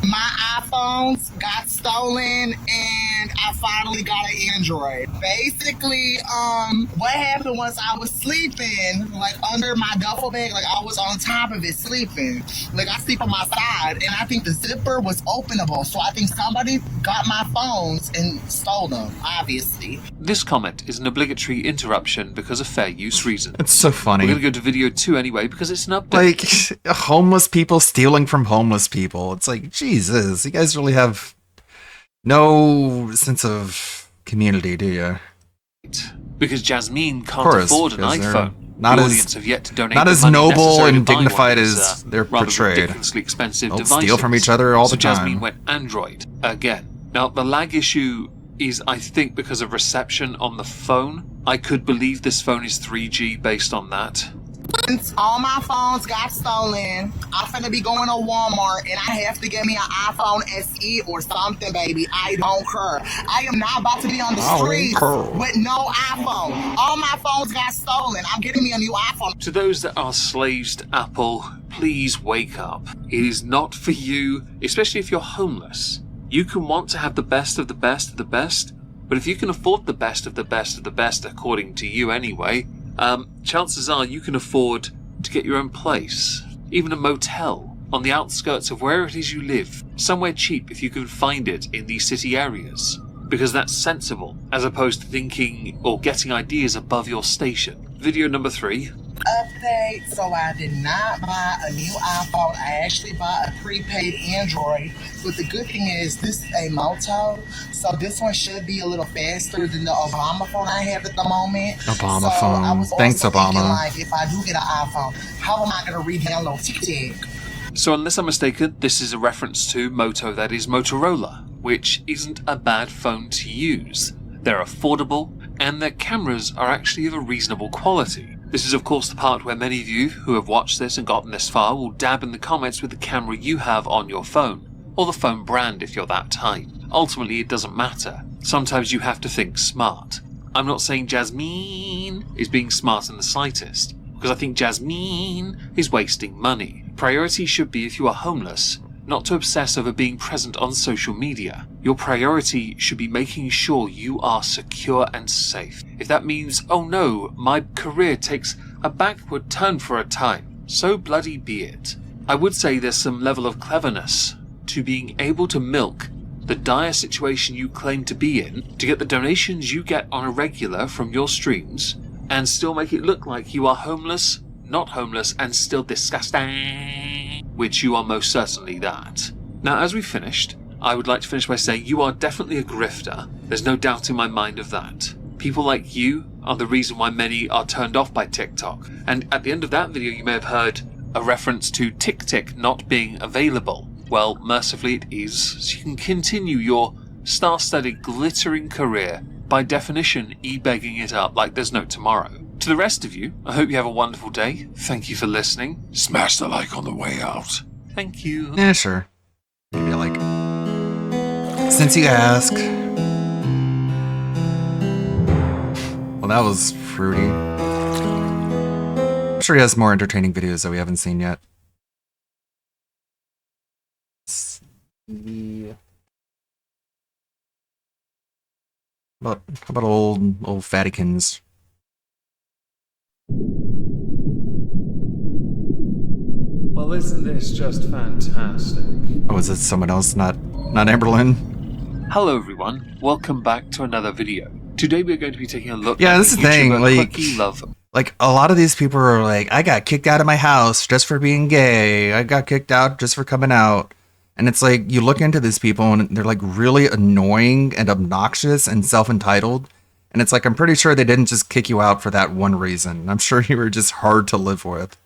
S: My iPhones got stolen, and and I finally got an Android. Basically, what happened was I was sleeping, like, under my duffel bag, like, I was on top of it sleeping. Like, I sleep on my side, and I think the zipper was openable, so I think somebody got my phones and stole them, obviously.
R: This comment is an obligatory interruption because of fair use reasons.
B: It's so funny.
R: We're going to go to video 2 anyway because it's an update.
B: Like, homeless people stealing from homeless people. It's like, Jesus, you guys really have no sense of community, do you?
R: Because Jasmine can't afford an iPhone.
B: Not
R: The
B: as,
R: audience have yet to donate
B: not
R: the
B: as
R: money
B: noble
R: necessary to
B: and
R: buy one
B: dignified
R: of these,
B: as they're
R: rather
B: portrayed.
R: ridiculously expensive
B: They'll
R: devices.
B: steal from each other all
R: So
B: the time.
R: Jasmine went Android again. Now, the lag issue is, I think, because of reception on the phone. I could believe this phone is 3G based on that.
S: All my phones got stolen. I'm finna be going to Walmart and I have to get me an iPhone SE or something, baby. I don't care. I am not about to be on the streets with no iPhone. All my phones got stolen. I'm getting me a new iPhone.
R: To those that are slaves to Apple, please wake up. It is not for you, especially if you're homeless. You can want to have the best of the best of the best, but if you can afford the best of the best of the best, according to you anyway, chances are you can afford to get your own place, even a motel, on the outskirts of where it is you live, somewhere cheap if you can find it in these city areas, because that's sensible, as opposed to thinking or getting ideas above your station. Video number 3.
S: Update. So I did not buy a new iPhone. I actually bought a prepaid Android. But the good thing is this is a Moto. So this one should be a little faster than the Obama phone I have at the moment.
B: Obama
S: so I
B: phone.
S: was
B: Thanks,
S: also thinking,
B: Obama.
S: like, if I do get an iPhone, how am I going to re-download TikTok?
R: So unless I'm mistaken, this is a reference to Moto, that is Motorola, which isn't a bad phone to use. They're affordable, and their cameras are actually of a reasonable quality. This is of course the part where many of you who have watched this and gotten this far will dab in the comments with the camera you have on your phone, or the phone brand if you're that type. Ultimately it doesn't matter. Sometimes you have to think smart. I'm not saying Jasmine is being smart in the slightest, because I think Jasmine is wasting money. Priority should be, if you are homeless, not to obsess over being present on social media. Your priority should be making sure you are secure and safe. If that means, oh no, my career takes a backward turn for a time, so bloody be it. I would say there's some level of cleverness to being able to milk the dire situation you claim to be in to get the donations you get on a regular from your streams and still make it look like you are homeless, not homeless, and still disgusting, which you are most certainly that. Now, as we finished, I would like to finish by saying you are definitely a grifter. There's no doubt in my mind of that. People like you are the reason why many are turned off by TikTok. And at the end of that video, you may have heard a reference to TikTok not being available. Well, mercifully it is, so you can continue your star-studded glittering career, by definition e-begging it up like there's no tomorrow. To the rest of you, I hope you have a wonderful day. Thank you for listening. Smash the like on the way out. Thank you.
B: Yeah, sure. Maybe like, since you ask. Well, that was fruity. I'm sure he has more entertaining videos that we haven't seen yet. How about old Fattykins?
R: Well, isn't this just fantastic?
B: Oh, is it someone else, not Amberlynn?
R: Hello everyone, welcome back to another video. Today we're going to be taking a look
B: Yeah,
R: at
B: this is the thing,
R: YouTuber
B: like,
R: Quirky Love.
B: Like, a lot of these people are like, I got kicked out of my house just for being gay. I got kicked out just for coming out. And it's like, you look into these people and they're like really annoying and obnoxious and self-entitled. And it's like, I'm pretty sure they didn't just kick you out for that one reason. I'm sure you were just hard to live with.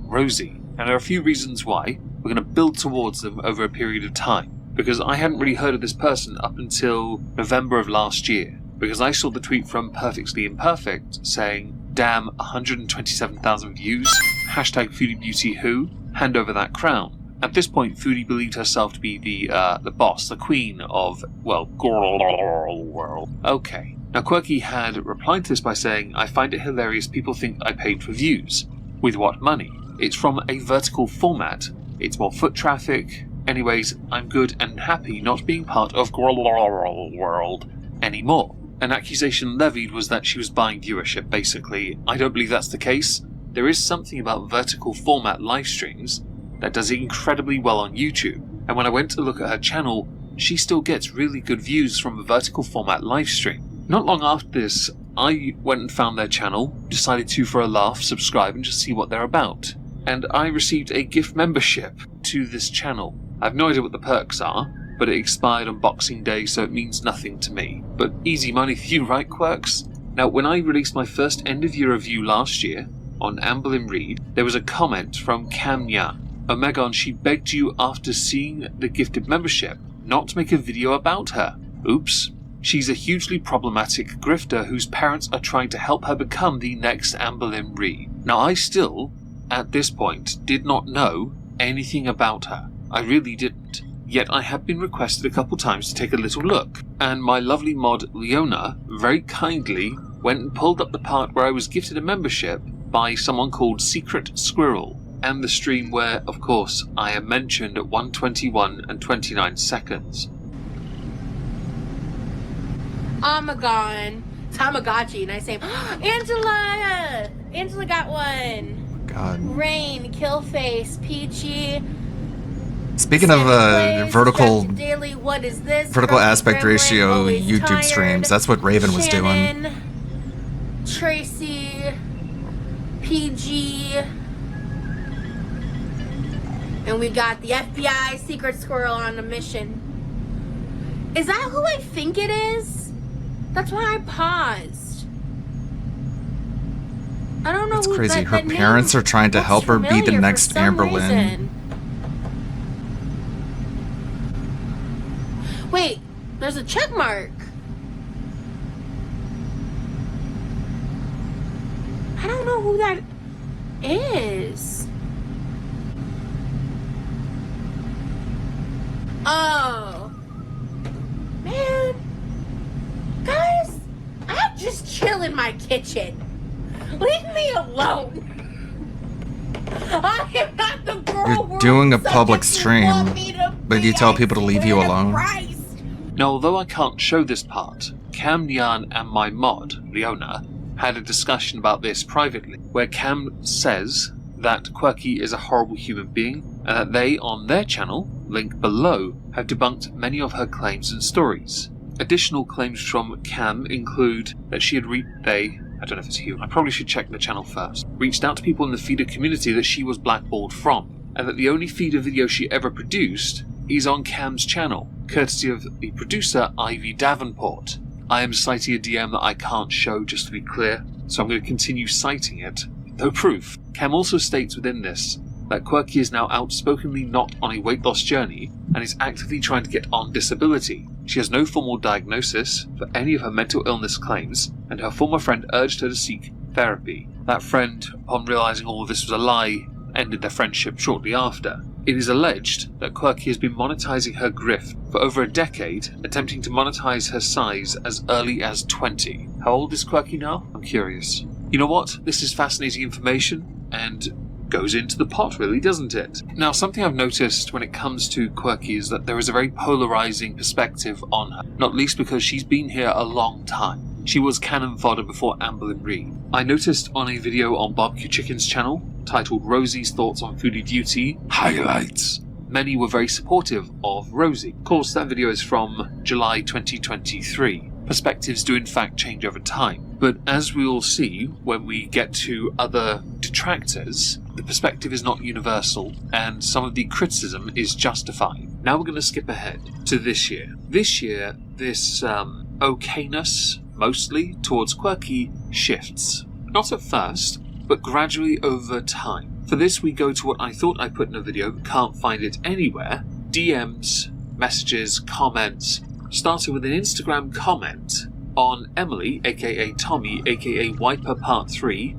R: Rosie, and there are a few reasons why. We're going to build towards them over a period of time, because I hadn't really heard of this person up until November of last year, because I saw the tweet from Perfectly Imperfect saying, damn, 127,000 views, hashtag Foodie Beauty who, hand over that crown. At this point, Foodie believed herself to be the boss, the queen of, well, girl world. Okay. Now, Quirky had replied to this by saying, I find it hilarious people think I paid for views. With what money? It's from a vertical format. It's more foot traffic. Anyways, I'm good and happy not being part of World anymore. An accusation levied was that she was buying viewership, basically. I don't believe that's the case. There is something about vertical format live streams that does incredibly well on YouTube, and when I went to look at her channel, she still gets really good views from a vertical format live stream. Not long after this, I went and found their channel, decided to, for a laugh, subscribe and just see what they're about. And I received a gift membership to this channel. I have no idea what the perks are, but it expired on Boxing Day, so it means nothing to me. But easy money for you, right, Quirks? Now, when I released my first end-of-year review last year on Amberlynn Reid, there was a comment from Cam Nyan. Omegon, she begged you after seeing the gifted membership not to make a video about her. Oops. She's a hugely problematic grifter whose parents are trying to help her become the next Amberlynn Reid. Now, I still, at this point, did not know anything about her. I really didn't. Yet I have been requested a couple times to take a little look, and my lovely mod Leona very kindly went and pulled up the part where I was gifted a membership by someone called Secret Squirrel, and the stream where, of course, I am mentioned at 1:21 and 29 seconds.
T: Omegon, Tamagotchi, and I say, Angela got one.
B: God.
T: Rain, Killface, Peachy.
B: Speaking of vertical
T: Daily, what is this?
B: vertical aspect
T: Red Rain,
B: ratio
T: always
B: YouTube
T: tired.
B: streams, that's what Raven was doing.
T: Shannon, Tracy, PG, and we got the FBI Secret Squirrel on a mission. Is that who I think it is? That's why I paused. I don't know.
B: It's
T: who
B: crazy.
T: that
B: Her
T: name
B: parents are trying to
T: looks
B: help her be the
T: familiar
B: next
T: for some
B: Amberlynn.
T: reason. Wait, there's a check mark. I don't know who that is. Oh. Man. Guys, I'm just chill in my kitchen. Leave me alone. I am not the girl.
B: You're doing a public stream, but you tell people to leave you alone.
R: Now, although I can't show this part, Cam Nyan and my mod, Leona, had a discussion about this privately, where Cam says that Quirky is a horrible human being, and that they, on their channel, link below, have debunked many of her claims and stories. Additional claims from Cam include that she had I don't know if it's Hugh, I probably should check the channel first, reached out to people in the feeder community that she was blackballed from, and that the only feeder video she ever produced is on Cam's channel, courtesy of the producer Ivy Davenport. I am citing a DM that I can't show, just to be clear, so I'm going to continue citing it. No proof. Cam also states within this that Quirky is now outspokenly not on a weight loss journey and is actively trying to get on disability. She has no formal diagnosis for any of her mental illness claims, and her former friend urged her to seek therapy. That friend, upon realizing all of this was a lie, ended their friendship shortly after. It is alleged that Quirky has been monetizing her grift for over a decade, attempting to monetize her size as early as 20. How old is Quirky now? I'm curious. You know what? This is fascinating information, and goes into the pot, really, doesn't it? Now, something I've noticed when it comes to Quirky is that there is a very polarizing perspective on her, not least because she's been here a long time. She was cannon fodder before Amberlynn Reid. I noticed on a video on Barbecue Chicken's channel, titled Rosie's Thoughts on Foodie Duty Highlights, many were very supportive of Rosie. Of course, that video is from July 2023. Perspectives do in fact change over time, but as we will see when we get to other detractors, the perspective is not universal, and some of the criticism is justified. Now we're going to skip ahead to this year. This year, this okayness, mostly, towards Quirky shifts. Not at first, but gradually over time. For this, we go to what I thought I put in a video, but can't find it anywhere. DMs, messages, comments, starting with an Instagram comment on Emily, aka Tommy, aka Wiper Part 3,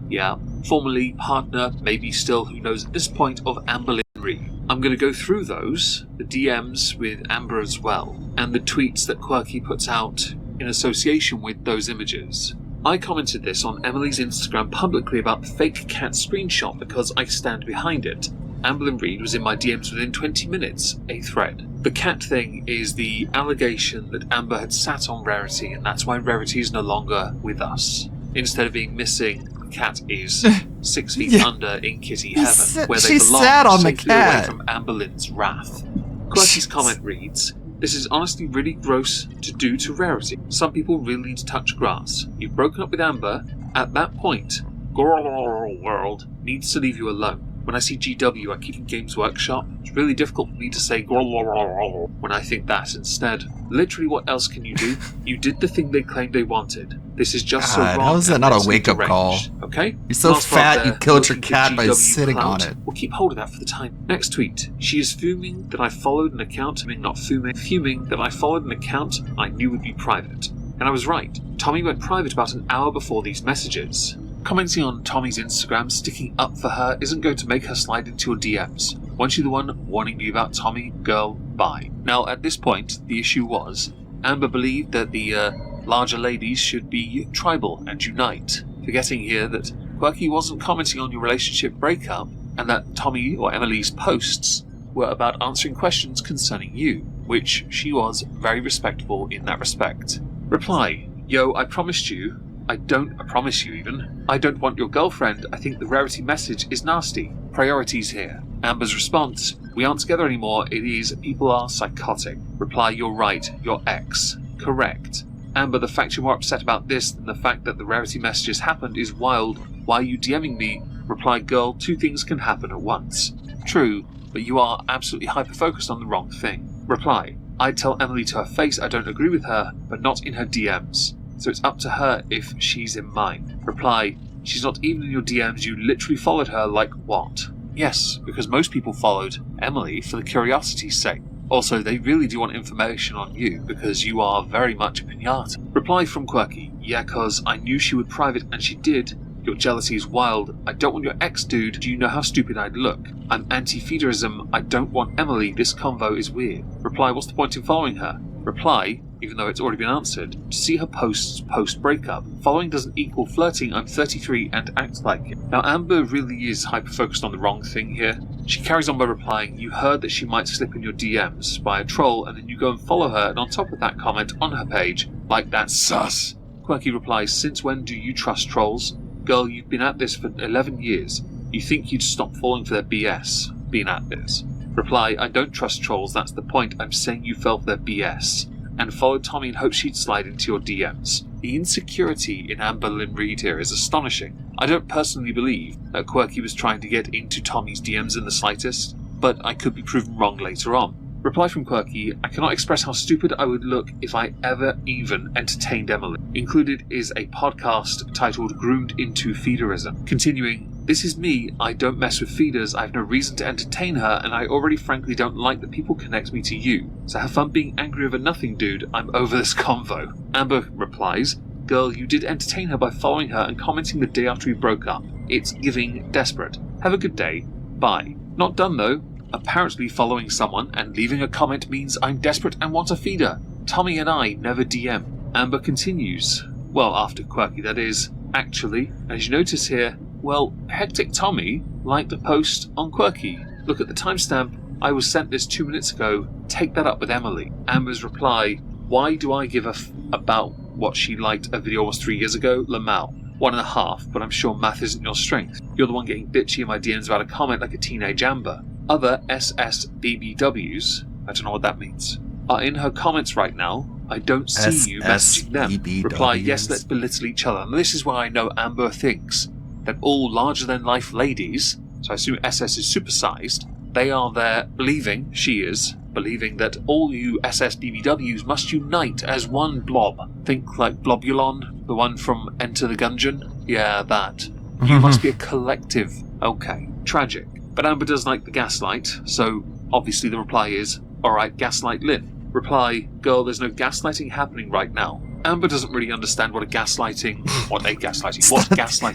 R: formerly partner, maybe still, who knows at this point, of Amberlynn Reid. I'm going to go through those, the DMs with Amber as well, and the tweets that Quirky puts out in association with those images. I commented this on Emily's Instagram publicly about the fake cat screenshot because I stand behind it. Amber Lynn Reid was in my DMs within 20 minutes, a thread. The cat thing is the allegation that Amber had sat on Rarity, and that's why Rarity is no longer with us. Instead of being missing, the cat is 6 feet under in Kitty Heaven, where they
B: she
R: belong,
B: sat on the
R: safely away
B: cat.
R: from Amber Lynn's wrath. Quirky's comment reads, "This is honestly really gross to do to Rarity. Some people really need to touch grass. You've broken up with Amber. At that point, World needs to leave you alone. When I see GW, I keep in Games Workshop. It's really difficult for me to say when I think that instead. Literally, what else can you do? You did the thing they claimed they wanted. This is just so
B: God,
R: wrong.
B: how is that
R: and
B: not a
R: mentally
B: wake-up call?
R: deranged, okay?
B: You're so
R: Last part
B: fat, you
R: there,
B: killed your
R: looking for
B: cat by
R: GW
B: sitting on
R: clout.
B: it.
R: We'll keep hold of that for the time. Next tweet. She is fuming that I followed an account, not fuming that I followed an account I knew would be private. And I was right. Tommy went private about an hour before these messages. Commenting on Tommy's Instagram, sticking up for her isn't going to make her slide into your DMs. Weren't you the one warning me about Tommy? Girl, bye. Now, at this point, the issue was, Amber believed that the larger ladies should be tribal and unite, forgetting here that Quirky wasn't commenting on your relationship breakup, and that Tommy or Emily's posts were about answering questions concerning you, which she was very respectable in that respect. Reply, yo, I promise you even. I don't want your girlfriend. I think the Rarity message is nasty. Priorities here. Amber's response, we aren't together anymore. It is, people are psychotic. Reply, you're right. Your ex. Correct. Amber, the fact you're more upset about this than the fact that the Rarity messages happened is wild. Why are you DMing me? Reply, girl, two things can happen at once. True, but you are absolutely hyper-focused on the wrong thing. Reply, I'd tell Emily to her face I don't agree with her, but not in her DMs. So it's up to her if she's in mine. Reply, she's not even in your DMs, you literally followed her like what? Yes, because most people followed Emily for the curiosity's sake. Also, they really do want information on you, because you are very much a pinata. Reply from Quirky, yeah, cause I knew she would private and she did. Your jealousy is wild. I don't want your ex, dude. Do you know how stupid I'd look? I'm anti-feederism. I don't want Emily. This convo is weird. Reply, what's the point in following her? Reply, even though it's already been answered, to see her posts post-breakup. Following doesn't equal flirting. I'm 33 and act like it. Now, Amber really is hyper-focused on the wrong thing here. She carries on by replying, you heard that she might slip in your DMs by a troll, and then you go and follow her, and on top of that comment on her page, like that's sus. Quirky replies, since when do you trust trolls? Girl, you've been at this for 11 years. You think you'd stop falling for their BS, being at this. Reply, I don't trust trolls, that's the point. I'm saying you fell for their BS. And followed Tommy and hoped she'd slide into your DMs. The insecurity in Amber Lynn Reid here is astonishing. I don't personally believe that Quirky was trying to get into Tommy's DMs in the slightest, but I could be proven wrong later on. Reply from Quirky, I cannot express how stupid I would look if I ever even entertained Emily. Included is a podcast titled Groomed into Feederism. Continuing, this is me, I don't mess with feeders, I have no reason to entertain her, and I already frankly don't like that people connect me to you. So have fun being angry over nothing, dude, I'm over this convo. Amber replies, girl, you did entertain her by following her and commenting the day after we broke up. It's giving desperate. Have a good day. Bye. Not done though. Apparently following someone and leaving a comment means I'm desperate and want a feeder. Tommy and I never DM. Amber continues. Well, after Quirky, that is. Actually, as you notice here, well, Hectic Tommy liked the post on Quirky. Look at the timestamp. I was sent this 2 minutes ago. Take that up with Emily. Amber's reply, why do I give a about what she liked a video almost 3 years ago? Lamal. 1.5, but I'm sure math isn't your strength. You're the one getting bitchy in my DMs about a comment like a teenage Amber. Other SSBBWs, I don't know what that means, are in her comments right now. I don't see you messaging them. Reply, yes, let's belittle each other. And this is why I know Amber thinks that all larger-than-life ladies, so I assume SS is supersized, they are there believing, she is, believing that all you SSBBWs must unite as one blob. Think like Blobulon, the one from Enter the Gungeon? Yeah, that. You must be a collective. Okay, tragic. But Amber does like the gaslight, so obviously the reply is, alright, gaslight Lynn. Reply, girl, there's no gaslighting happening right now. Amber doesn't really understand what gaslighting.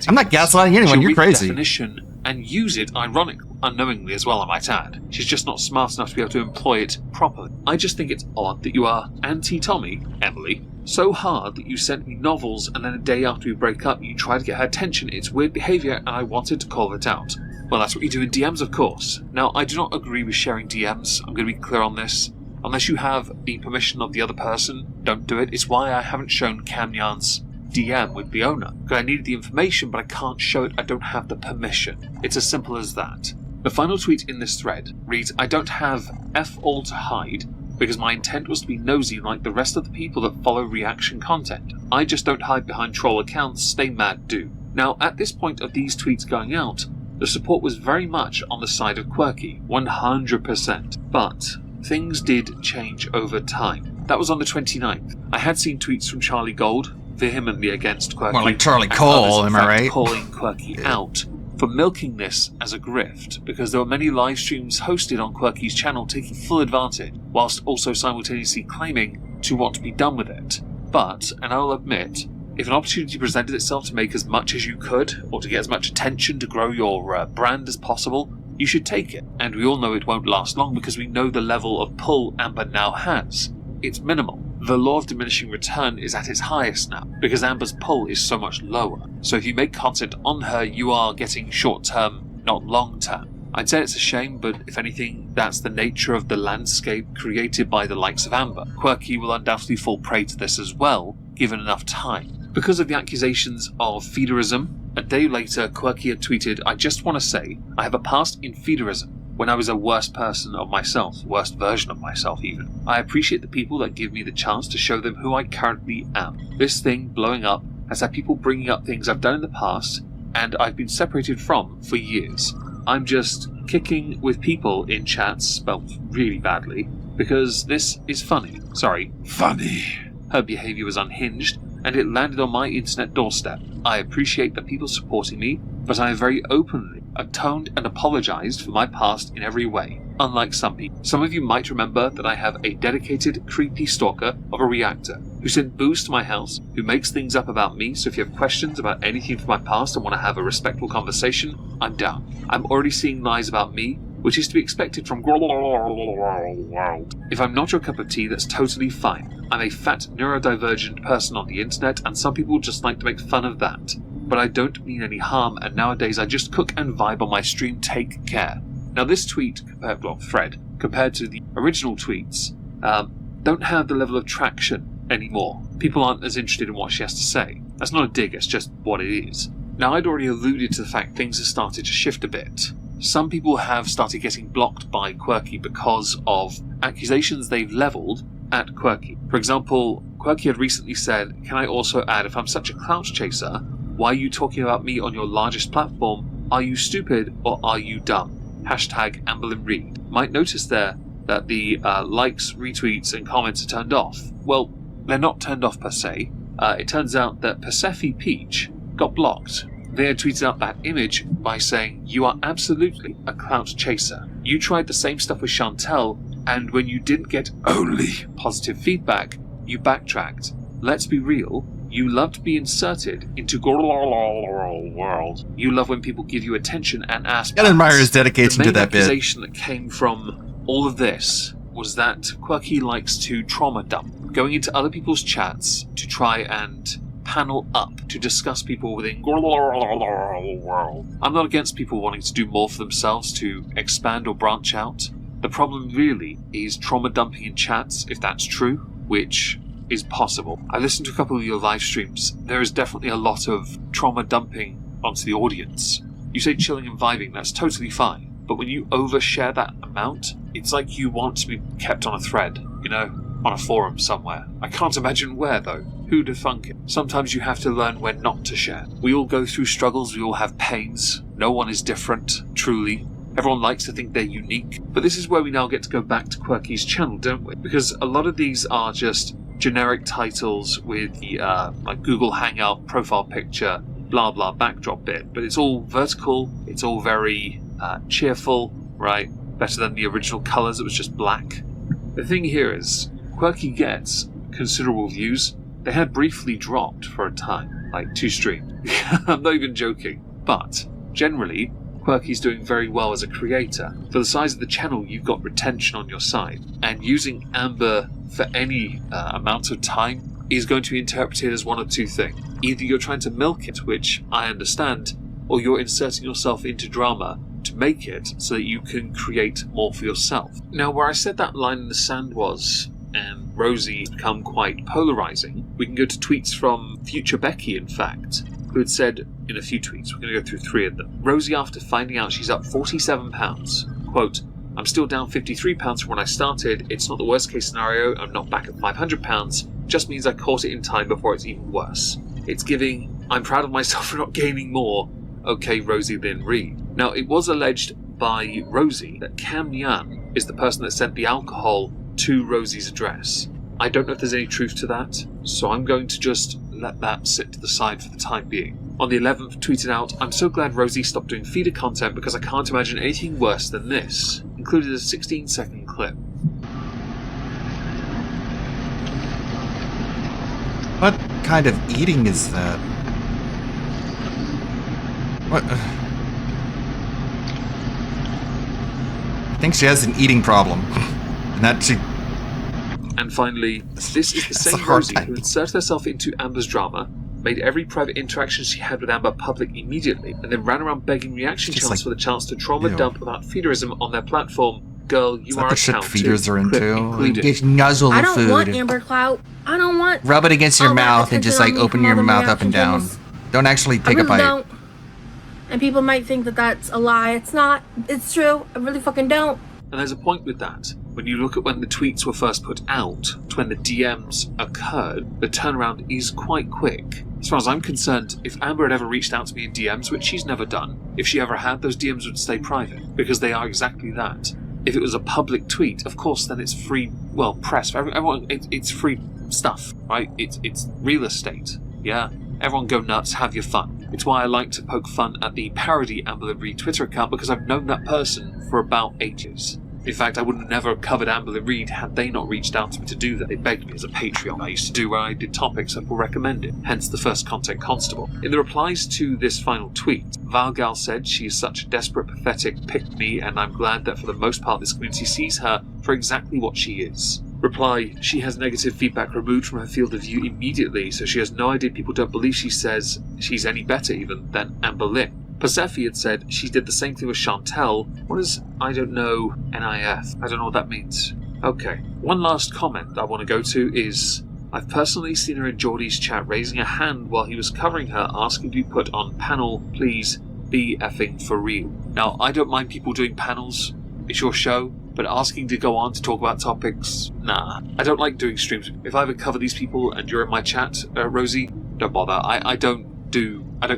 B: I'm not gaslighting anyone, you're crazy.
R: Definition and use it unknowingly as well, I might add. She's just not smart enough to be able to employ it properly. I just think it's odd that you are anti-Tommy, Emily, so hard that you sent me novels and then a day after we break up you try to get her attention. It's weird behaviour and I wanted to call it out. Well, that's what you do in DMs, of course. Now, I do not agree with sharing DMs. I'm going to be clear on this. Unless you have the permission of the other person, don't do it. It's why I haven't shown Camnyan's DM with the owner. Because I needed the information, but I can't show it. I don't have the permission. It's as simple as that. The final tweet in this thread reads, I don't have F all to hide because my intent was to be nosy like the rest of the people that follow reaction content. I just don't hide behind troll accounts, stay mad, do. Now, at this point of these tweets going out, the support was very much on the side of Quirky, 100%. But things did change over time. That was on the 29th. I had seen tweets from Charlie Gold vehemently against Quirky.
B: More like Charlie
R: and
B: Cole,
R: others, in
B: am I
R: fact,
B: right?
R: calling Quirky out for milking this as a grift, because there were many live streams hosted on Quirky's channel taking full advantage, whilst also simultaneously claiming to want to be done with it. But, and I'll admit, if an opportunity presented itself to make as much as you could, or to get as much attention to grow your brand as possible, you should take it. And we all know it won't last long because we know the level of pull Amber now has. It's minimal. The law of diminishing return is at its highest now, because Amber's pull is so much lower. So if you make content on her, you are getting short-term, not long-term. I'd say it's a shame, but if anything, that's the nature of the landscape created by the likes of Amber. Quirky will undoubtedly fall prey to this as well, given enough time. Because of the accusations of feederism, a day later, Quirky had tweeted, I just want to say, I have a past in feederism. When I was a worst person of myself, worst version of myself even. I appreciate the people that give me the chance to show them who I currently am. This thing, blowing up, has had people bringing up things I've done in the past, and I've been separated from for years. I'm just kicking with people in chats, spelled really badly, because this is funny. Sorry, funny. Her behaviour was unhinged, and it landed on my internet doorstep. I appreciate the people supporting me, but I have very openly atoned and apologised for my past in every way, unlike some people. Some of you might remember that I have a dedicated, creepy stalker of a reactor who sent booze to my house, who makes things up about me, so if you have questions about anything from my past and want to have a respectful conversation, I'm down. I'm already seeing lies about me, which is to be expected from If I'm not your cup of tea, that's totally fine. I'm a fat, neurodivergent person on the internet, and some people just like to make fun of that. But I don't mean any harm, and nowadays I just cook and vibe on my stream, take care. Now this thread, compared to the original tweets, don't have the level of traction anymore. People aren't as interested in what she has to say. That's not a dig, it's just what it is. Now I'd already alluded to the fact things have started to shift a bit. Some people have started getting blocked by Quirky because of accusations they've levelled at Quirky. For example, Quirky had recently said, can I also add, if I'm such a clout chaser, why are you talking about me on your largest platform? Are you stupid or are you dumb? Hashtag Amberlyn Reed. Might notice there that the likes, retweets and comments are turned off. Well, they're not turned off per se. It turns out that Persephone Peach got blocked. They had tweeted out that image by saying, you are absolutely a clout chaser. You tried the same stuff with Chantel, and when you didn't get only positive feedback, you backtracked. Let's be real, you love to be inserted into world. You love when people give you attention and ask.
B: I admire his dedication to that bit.
R: The main accusation that came from all of this was that Quirky likes to trauma dump, going into other people's chats to try and panel up to discuss people within world. I'm not against people wanting to do more for themselves to expand or branch out. The problem really is trauma dumping in chats, if that's true, which is possible. I listened to a couple of your live streams. There is definitely a lot of trauma dumping onto the audience. You say chilling and vibing, that's totally fine. But when you overshare that amount, it's like you want to be kept on a thread, you know, on a forum somewhere. I can't imagine where though. Who'd have thunk it? Sometimes you have to learn when not to share. We all go through struggles, we all have pains. No one is different, truly. Everyone likes to think they're unique. But this is where we now get to go back to Quirky's channel, don't we? Because a lot of these are just generic titles with the like Google Hangout profile picture, blah blah backdrop bit. But it's all vertical, it's all very cheerful, right? Better than the original colours, it was just black. The thing here is, Quirky gets considerable views. They had briefly dropped for a time, like 2 streams. I'm not even joking. But generally, Quirky's doing very well as a creator. For the size of the channel, you've got retention on your side. And using Amber for any amount of time is going to be interpreted as one of 2 things. Either you're trying to milk it, which I understand, or you're inserting yourself into drama to make it so that you can create more for yourself. Now, where I said that line in the sand was, and Rosie become quite polarizing, we can go to tweets from Future Becky, in fact, who had said in a few tweets, we're going to go through 3 of them. Rosie, after finding out she's up £47, quote, I'm still down £53 from when I started. It's not the worst case scenario. I'm not back at £500. Just means I caught it in time before it's even worse. It's giving, I'm proud of myself for not gaining more. Okay, Rosie Lynn Reed. Now, it was alleged by Rosie that Cam Nyan is the person that sent the alcohol to Rosie's address. I don't know if there's any truth to that, so I'm going to just let that sit to the side for the time being. On the 11th, tweeted out, I'm so glad Rosie stopped doing feeder content because I can't imagine anything worse than this. Included a 16-second clip.
B: What kind of eating is that? What? I think she has an eating problem. And that she...
R: And finally, this is the same
B: hard
R: Rosie
B: time.
R: who inserted herself into Amber's drama, made every private interaction she had with Amber public immediately, and then ran around begging reaction
B: Just
R: channels
B: like-
R: for the chance to trauma
B: Ew.
R: dump about feederism on their platform. Girl, you
B: Is that
R: are
B: the
R: a
B: shit
R: count
B: feeders
R: too.
B: are
R: Clip
B: into?
R: included.
B: Just nuzzle
T: I
B: the
T: don't
B: food.
T: want Amber Clout. I don't want.
B: Rub it against your
T: all that
B: mouth and just
T: attention
B: like
T: on me
B: open
T: from
B: your
T: all the
B: mouth up and
T: reaction
B: down.
T: channels.
B: Don't actually
T: I
B: take
T: really
B: a bite.
T: don't. And people might think that that's a lie. It's not. It's true. I really fucking don't.
R: And there's a point with that. When you look at when the tweets were first put out to when the DMs occurred, the turnaround is quite quick. As far as I'm concerned, if Amber had ever reached out to me in DMs, which she's never done, if she ever had, those DMs would stay private, because they are exactly that. If it was a public tweet, of course, then it's free, well, press. For everyone, it's free stuff, right? It's real estate, yeah? Everyone go nuts, have your fun. It's why I like to poke fun at the parody Amber Lynn Reed Twitter account, because I've known that person for about 8 years. In fact, I would have never covered Amber Lynn Reed had they not reached out to me to do that. They begged me as a Patreon I used to do where I did topics that were recommended, hence the first content constable. In the replies to this final tweet, Valgal said she is such a desperate, pathetic pick-me, and I'm glad that for the most part this community sees her for exactly what she is. Reply, she has negative feedback removed from her field of view immediately, so she has no idea people don't believe she says she's any better even than Amber Lynn. Persephone had said she did the same thing with Chantel. What is, I don't know, NIF? I don't know what that means. Okay. One last comment I want to go to is, I've personally seen her in Geordie's chat raising a hand while he was covering her, asking to be put on panel, please be effing for real. Now, I don't mind people doing panels, it's your show, but asking to go on to talk about topics, nah. I don't like doing streams. If I ever cover these people and you're in my chat, Rosie, don't bother. I don't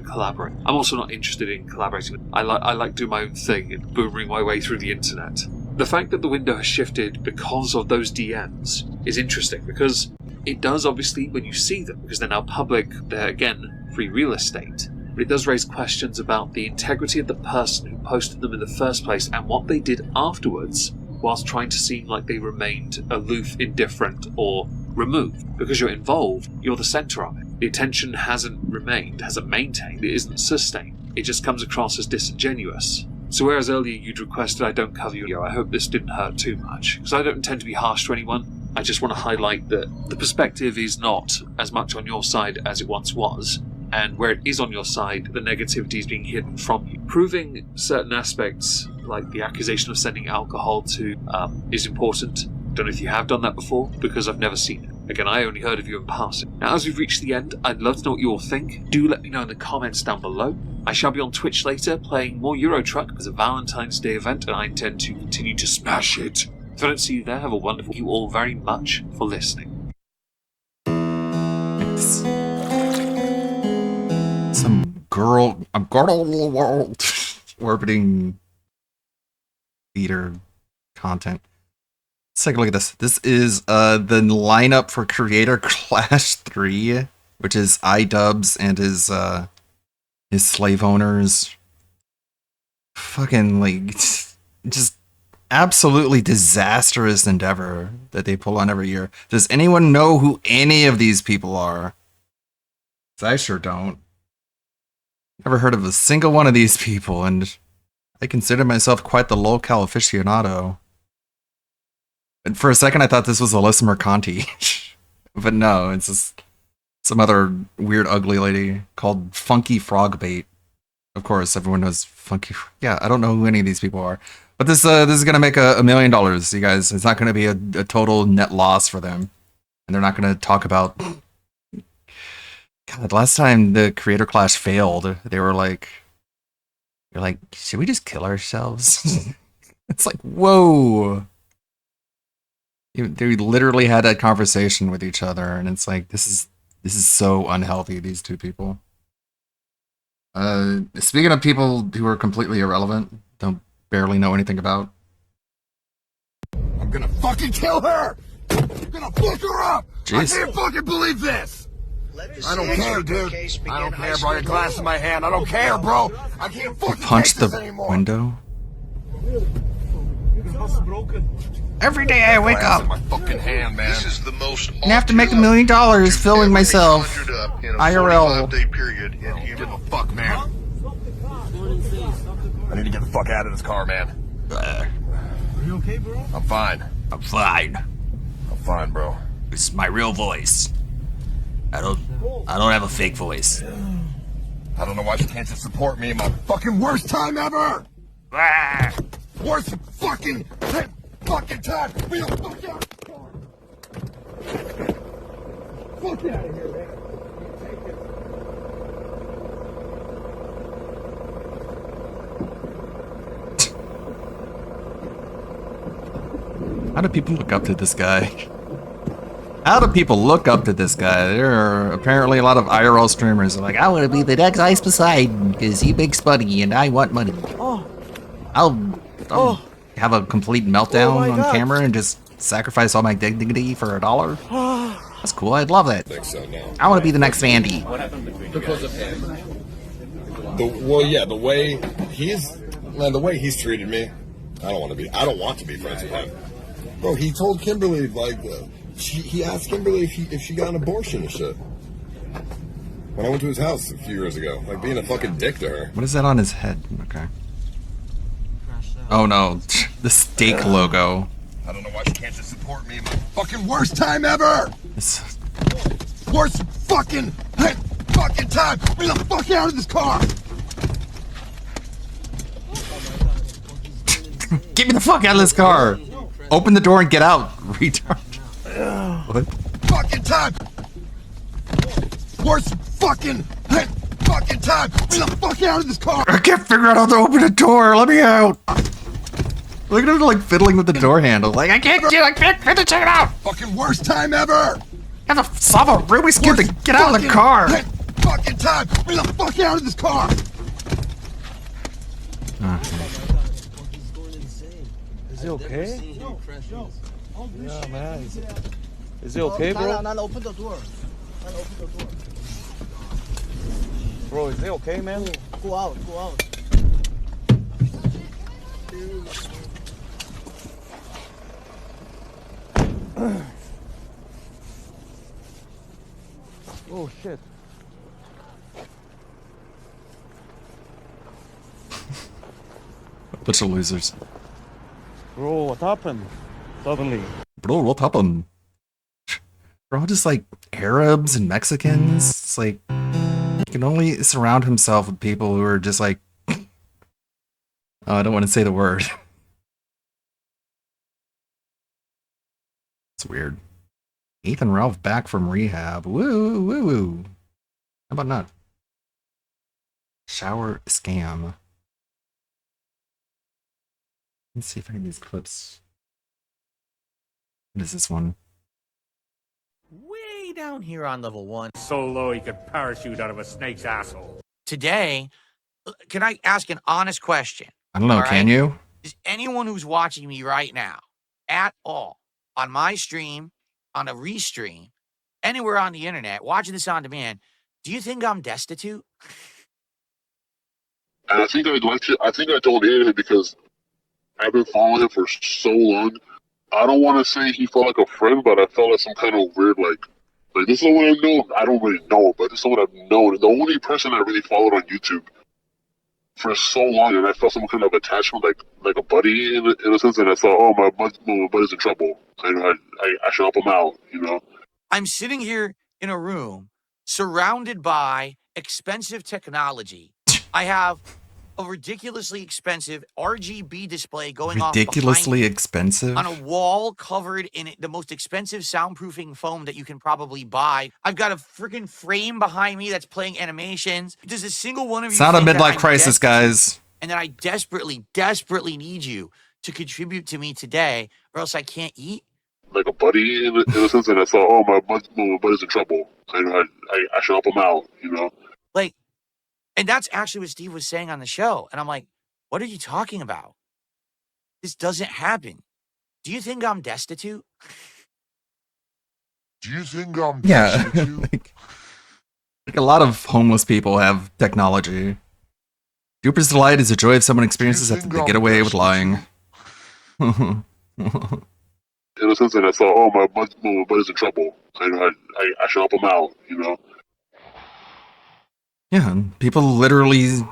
R: collaborate. I'm also not interested in collaborating. I like doing my own thing and boomering my way through the internet. The fact that the window has shifted because of those DMs is interesting, because it does obviously, when you see them, because they're now public, they're again free real estate, but it does raise questions about the integrity of the person who posted them in the first place and what they did afterwards, whilst trying to seem like they remained aloof, indifferent, or removed. Because you're involved, you're the centre of it. The attention hasn't maintained, it isn't sustained. It just comes across as disingenuous. So whereas earlier you'd requested I don't cover you, I hope this didn't hurt too much, because I don't intend to be harsh to anyone. I just want to highlight that the perspective is not as much on your side as it once was, and where it is on your side, the negativity is being hidden from you. Proving certain aspects, like the accusation of sending alcohol to, is important. Don't know if you have done that before, because I've never seen it. Again, I only heard of you in passing. Now, as we've reached the end, I'd love to know what you all think. Do let me know in the comments down below. I shall be on Twitch later playing more Euro Truck as a Valentine's Day event, and I intend to continue to smash it. If I don't see you there, have a wonderful. Thank you all very much for listening.
B: Some girl orbiting feeder content. Let's take a look at this. This is the lineup for Creator Clash 3, which is iDubbbz and his slave owners. Fucking like just absolutely disastrous endeavor that they pull on every year. Does anyone know who any of these people are? 'Cause I sure don't. Never heard of a single one of these people, and I consider myself quite the lolcow aficionado. And for a second, I thought this was Alyssa Mercanti. But no, it's just some other weird, ugly lady called Funky Frogbait. Of course, everyone knows Funky. Yeah, I don't know who any of these people are. But this is going to make $1 million, you guys. It's not going to be a total net loss for them. And they're not going to talk about... God, last time the Creator Clash failed, they were like... You're like, should we just kill ourselves? It's like, whoa. They literally had that conversation with each other, and it's like, this is so unhealthy, these two people. Speaking of people who are completely irrelevant, don't barely know anything about.
A: I'm gonna fucking kill her! I'm gonna fuck her up!
B: Jeez.
A: I can't fucking believe this! I don't care, dude. I don't care, bro. Your glass in my hand. I don't care, bro. I can't fucking
B: Punch
A: take this
B: the
A: anymore.
B: window. Every day I wake
A: Glass
B: up
A: in my fucking hand, man. This is the most
B: and have to make $1 million filming myself. IRL.
A: period in human. Give a fuck, man. I need to get the fuck out of this car, man.
B: Are
A: you okay, bro? I'm fine.
Q: I'm fine.
A: I'm fine, bro.
Q: This is my real voice. I don't have a fake voice.
A: I don't know why you can't just support me in my fucking worst time ever! Worst fucking time! Be the fuck out! Fuck out of here, man.
B: How do people look up to this guy? How do people look up to this guy? There are apparently a lot of IRL streamers that are like, I want to be the next Ice Poseidon because he makes money and I want money. I'll have a complete meltdown on camera and just sacrifice all my dignity for $1. That's cool. I'd love that. I want to be the next Vandy.
U: Because of him. The way he's treated me, I don't want to be friends with him. Bro, he told Kimberly he asked Kimberly if she got an abortion and shit. When I went to his house a few years ago, like being a fucking dick to her.
B: What is that on his head? Okay. Oh no, the steak logo.
A: I don't know why you can't just support me in my fucking worst time ever! Worst fucking time! Be the fuck out of this car!
B: Get me the fuck out of this car! Open the door and get out, retard. What?
A: Fucking time! Worst fucking time! Be the fuck out of this car!
B: I can't figure out how to open a door. Let me out. Look at him like fiddling with the door handle. Like I can't finish it out.
A: Fucking worst time ever!
B: You have to solve a Rubik's Cube to get out of the car.
A: Fucking time! Be the fuck out of this car!
P: Is he okay? Yeah, man. Is he okay, bro?
S: Open the door. Open the door.
P: Bro, is he okay, man?
S: Go out.
P: Oh, shit.
B: Bunch of losers.
P: Bro, what happened? Suddenly.
B: Bro, what happened? They're all just like Arabs and Mexicans. It's like he can only surround himself with people who are just like I don't want to say the word. It's weird. Ethan Ralph back from rehab. Woo woo woo. How about not? Shower scam. Let's see if any of these clips. What is this one?
Q: Way down here on level 1.
V: So low he could parachute out of a snake's asshole.
Q: Today, can I ask an honest question?
B: I don't know, can you?
Q: Is anyone who's watching me right now, at all, on my stream, on a restream, anywhere on the internet, watching this on demand, do you think I'm destitute?
W: And I think I told Anthony because I've been following him for so long. I don't want to say he felt like a friend, but I felt like some kind of weird, like this is someone I've known. I don't really know, but this is someone I've known. The only person I really followed on YouTube for so long, and I felt some kind of attachment, like a buddy in a sense. And I thought, oh, my buddy's in trouble. I should help him out, you know.
Q: I'm sitting here in a room surrounded by expensive technology. I have a ridiculously expensive RGB display going
B: Ridiculously
Q: off
B: expensive?
Q: on a wall covered in the most expensive soundproofing foam that you can probably buy. I've got a freaking frame behind me that's playing animations. Does a single one of you
B: It's not a
Q: think that
B: midlife
Q: I'm
B: crisis, guys.
Q: and that I desperately need you to contribute to me today, or else I can't eat?
W: Like a buddy in a sense, and I thought, oh, my buddy's in trouble. I should help him out, you know?
Q: Like, and that's actually what Steve was saying on the show. And I'm like, what are you talking about? This doesn't happen. Do you think I'm destitute?
W: Do you think I'm
B: Yeah. like a lot of homeless people have technology. Duper's delight is a joy of someone experiences after they get away with lying.
W: In a sense, and I thought, oh, my buddy's in trouble. I should help him out, you know?
B: Yeah, and people literally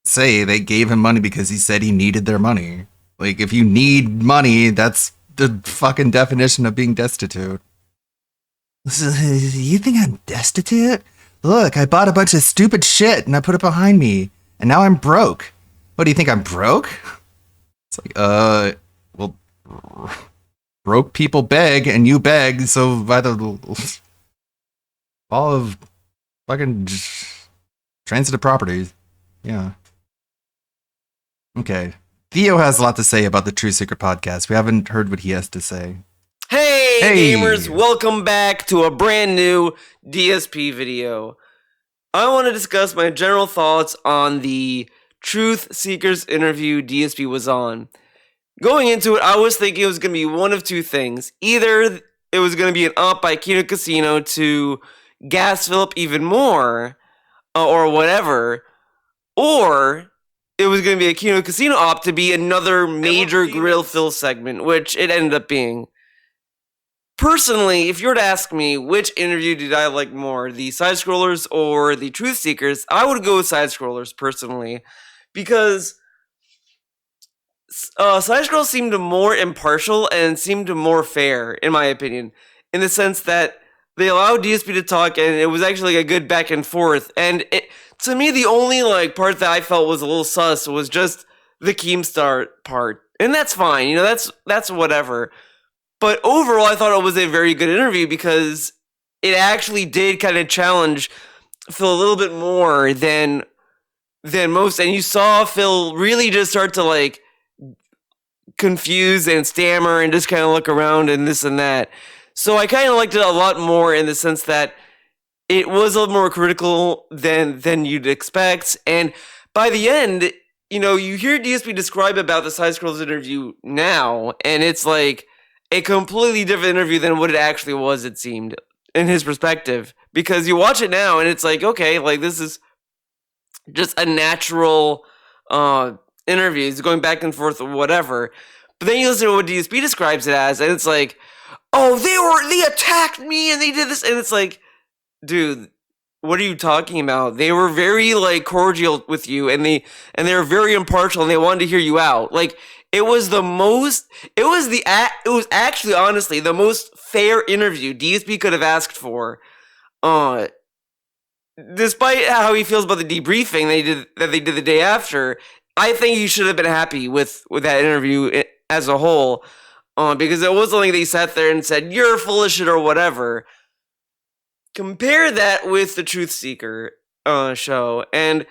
B: say they gave him money because he said he needed their money. Like, if you need money, that's the fucking definition of being destitute. You think I'm destitute? Look, I bought a bunch of stupid shit and I put it behind me, and now I'm broke. What, do you think I'm broke? It's like, well, broke people beg and you beg, so by the law of fucking transitive properties. Yeah. Okay. Theo has a lot to say about the True Secret podcast. We haven't heard what he has to say.
F: Hey,
B: Hey.
F: gamers, welcome back to a brand new DSP video. I want to discuss my general thoughts on the Truth Seekers interview DSP was on. Going into it, I was thinking it was going to be one of two things. Either it was going to be an op by Kino Casino to gas Philip even more, or whatever, or it was going to be a Kino Casino op to be another major Grill Phil segment, which it ended up being. Personally, if you were to ask me which interview did I like more, the Side Scrollers or the Truth Seekers, I would go with Side Scrollers personally, because Side Scrollers seemed more impartial and seemed more fair, in my opinion, in the sense that they allowed DSP to talk, and it was actually a good back and forth. And to me, the only part that I felt was a little sus was just the Keemstar part, and that's fine. You know, that's whatever. But overall, I thought it was a very good interview because it actually did kind of challenge Phil a little bit more than most, and you saw Phil really just start to confuse and stammer and just kind of look around and this and that. So I kind of liked it a lot more in the sense that it was a little more critical than you'd expect. And by the end, you know, you hear DSP describe about the Side Scrolls interview now, and it's like a completely different interview than what it actually was, it seemed, in his perspective. Because you watch it now, and it's like, okay, this is just a natural interview. It's going back and forth or whatever. But then you listen to what DSP describes it as, and it's like, oh, they attacked me and they did this, and it's like, dude, what are you talking about? They were very cordial with you, and they were very impartial, and they wanted to hear you out. It was actually honestly the most fair interview DSP could have asked for. Despite how he feels about the debriefing they did the day after, I think he should have been happy with that interview as a whole. Because it wasn't like they sat there and said, you're full of shit or whatever. Compare that with the Truth Seeker show. And,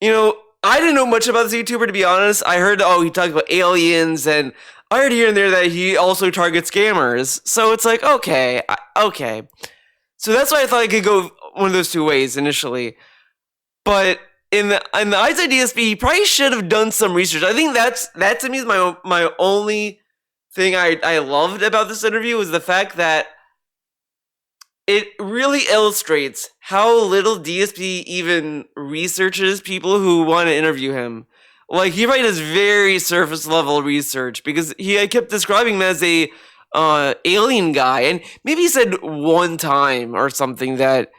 F: you know, I didn't know much about this YouTuber, to be honest. I heard, he talked about aliens, and I heard here and there that he also targets scammers. So it's like, okay. So that's why I thought I could go one of those two ways initially. But in the eyes of DSP, he probably should have done some research. I think that to me is my only thing I loved about this interview was the fact that it really illustrates how little DSP even researches people who want to interview him. He probably does very surface level research because I kept describing him as a alien guy, and maybe he said one time or something that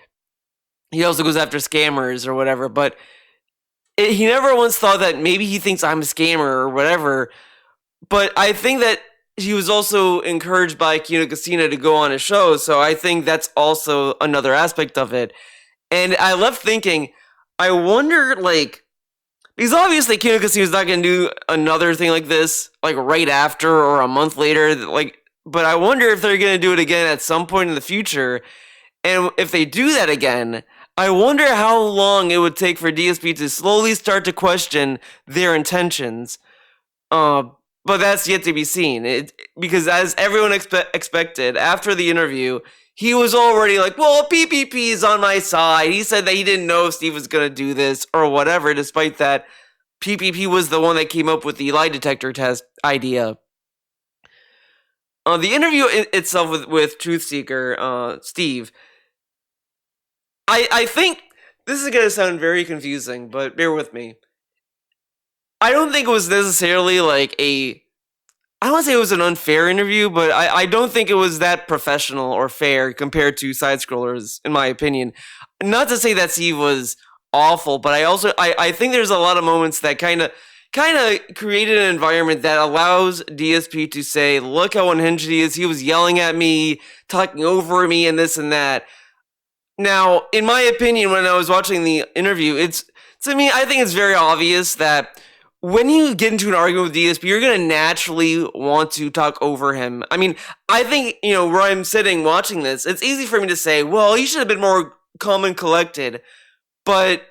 F: he also goes after scammers or whatever, but he never once thought that maybe he thinks I'm a scammer or whatever. But I think that he was also encouraged by Kino Casino to go on a show, so I think that's also another aspect of it. And I left thinking, I wonder, because obviously Kino Casino's not going to do another thing like this, like right after or a month later. Like, but I wonder if they're going to do it again at some point in the future. And if they do that again, I wonder how long it would take for DSP to slowly start to question their intentions. But that's yet to be seen. Because as everyone expected, after the interview, he was already like, well, PPP is on my side. He said that he didn't know if Steve was going to do this or whatever, despite that PPP was the one that came up with the lie detector test idea. The interview itself with Truth Seeker, Steve, I think this is going to sound very confusing, but bear with me. I don't think it was necessarily like I don't want to say it was an unfair interview, but I don't think it was that professional or fair compared to side scrollers, in my opinion. Not to say that Steve was awful, but I think there's a lot of moments that kind of created an environment that allows DSP to say, look how unhinged he is. He was yelling at me, talking over me, and this and that. Now, in my opinion, when I was watching the interview, to me, I think it's very obvious that when you get into an argument with DSP, you're going to naturally want to talk over him. I mean, I think, where I'm sitting watching this, it's easy for me to say, well, he should have been more calm and collected. But,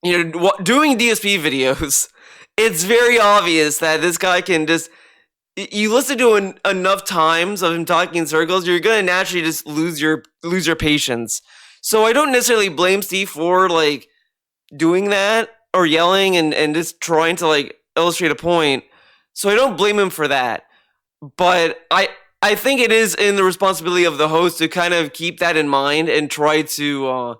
F: doing DSP videos, it's very obvious that this guy can just, you listen to enough times of him talking in circles, you're going to naturally just lose your patience. So I don't necessarily blame Steve for, doing that or yelling and just trying to, illustrate a point. So I don't blame him for that. But I think it is in the responsibility of the host to kind of keep that in mind and try to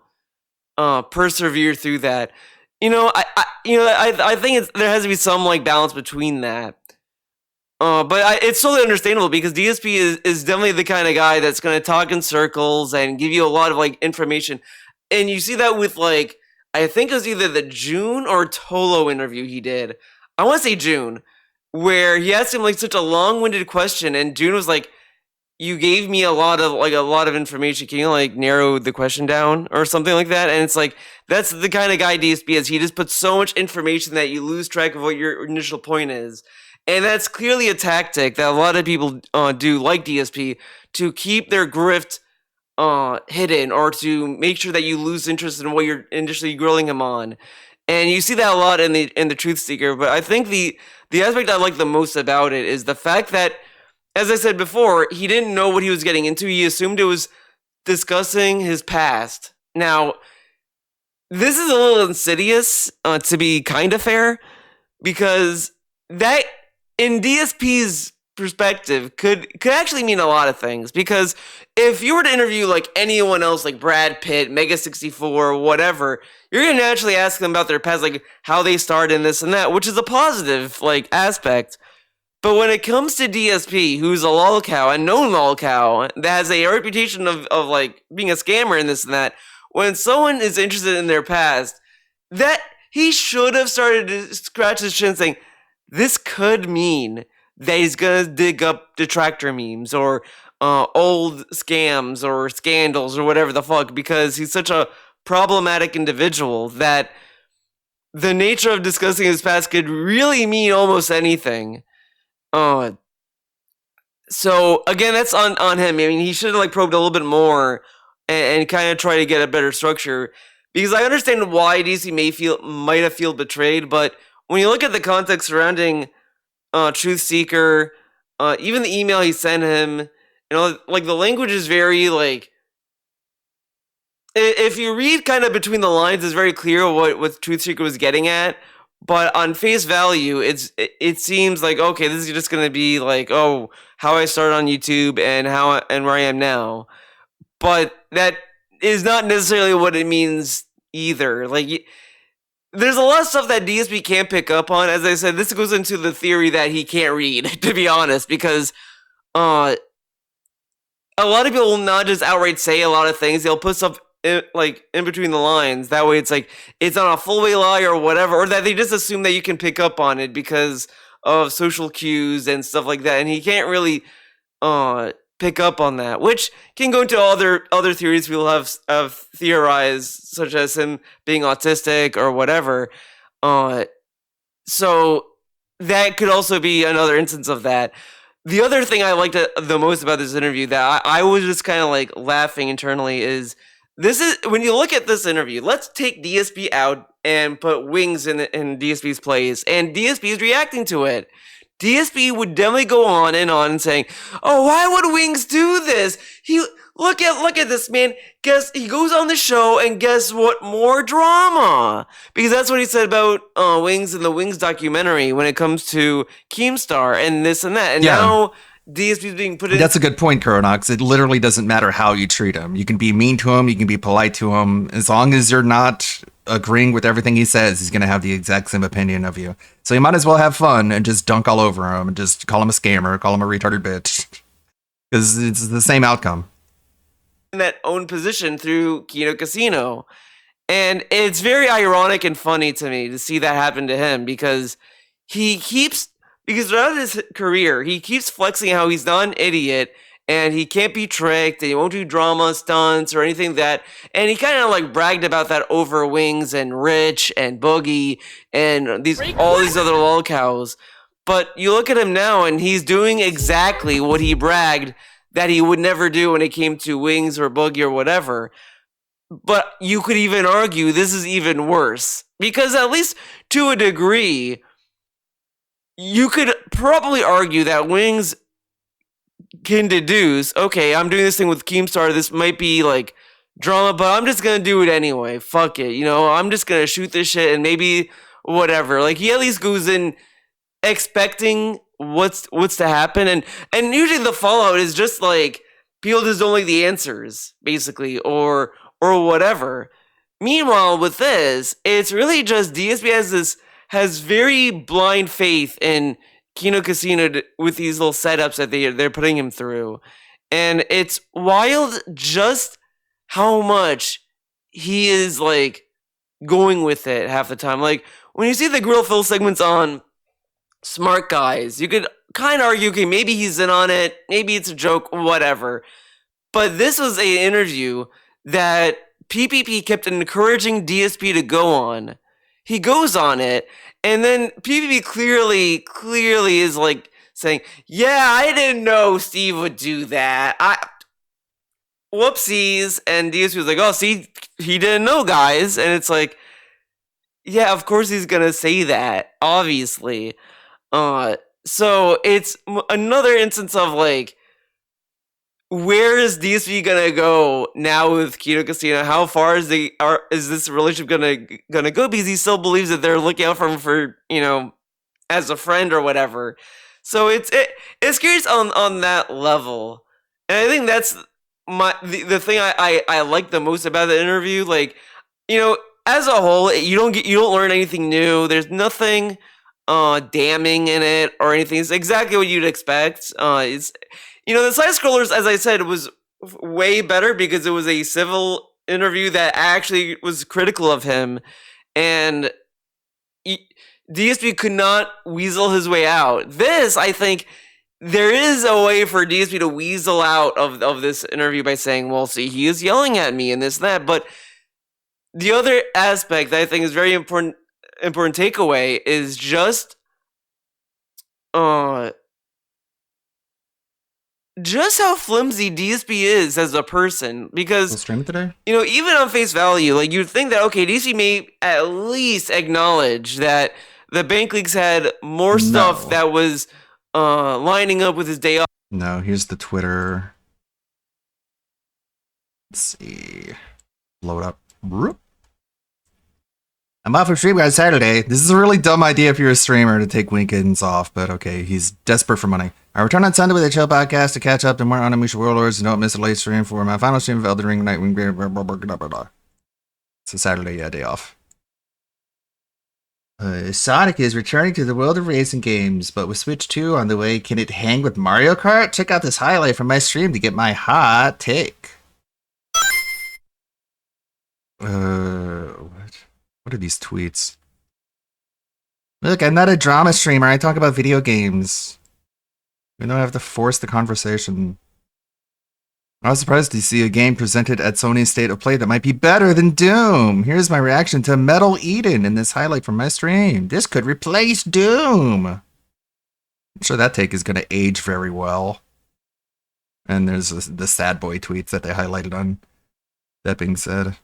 F: persevere through that. I think there has to be some balance between that. But it's totally understandable because DSP is definitely the kind of guy that's going to talk in circles and give you a lot of information. And you see that with I think it was either the June or Tolo interview he did. I want to say June, where he asked him such a long-winded question, and June was like, "You gave me a lot of information. Can you narrow the question down or something like that?" And it's that's the kind of guy DSP is. He just puts so much information that you lose track of what your initial point is, and that's clearly a tactic that a lot of people do, like DSP, to keep their grift hidden or to make sure that you lose interest in what you're initially grilling him on. And you see that a lot in the Truth Seeker. But I think the aspect I like the most about it is the fact that, as I said before, he didn't know what he was getting into. He assumed it was discussing his past. Now, this is a little insidious, to be kind of fair, because that, in DSP's perspective, could actually mean a lot of things. Because if you were to interview anyone else, like Brad Pitt, Mega 64, whatever, you're gonna naturally ask them about their past, how they started and this and that, which is a positive aspect. But when it comes to DSP, who's a lolcow, a known lolcow, that has a reputation of being a scammer and this and that, when someone is interested in their past, that he should have started to scratch his chin saying, this could mean that he's gonna dig up detractor memes or old scams or scandals or whatever the fuck, because he's such a problematic individual that the nature of discussing his past could really mean almost anything. So again, that's on him. I mean, he should have probed a little bit more and kind of try to get a better structure, because I understand why DC might have felt betrayed, but when you look at the context surrounding Truth Seeker, even the email he sent him, the language is very if you read kind of between the lines, it's very clear what Truth Seeker was getting at. But on face value, it seems okay, this is just gonna be how I started on YouTube and where I am now. But that is not necessarily what it means either. There's a lot of stuff that DSP can't pick up on. As I said, this goes into the theory that he can't read, to be honest, because a lot of people will not just outright say a lot of things. They'll put stuff in between the lines. That way it's on a full way lie or whatever, or that they just assume that you can pick up on it because of social cues and stuff like that. And he can't really pick up on that, which can go into other theories people have theorized, such as him being autistic or whatever. So that could also be another instance of that. The other thing I liked the most about this interview that I was just kind of like laughing internally is this is when you look at this interview, let's take DSP out and put Wings in DSP's place, and DSP is reacting to it. DSP would definitely go on and saying, "Oh, why would Wings do this? Look at this man. Guess he goes on the show and guess what? More drama." Because that's what he said about Wings in the Wings documentary when it comes to Keemstar and this and that. And now DSP is being put in.
B: That's a good point, Chronox. It literally doesn't matter how you treat him. You can be mean to him. You can be polite to him. As long as you're not agreeing with everything he says, he's going to have the exact same opinion of you. So you might as well have fun and just dunk all over him and just call him a scammer, call him a retarded bitch. Because it's the same outcome.
F: In that own position through Kino Casino. And it's very ironic and funny to me to see that happen to him because throughout his career, he keeps flexing how he's not an idiot and he can't be tricked and he won't do drama stunts or anything that. And he kind of like bragged about that over Wings and Rich and Boogie and all these other lolcows. But you look at him now and he's doing exactly what he bragged that he would never do when it came to Wings or Boogie or whatever. But you could even argue this is even worse. Because at least to a degree, you could probably argue that Wings can deduce, okay, I'm doing this thing with Keemstar, this might be like drama, but I'm just gonna do it anyway. Fuck it, I'm just gonna shoot this shit and maybe whatever. Like he at least goes in expecting what's to happen, and usually the fallout is just like people just don't like the answers, basically, or whatever. Meanwhile, with this, it's really just DSP has very blind faith in Kino Casino with these little setups that they're putting him through, and it's wild just how much he is like going with it half the time. Like when you see the Grill Phil segments on Smart Guys, you could kind of argue, okay, maybe he's in on it, maybe it's a joke, whatever. But this was an interview that PPP kept encouraging DSP to go on. He goes on it, and then PPP clearly is like saying, "Yeah, I didn't know Steve would do that. Whoopsies." And DSP was like, "Oh, see, he didn't know, guys." And it's like, yeah, of course he's gonna say that, obviously. So it's another instance of like, where is DSP gonna go now with Kino Casino? How far is this relationship gonna go? Because he still believes that they're looking out for him for as a friend or whatever. So it's curious on that level, and I think that's the thing I like the most about the interview. Like, as a whole, you don't learn anything new. There's nothing damning in it or anything. It's exactly what you'd expect. It's the side scrollers, as I said, was way better because it was a civil interview that actually was critical of him, and DSP could not weasel his way out. This, I think, there is a way for DSP to weasel out of this interview by saying, "Well, see, he is yelling at me and this and that." But the other aspect that I think is very important takeaway is just how flimsy DSP is as a person, because
B: stream it today?
F: Even on face value, like you'd think that, okay, DSP may at least acknowledge that the bank leagues had more stuff that was lining up with his day off.
B: No, here's the Twitter. Let's see. Load up. I'm off of stream on Saturday. This is a really dumb idea if you're a streamer to take weekends off, but okay, he's desperate for money. I return on Sunday with a chill podcast to catch up to more Onimusha Warlords and don't miss a late stream for my final stream of Elden Ring Nightwing. So Saturday, day off. Sonic is returning to the world of racing games, but with Switch 2 on the way, can it hang with Mario Kart? Check out this highlight from my stream to get my hot take. What are these tweets? Look, I'm not a drama streamer. I talk about video games. We don't have to force the conversation. I was surprised to see a game presented at Sony's State of Play that might be better than Doom. Here's my reaction to Metal Eden in this highlight from my stream. This could replace Doom. I'm sure that take is going to age very well. And there's the sad boy tweets that they highlighted on. That being said.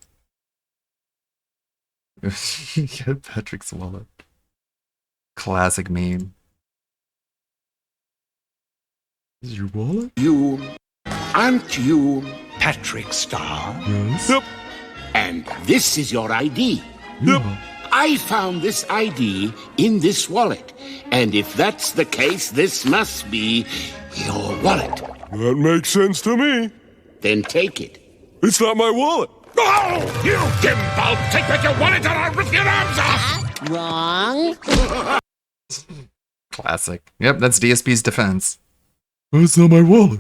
B: Get Patrick's wallet. Classic meme. Is your wallet?
H: Aren't you Patrick Star?
B: Yes.
H: Yep. And this is your ID.
B: Yep.
H: I found this ID in this wallet. And if that's the case, this must be your wallet.
U: That makes sense to me.
H: Then take it.
U: It's not my wallet.
H: Oh, you gimbal! Take back your wallet or I'll rip your arms off!
S: Wrong.
B: Classic. Yep, that's DSP's defense. Oh, it's not my wallet.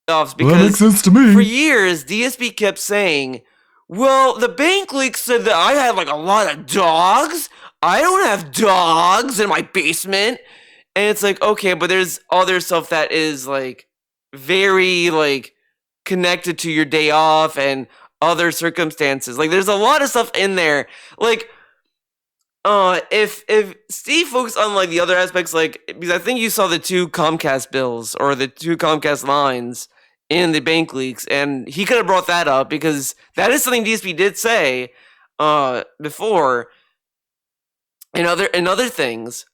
F: Because
B: Well, that makes sense to me.
F: For years, DSP kept saying, well, the bank leak said that I had like a lot of dogs. I don't have dogs in my basement. And it's like, okay, but there's other stuff that is like very like connected to your day off and other circumstances. Like there's a lot of stuff in there. Like if Steve focused on like the other aspects, like because I think you saw the 2 Comcast bills or the 2 Comcast lines in the bank leaks, and he could have brought that up because that is something DSP did say before and other things.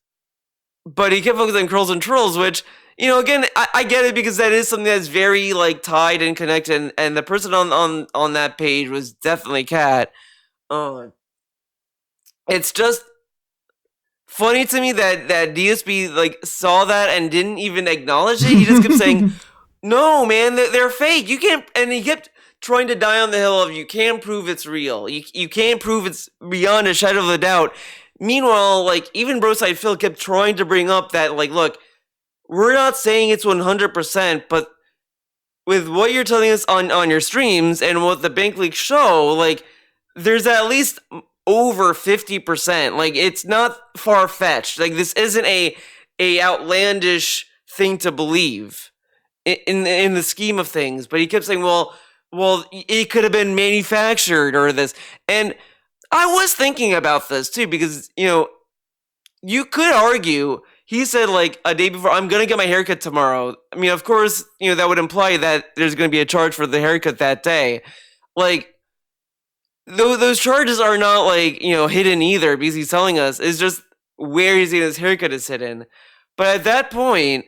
F: But he kept focusing on curls and trolls, which, you know, again, I get it because that is something that's very like tied and connected, and the person on that page was definitely Kat. It's just funny to me that DSP like saw that and didn't even acknowledge it. He just kept saying, "No, man, they're fake. You can't." And he kept trying to die on the hill of you can't prove it's real. You can't prove it's beyond a shadow of a doubt. Meanwhile, like even Broside Phil kept trying to bring up that like, look, we're not saying it's 100%, but with what you're telling us on your streams and what the bank leaks show, like there's at least over 50%. Like it's not far fetched. Like this isn't a outlandish thing to believe in the scheme of things. But he kept saying, well, it could have been manufactured or this. And I was thinking about this too, because, you know, you could argue, he said like a day before, I'm going to get my haircut tomorrow. I mean, of course, you know, that would imply that there's going to be a charge for the haircut that day. Like, those charges are not like, you know, hidden either, because he's telling us it's just where he's getting his haircut is hidden. But at that point,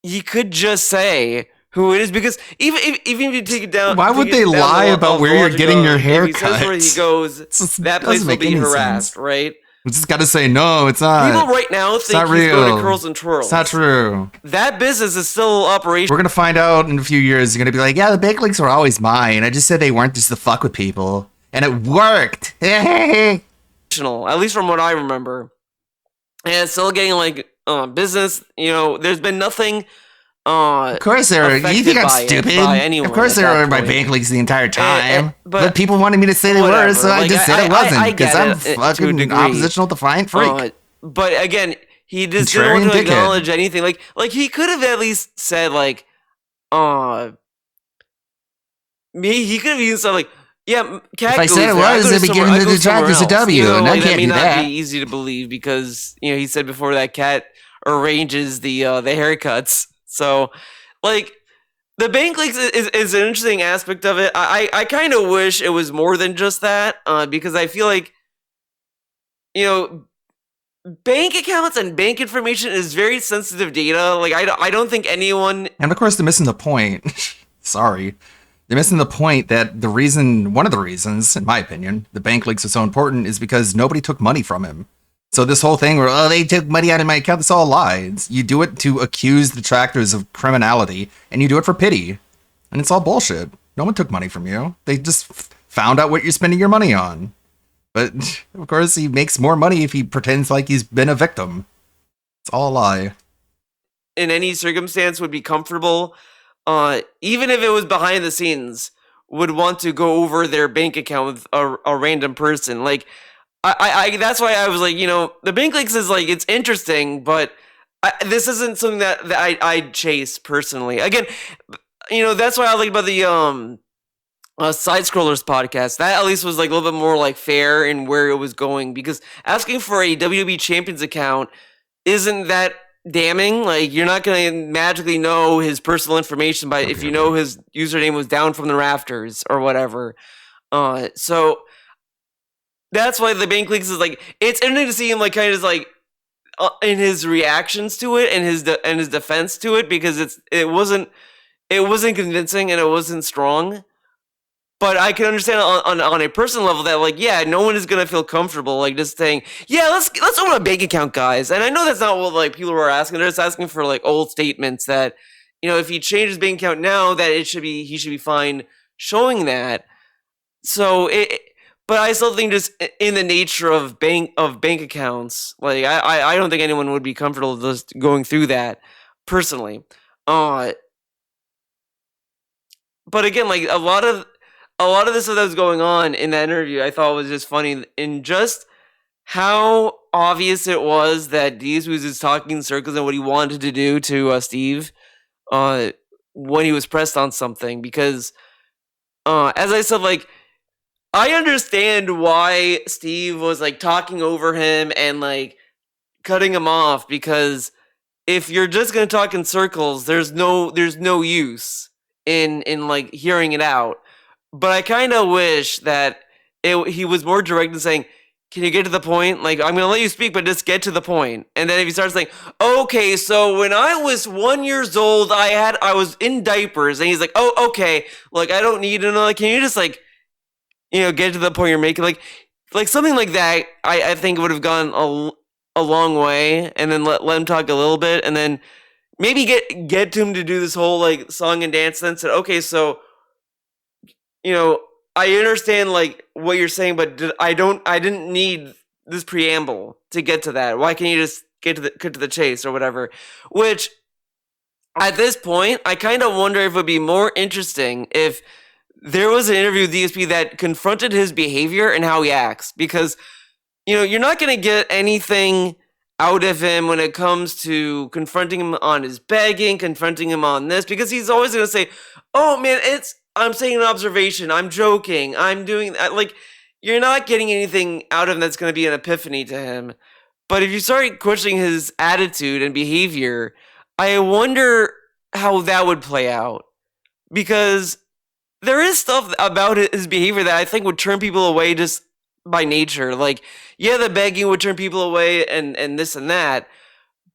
F: he could just say who it is, because even if you take it down,
B: why would they lie about where you're getting your haircut?
F: If he says where he goes, that place will be harassed, right?
B: We just got to say no, it's not.
F: People right now think he's going to Curls and Twirls.
B: It's not true.
F: That business is still operational.
B: We're gonna find out in a few years. You're gonna be like, yeah, the bank leaks were always mine. I just said they weren't just to fuck with people, and it worked.
F: At least from what I remember, and it's still getting like business. You know, there's been nothing.
B: Of course they were. You think I'm stupid? Of course they were by bank leaks the entire time. But people wanted me to say they were, so I just said it wasn't, because I'm fucking oppositional defiant freak.
F: But again, he just didn't want to acknowledge anything. Like he could have at least said like, he could have even said like, yeah, Kat
B: if I said it was, they'd be giving the detractors a W,
F: you know,
B: and I can't do that.
F: That may not be easy to believe because, you know, he said before that Kat arranges the haircuts. So, like, the bank leaks is an interesting aspect of it. I kind of wish it was more than just that, because I feel like, you know, bank accounts and bank information is very sensitive data. Like, I don't think anyone...
B: And of course, they're missing the point. Sorry. They're missing the point that one of the reasons, in my opinion, the bank leaks are so important is because nobody took money from him. So this whole thing where, oh, they took money out of my account, that's all lies. You do it to accuse detractors of criminality, and you do it for pity. And it's all bullshit. No one took money from you. They just found out what you're spending your money on. But, of course, he makes more money if he pretends like he's been a victim. It's all a lie.
F: In any circumstance would be comfortable, even if it was behind the scenes, would want to go over their bank account with a random person. Like, I that's why I was like, you know, the bank leaks is like, it's interesting, but this isn't something that I'd chase personally. Again, that's why I like about the Side Scrollers podcast. That at least was like a little bit more like fair in where it was going, because asking for a WWE Champions account isn't that damning. Like, you're not going to magically know his personal information by if you know his username was down from the rafters or whatever. So that's why the Bank Leaks is like, it's interesting to see him like kind of just like in his reactions to it and his defense to it, because it wasn't convincing and it wasn't strong. But I can understand on a personal level that, like, yeah, no one is gonna feel comfortable like just saying, yeah, let's open a bank account, guys. And I know that's not what like people are asking. They're just asking for like old statements that, if he changes bank account now, that he should be fine showing that. So but I still think just in the nature of bank accounts, like I don't think anyone would be comfortable just going through that personally. But again, like a lot of this stuff that was going on in that interview, I thought was just funny, in just how obvious it was that Diaz was just talking in circles and what he wanted to do to Steve when he was pressed on something. Because, as I said, like, I understand why Steve was like talking over him and like cutting him off, because if you're just gonna talk in circles, there's no use in like hearing it out. But I kind of wish that he was more direct in saying, can you get to the point? Like, I'm going to let you speak, but just get to the point. And then if he starts saying, okay, so when I was 1 year old, I was in diapers. And he's like, oh, okay. Like, I don't need to know. Like, can you just like, get to the point you're making? Like something like that, I think would have gone a long way. And then let him talk a little bit. And then maybe get to him to do this whole like song and dance. Then said, okay, so, I understand like what you're saying, but I didn't need this preamble to get to that. Why can't you just get to the chase or whatever? Which at this point, I kind of wonder if it would be more interesting if there was an interview with DSP that confronted his behavior and how he acts, because you're not going to get anything out of him when it comes to confronting him on his begging, confronting him on this, because he's always going to say, oh man, I'm saying an observation, I'm joking, I'm doing that. Like, you're not getting anything out of him that's going to be an epiphany to him. But if you start questioning his attitude and behavior, I wonder how that would play out. Because there is stuff about his behavior that I think would turn people away just by nature. Like, yeah, the begging would turn people away and this and that.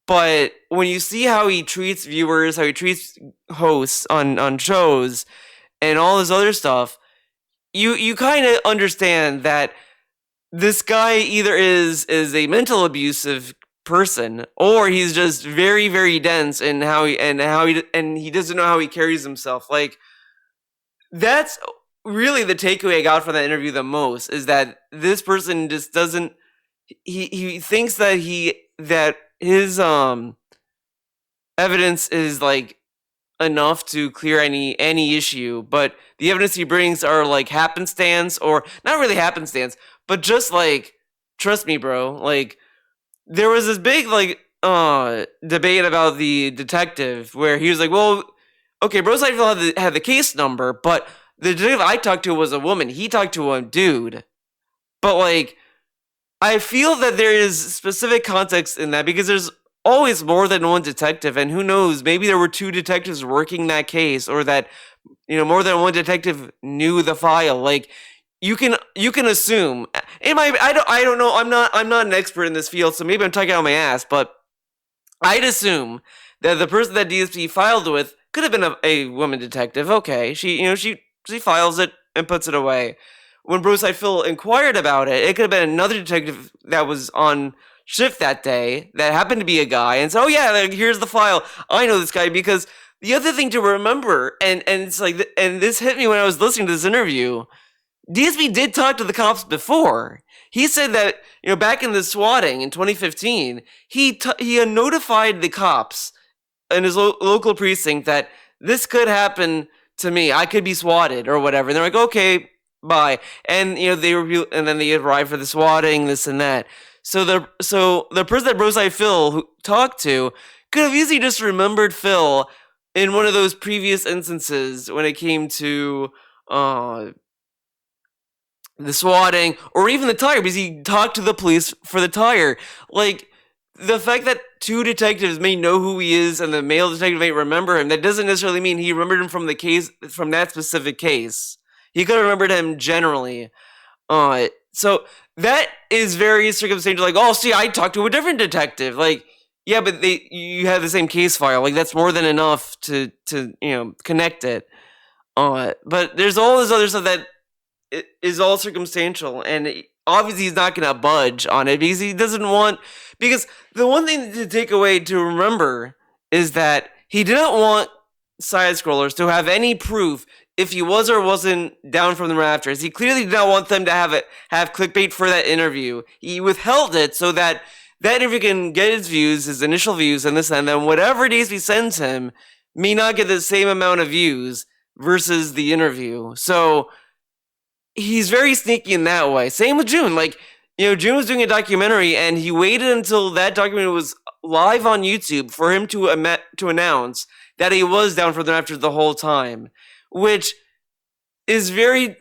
F: But when you see how he treats viewers, how he treats hosts on shows, and all this other stuff, you kind of understand that this guy either is a mental abusive person, or he's just very, very dense in how he doesn't know how he carries himself. Like, that's really the takeaway I got from that interview the most, is that this person just doesn't. He thinks that his evidence is like enough to clear any issue, but the evidence he brings are like happenstance, or not really happenstance, but just like, trust me, bro. Like, there was this big like debate about the detective where he was like, well, okay, Bro Seinfeld had the case number, but the detective I talked to was a woman. He talked to a dude. But like, I feel that there is specific context in that, because there's always more than one detective, and who knows, maybe there were two detectives working that case, or that more than one detective knew the file. Like, you can assume. I don't know. I'm not an expert in this field, so maybe I'm talking out my ass, but I'd assume that the person that DSP filed with could have been a woman detective. Okay, she files it and puts it away. When Broside Phil inquired about it, it could have been another detective that was on shift that day that happened to be a guy, and so, oh yeah, like, here's the file. I know this guy. Because the other thing to remember, and it's like, and this hit me when I was listening to this interview, DSP did talk to the cops before. He said that, back in the swatting in 2015, he notified the cops in his local precinct that this could happen to me. I could be swatted or whatever. And they're like, okay, bye. And and then they arrive for the swatting, this and that. So the person that Broside Phil who talked to could have easily just remembered Phil in one of those previous instances when it came to the swatting or even the tire, because he talked to the police for the tire. Like, the fact that two detectives may know who he is and the male detective may remember him, that doesn't necessarily mean he remembered him from the case, from that specific case. He could have remembered him generally. So that is very circumstantial. Like, oh, see, I talked to a different detective. Like, yeah, but you have the same case file. Like, that's more than enough to connect it. But there's all this other stuff that is all circumstantial, and obviously he's not going to budge on it because he doesn't want. Because the one thing to take away to remember is that he didn't want side scrollers to have any proof if he was or wasn't down from the rafters. He clearly did not want them to have clickbait for that interview. He withheld it so that interview can get his views, his initial views, and this and then whatever DSP sends him may not get the same amount of views versus the interview. So he's very sneaky in that way. Same with June. Like, June was doing a documentary, and he waited until that documentary was live on YouTube for him to announce that he was down for the rafters the whole time, which is a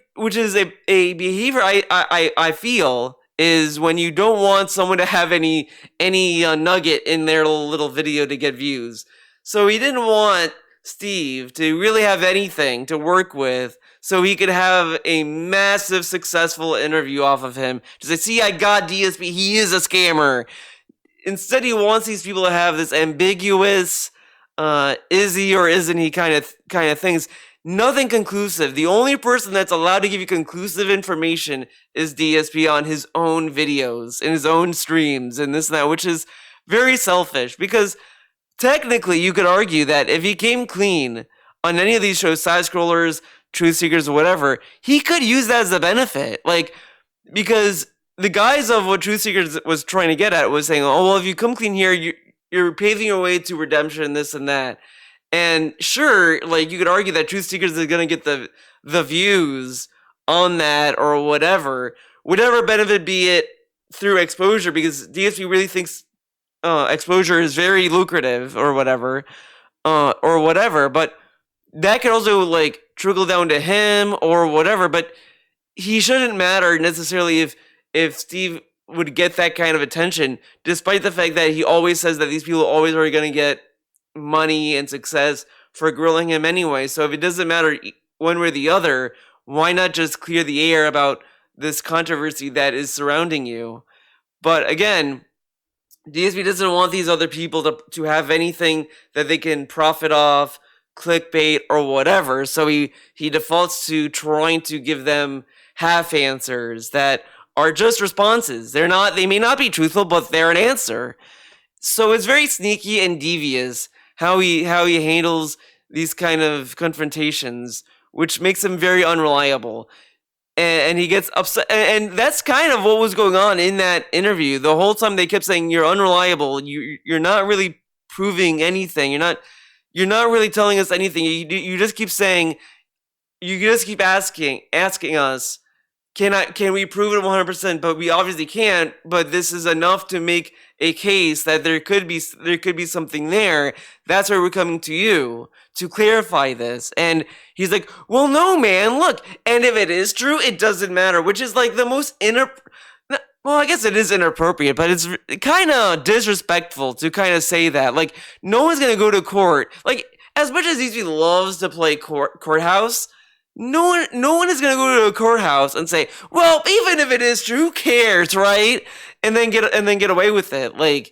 F: behavior I feel is when you don't want someone to have any nugget in their little video to get views. So he didn't want Steve to really have anything to work with, so he could have a massive successful interview off of him. To say, see, I got DSP, he is a scammer. Instead, he wants these people to have this ambiguous, is he or isn't he kind of things. Nothing conclusive. The only person that's allowed to give you conclusive information is DSP on his own videos, in his own streams, and this and that, which is very selfish, because technically you could argue that if he came clean on any of these shows, Side Scrollers, Truth Seekers, or whatever, he could use that as a benefit. Like, because the guise of what Truth Seekers was trying to get at was saying, oh, well, if you come clean here, you're paving your way to redemption, this and that. And sure, like, you could argue that Truth Seekers is going to get the views on that or whatever benefit, be it through exposure, because DSP really thinks exposure is very lucrative or whatever, but that could also, like, trickle down to him or whatever. But he shouldn't matter necessarily if Steve would get that kind of attention, despite the fact that he always says that these people always are going to get money and success for grilling him anyway. So if it doesn't matter one way or the other, why not just clear the air about this controversy that is surrounding you? But again, DSP doesn't want these other people to have anything that they can profit off, clickbait or whatever. So he defaults to trying to give them half answers that are just responses. They may not be truthful, but they're an answer. So it's very sneaky and devious how he handles these kind of confrontations, which makes him very unreliable. And he gets upset, and that's kind of what was going on in that interview. The whole time they kept saying, you're unreliable, you're not really proving anything, you're not really telling us anything. You just keep saying, you just keep asking us, can we prove it 100%? But we obviously can't. But this is enough to make a case that there could be something there. That's why we're coming to you to clarify this. And he's like, well, no, man, look. And if it is true, it doesn't matter. Which is like the most well, I guess it is inappropriate, but it's kind of disrespectful to kind of say that. Like, no one's gonna go to court. Like, as much as DSP loves to play courthouse, no one is gonna go to a courthouse and say, well, even if it is true, who cares, right? And then get away with it. Like,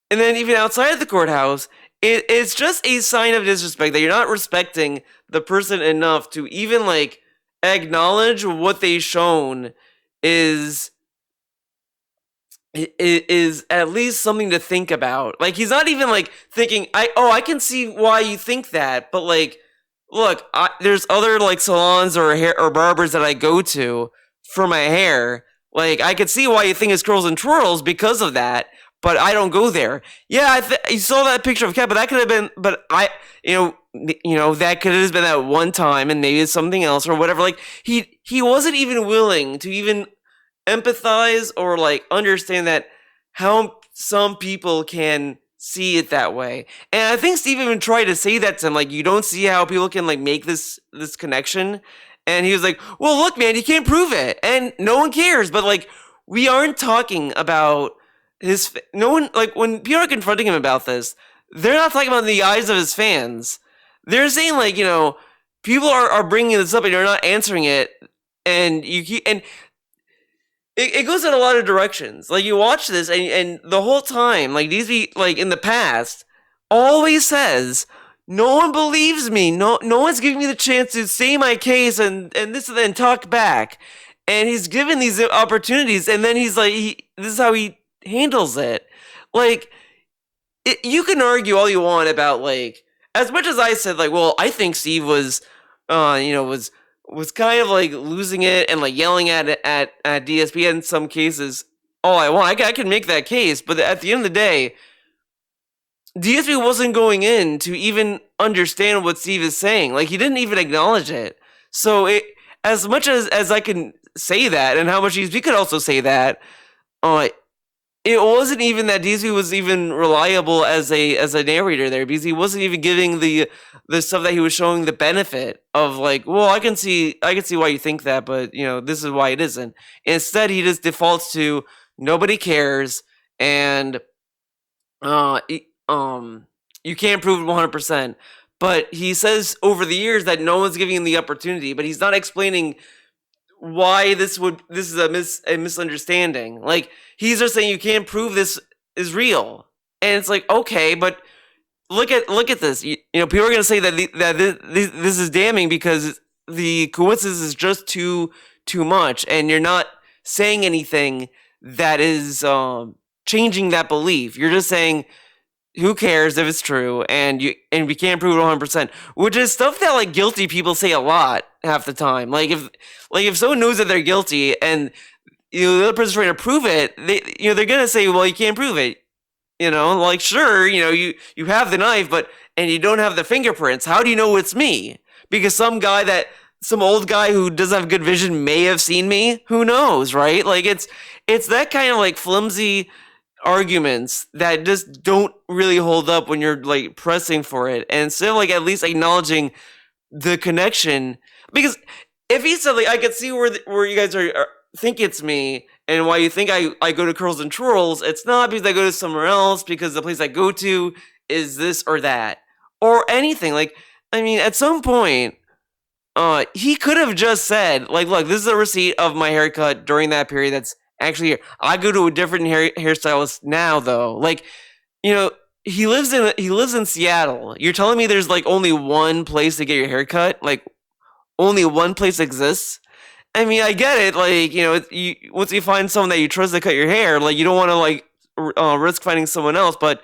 F: and then even outside of the courthouse, it's just a sign of disrespect that you're not respecting the person enough to even, like, acknowledge what they've shown is at least something to think about. Like, he's not even, like, thinking, I can see why you think that, but, like, look, there's other, like, salons or hair or barbers that I go to for my hair. Like, I could see why you think it's curls and twirls because of that, but I don't go there. Yeah, you saw that picture of Kat, but that could have been, but that could have been that one time, and maybe it's something else or whatever. Like, he wasn't even willing to even empathize or, like, understand that how some people can see it that way. And I think Steve even tried to say that to him, like, you don't see how people can like make this connection. And he was like, well, look, man, you can't prove it. And no one cares. But like, we aren't talking about no one, like when people are confronting him about this, they're not talking about the eyes of his fans. They're saying like, people are bringing this up and you're not answering it. And it goes in a lot of directions. Like you watch this and the whole time, like DSP, like in the past, always says, no one believes me. No one's giving me the chance to say my case and this and then talk back. And he's given these opportunities, and then he's like, this is how he handles it. Like, you can argue all you want about like, as much as I said, like, well, I think Steve was kind of like losing it and like yelling at DSP in some cases. All I want, I can make that case, but at the end of the day, DSP wasn't going in to even understand what Steve is saying. Like, he didn't even acknowledge it. So as much as I can say that, and how much DSP could also say that, it wasn't even that DSP was even reliable as a narrator there, because he wasn't even giving the stuff that he was showing the benefit of, like, well, I can see why you think that, but this is why it isn't. Instead, he just defaults to nobody cares, and you can't prove it 100%. But he says over the years that no one's giving him the opportunity, but he's not explaining why this is a misunderstanding. Like, he's just saying you can't prove this is real. And it's like, okay, but look at this. People are going to say that this is damning because the coincidence is just too much, and you're not saying anything that is changing that belief. You're just saying, who cares if it's true, and we can't prove it 100%, which is stuff that like guilty people say a lot half the time. Like if someone knows that they're guilty and the other person's trying to prove it, they're gonna say, well, you can't prove it. Like, sure, you have the knife, and you don't have the fingerprints. How do you know it's me? Because some old guy who doesn't have good vision may have seen me. Who knows, right? Like it's that kind of like flimsy arguments that just don't really hold up when you're like pressing for it. And instead of like at least acknowledging the connection, because if he said like, I could see where you guys are think it's me and why you think I go to Curls and Twirls, it's not because I go to somewhere else, because the place I go to is this or that or anything. Like, I mean, at some point he could have just said like, look, this is a receipt of my haircut during that period. That's actually, I go to a different hairstylist now, though. Like, he lives in Seattle. You're telling me there's like only one place to get your hair cut? Like, only one place exists? I mean, I get it. Like, once you find someone that you trust to cut your hair, like, you don't want to like risk finding someone else. But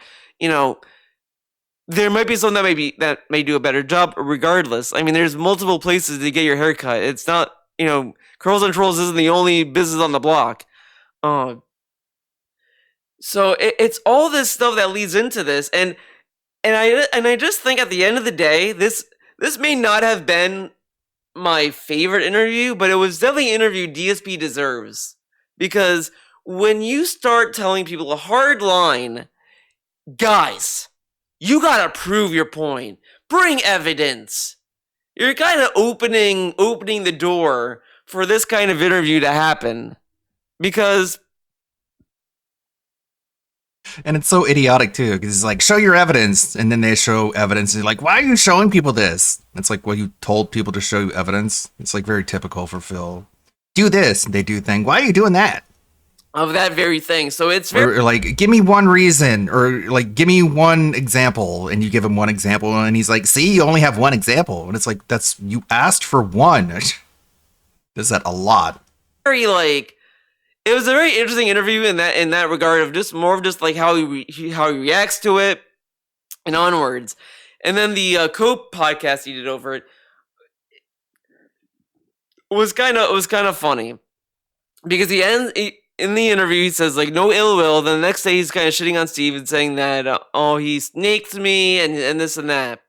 F: there might be someone that may do a better job. Regardless, I mean, there's multiple places to get your hair cut. It's not Curls and Twirls isn't the only business on the block. So it's all this stuff that leads into this, and I just think at the end of the day, this may not have been my favorite interview, but it was definitely an interview DSP deserves, because when you start telling people a hard line, guys, you gotta prove your point, bring evidence. You're kind of opening the door for this kind of interview to happen. Because,
B: and it's so idiotic too, because it's like, show your evidence, and then they show evidence, and you're like, why are you showing people this? It's like, well, you told people to show you evidence. It's like very typical for Phil. Do this, and they do thing. Why are you doing that?
F: Of that very thing. So it's very
B: or like, give me one reason, or like, give me one example, and you give him one example, and he's like, see, you only have one example, and it's like, you asked for one. Does that a lot?
F: Very like. It was a very interesting interview in that regard, of just more of just like how he reacts to it and onwards. And then the Cope podcast he did over it was kind of funny, because in the interview he says like, no ill will. Then the next day he's kind of shitting on Steve and saying that he snaked me and this and that.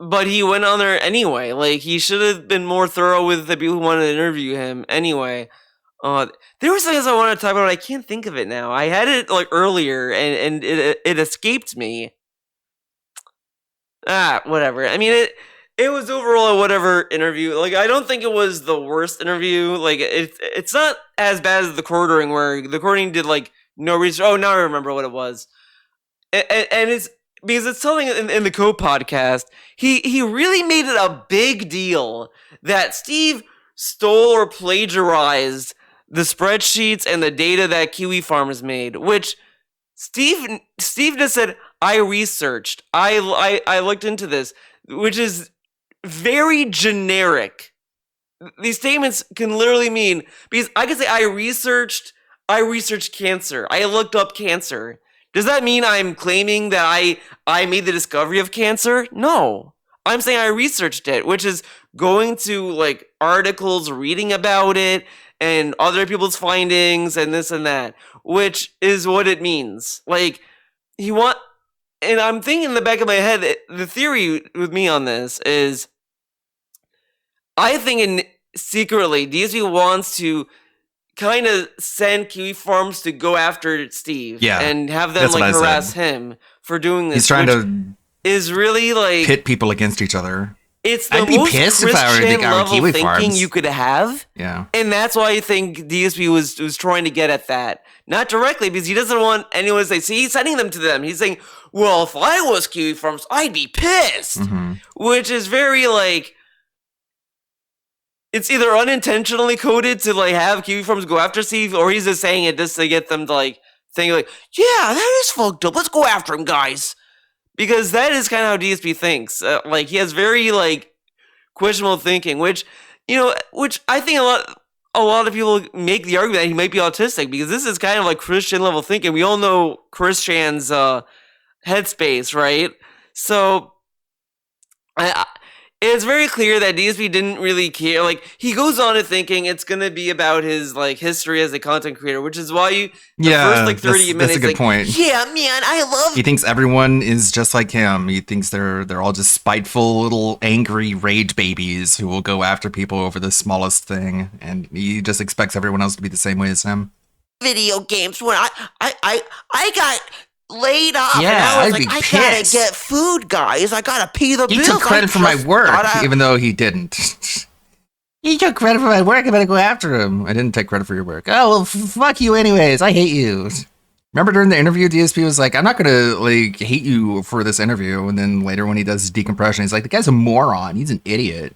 F: But he went on there anyway. Like, he should have been more thorough with the people who wanted to interview him anyway. There was things I wanted to talk about, but I can't think of it now. I had it like earlier, and it escaped me. Whatever. I mean, it was overall a whatever interview. Like, I don't think it was the worst interview. Like, it's not as bad as the quartering, where the quartering did like no research. Oh, now I remember what it was. And it's because it's something in the Code podcast. He really made it a big deal that Steve stole or plagiarized the spreadsheets and the data that Kiwi Farms made, which Steve just said, I researched. I looked into this, which is very generic. These statements can literally mean, because I can say I researched cancer. I looked up cancer. Does that mean I'm claiming that I made the discovery of cancer? No. I'm saying I researched it, which is going to like articles, reading about it, and other people's findings, and this and that, which is what it means. Like, and I'm thinking in the back of my head, the theory with me on this is, I think secretly, DSP wants to kind of send Kiwi Farms to go after Steve, and have them like harass him for doing this.
B: He's trying to
F: is really like
B: pit people against each other.
F: It's the
B: I'd be
F: most
B: pissed if I were
F: Christian level
B: Kiwi
F: thinking
B: Farms.
F: you could have.
B: Yeah.
F: And that's why I think DSP was trying to get at that. Not directly, because he doesn't want anyone to say, see, he's sending them to them. He's saying, well, if I was Kiwi Farms, I'd be pissed.
B: Mm-hmm.
F: Which is very, like, it's either unintentionally coded to, like, have Kiwi Farms go after Steve, or he's just saying it just to get them to, like, think, like, yeah, that is fucked up. Let's go after him, guys. Because that is kind of how DSP thinks. Like, he has very, like, questionable thinking, which I think a lot of people make the argument that he might be autistic, because this is kind of like Christian level thinking. We all know Christian's headspace, right? So it's very clear that DSP didn't really care. Like, he goes on to thinking it's gonna be about his like history as a content creator, which is why the first like 30 minutes.
B: That's a good point.
F: Yeah, man, I love.
B: He thinks everyone is just like him. He thinks they're all just spiteful little angry rage babies who will go after people over the smallest thing, and he just expects everyone else to be the same way as him.
C: Video games when I got laid off, and
B: Yeah,
C: I was
B: I'd be
C: like, I gotta
B: pissed.
C: get food, guys. I gotta pay the
B: He
C: bills.
B: took credit for my work, even though he didn't. He took credit for my work. I better go after him. I didn't take credit for your work. Oh, well, fuck you anyways. I hate you. Remember during the interview, DSP was like, I'm not gonna like hate you for this interview. And then later when he does his decompression, he's like, the guy's a moron. He's an idiot.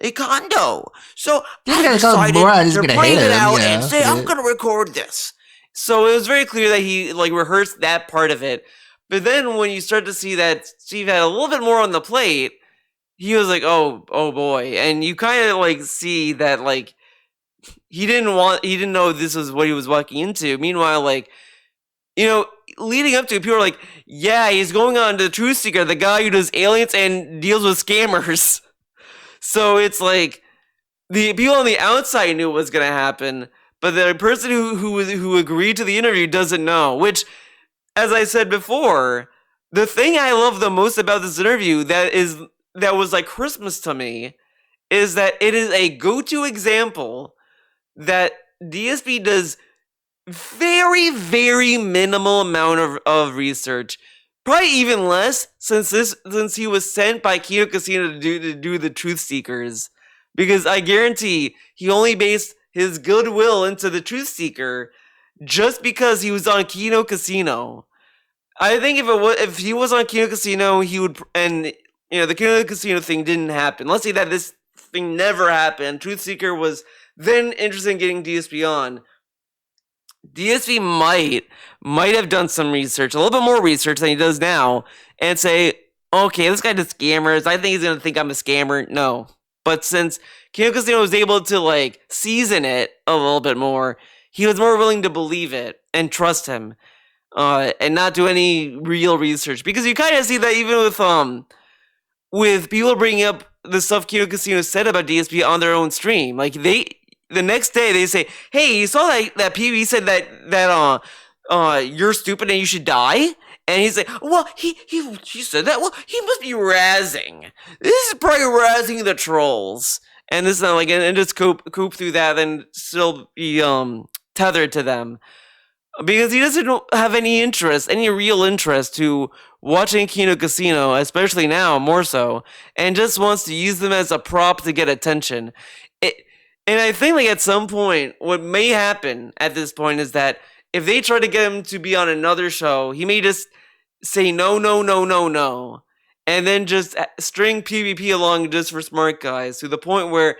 C: a condo. So
B: You're
C: I
B: gonna call
C: decided
B: Borat, he's
C: to
B: gonna
C: plan
B: hate
C: it
B: him,
C: out
B: yeah,
C: and say,
B: yeah.
C: I'm gonna record this.
F: So it was very clear that he like rehearsed that part of it. But then when you start to see that Steve had a little bit more on the plate, he was like, oh boy. And you kind of like see that like he didn't know this was what he was walking into. Meanwhile, like, you know, leading up to it, people are like, yeah, he's going on to the Truth Seeker, the guy who does aliens and deals with scammers. So it's like the people on the outside knew what was going to happen, but the person who agreed to the interview doesn't know. Which, as I said before, the thing I love the most about this interview that was like Christmas to me is that it is a go-to example that DSP does very, very minimal amount of research. Probably even less since he was sent by Kino Casino to do the Truth Seekers. Because I guarantee he only based his goodwill into the Truth Seeker just because he was on Kino Casino. I think if he was on Kino Casino, he would, and you know, the Kino Casino thing didn't happen. Let's say that this thing never happened. Truth Seeker was then interested in getting DSP on. DSP might have done some research, a little bit more research than he does now, and say, okay, this guy does scammers. I think he's gonna think I'm a scammer. No. But since Kino Casino was able to like season it a little bit more, he was more willing to believe it and trust him, and not do any real research. Because you kind of see that even with people bringing up the stuff Kino Casino said about DSP on their own stream, like the next day they say, "Hey, you saw that PB said that you're stupid and you should die." And he's like, "Well, he said that. Well, he must be razzing. This is probably razzing the trolls." and this and like and just coop through that, then still be tethered to them, because he doesn't have any real interest to watching Kino Casino, especially now more so, and just wants to use them as a prop to get attention. And I think like at some point, what may happen at this point is that if they try to get him to be on another show, he may just say no, and then just string PvP along just for smart guys, to the point where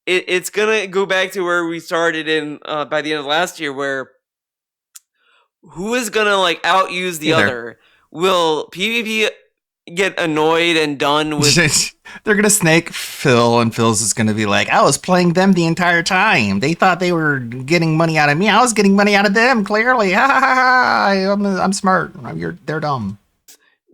F: it's gonna go back to where we started in by the end of last year, where who is gonna like outuse the other? Will PvP get annoyed and done with?
B: They're gonna snake Phil, and Phil's just gonna be like, I was playing them the entire time. They thought they were getting money out of me. I was getting money out of them. Clearly, ha ha ha! I'm smart. They're dumb.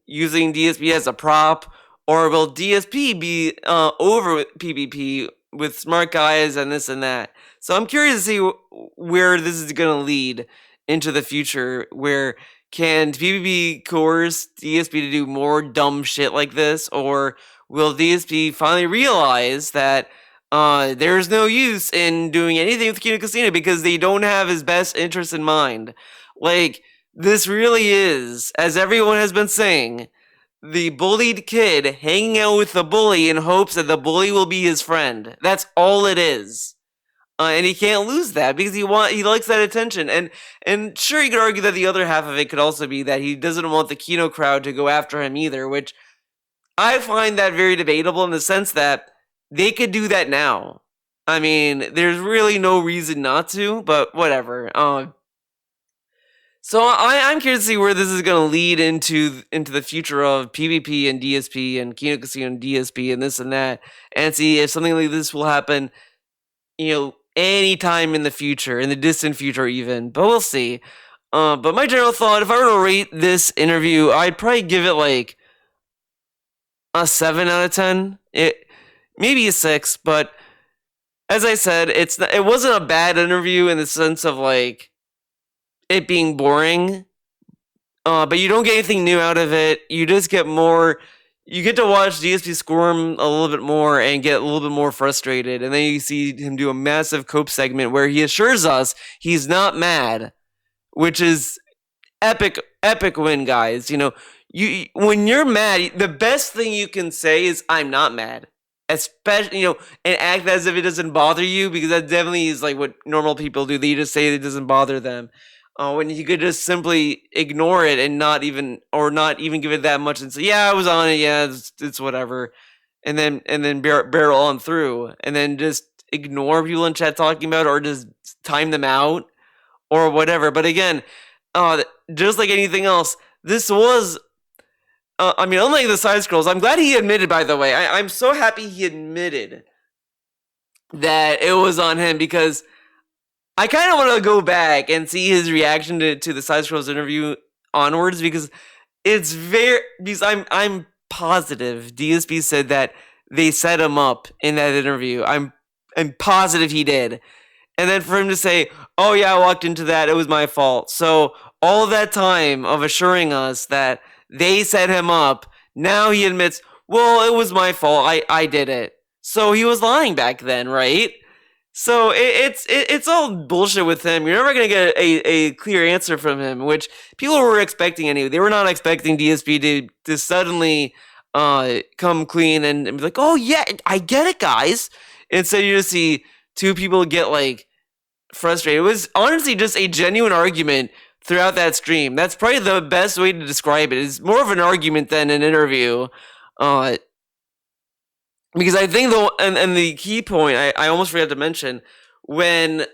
F: Using DSP as a prop, or will DSP be over PvP with smart guys and this and that? So I'm curious to see where this is gonna lead into the future. Where can PvP coerce DSP to do more dumb shit like this, or will DSP finally realize that there's no use in doing anything with Kino Casino because they don't have his best interest in mind? Like, this really is, as everyone has been saying, the bullied kid hanging out with the bully in hopes that the bully will be his friend. That's all it is. And he can't lose that because he likes that attention. And sure, you could argue that the other half of it could also be that he doesn't want the Kino crowd to go after him either, which I find that very debatable in the sense that they could do that now. I mean, there's really no reason not to, but whatever. So I'm curious to see where this is going to lead into the future of PvP and DSP and Kino Casino and DSP and this and that, and see if something like this will happen, anytime in the future, in the distant future even, but we'll see. But my general thought, if I were to rate this interview, I'd probably give it like a 7 out of 10. Maybe a 6, but as I said, it wasn't a bad interview in the sense of like it being boring. But you don't get anything new out of it. You just get more. You get to watch DSP squirm a little bit more and get a little bit more frustrated. And then you see him do a massive cope segment where he assures us he's not mad, which is epic win, guys. When you're mad, the best thing you can say is, I'm not mad. Especially, and act as if it doesn't bother you, because that definitely is like what normal people do. They just say it doesn't bother them. When you could just simply ignore it and not even give it that much and say, yeah, I was on it, yeah, it's whatever, and then barrel on through, and then just ignore people in chat talking about it, or just time them out or whatever. But again, just like anything else, this was, unlike the side scrolls, I'm glad he admitted, by the way, I'm so happy he admitted that it was on him, because I kind of want to go back and see his reaction to the Side Scrolls interview onwards, because I'm positive DSP said that they set him up in that interview. I'm positive he did. And then for him to say, oh yeah, I walked into that, it was my fault. So all that time of assuring us that they set him up, now he admits, well, it was my fault, I did it. So he was lying back then, right? So it's all bullshit with him. You're never going to get a clear answer from him, which people were expecting anyway. They were not expecting DSP to suddenly come clean and be like, oh yeah, I get it, guys. Instead, you just see two people get like frustrated. It was honestly just a genuine argument throughout that stream. That's probably the best way to describe it. It's more of an argument than an interview. Because I think the key point I almost forgot to mention, when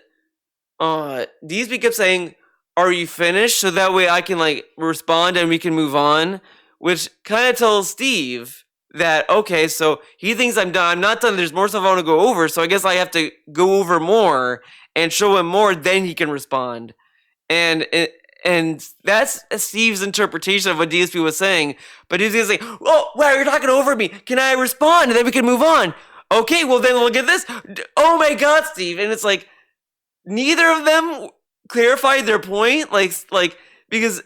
F: DSP kept saying, are you finished? So that way I can like respond and we can move on, which kind of tells Steve that, okay, so he thinks I'm done. I'm not done. There's more stuff I want to go over. So I guess I have to go over more and show him more, then he can respond. And that's Steve's interpretation of what DSP was saying. But he's going to say, oh, wow, you're talking over me. Can I respond? And then we can move on. Okay, well, then look at this. Oh, my God, Steve. And it's like, neither of them clarified their point. Like because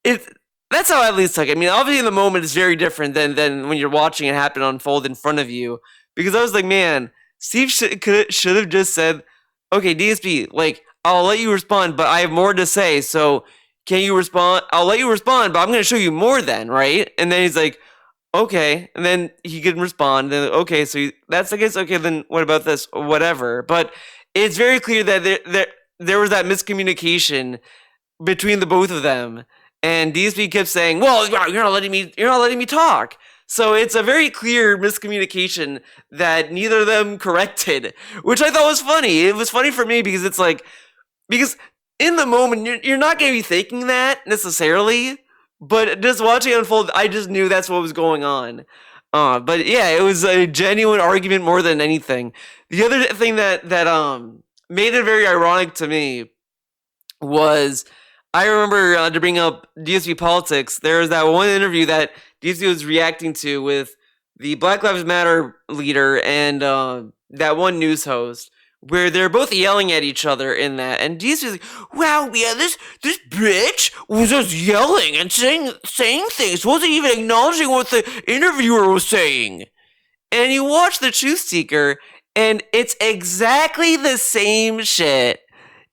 F: that's how I at least took it. I mean, obviously, in the moment, it's very different than when you're watching it happen unfold in front of you. Because I was like, man, Steve should have just said, "Okay, DSP, like I'll let you respond, but I have more to say. So can you respond? I'll let you respond, but I'm going to show you more then, right?" And then he's like, "Okay," and then he can respond. Then okay, so that's the case. Okay, then what about this? Whatever. But it's very clear that there was that miscommunication between the both of them, and DSP kept saying, "Well, you're not letting me talk." So it's a very clear miscommunication that neither of them corrected, which I thought was funny. It was funny for me because it's like, because in the moment you're not going to be thinking that necessarily, but just watching it unfold, I just knew that's what was going on. But yeah, it was a genuine argument more than anything. The other thing that made it very ironic to me was, I remember to bring up DSP politics. There was that one interview that DSP was reacting to with the Black Lives Matter leader and that one news host, where they're both yelling at each other in that, and DSP is like, "Wow, yeah, this bitch was just yelling and saying things, wasn't even acknowledging what the interviewer was saying." And you watch The Truth Seeker, and it's exactly the same shit.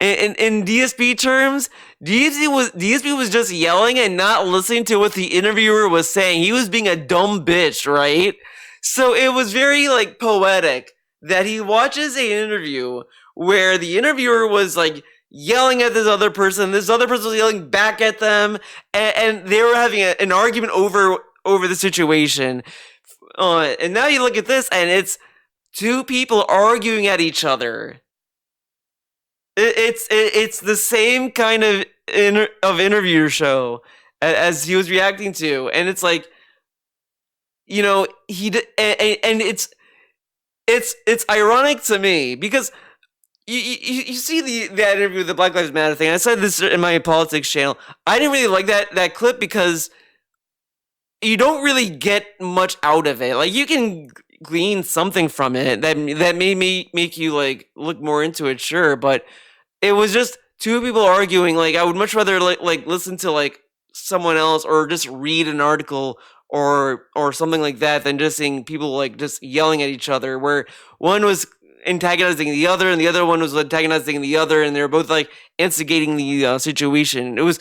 F: In DSP terms, DSP was just yelling and not listening to what the interviewer was saying. He was being a dumb bitch, right? So it was very like poetic that he watches an interview where the interviewer was like yelling at this other person was yelling back at them, and they were having an argument over the situation. And now you look at this, and it's two people arguing at each other. It's the same kind of interview show as he was reacting to, and it's like, you know, and it's ironic to me because you see that interview with the Black Lives Matter thing. I said this in my politics channel. I didn't really like that clip because you don't really get much out of it. Like, you can glean something from it that may make you like look more into it, sure, but it was just two people arguing. Like, I would much rather like listen to like someone else or just read an article or something like that than just seeing people like just yelling at each other, where one was antagonizing the other and the other one was antagonizing the other, and they were both like instigating the situation. It was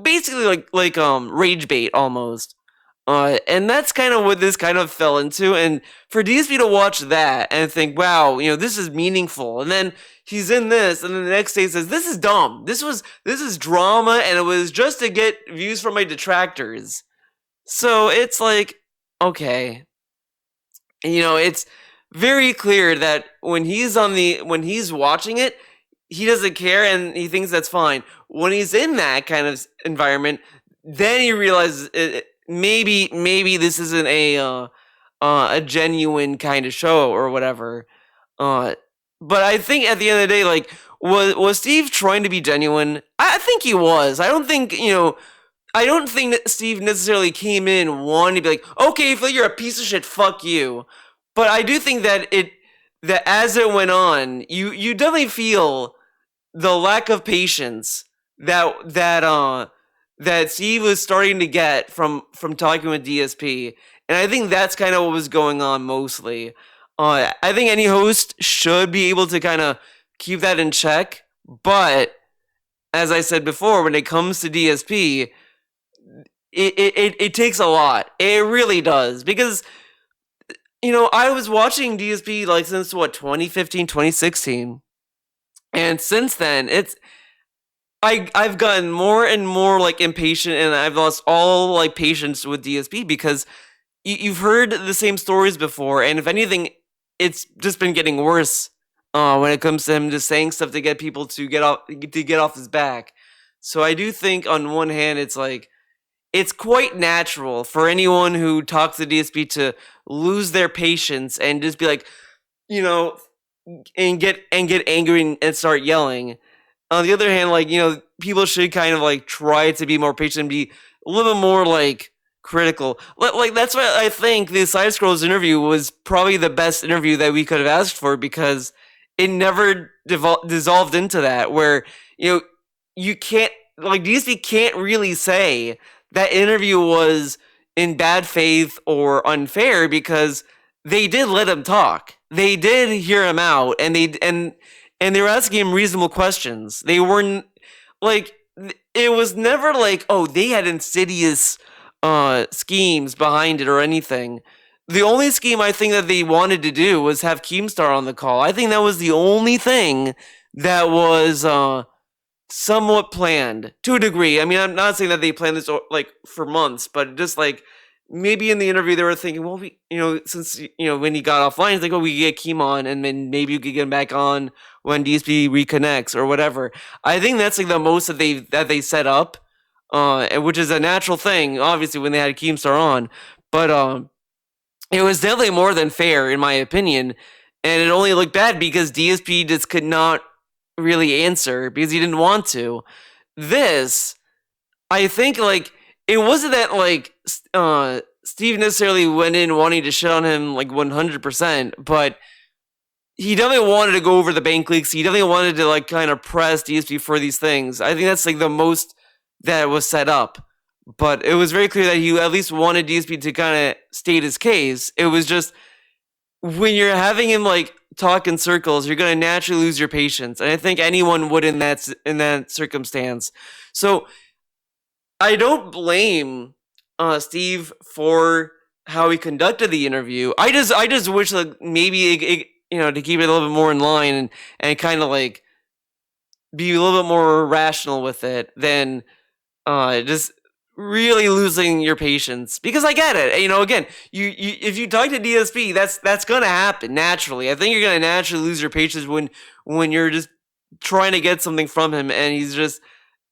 F: basically like rage bait almost. And that's kind of what this kind of fell into. And for DSP to watch that and think, wow, you know, this is meaningful. And then he's in this, and then the next day says, this is dumb. This is drama, and it was just to get views from my detractors. So it's like, okay. You know, it's very clear that when he's watching it, he doesn't care and he thinks that's fine. When he's in that kind of environment, then he realizes maybe this isn't a genuine kind of show or whatever. But I think at the end of the day, like, was Steve trying to be genuine? I think he was. I don't think that Steve necessarily came in wanting to be like, okay, Phil, you're a piece of shit, fuck you. But I do think that as it went on, you definitely feel the lack of patience that Steve was starting to get from talking with DSP. And I think that's kind of what was going on mostly. I think any host should be able to kind of keep that in check. But as I said before, when it comes to DSP, it takes a lot. It really does. Because, you know, I was watching DSP like since 2015, 2016. And since then, I've gotten more and more like impatient, and I've lost all like patience with DSP because you've heard the same stories before, and if anything, it's just been getting worse when it comes to him just saying stuff to get people to get off his back. So I do think on one hand, it's like, it's quite natural for anyone who talks to DSP to lose their patience and just be like, you know, and get angry and start yelling. On the other hand, like, you know, people should kind of like try to be more patient and be a little bit more like critical. Like, that's why I think the Side Scrolls interview was probably the best interview that we could have asked for, because it never dissolved into that, where, you know, you can't, like, DSP can't really say that interview was in bad faith or unfair because they did let him talk. they did hear him out, and they were asking him reasonable questions. They weren't like, it was never like, oh, they had insidious schemes behind it or anything. The only scheme I think that they wanted to do was have Keemstar on the call. I think that was the only thing that was somewhat planned to a degree. I mean, I'm not saying that they planned this like for months, but just like maybe in the interview they were thinking, well, since when he got offline, it's like, oh, we could get Keem on, and then maybe we could get him back on when DSP reconnects or whatever. I think that's like the most that they set up, which is a natural thing, obviously, when they had Keemstar on, but it was definitely more than fair, in my opinion, and it only looked bad because DSP just could not really answer because he didn't want to. This, I think, like, it wasn't that, like, Steve necessarily went in wanting to shit on him, like, 100%, but he definitely wanted to go over the bank leaks. He definitely wanted to, like, kind of press DSP for these things. I think that's, like, the most that was set up. But it was very clear that he at least wanted DSP to kind of state his case. It was just, when you're having him, like, talk in circles, you're going to naturally lose your patience. And I think anyone would in that circumstance. So I don't blame Steve for how he conducted the interview. I just wish, like, maybe to keep it a little bit more in line and kind of like be a little bit more rational with it than just really losing your patience, because I get it. Again, you if you talk to DSP, that's gonna happen naturally. I think you're gonna naturally lose your patience when you're just trying to get something from him and he's just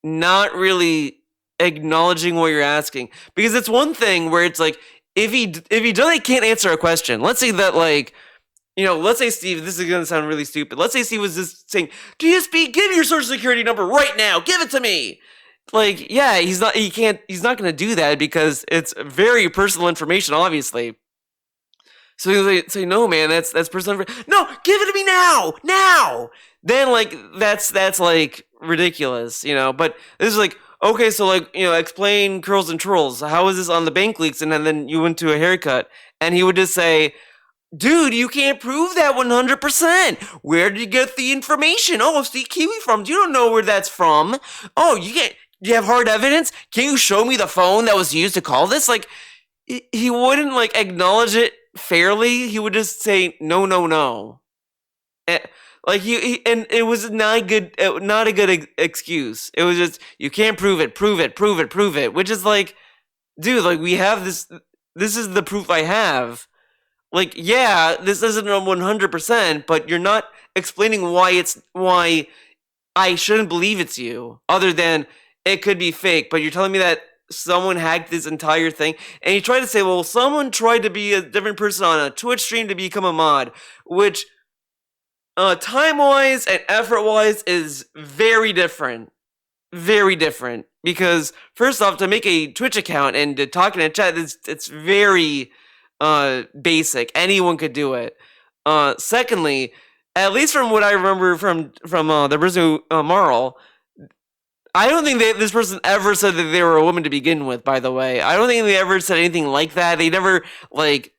F: not really acknowledging what you're asking. Because it's one thing where it's like, if he doesn't can't answer a question. Let's say that, like, let's say Steve, this is gonna sound really stupid. Let's say Steve was just saying, DSP, give me your social security number right now. Give it to me. Like, yeah, he's not going to do that because it's very personal information, obviously. So he's like, say, no, man, that's personal information. No, give it to me now. Then, like, that's like ridiculous, but this is like, okay, so, like, explain curls and twirls. How is this on the bank leaks? And then you went to a haircut and he would just say, dude, you can't prove that 100%. Where did you get the information? Oh, Steve Kiwi from? You don't know where that's from. Oh, you can't. Do you have hard evidence? Can you show me the phone that was used to call this? Like, he wouldn't, like, acknowledge it fairly. He would just say, no. Like, and it was not a good excuse. It was just, you can't prove it, which is like, dude, like, we have this is the proof I have. Like, yeah, this isn't 100%, but you're not explaining why I shouldn't believe it's you, other than it could be fake. But you're telling me that someone hacked this entire thing, and you try to say, well, someone tried to be a different person on a Twitch stream to become a mod, which time-wise and effort-wise is very different. Very different. Because, first off, to make a Twitch account and to talk in a chat, it's very basic. Anyone could do it. Secondly, at least from what I remember from the person Marl, I don't think this person ever said that they were a woman to begin with, by the way. I don't think they ever said anything like that. They never, like,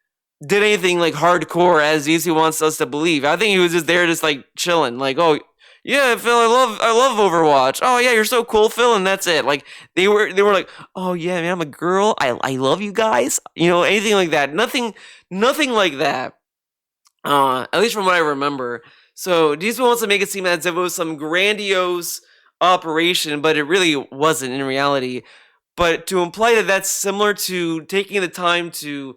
F: did anything, like, hardcore as DC wants us to believe. I think he was just there just, like, chilling. Like, oh, yeah, Phil, I love Overwatch. Oh, yeah, you're so cool, Phil, and that's it. Like, they were like, oh, yeah, man, I'm a girl. I love you guys. Anything like that. Nothing like that. At least from what I remember. So, DC wants to make it seem as if it was some grandiose operation, but it really wasn't in reality. But to imply that that's similar to taking the time to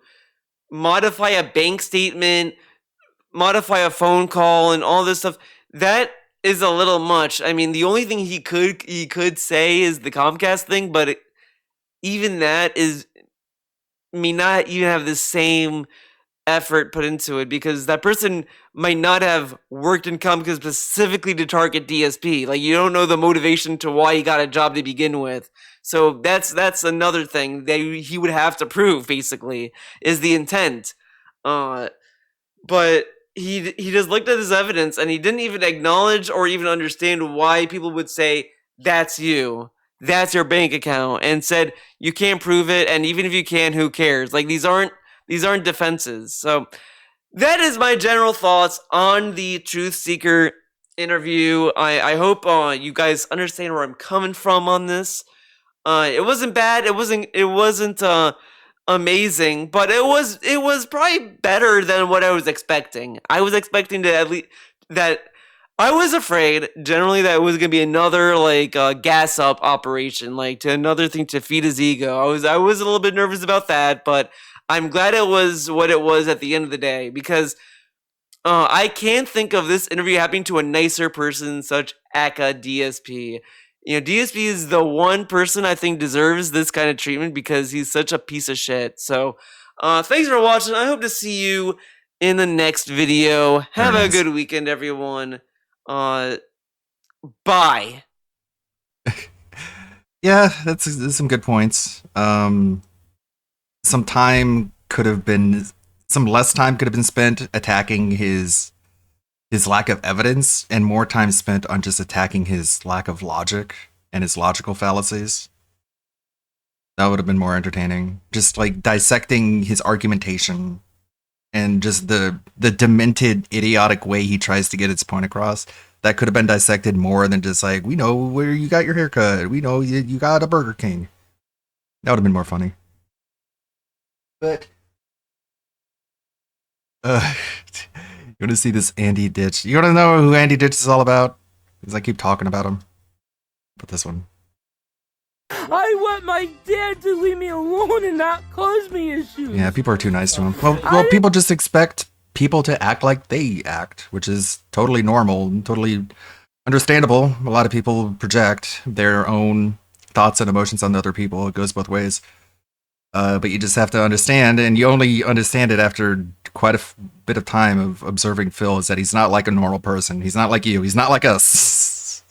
F: modify a bank statement, modify a phone call, and all this stuff, that is a little much. I mean, the only thing he could say is the Comcast thing, but even that may not even have the same effort put into it, because that person might not have worked in Comcast specifically to target DSP. Like, you don't know the motivation to why he got a job to begin with. So that's another thing that he would have to prove, basically, is the intent. But he just looked at his evidence and he didn't even acknowledge or even understand why people would say, that's you. That's your bank account, and said, you can't prove it, and even if you can, who cares? Like, these aren't defenses. So that is my general thoughts on the Truth Seeker interview. I hope you guys understand where I'm coming from on this. It wasn't bad. It wasn't amazing, but it was probably better than what I was expecting. I was expecting to at least that. I was afraid generally that it was gonna be another like gas up operation, like to another thing to feed his ego. I was a little bit nervous about that, but I'm glad it was what it was at the end of the day, because I can't think of this interview happening to a nicer person such Aka DSP. You know, DSP is the one person I think deserves this kind of treatment because he's such a piece of shit. So, thanks for watching. I hope to see you in the next video. Have a good weekend, everyone. Bye.
B: Yeah, that's some good points. Some less time could have been spent attacking his lack of evidence, and more time spent on just attacking his lack of logic and his logical fallacies. That would have been more entertaining. Just like dissecting his argumentation and just the demented, idiotic way he tries to get its point across. That could have been dissected more than just like, we know where you got your haircut. We know you got a Burger King. That would have been more funny. But you want to see this Andy Ditch? You want to know who Andy Ditch is all about? Because I keep talking about him. But this one.
D: I want my dad to leave me alone and not cause me issues.
B: Yeah, people are too nice to him. Well, people just expect people to act like they act, which is totally normal and totally understandable. A lot of people project their own thoughts and emotions on other people. It goes both ways. But you just have to understand, and you only understand it after quite a bit of time of observing Phil, is that he's not like a normal person. He's not like you. He's not like us.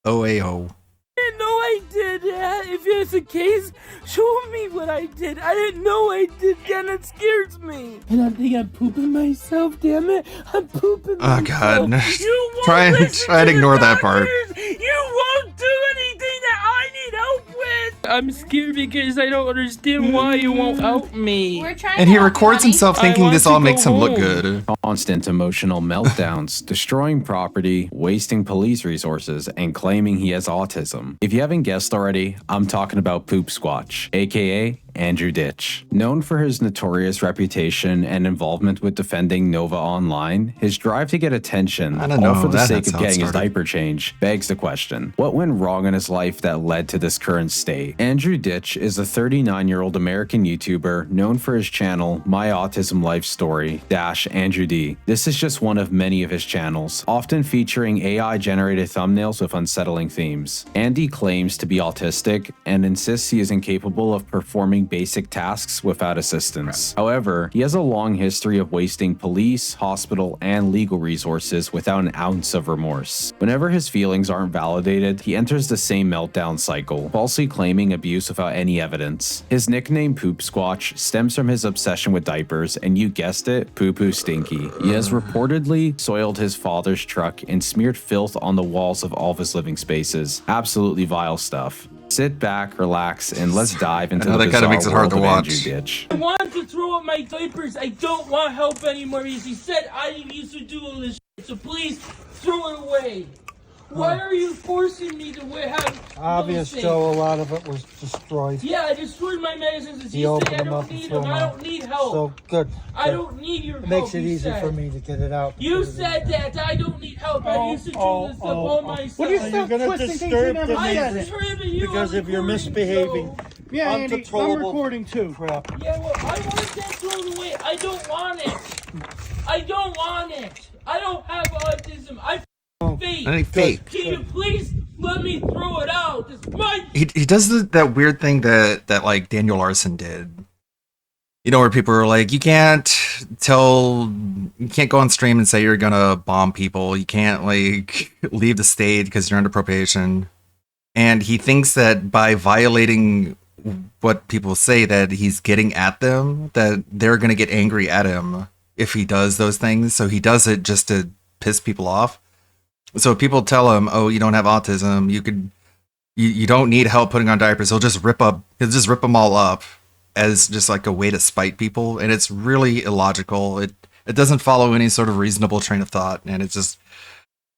B: OAO.
D: I didn't know I did that. If it's the case, show me what I did. I didn't know I did that, and it scares me. And I think I'm pooping myself, damn it. I'm pooping
B: Oh,
D: myself.
B: God.
D: You won't
B: Try
D: listen
B: and
D: to
B: ignore
D: the
B: that part.
D: doctors. You won't do anything that I need help with. I'm scared because I don't understand why you won't help me.
B: And he records himself thinking this all makes him look good.
I: Constant emotional meltdowns, destroying property, wasting police resources, and claiming he has autism. If you haven't guessed already, I'm talking about Poop Squatch, aka Andrew Ditch. Known for his notorious reputation and involvement with defending Nova Online, his drive to get attention, all for the sake of getting his diaper change, begs the question, what went wrong in his life that led to this current state? Andrew Ditch is a 39-year-old American YouTuber known for his channel My Autism Life Story Andrew D. This is just one of many of his channels, often featuring AI-generated thumbnails with unsettling themes. Andy claims to be autistic and insists he is incapable of performing basic tasks without assistance. However, he has a long history of wasting police, hospital, and legal resources without an ounce of remorse. Whenever his feelings aren't validated, he enters the same meltdown cycle, falsely claiming abuse without any evidence. His nickname Poop Squatch stems from his obsession with diapers, and you guessed it, poo-poo stinky. He has reportedly soiled his father's truck and smeared filth on the walls of all of his living spaces. Absolutely vile stuff. Sit back, relax, and let's dive into the bizarre world of Andrew Ditch.
D: I want to throw up my diapers. I don't want help anymore because he said I used to do all this shit. So please throw it away. Why are you forcing me to have
J: Obvious,
D: those
J: Joe, a
D: things?
J: lot of it was destroyed.
D: Yeah, I destroyed my medicines.
J: He
D: He
J: opened
D: said I
J: them up
D: don't
J: and
D: need
J: threw
D: them.
J: them
D: I
J: out.
D: don't need help.
J: So, good.
D: I don't need your
J: It
D: help.
J: makes it
D: you
J: easier
D: said.
J: for me to get it out.
D: You said that I don't need help. I used to do this stuff all myself.
J: What are you going to disturb the neighbors? Because if you're misbehaving,
D: Yeah, Andy, I'm
J: uncontrollable
D: recording
J: too. Crap.
D: Yeah, well, I want that thrown away. I don't want it. I don't want it. I don't have autism. I fake.
B: I think fake.
D: Can you please let me throw it out? It's my.
B: He does that weird thing that like Daniel Larson did. You know, where people are like, you can't go on stream and say you're gonna bomb people. You can't like leave the state because you're under probation. And he thinks that by violating what people say, that he's getting at them, that they're gonna get angry at him if he does those things. So he does it just to piss people off. So if people tell him, oh, you don't have autism, you don't need help putting on diapers, he'll just rip them all up as just like a way to spite people. And it's really illogical. It It doesn't follow any sort of reasonable train of thought, and it just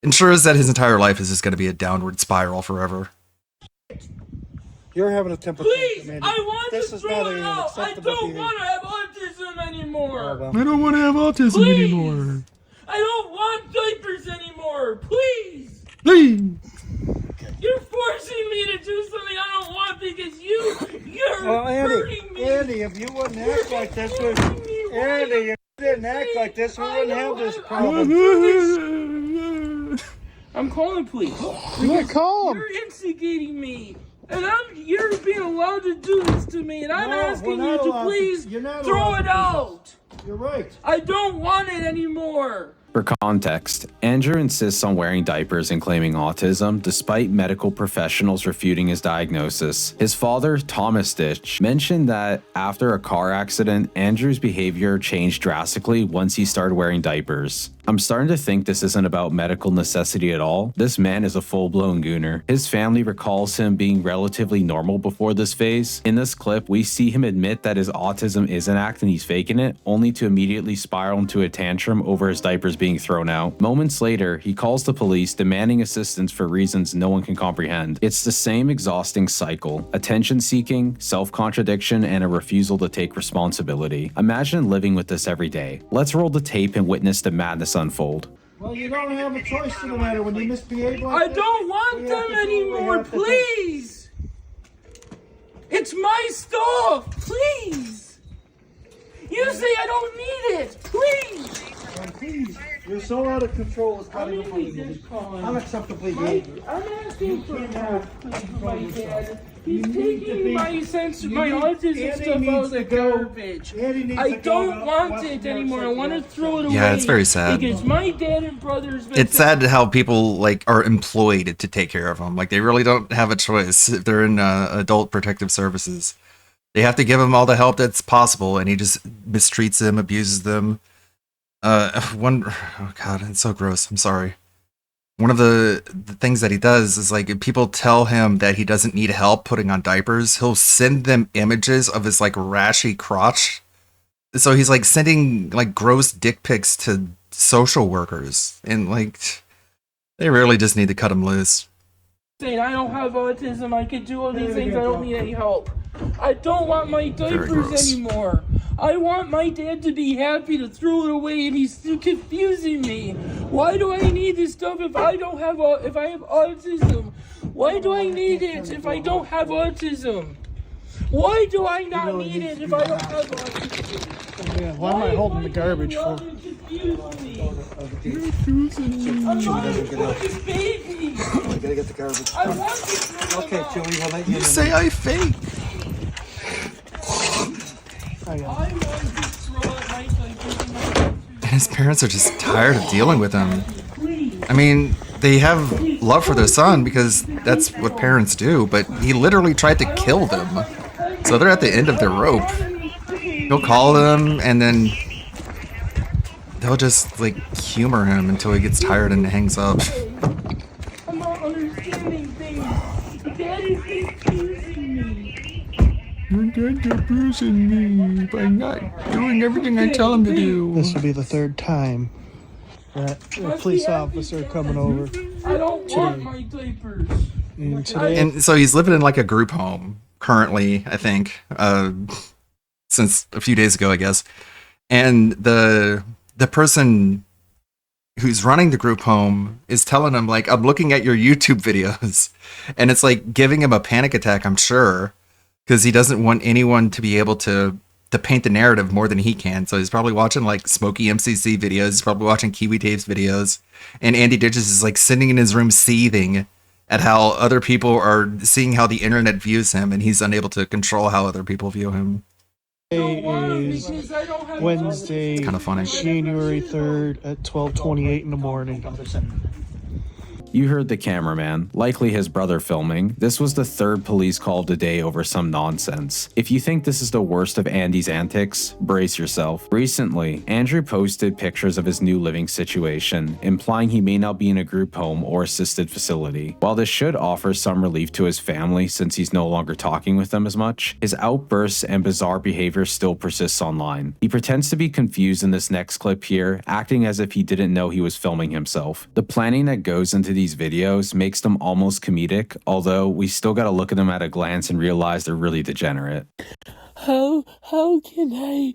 B: ensures that his entire life is just going to be a downward spiral forever.
J: You're having a temper
D: Please,
J: tantrum, Andy.
D: I want
J: This
D: to
J: is
D: throw
J: not
D: it
J: an
D: out. I
J: acceptable
D: don't
J: behavior.
D: want to have autism anymore.
B: I don't want to have autism
D: Please.
B: anymore.
D: I don't want diapers anymore. Please.
B: Please.
D: You're forcing me to do something I don't want because you're
J: Well,
D: hurting me.
J: Andy, if you wouldn't act like this, Andy, if you didn't act like this, we wouldn't have this problem.
D: I'm calling police.
J: Yeah, call 'em.
D: You're instigating me. And you're being allowed to do this to me, and I'm
J: No,
D: asking
J: we're
D: you
J: not
D: to
J: allowed to.
D: please
J: You're not
D: throw
J: allowed
D: it
J: to.
D: out.
J: You're right.
D: I don't want it anymore.
I: For context, Andrew insists on wearing diapers and claiming autism despite medical professionals refuting his diagnosis. His father, Thomas Ditch, mentioned that after a car accident, Andrew's behavior changed drastically once he started wearing diapers. I'm starting to think this isn't about medical necessity at all. This man is a full-blown gooner. His family recalls him being relatively normal before this phase. In this clip, we see him admit that his autism is an act and he's faking it, only to immediately spiral into a tantrum over his diapers being thrown out. Moments later, he calls the police, demanding assistance for reasons no one can comprehend. It's the same exhausting cycle: attention-seeking, self-contradiction, and a refusal to take responsibility. Imagine living with this every day. Let's roll the tape and witness the madness unfold.
J: Well, you don't have a choice in the matter when you misbehave like
D: I
J: this.
D: don't want
J: we have
D: them
J: to do what we
D: anymore,
J: have to do.
D: please. It's my stuff, please. You say I don't need it, please.
J: Please, you're so out of control. It's not even funny. Unacceptable behavior.
D: I'm asking for help, please, my dad. He's
J: You need to
D: taking
J: be-
D: my autism
J: Andy
D: stuff
J: needs
D: out of
J: to
D: the
J: go.
D: garbage.
J: Andy needs
D: I
J: to go
D: don't
J: to
D: want
J: Western
D: it anymore. I
J: Mass
D: want to throw it away.
B: Yeah, it's very sad.
D: Because my dad and brothers.
B: It's sad how people like are employed to take care of them. Like they really don't have a choice if they're in adult protective services. They have to give them all the help that's possible, and he just mistreats them, abuses them. Oh god, it's so gross. I'm sorry. One of the things that he does is like if people tell him that he doesn't need help putting on diapers, he'll send them images of his like rashy crotch. So he's like sending like gross dick pics to social workers, and like they really just need to cut him loose.
D: Saying I don't have autism, I can do all these things, I don't need any help. I don't want my diapers
B: gross.
D: anymore. I want my dad to be happy to throw it away, and he's still confusing me. Why do I need this stuff if I don't have if I have autism? Why do I need it if I don't have autism? Why do I not need it if I don't have autism?
J: Yeah, why am I holding the garbage for?
D: I'm not a fucking baby.
J: I gotta get the garbage.
D: I want to throw
J: Okay,
D: them out.
J: Joey, we'll let you
B: You
J: in.
B: say I fake.
J: I
D: I want to throw out my diapers.
B: And his parents are just tired of dealing with him. I mean, they have love for their son because that's what parents do, but he literally tried to kill them. So they're at the end of their rope. He'll call them and then they'll just like humor him until he gets tired and hangs up.
D: I'm not understanding things. Daddy's confusing me.
B: Your dad's abusing me by not doing everything I tell him to do.
J: This will be the third time that a police officer coming over.
D: I don't want my diapers.
J: And today,
B: And so he's living in like a group home currently, I think, since a few days ago, I guess. And the person who's running the group home is telling him like, I'm looking at your YouTube videos, and it's like giving him a panic attack, I'm sure, because he doesn't want anyone to be able to paint the narrative more than he can. So he's probably watching like Smokey MCC videos, he's probably watching Kiwi Tapes videos, and Andy Ditches is like sitting in his room seething at how other people are seeing how the internet views him, and he's unable to control how other people view him.
J: is Wednesday,
B: It's kinda funny.
J: January 3rd at 12:28 in the morning.
I: You heard the cameraman, likely his brother filming. This was the third police call of the day over some nonsense. If you think this is the worst of Andy's antics, brace yourself. Recently, Andrew posted pictures of his new living situation, implying he may now be in a group home or assisted facility. While this should offer some relief to his family since he's no longer talking with them as much, his outbursts and bizarre behavior still persists online. He pretends to be confused in this next clip here, acting as if he didn't know he was filming himself. The planning that goes into these videos makes them almost comedic, although we still gotta look at them at a glance and realize they're really degenerate.
D: How can I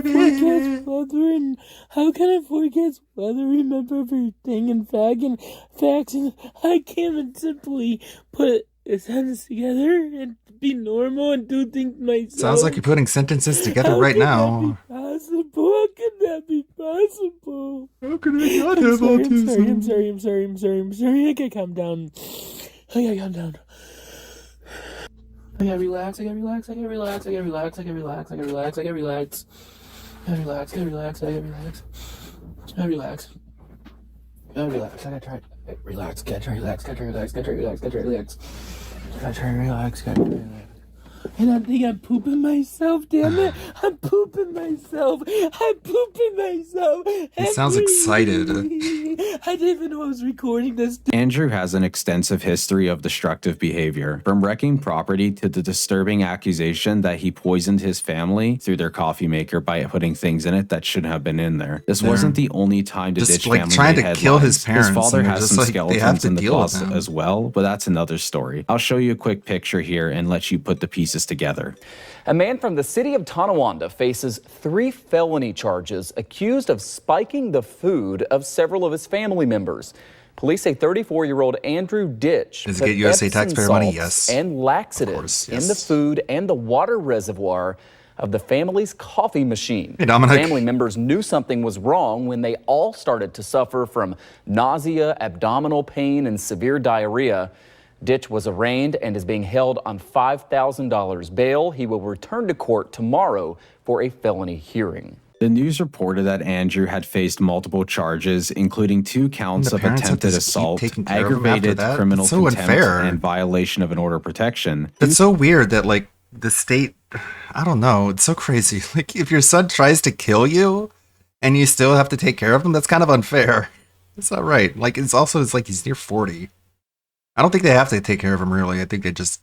D: forget weather and how can I forget weather, remember everything and facts and I can't simply put a sentence together and be normal and do things myself.
B: Sounds like you're putting sentences together right now.
D: How can that be possible?
B: How can I not have autism?
D: I'm sorry. I gotta calm down. I gotta relax. And I think I'm pooping myself, damn it. I'm pooping myself.
B: He sounds excited.
D: I didn't even know I was recording this.
I: Andrew has an extensive history of destructive behavior, from wrecking property to the disturbing accusation that he poisoned his family through their coffee maker by putting things in it that shouldn't have been in there. This wasn't the only time to
B: just
I: ditch
B: like
I: family
B: trying to
I: headlines.
B: kill his parents.
I: His father
B: and
I: has
B: just
I: some
B: like, they have
I: skeletons
B: to
I: in the
B: deal with
I: closet
B: him.
I: as well, but that's another story. I'll show you a quick picture here and let you put the pieces together.
M: A man from the city of Tonawanda faces 3 felony charges accused of spiking the food of several of his family members. Police say 34-year-old Andrew Ditch
B: Does it
M: put
B: get USA
M: Epsom
B: taxpayer money?
M: salts
B: Yes.
M: and laxatives
B: Of course,
M: in the food and the water reservoir of the family's coffee machine.
B: Hey, Dominic.
M: Family members knew something was wrong when they all started to suffer from nausea, abdominal pain, and severe diarrhea. Ditch was arraigned and is being held on $5,000 bail. He will return to court tomorrow for a felony hearing.
I: The news reported that Andrew had faced multiple charges, including 2 counts
B: The
I: of
B: parents have to
I: attempted
B: just keep
I: assault,
B: taking care of him after
I: aggravated
B: that?
I: criminal
B: It's so
I: contempt,
B: unfair.
I: and violation of an order of protection.
B: It's so weird that like the state, I don't know, it's so crazy. Like if your son tries to kill you and you still have to take care of him, that's kind of unfair. It's not right. Like it's like he's near 40. I don't think they have to take care of him really. I think they just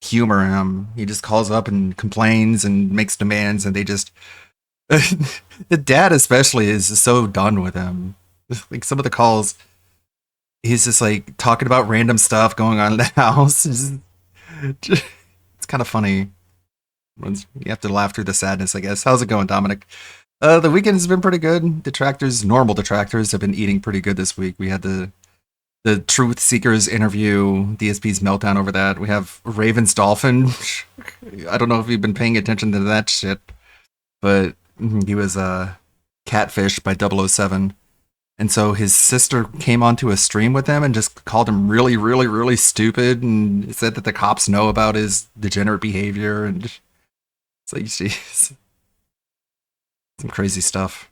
B: humor him. He just calls up and complains and makes demands and they just the dad especially is so done with him. Like some of the calls he's just like talking about random stuff going on in the house. It's kind of funny. You have to laugh through the sadness, I guess. How's it going, Dominic? The weekend has been pretty good. Normal detractors have been eating pretty good this week. We had the Truth Seekers interview, DSP's meltdown over that. We have Raven's Dolphin. I don't know if you've been paying attention to that shit, but he was catfished by 007. And so his sister came onto a stream with him and just called him really, really, really stupid and said that the cops know about his degenerate behavior. And it's like, jeez. Some crazy stuff.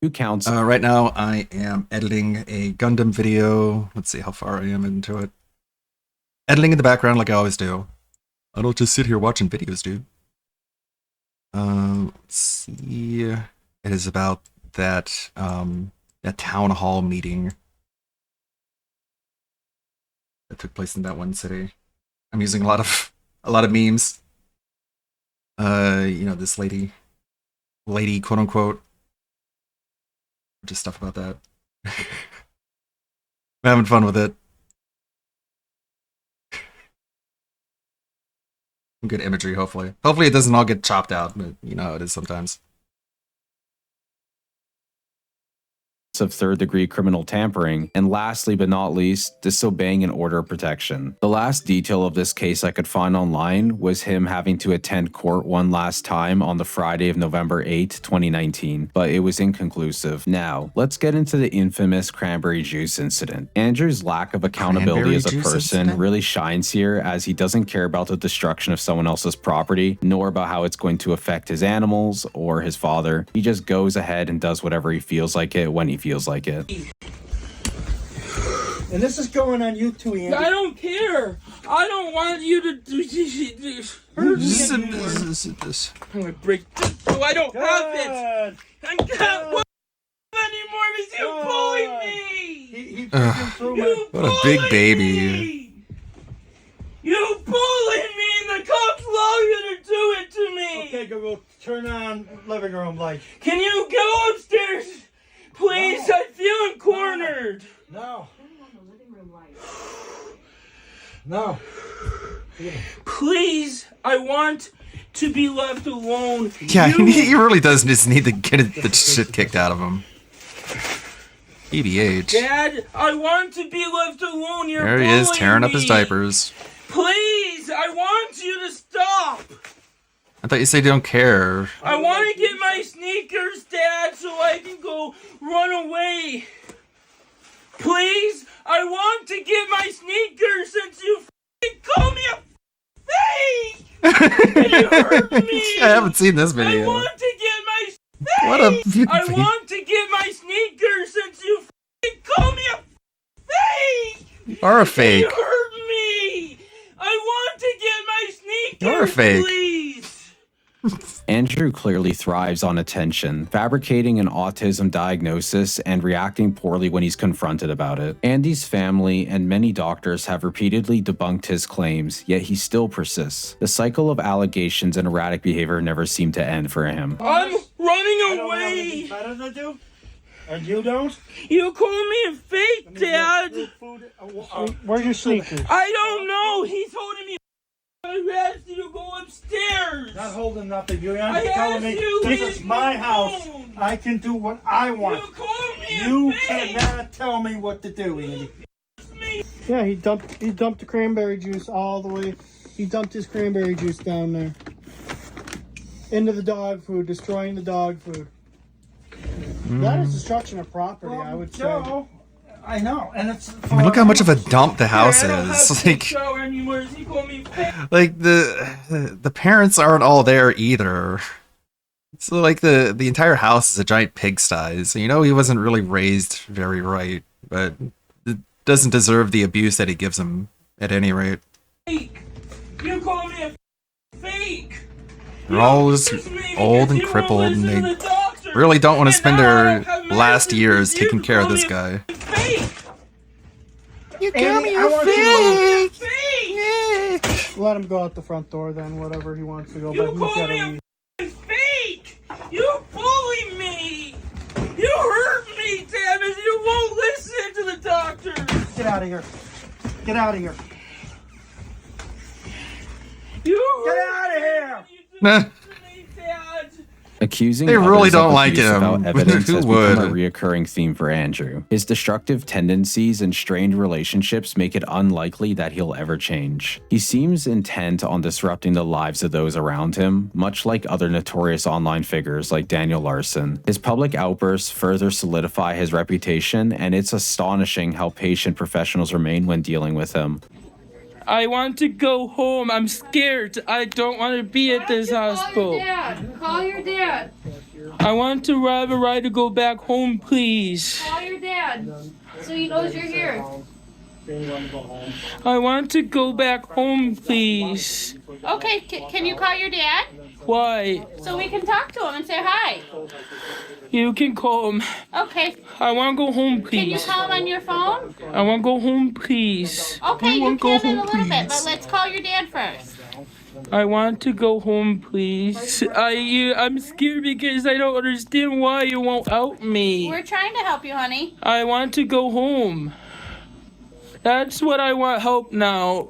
I: 2 counts.
B: Right now, I am editing a Gundam video. Let's see how far I am into it. Editing in the background like I always do. I don't just sit here watching videos, dude. Let's see. It is about that town hall meeting that took place in that one city. I'm using a lot of memes. This lady, quote unquote. Just stuff about that. I'm having fun with it. Good imagery, hopefully. Hopefully it doesn't all get chopped out, but you know how it is sometimes.
I: Of third-degree criminal tampering, and lastly but not least, disobeying an order of protection. The last detail of this case I could find online was him having to attend court one last time on the Friday of November 8, 2019, but it was inconclusive. Now, let's get into the infamous cranberry juice incident. Andrew's lack of accountability as a person really shines here, as he doesn't care about the destruction of someone else's property, nor about how it's going to affect his animals or his father. He just goes ahead and does whatever he feels like it when he feels like it.
J: And this is going on YouTube, Andy.
D: I don't care. I don't want you to hurt me anymore. I'm gonna break this so I don't have it. I can't move anymore because you bullied me.
B: What a big baby.
D: You bullied me and the cops allow you to do it to me.
J: Okay, go turn on living room light.
D: Can you go upstairs? Please, I feel cornered.
J: No. No.
D: Please, I want to be left alone.
B: Yeah, he really does just need to get the shit kicked out of him. EBH.
D: Dad, I want to be left alone. You're
B: There he is,
D: bullying
B: tearing up his
D: me.
B: diapers.
D: Please, I want you to stop.
B: I thought you said you don't care.
D: I want to get my sneakers, Dad, so I can go run away. Please, I want to get my sneakers since you f***ing call me a fake. And you hurt me.
B: I haven't seen this video.
D: I want to get my fake.
B: What a
D: I want to get my sneakers since you f***ing call me a fake.
B: You are a fake.
D: You hurt me. I want to get my sneakers,
B: You're a fake.
D: please.
I: Andrew clearly thrives on attention, fabricating an autism diagnosis and reacting poorly when he's confronted about it. Andy's family and many doctors have repeatedly debunked his claims, yet he still persists. The cycle of allegations and erratic behavior never seem to end for him.
D: I'm running
J: I don't have
D: away.
J: anything better to do? And you don't?
D: You call me a fake, Dad.
J: Where's your sneakers?
D: I don't know. He's holding me. I asked you to go upstairs.
J: Not holding nothing. You're
D: I
J: telling
D: asked
J: me
D: you,
J: this
D: leave
J: is my
D: me
J: house.
D: alone.
J: I can do what I want. You cannot tell me what to do, Andy. Yeah, he dumped the cranberry juice all the way. He dumped his cranberry juice down there. Into the dog food, destroying the dog food. That is destruction of property, I would say. I know, and it's.
B: I mean, look how much of a dump the house
D: I don't have
B: is.
D: to take shower anymore. He called me fake.
B: Like the parents aren't all there either. So like the entire house is a giant pigsty. So you know he wasn't really raised very right, but it doesn't deserve the abuse that he gives him at any rate.
D: Fake. You call me a fake.
B: They're all just old and crippled, and they really don't want to spend their last years taking care of this guy.
J: You call me a fake. Let him go out the front door then, whatever he wants to go. But he's gotta leave.
D: Fake. You bully me. You hurt me, damn it. You won't listen to the doctor.
J: Get out of here. Get out of here.
D: You
J: Get out of here.
I: Accusing
B: They
I: others
B: really
I: of
B: don't like
I: abuse
B: him.
I: without evidence
B: Who
I: has become a
B: would?
I: reoccurring theme for Andrew. His destructive tendencies and strained relationships make it unlikely that he'll ever change. He seems intent on disrupting the lives of those around him, much like other notorious online figures like Daniel Larson. His public outbursts further solidify his reputation, and it's astonishing how patient professionals remain when dealing with him.
D: I want to go home. I'm scared. I don't want to be at this hospital.
T: Call your dad.
D: I want to have a ride to go back home, please.
T: Call your dad. So he knows you're here.
D: I want to go back home, please.
T: Okay, can you call your dad?
D: Why?
T: So we can talk to him and say hi.
D: You can call him.
T: Okay.
D: I want to go home, please.
T: Can you call him on your phone?
D: I want to go home, please.
T: Okay, you
D: want to
T: can
D: go
T: in a
D: home,
T: little bit,
D: please.
T: but let's call your dad first.
D: I want to go home, please. I'm scared because I don't understand why you won't help me.
T: We're trying to help you, honey.
D: I want to go home. That's what I want help now.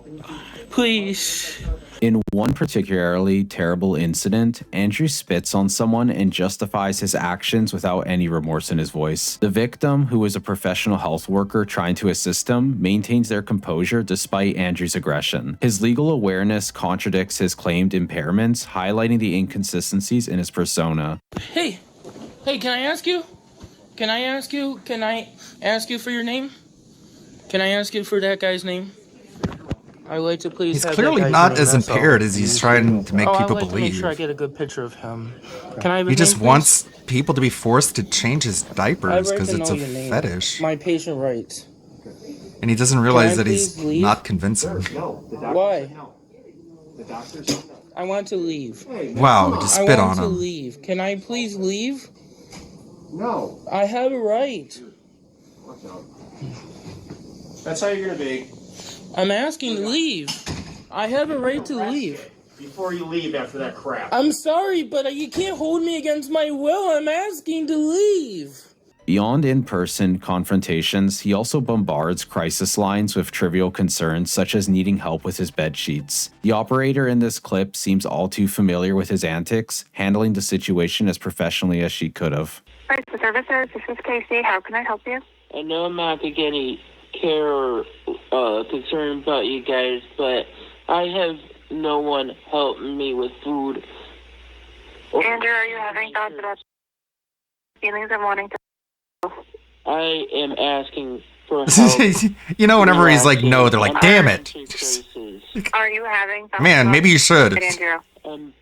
D: Please.
I: In one particularly terrible incident, Andrew spits on someone and justifies his actions without any remorse in his voice. The victim, who is a professional health worker trying to assist him, maintains their composure despite Andrew's aggression. His legal awareness contradicts his claimed impairments, highlighting the inconsistencies in his persona.
D: Hey, can I ask you? Can I ask you for your name? Can I ask you for that guy's name? I would like to please.
B: He's
D: have
B: clearly
D: that guy's
B: not
D: name,
B: as
D: that's all.
B: impaired as he's trying to make
D: I'd
B: people
D: like to make
B: believe.
D: sure I get a good picture of him. Can I have
B: He
D: his
B: just
D: name, please?
B: wants people to be forced to change his
D: I'd
B: diapers
D: like
B: because
D: to
B: it's
D: know
B: a
D: your name.
B: fetish.
D: My patient rights.
B: And he doesn't realize
D: Can I
B: that he's
D: please leave?
B: not convincing.
D: Why? I want to leave.
B: Wow, just spit
D: I
B: on
D: want to
B: him.
D: leave. Can I please leave?
J: No.
D: I have a right.
J: That's how you're gonna be.
D: I'm asking to leave. I have a right to leave.
J: Before you leave after that crap.
D: I'm sorry, but you can't hold me against my will. I'm asking to leave.
I: Beyond in-person confrontations, he also bombards crisis lines with trivial concerns such as needing help with his bed sheets. The operator in this clip seems all too familiar with his antics, handling the situation as professionally as she could have.
K: Right, the services, this is Casey. How can I help you?
D: I know I'm not to get any care or concern about you guys, but I have no one helping me with food.
K: Andrew, are you having thoughts about feelings of wanting to?
D: I am asking for help.
B: You know, whenever he's like, no, they're like, damn it.
K: Are you having thoughts
B: Man,
K: about
B: maybe you should.
K: Andrew?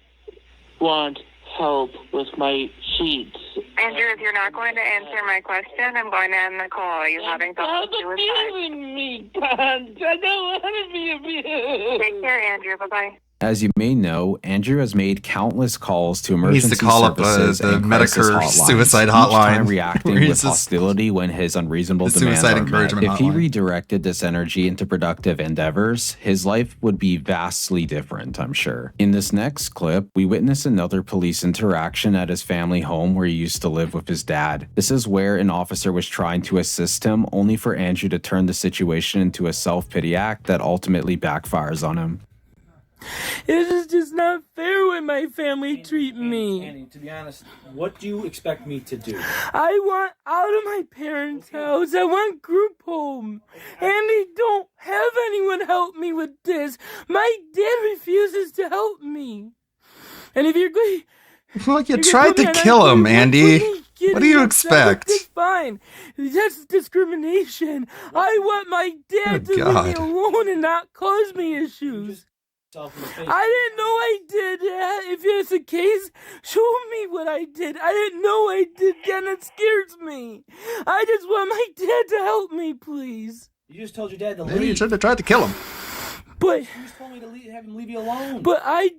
D: Want help with my sheets.
K: Andrew, if you're not going to answer my question, I'm going to end the call. Are you having thoughts of suicide?
D: Me, Pons. I don't want to be abused.
K: Take care, Andrew. Bye-bye.
I: As you may know, Andrew has made countless calls to
B: He needs
I: emergency
B: to call up
I: services
B: the
I: and crisis
B: Medicare
I: hotlines,
B: suicide
I: each
B: hotline,
I: time reacting
B: where he's
I: with
B: just-
I: hostility when his unreasonable
B: the
I: demands
B: suicide
I: are met.
B: encouragement
I: If he
B: hotline.
I: redirected this energy into productive endeavors, his life would be vastly different, I'm sure. In this next clip, we witness another police interaction at his family home where he used to live with his dad. This is where an officer was trying to assist him, only for Andrew to turn the situation into a self-pity act that ultimately backfires on him.
D: This is just not fair when my family treat me.
N: Annie, to be honest, what do you expect me to do?
D: I want out of my parents' house. I want group home. And they don't have anyone help me with this. My dad refuses to help me. And if you're going...
B: Like, you tried to kill him, Andy. What do you expect?
D: It's fine. That's discrimination. I want my dad
B: Good
D: to leave me
B: God.
D: alone and not cause me issues. I didn't know I did that. If it's the case, show me what I did. I didn't know I did that, and it scares me. I just want my dad to help me, please.
N: You just told your dad to
B: Maybe you
N: leave.
B: should have tried to kill him.
D: But
N: You just told me to have him leave you alone.
D: But I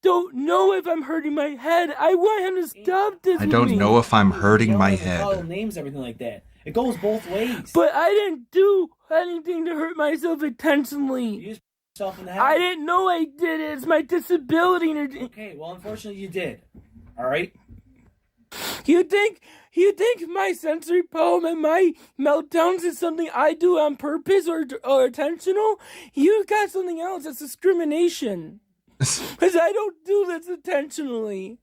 D: don't know if I'm hurting my head. I want him to stop this.
B: I don't know if I'm hurting my
N: Call
B: head.
N: names, everything like that. It goes both ways.
D: But I didn't do anything to hurt myself intentionally.
N: Yourself in the head.
D: I didn't know I did it. It's my disability.
N: Okay, well, unfortunately, you did. All right.
D: You think my sensory poem and my meltdowns is something I do on purpose or intentional? You got something else. That's discrimination. Because I don't do this intentionally.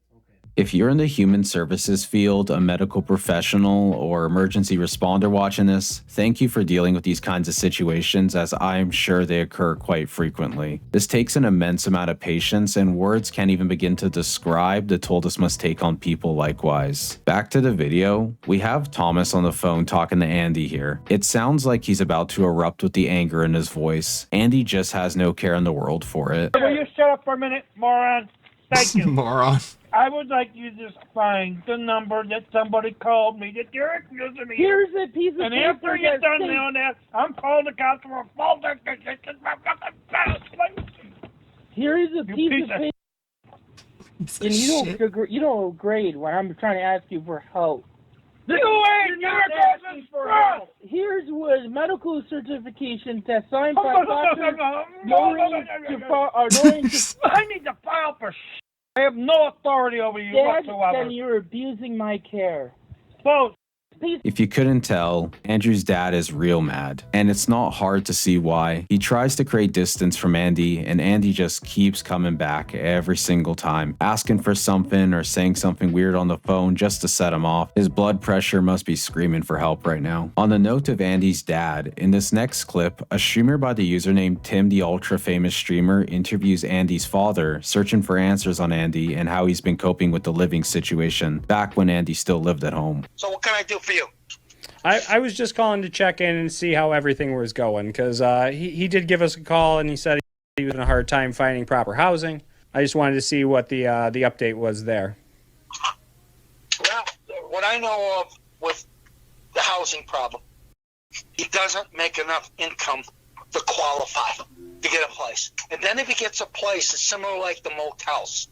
I: If you're in the human services field, a medical professional, or emergency responder watching this, thank you for dealing with these kinds of situations, as I'm sure they occur quite frequently. This takes an immense amount of patience, and words can't even begin to describe the toll this must take on people likewise. Back to the video, we have Thomas on the phone talking to Andy here. It sounds like he's about to erupt with the anger in his voice. Andy just has no care in the world for it.
O: Will you shut up for a minute, moron? Thank you.
B: Moron.
O: I would like you to just find the number that somebody called me that you're accusing me.
D: Here's a piece of
O: And
D: paper
O: after you're
D: that
O: done
D: says-
O: doing that, I'm calling the cops for a false accusation.
D: Here is a piece of paper. And you don't grade when I'm trying to ask you for help.
O: You ain't asking for help.
D: Here's what medical certification test signed by Dr. Noreen Noreen
O: I need to file for I have no authority over you
D: Dad,
O: whatsoever.
D: then you're abusing my care.
O: Folks,
I: If you couldn't tell, Andrew's dad is real mad, and it's not hard to see why. He tries to create distance from Andy, and Andy just keeps coming back every single time, asking for something or saying something weird on the phone just to set him off. His blood pressure must be screaming for help right now. On the note of Andy's dad, in this next clip, a streamer by the username Tim the Ultra Famous Streamer interviews Andy's father, searching for answers on Andy and how he's been coping with the living situation, back when Andy still lived at home.
Q: So what can I do for you?
X: I was just calling to check in and see how everything was going, because he did give us a call and he said he was having a hard time finding proper housing. I just wanted to see what the update was there.
Q: Well, what I know of with the housing problem,
E: he doesn't make enough income to qualify to get a place. And then if he gets a place, it's similar like the motels.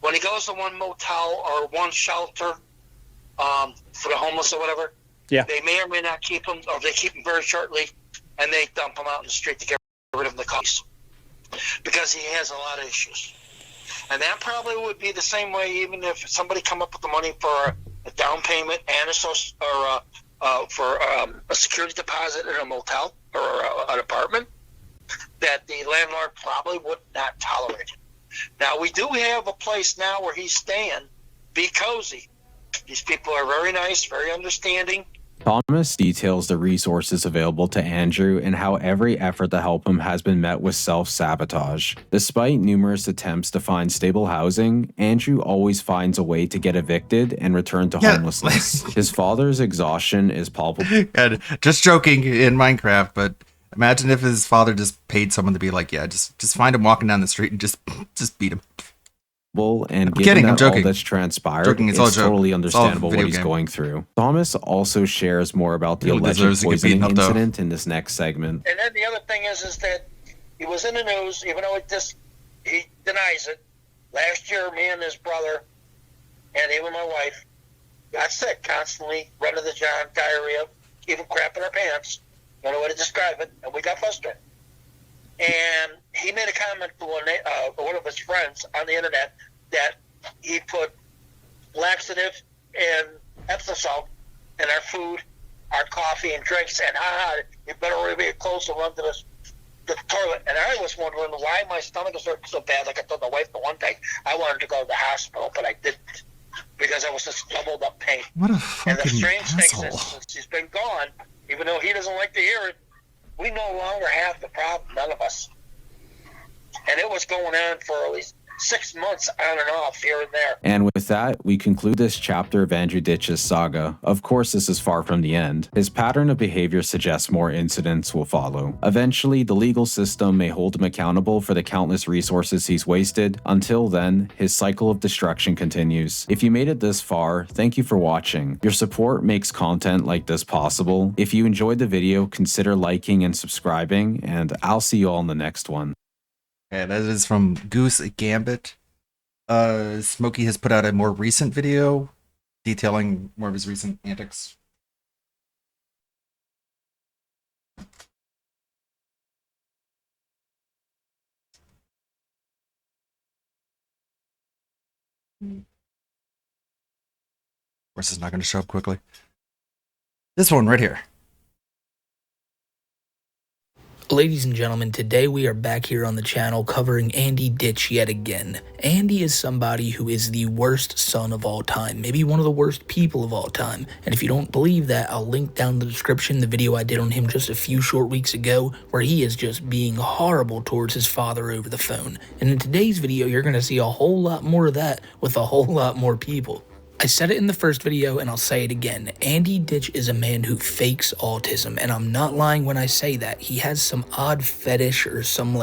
E: When he goes to one motel or one shelter for the homeless or whatever, they may or may not keep him, or they keep him very shortly, and they dump him out in the street to get rid of the cost, because he has a lot of issues. And that probably would be the same way even if somebody come up with the money for a down payment and for a security deposit in a motel or an apartment, that the landlord probably would not tolerate it. Now, we do have a place now where he's staying. Be cozy. These people are very nice, very understanding.
I: Thomas details the resources available to Andrew and how every effort to help him has been met with self-sabotage. Despite numerous attempts to find stable housing, Andrew always finds a way to get evicted and return to homelessness. His father's exhaustion is palpable.
B: And just joking in Minecraft, but imagine if his father just paid someone to be like, yeah, just find him walking down the street and just beat him.
I: And
B: I'm kidding, I'm joking.
I: All that's transpired,
B: Joking,
I: it's
B: all a joke.
I: totally
B: It's all a
I: understandable what
B: video
I: he's
B: game.
I: going through. Thomas also shares more about the
B: Really
I: alleged
B: deserves to get
I: poisoning
B: beaten up, though.
I: incident in this next segment.
E: And then the other thing is that he was in the news, even though he denies it. Last year, me and his brother, and even my wife, got sick constantly, running the John, diarrhea, even crap in our pants. Don't know way to describe it, and we got frustrated. And he made a comment to one of his friends on the internet that he put laxative and Epsom salt in our food, our coffee and drinks, and you better really be close and run to the toilet. And I was wondering why my stomach is hurting so bad. Like I told my wife the one day, I wanted to go to the hospital, but I didn't, because I was just doubled up pain.
B: What a
E: And the
B: fucking
E: strange thing
B: asshole.
E: is, since he's been gone, even though he doesn't like to hear it, we no longer have the problem, none of us. And it was going on for at least 6 months on and off here and there.
I: And with that, we conclude this chapter of Andrew Ditch's saga. Of course, this is far from the end. His pattern of behavior suggests more incidents will follow. Eventually, the legal system may hold him accountable for the countless resources he's wasted. Until then, his cycle of destruction continues. If you made it this far, thank you for watching. Your support makes content like this possible. If you enjoyed the video, consider liking and subscribing, and I'll see you all in the next one.
B: And that is from Goose Gambit. Smokey has put out a more recent video detailing more of his recent antics. Of course, it's not going to show up quickly. This one right here.
G: Ladies and gentlemen, today we are back here on the channel covering Andy Ditch yet again. Andy is somebody who is the worst son of all time, maybe one of the worst people of all time. And if you don't believe that, I'll link down in the description the video I did on him just a few short weeks ago, where he is just being horrible towards his father over the phone. And in today's video, you're going to see a whole lot more of that with a whole lot more people. I said it in the first video and I'll say it again. Andy Ditch is a man who fakes autism, and I'm not lying when I say that. He has some odd fetish or some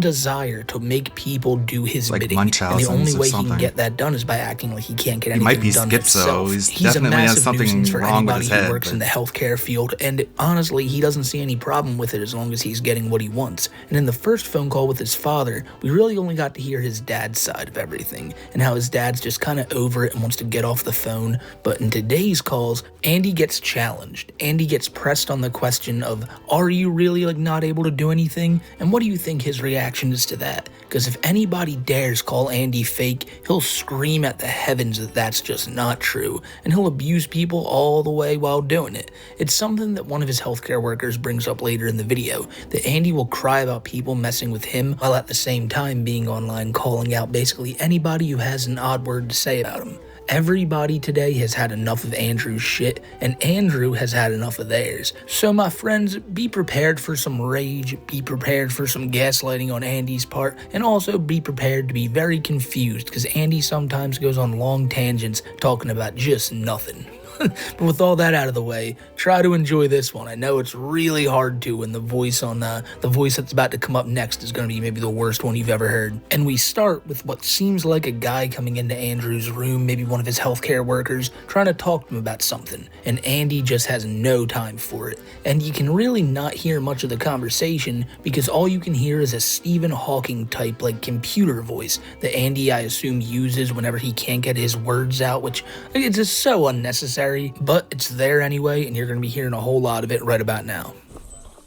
G: desire to make people do his bidding. And the only way he can get that done is by acting like he can't get anything done himself. He's a massive nuisance for anybody who works in the healthcare field, and honestly, he doesn't see any problem with it as long as he's getting what he wants. And in the first phone call with his father, we really only got to hear his dad's side of everything, and how his dad's just kind of over it and wants to get off the phone. But in today's calls, Andy gets challenged. Andy gets pressed on the question of, are you really not able to do anything? And what do you think his reaction is to that? Because if anybody dares call Andy fake, he'll scream at the heavens that that's just not true, and he'll abuse people all the way while doing it. It's something that one of his healthcare workers brings up later in the video, that Andy will cry about people messing with him while at the same time being online calling out basically anybody who has an odd word to say about him. Everybody today has had enough of Andrew's shit, and Andrew has had enough of theirs. So my friends, be prepared for some rage, be prepared for some gaslighting on Andy's part, and also be prepared to be very confused, because Andy sometimes goes on long tangents talking about just nothing. But with all that out of the way, try to enjoy this one. I know it's really hard to when the voice that's about to come up next is going to be maybe the worst one you've ever heard. And we start with what seems like a guy coming into Andrew's room, maybe one of his healthcare workers, trying to talk to him about something. And Andy just has no time for it. And you can really not hear much of the conversation because all you can hear is a Stephen Hawking type like computer voice that Andy, I assume, uses whenever he can't get his words out, which it's just so unnecessary, but it's there anyway, and you're going to be hearing a whole lot of it right about now.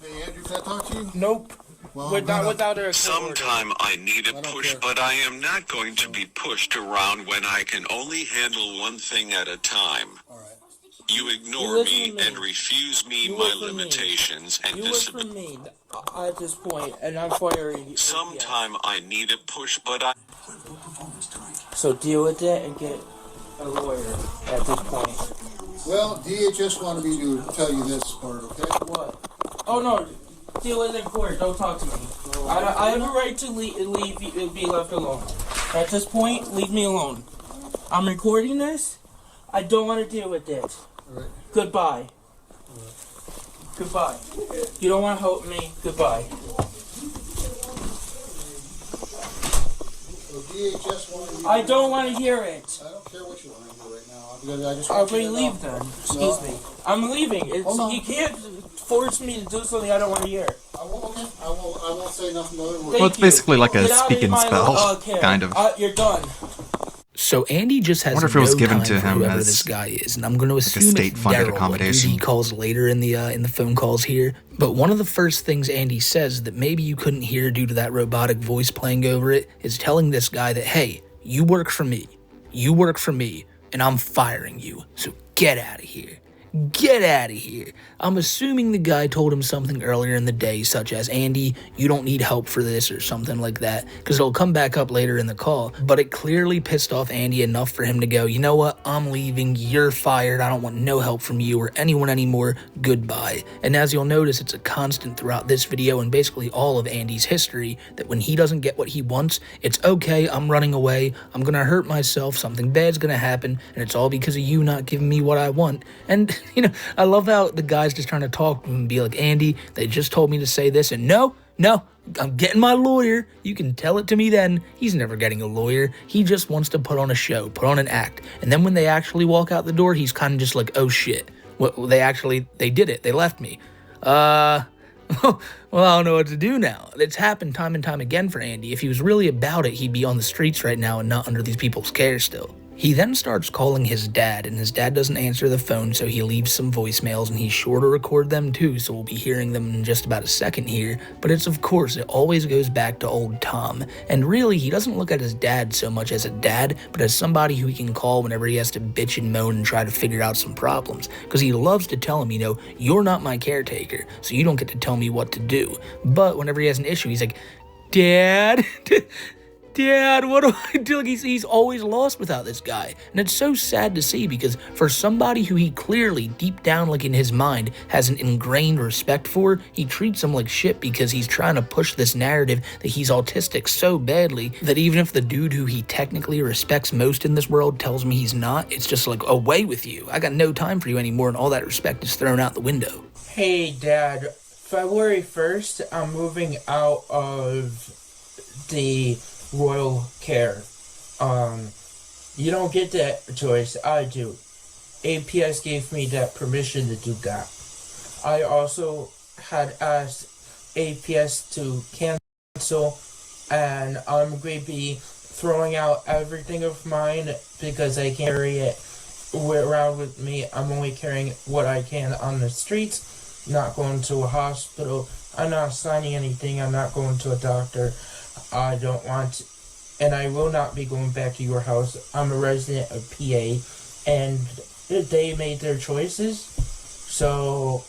J: Hey, Andrew, can I talk to you?
D: Nope.
J: Well,
D: without a
A: Sometime I need a push, but I am not going to be pushed around when I can only handle one thing at a time. You ignore me and refuse me my limitations and
D: You work for me at this point, and I'm firing you.
A: Sometime I need a push, but I...
D: So deal with it and get a lawyer at this point.
J: Well, DHS wanted me to tell you this part, okay?
D: What? Oh no, deal with it in court. Don't talk to me. I have a right to be left alone. At this point, leave me alone. I'm recording this. I don't want to deal with it.
J: Right.
D: Goodbye. Goodbye. You don't want to help me. Goodbye.
J: So DHS wanted me
D: I don't want to hear it.
J: I don't care what you want to do right now. I just
D: I'll
J: want you to
D: leave
J: know.
D: then. Excuse me. I'm leaving.
J: Hold on.
D: You can't force me to do something I don't want to hear.
J: I won't say nothing other than
B: Well, it's basically like a speak and spell, kind of.
D: You're done.
G: So Andy just has
B: I wonder if it was
G: no
B: given
G: time
B: to
G: for
B: him
G: whoever
B: as
G: this guy is, and I'm going to
B: a
G: assume
B: state-funded
G: it's Daryl,
B: accommodation.
G: He calls later in the phone calls here. But one of the first things Andy says that maybe you couldn't hear due to that robotic voice playing over it is telling this guy that, hey, you work for me, and I'm firing you, so get out of here. Get out of here. I'm assuming the guy told him something earlier in the day, such as, Andy, you don't need help for this, or something like that, because it'll come back up later in the call. But it clearly pissed off Andy enough for him to go, you know what, I'm leaving, you're fired, I don't want no help from you or anyone anymore, goodbye. And as you'll notice, it's a constant throughout this video and basically all of Andy's history, that when he doesn't get what he wants, it's okay, I'm running away, I'm gonna hurt myself, something bad's gonna happen, and it's all because of you not giving me what I want. And you know, I love how the guy's just trying to talk to him and be like, Andy, they just told me to say this, and no, I'm getting my lawyer. You can tell it to me then. He's never getting a lawyer. He just wants to put on a show, put on an act. And then when they actually walk out the door, he's kind of just like, oh shit. Well, they did it. They left me. Well, I don't know what to do now. It's happened time and time again for Andy. If he was really about it, he'd be on the streets right now and not under these people's care still. He then starts calling his dad, and his dad doesn't answer the phone, so he leaves some voicemails, and he's sure to record them too, so we'll be hearing them in just about a second here. But it's, of course, it always goes back to old Tom. And really, he doesn't look at his dad so much as a dad, but as somebody who he can call whenever he has to bitch and moan and try to figure out some problems. Because he loves to tell him, you know, you're not my caretaker, so you don't get to tell me what to do. But whenever he has an issue, he's like, Dad? Dad, what do I do? Like he's always lost without this guy. And it's so sad to see because for somebody who he clearly, deep down like in his mind, has an ingrained respect for, he treats him like shit because he's trying to push this narrative that he's autistic so badly that even if the dude who he technically respects most in this world tells me he's not, it's just like, away with you. I got no time for you anymore, and all that respect is thrown out the window.
D: Hey, Dad. February 1st, I'm moving out of the Royal Care. You don't get that choice. I do. APS gave me that permission to do that. I also had asked APS to cancel, and I'm going to be throwing out everything of mine because I can't carry it around with me. I'm only carrying what I can on the streets, not going to a hospital. I'm not signing anything. I'm not going to a doctor. I don't want, and I will not be going back to your house. I'm a resident of PA, and they made their choices, so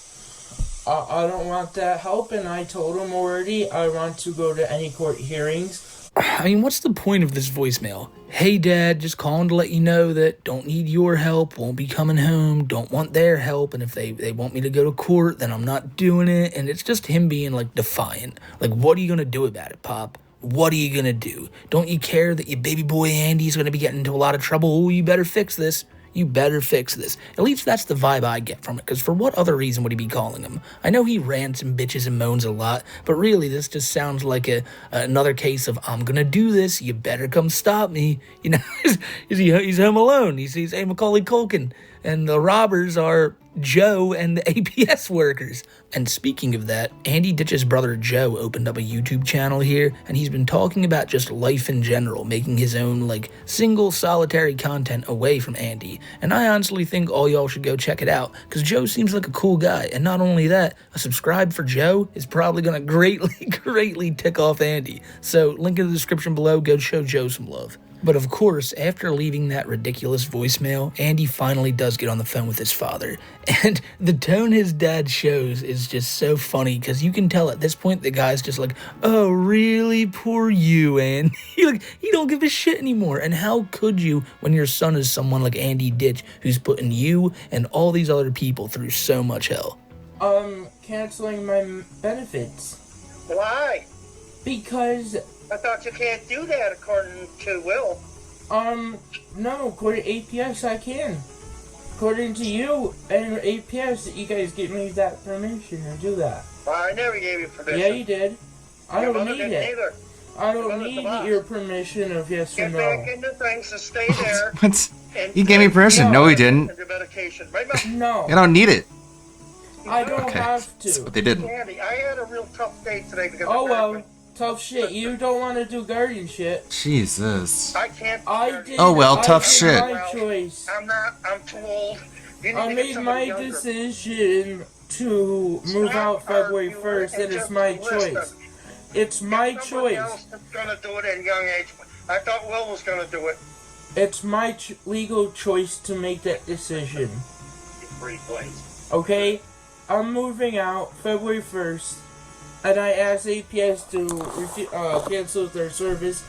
D: I don't want that help, and I told them already I want to go to any court hearings.
G: I mean, what's the point of this voicemail? Hey, Dad, just calling to let you know that don't need your help, won't be coming home, don't want their help, and if they want me to go to court, then I'm not doing it, and it's just him being, like, defiant. Like, what are you gonna do about it, Pop? What are you gonna do? Don't you care that your baby boy Andy's gonna be getting into a lot of trouble? Oh, you better fix this. You better fix this. At least that's the vibe I get from it, because for what other reason would he be calling him? I know he rants and bitches and moans a lot, but really this just sounds like another case of, I'm gonna do this, you better come stop me. You know, he's Home Alone. He's a Macaulay Culkin. And the robbers are Joe and the APS workers. And speaking of that, Andy Ditch's brother Joe opened up a YouTube channel here, and he's been talking about just life in general, making his own, like, single solitary content away from Andy. And I honestly think all y'all should go check it out, because Joe seems like a cool guy. And not only that, a subscribe for Joe is probably going to greatly tick off Andy. So, link in the description below, go show Joe some love. But of course, after leaving that ridiculous voicemail, Andy finally does get on the phone with his father. And the tone his dad shows is just so funny, because you can tell at this point the guy's just like, oh, really? Poor you, Andy. He don't give a shit anymore. And how could you when your son is someone like Andy Ditch, who's putting you and all these other people through so much hell?
D: Canceling my benefits.
E: Why?
D: Because...
E: I thought you can't do that according to Will.
D: No, according to APS I can. According to you and APS, you guys give me that permission to do that.
E: Well, I never gave you permission.
D: Yeah, you did. I
E: Your
D: don't
E: mother
D: need
E: didn't
D: it.
E: either.
D: I don't need your permission of yes or
E: Get
D: no.
E: back into things and stay there.
B: What? He gave me permission. No, he didn't.
E: Your medication. Right now.
D: No.
B: I don't need it.
D: I don't have to.
B: But they didn't.
E: Andy, I had a real tough day today because
D: Oh well, tough shit. You don't want to do guardian shit.
B: Jesus.
E: I can't.
B: Oh well, tough
D: I
B: shit.
D: made my choice.
E: I'm too old. You need
D: I
E: to
D: made
E: get somebody
D: my
E: younger.
D: decision to move out February 1st. It is my choice. It's my choice.
E: Else is gonna do it at a young age. I thought Will was gonna do it.
D: It's my legal choice to make that decision. Okay? I'm moving out February 1st, and I asked APS to cancel their service.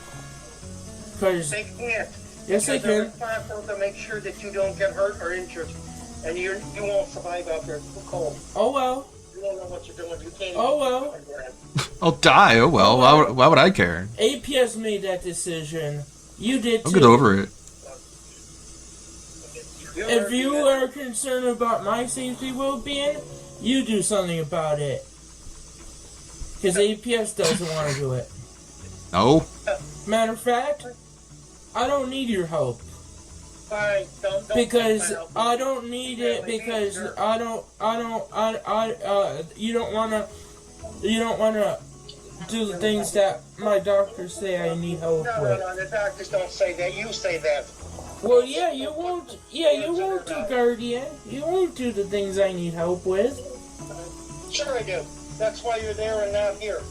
D: Cause
E: They can't.
D: Yes, they
E: Because they're
D: can.
E: responsible to make sure that you don't get hurt or injured, and you won't survive out there. It's too cold.
D: Oh well.
E: You don't know what you're doing. You can't.
D: Oh well.
B: I'll die. Oh well. Why would I care?
D: APS made that decision. You did too.
B: I'll get over it.
D: If you are concerned about my safety well-being, you do something about it. Because APS doesn't want to do it.
B: No.
D: Matter of fact, I don't need your help.
E: Fine, don't
D: Because I don't need it because you don't wanna do the things that my doctors say I need help with.
E: No, the doctors don't say that. You say that.
D: Well, yeah, you won't do Guardian. You won't do the things I need help with.
E: Sure I do. That's why you're there and not here.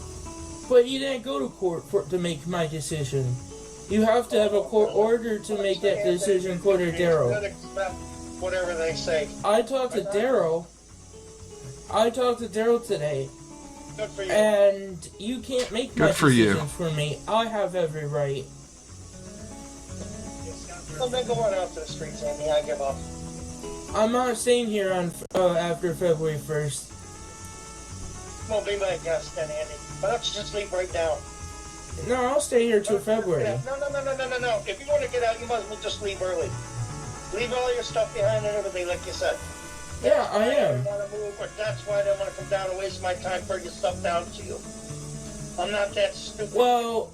D: But you didn't go to court to make my decision. You have to have a court order to make that decision, according to Daryl.
E: Whatever they say.
D: I talked to Daryl today.
E: Good for you.
D: And you can't make my
B: Good for you.
D: decisions for me. I have every right.
E: Well, then go on out to the streets, Andy. I give up.
D: I'm not staying here on after February 1st.
E: Won't be my guest then, Andy. Why don't you just leave right now?
D: No, I'll stay here till February.
E: No. If you want to get out, you might as well just leave early. Leave all your stuff behind and everything, like you said.
D: Yeah, I am.
E: That's why I don't want to come down and waste my time bringing stuff down to you. I'm not that stupid.
D: Well,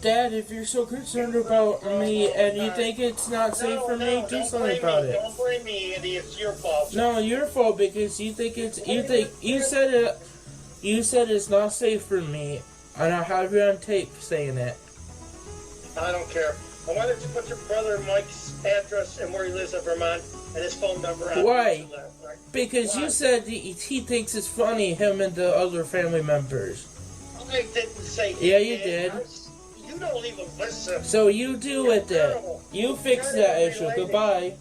D: Dad, if you're so concerned about me and you think it's not safe for me, do something about it.
E: Don't blame me, Andy. It's your fault.
D: No, your fault because you said it's not safe for me, and I have you on tape saying it.
E: I don't care. Why don't you put your brother Mike's address and where he lives in Vermont and his phone number on?
D: Why? Because you said he thinks it's funny, him and the other family members.
E: I didn't say.
D: Yeah, you did.
E: You don't even listen.
D: So you do it then. You fix that issue. Goodbye.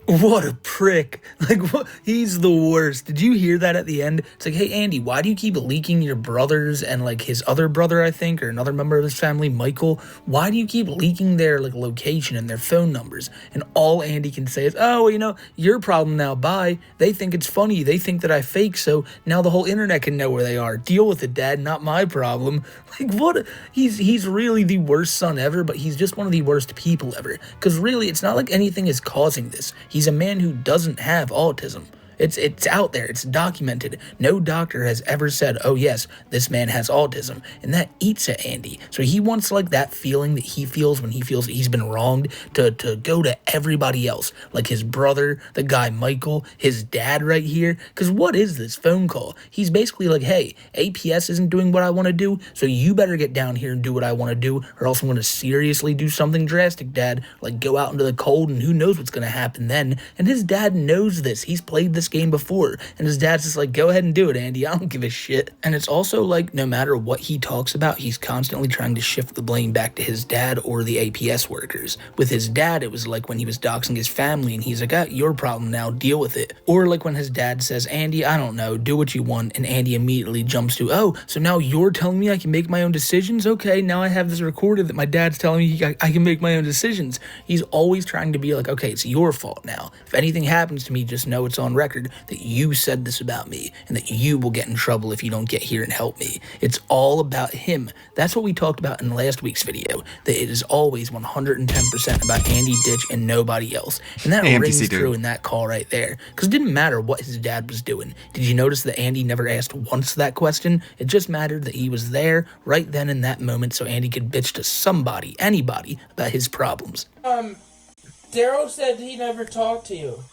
G: What a prick. Like, what? He's the worst. Did you hear that at the end? It's like, hey, Andy, why do you keep leaking your brothers and, like, his other brother, I think, or another member of his family, Michael? Why do you keep leaking their, like, location and their phone numbers? And all Andy can say is, oh, well, you know, your problem now, bye. They think it's funny. They think that I fake, so now the whole internet can know where they are. Deal with it, Dad, not my problem. Like, what? He's really the worst son ever, but he's just one of the worst people ever. Because really, it's not like anything is causing this. He's a man who doesn't have autism. It's out there. It's documented. No doctor has ever said, oh yes, this man has autism. And that eats at Andy. So he wants like that feeling that he feels when he feels that he's been wronged to go to everybody else. Like his brother, the guy Michael, his dad right here. Because what is this phone call? He's basically like, hey, APS isn't doing what I want to do, so you better get down here and do what I want to do, or else I'm going to seriously do something drastic, Dad. Like go out into the cold and who knows what's going to happen then. And his dad knows this. He's played this game before, and his dad's just like, go ahead and do it, Andy, I don't give a shit. And it's also like, no matter what he talks about, he's constantly trying to shift the blame back to his dad or the APS workers. With his dad, it was like when he was doxing his family, and he's like, ah, your problem now, deal with it. Or like when his dad says, Andy, I don't know, do what you want, and Andy immediately jumps to, oh, so now you're telling me I can make my own decisions? Okay, now I have this recorded that my dad's telling me I can make my own decisions. He's always trying to be like, okay, it's your fault now. If anything happens to me, just know it's on record that you said this about me, and that you will get in trouble if you don't get here and help me. It's all about him. That's what we talked about in last week's video, that it is always 110% about Andy Ditch and nobody else. And that rings true in that call right there, because it didn't matter what his dad was doing. Did you notice that Andy never asked once that question? It just mattered that he was there right then in that moment so Andy could bitch to somebody, anybody, about his problems.
D: Daryl said he never talked to you.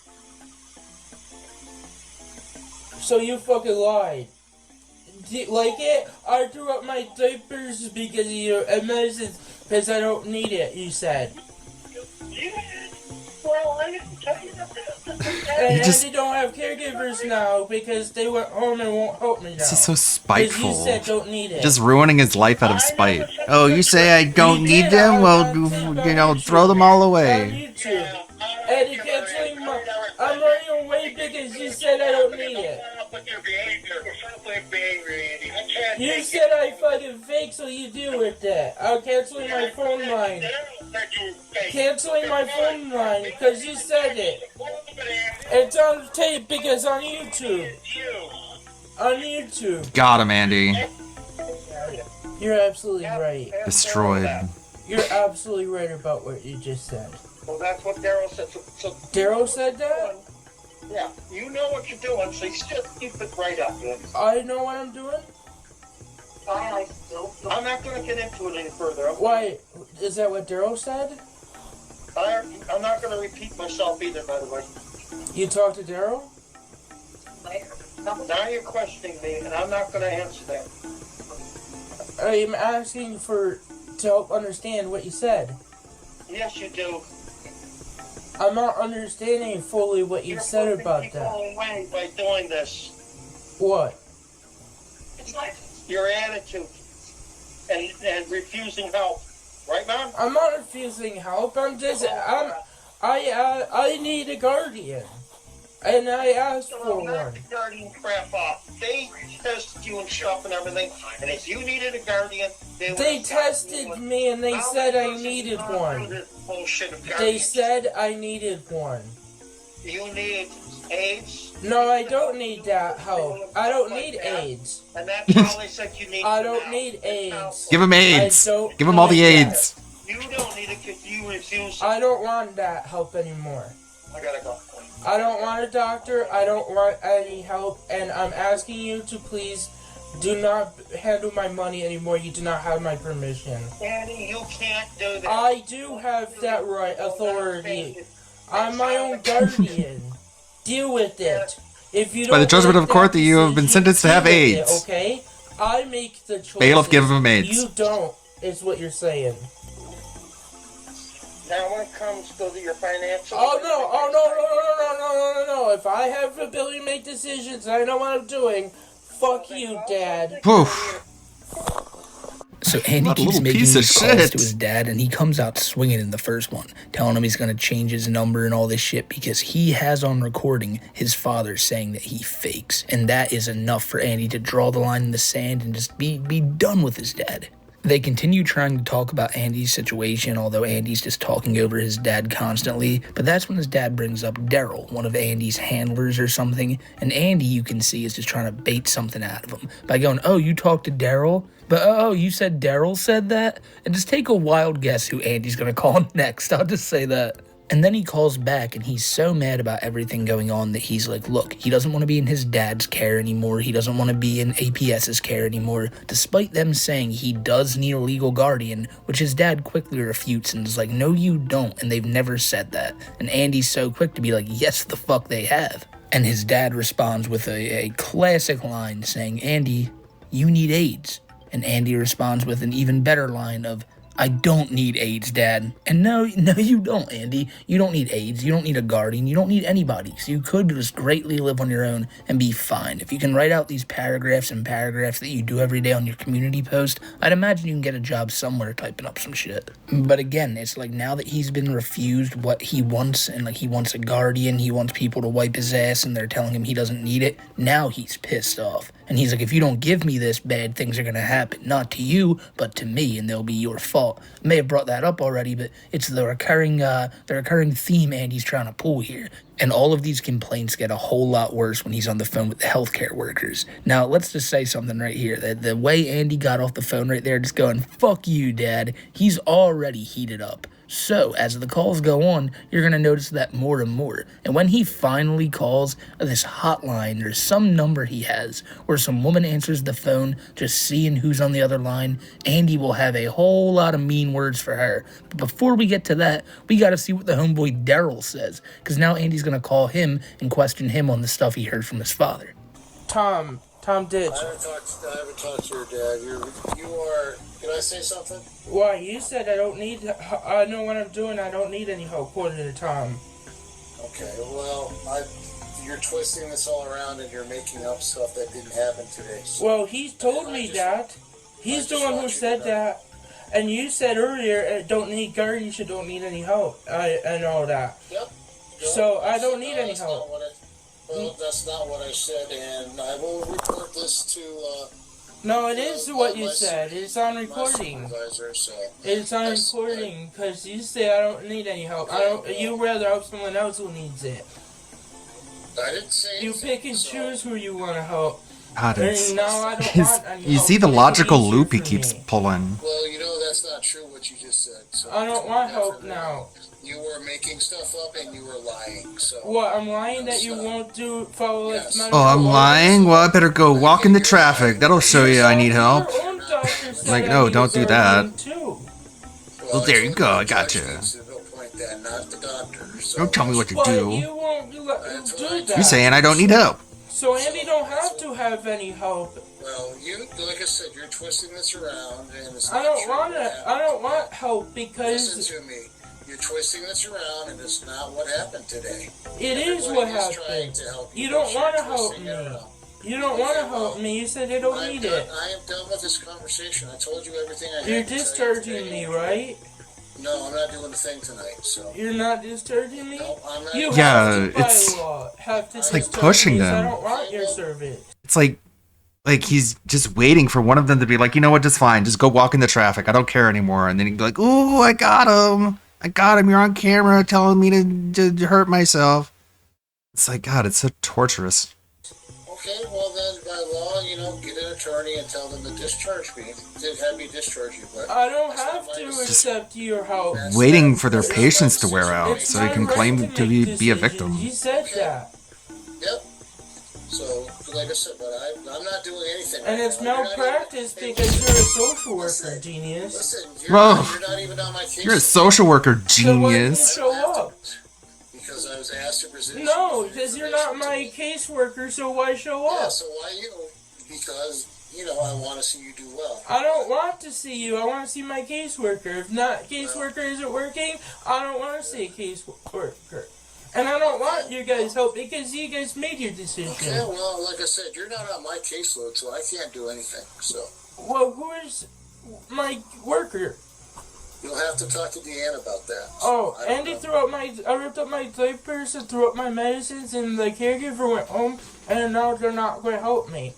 D: So you fucking lied. Do you like it? I threw up my diapers because of your medicine, because I don't need it, you said. Well, I didn't tell you that. And they don't have caregivers now because they went home and won't help me now.
B: This is so spiteful.
D: You said don't need it.
B: Just ruining his life out of spite. Oh, you say I don't need them? Well, you know, throw them all away.
D: And you can't say I'm running away because you said I don't need it. You said I fucking fake, so you deal with that. I'm canceling my phone line. Canceling my phone line because you said it. It's on tape because on YouTube. On YouTube.
B: Got him, Andy.
D: You're absolutely right.
B: Destroyed.
D: You're absolutely right about what you just said.
E: Well, that's what Daryl said. So
D: Daryl said that?
E: Yeah, you know what you're doing, so you still keep it right up. Man.
D: I know what I'm doing?
E: I'm not going to get into it any further.
D: Why? Is that what Daryl said?
E: I'm not going to repeat myself either, by the way.
D: You talked to Daryl?
E: Now you're questioning me, and I'm not going to answer that.
D: I'm asking to help understand what you said.
E: Yes, you do.
D: I'm not understanding fully what you said about that.
E: You're away by doing this.
D: What?
E: It's like your attitude and refusing help, right, Mom?
D: I'm not refusing help. I need a guardian, and I asked for one.
E: Guardian crap off. They tested you and stuff and everything, and if you needed a guardian,
D: they tested me and they said I needed one. They said I needed one.
E: You need AIDS?
D: No, I don't need that help. I don't need AIDS.
E: And that's all they said you need.
D: I don't need AIDS.
B: Give him AIDS. Give him all the AIDS.
E: You don't need it because you refuse.
D: I don't want that help anymore.
E: I gotta go.
D: I don't want a doctor. I don't want any help. And I'm asking you to please do not handle my money anymore. You do not have my permission.
E: Daddy, you can't do that.
D: I do have that right authority. I'm my own guardian. Deal with it. If you don't
B: by the judgment of court that you have been sentenced to have AIDS.
D: It, okay? I make the choice.
B: Bailiff, give him AIDS.
D: You don't, is what you're saying.
E: Now when it comes to your financial...
D: no. If I have the ability to make decisions and I know what I'm doing, fuck you, Dad.
B: Poof.
G: So Andy
B: What a
G: keeps
B: little
G: making
B: piece of
G: these calls
B: shit.
G: to his dad, and he comes out swinging in the first one, telling him he's going to change his number and all this shit because he has on recording his father saying that he fakes. And that is enough for Andy to draw the line in the sand and just be done with his dad. They continue trying to talk about Andy's situation, although Andy's just talking over his dad constantly. But that's when his dad brings up Daryl, one of Andy's handlers or something. And Andy, you can see, is just trying to bait something out of him by going, oh, you talked to Daryl? But oh, you said Daryl said that? And just take a wild guess who Andy's going to call next. I'll just say that. And then he calls back, and he's so mad about everything going on that he's like, look, he doesn't want to be in his dad's care anymore. He doesn't want to be in APS's care anymore, despite them saying he does need a legal guardian, which his dad quickly refutes and is like, no, you don't, and they've never said that. And Andy's so quick to be like, yes, the fuck they have. And his dad responds with a classic line saying, Andy, you need AIDS. And Andy responds with an even better line of, I don't need AIDS, Dad. And no, you don't, Andy. You don't need AIDS. You don't need a guardian. You don't need anybody. So you could just greatly live on your own and be fine. If you can write out these paragraphs and paragraphs that you do every day on your community post, I'd imagine you can get a job somewhere typing up some shit. But again, it's like now that he's been refused what he wants, and like he wants a guardian, he wants people to wipe his ass, and they're telling him he doesn't need it, now he's pissed off. And he's like, if you don't give me this, bad things are going to happen. Not to you, but to me, and they'll be your fault. I may have brought that up already, but it's the recurring theme Andy's trying to pull here. And all of these complaints get a whole lot worse when he's on the phone with the healthcare workers. Now, let's just say something right here. That the way Andy got off the phone right there, just going, fuck you, Dad, he's already heated up. So, as the calls go on, you're going to notice that more and more. And when he finally calls this hotline, there's some number he has where some woman answers the phone, just seeing who's on the other line, Andy will have a whole lot of mean words for her. But before we get to that, we got to see what the homeboy Daryl says, because now Andy's going to call him and question him on the stuff he heard from his father.
J: Tom Ditch.
L: I haven't talked to your dad. You are. Can I say something?
J: Why, you said I know what I'm doing. I don't need any help, according to Tom.
L: Okay, well, you're twisting this all around and you're making up stuff that didn't happen today. So.
J: Well, he's told me that. He's the one who said that. And you said earlier, don't need guardianship, don't need any help, and all that.
L: Yep.
J: So I don't need any help.
L: Well, that's not what I said, and I will report this to.
J: No, it is what you said. It's on recording. It's on recording because you say I don't need any help. You rather help someone else who needs it.
L: I didn't say.
J: You pick and choose who you want to help.
B: God, it's,
J: no, I don't want any
B: you
J: help.
B: see the
J: Make it
B: logical
J: easier
B: loop he
J: for
B: keeps
J: me.
B: pulling.
L: Well, that's not true what you just said. So
J: I don't want help now.
L: You were making stuff up and you were lying. So.
J: What? I'm lying that you won't follow
L: yes.
J: my.
B: Oh, I'm lying? Well, I better go walk in the traffic. That'll show you I need help. Like, no, don't do that. Well, there you go. I gotcha. Don't tell me what to do.
J: You won't do that.
B: You're saying I don't need help.
J: So Andy don't have to have any help.
L: Well, like I said, you're twisting this around, and it's
J: I don't want help because.
L: Listen to me. You're twisting this around, and it's not what happened today.
J: It is what happened. You don't want to help me. You don't want to help me. You said I don't need it.
L: I am done with this conversation. I told you everything I had.
J: You're discharging me, right?
L: No, I'm not doing a thing tonight. So
J: you're not discharging me.
L: No, I'm not.
J: You
B: Yeah, it's like pushing them.
J: I don't want your service.
B: It's like he's just waiting for one of them to be like, you know what, just fine, just go walk in the traffic. I don't care anymore. And then he'd be like, ooh, I got him. You're on camera telling me to hurt myself. It's like, God, it's so torturous.
L: Okay, well then, by law, get an attorney and tell them to discharge me. Have me discharge you, but
J: I don't have to accept your help.
B: Waiting for their patience to wear out so they can claim to be a victim.
J: You said that.
L: Yep. So, like I said, but I'm not doing anything.
J: And it's malpractice because you're a social worker, genius.
L: Listen,
B: Whoa.
L: you're not even on my case.
B: You're a social worker, genius.
J: So why didn't you show up?
L: Because I was asked to present.
J: No, because you're not my caseworker, so why show up?
L: Yeah, so why you? Because, I want to see you do well.
J: I don't want to see you. I want to see my caseworker. If not, caseworker isn't working, I don't want to see a caseworker. And I don't want you guys' help because you guys made your decision.
L: Okay, well, like I said, you're not on my caseload, so I can't do anything, so.
J: Well, who is...
D: my worker.
L: You'll have to talk to Deanna about that.
D: Oh, Andy threw up I ripped up my diapers and threw up my medicines, and the caregiver went home, and now they're not going to help me.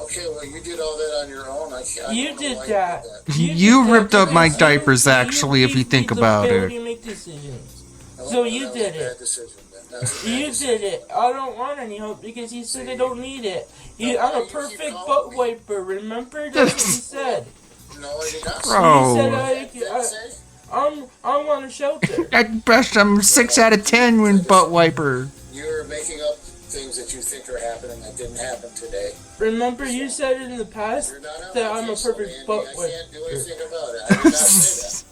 L: Okay, well, you did all that on your own. I can't.
D: You did that.
B: You ripped up my diapers, actually, if you think about it.
D: You make decisions. So you did it. You did it. I don't want any help because you said I don't need it. I'm a perfect butt wiper. Remember? That's what you said.
L: No, I did not.
B: Bro.
D: You said I want a shelter.
B: At best, I'm 6 out of 10 with butt wiper.
L: You're making up things that you think are happening that didn't happen today.
D: Remember, you said in the past that I'm a perfect butt wiper.
L: I can't do anything about it. I did not say that.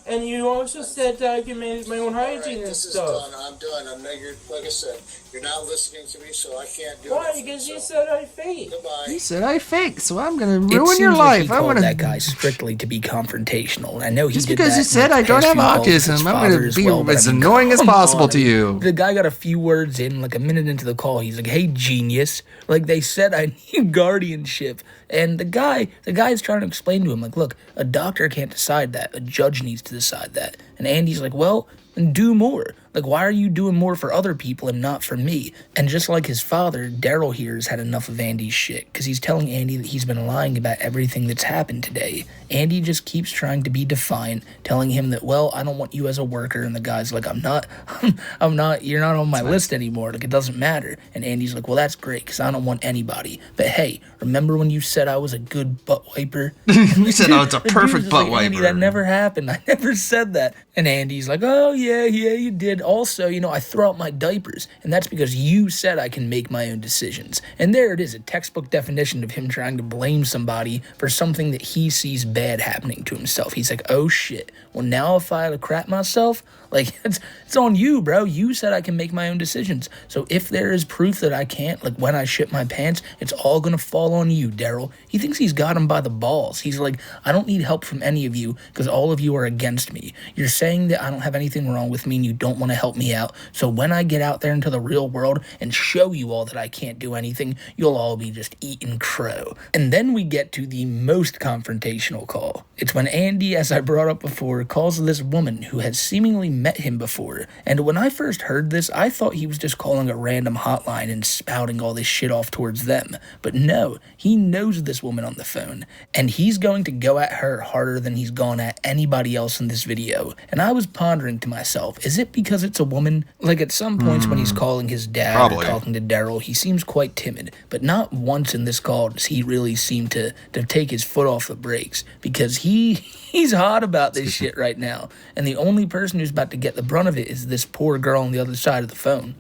D: And you also said that I can manage my own hygiene and
L: This is
D: stuff.
L: done. I'm done. I'm not, like I said, you're not listening to me, so I can't do
D: Why?
L: it.
D: Because you said I fake.
L: Goodbye.
B: He said I fake, so I'm gonna
G: It
B: ruin
G: seems
B: your
G: like
B: life.
G: he
B: I'm
G: called
B: gonna.
G: that guy strictly to be confrontational. And I know he
B: Just
G: did
B: because
G: that
B: he said
G: in
B: I
G: the
B: don't
G: past
B: have
G: few calls with his
B: autism, I'm
G: father
B: gonna
G: as
B: be
G: well, but
B: as
G: I mean,
B: annoying as
G: come
B: possible
G: on.
B: to you.
G: The guy got a few words in, like a minute into the call. He's like, "Hey, genius! Like they said, I need guardianship." And the guy's trying to explain to him, like, "Look, a doctor can't decide that. A judge needs to decide that." And Andy's like, "Well, then do more. Like, why are you doing more for other people and not for me?" And just like his father, Daryl here has had enough of Andy's shit because he's telling Andy that he's been lying about everything that's happened today. Andy just keeps trying to be defiant, telling him that, well, I don't want you as a worker. And the guy's like, I'm not, you're not on my list anymore. Like, it doesn't matter. And Andy's like, well, that's great because I don't want anybody. But hey, remember when you said I was a good butt wiper?
B: You said I was a
G: The dude's
B: perfect
G: just
B: butt
G: like, Andy,
B: wiper.
G: that never happened. I never said that. And Andy's like, oh, yeah, you did. Also, I throw out my diapers. And that's because you said I can make my own decisions. And there it is, a textbook definition of him trying to blame somebody for something that he sees bad happening to himself. He's like, oh, shit. Well, now if I crap myself, like, it's on you, bro. You said I can make my own decisions. So if there is proof that I can't, like when I shit my pants, it's all gonna fall on you, Daryl. He thinks he's got him by the balls. He's like, I don't need help from any of you because all of you are against me. You're saying that I don't have anything wrong with me and you don't want to help me out. So when I get out there into the real world and show you all that I can't do anything, you'll all be just eating crow. And then we get to the most confrontational call. It's when Andy, as I brought up before, calls this woman who has seemingly met him before. And when I first heard this, I thought he was just calling a random hotline and spouting all this shit off towards them. But no, he knows this woman on the phone, and he's going to go at her harder than he's gone at anybody else in this video. And I was pondering to myself, is it because it's a woman? Like at some points when he's calling his dad or talking to Daryl, he seems quite timid, but not once in this call does he really seem to take his foot off the brakes, because he's hot about this shit right now. And the only person who's about to get the brunt of it is this poor girl on the other side of the phone.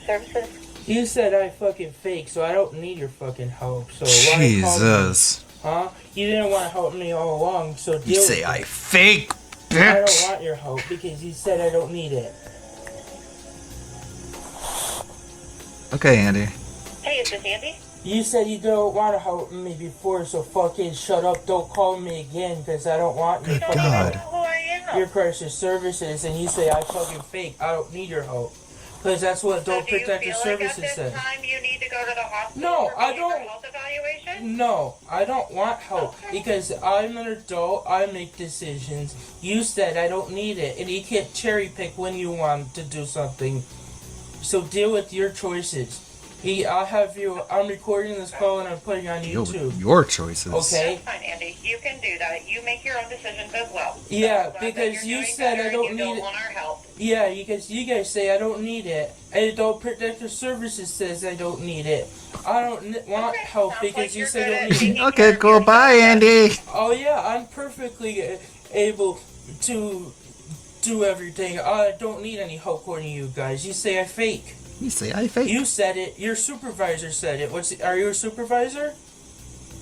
K: Services.
D: You said I fucking fake, so I don't need your fucking help. So why you call me?
B: Jesus.
D: Huh? You didn't want to help me all along, so deal
B: You say
D: with
B: I
D: it.
B: fake,
D: I
B: bitch.
D: don't want your help because you said I don't need it.
B: Okay, Andy.
K: Hey, is this Andy?
D: You said you don't want to help me before, so fucking shut up. Don't call me again because I don't want your fucking
B: God.
D: help. Your crisis services, and you say I fucking fake. I don't need your help. Because that's what Don't Protect Your Services says.
K: You need to go to the hospital.
D: No, I
K: for
D: don't.
K: health evaluation?
D: No, I don't want help because I'm an adult. I make decisions. You said I don't need it, and you can't cherry pick when you want to do something. So deal with your choices. I'll have you. I'm recording this call and I'm putting it on
B: Deal
D: YouTube.
B: with your choices.
D: Okay.
K: That's fine, Andy. You can do that. You make your own decisions as well.
D: Yeah,
K: So,
D: because you said I don't need it.
K: want our help.
D: Yeah, because you guys say I don't need it. And Don't Protect Your Services says I don't need it. I don't want help because you say I don't need it.
B: Okay, cool. Bye, Andy.
D: Oh yeah, I'm perfectly able to do everything. I don't need any help according to you guys. You say I fake.
B: You say I fake.
D: You said it. Your supervisor said it. Are you a supervisor?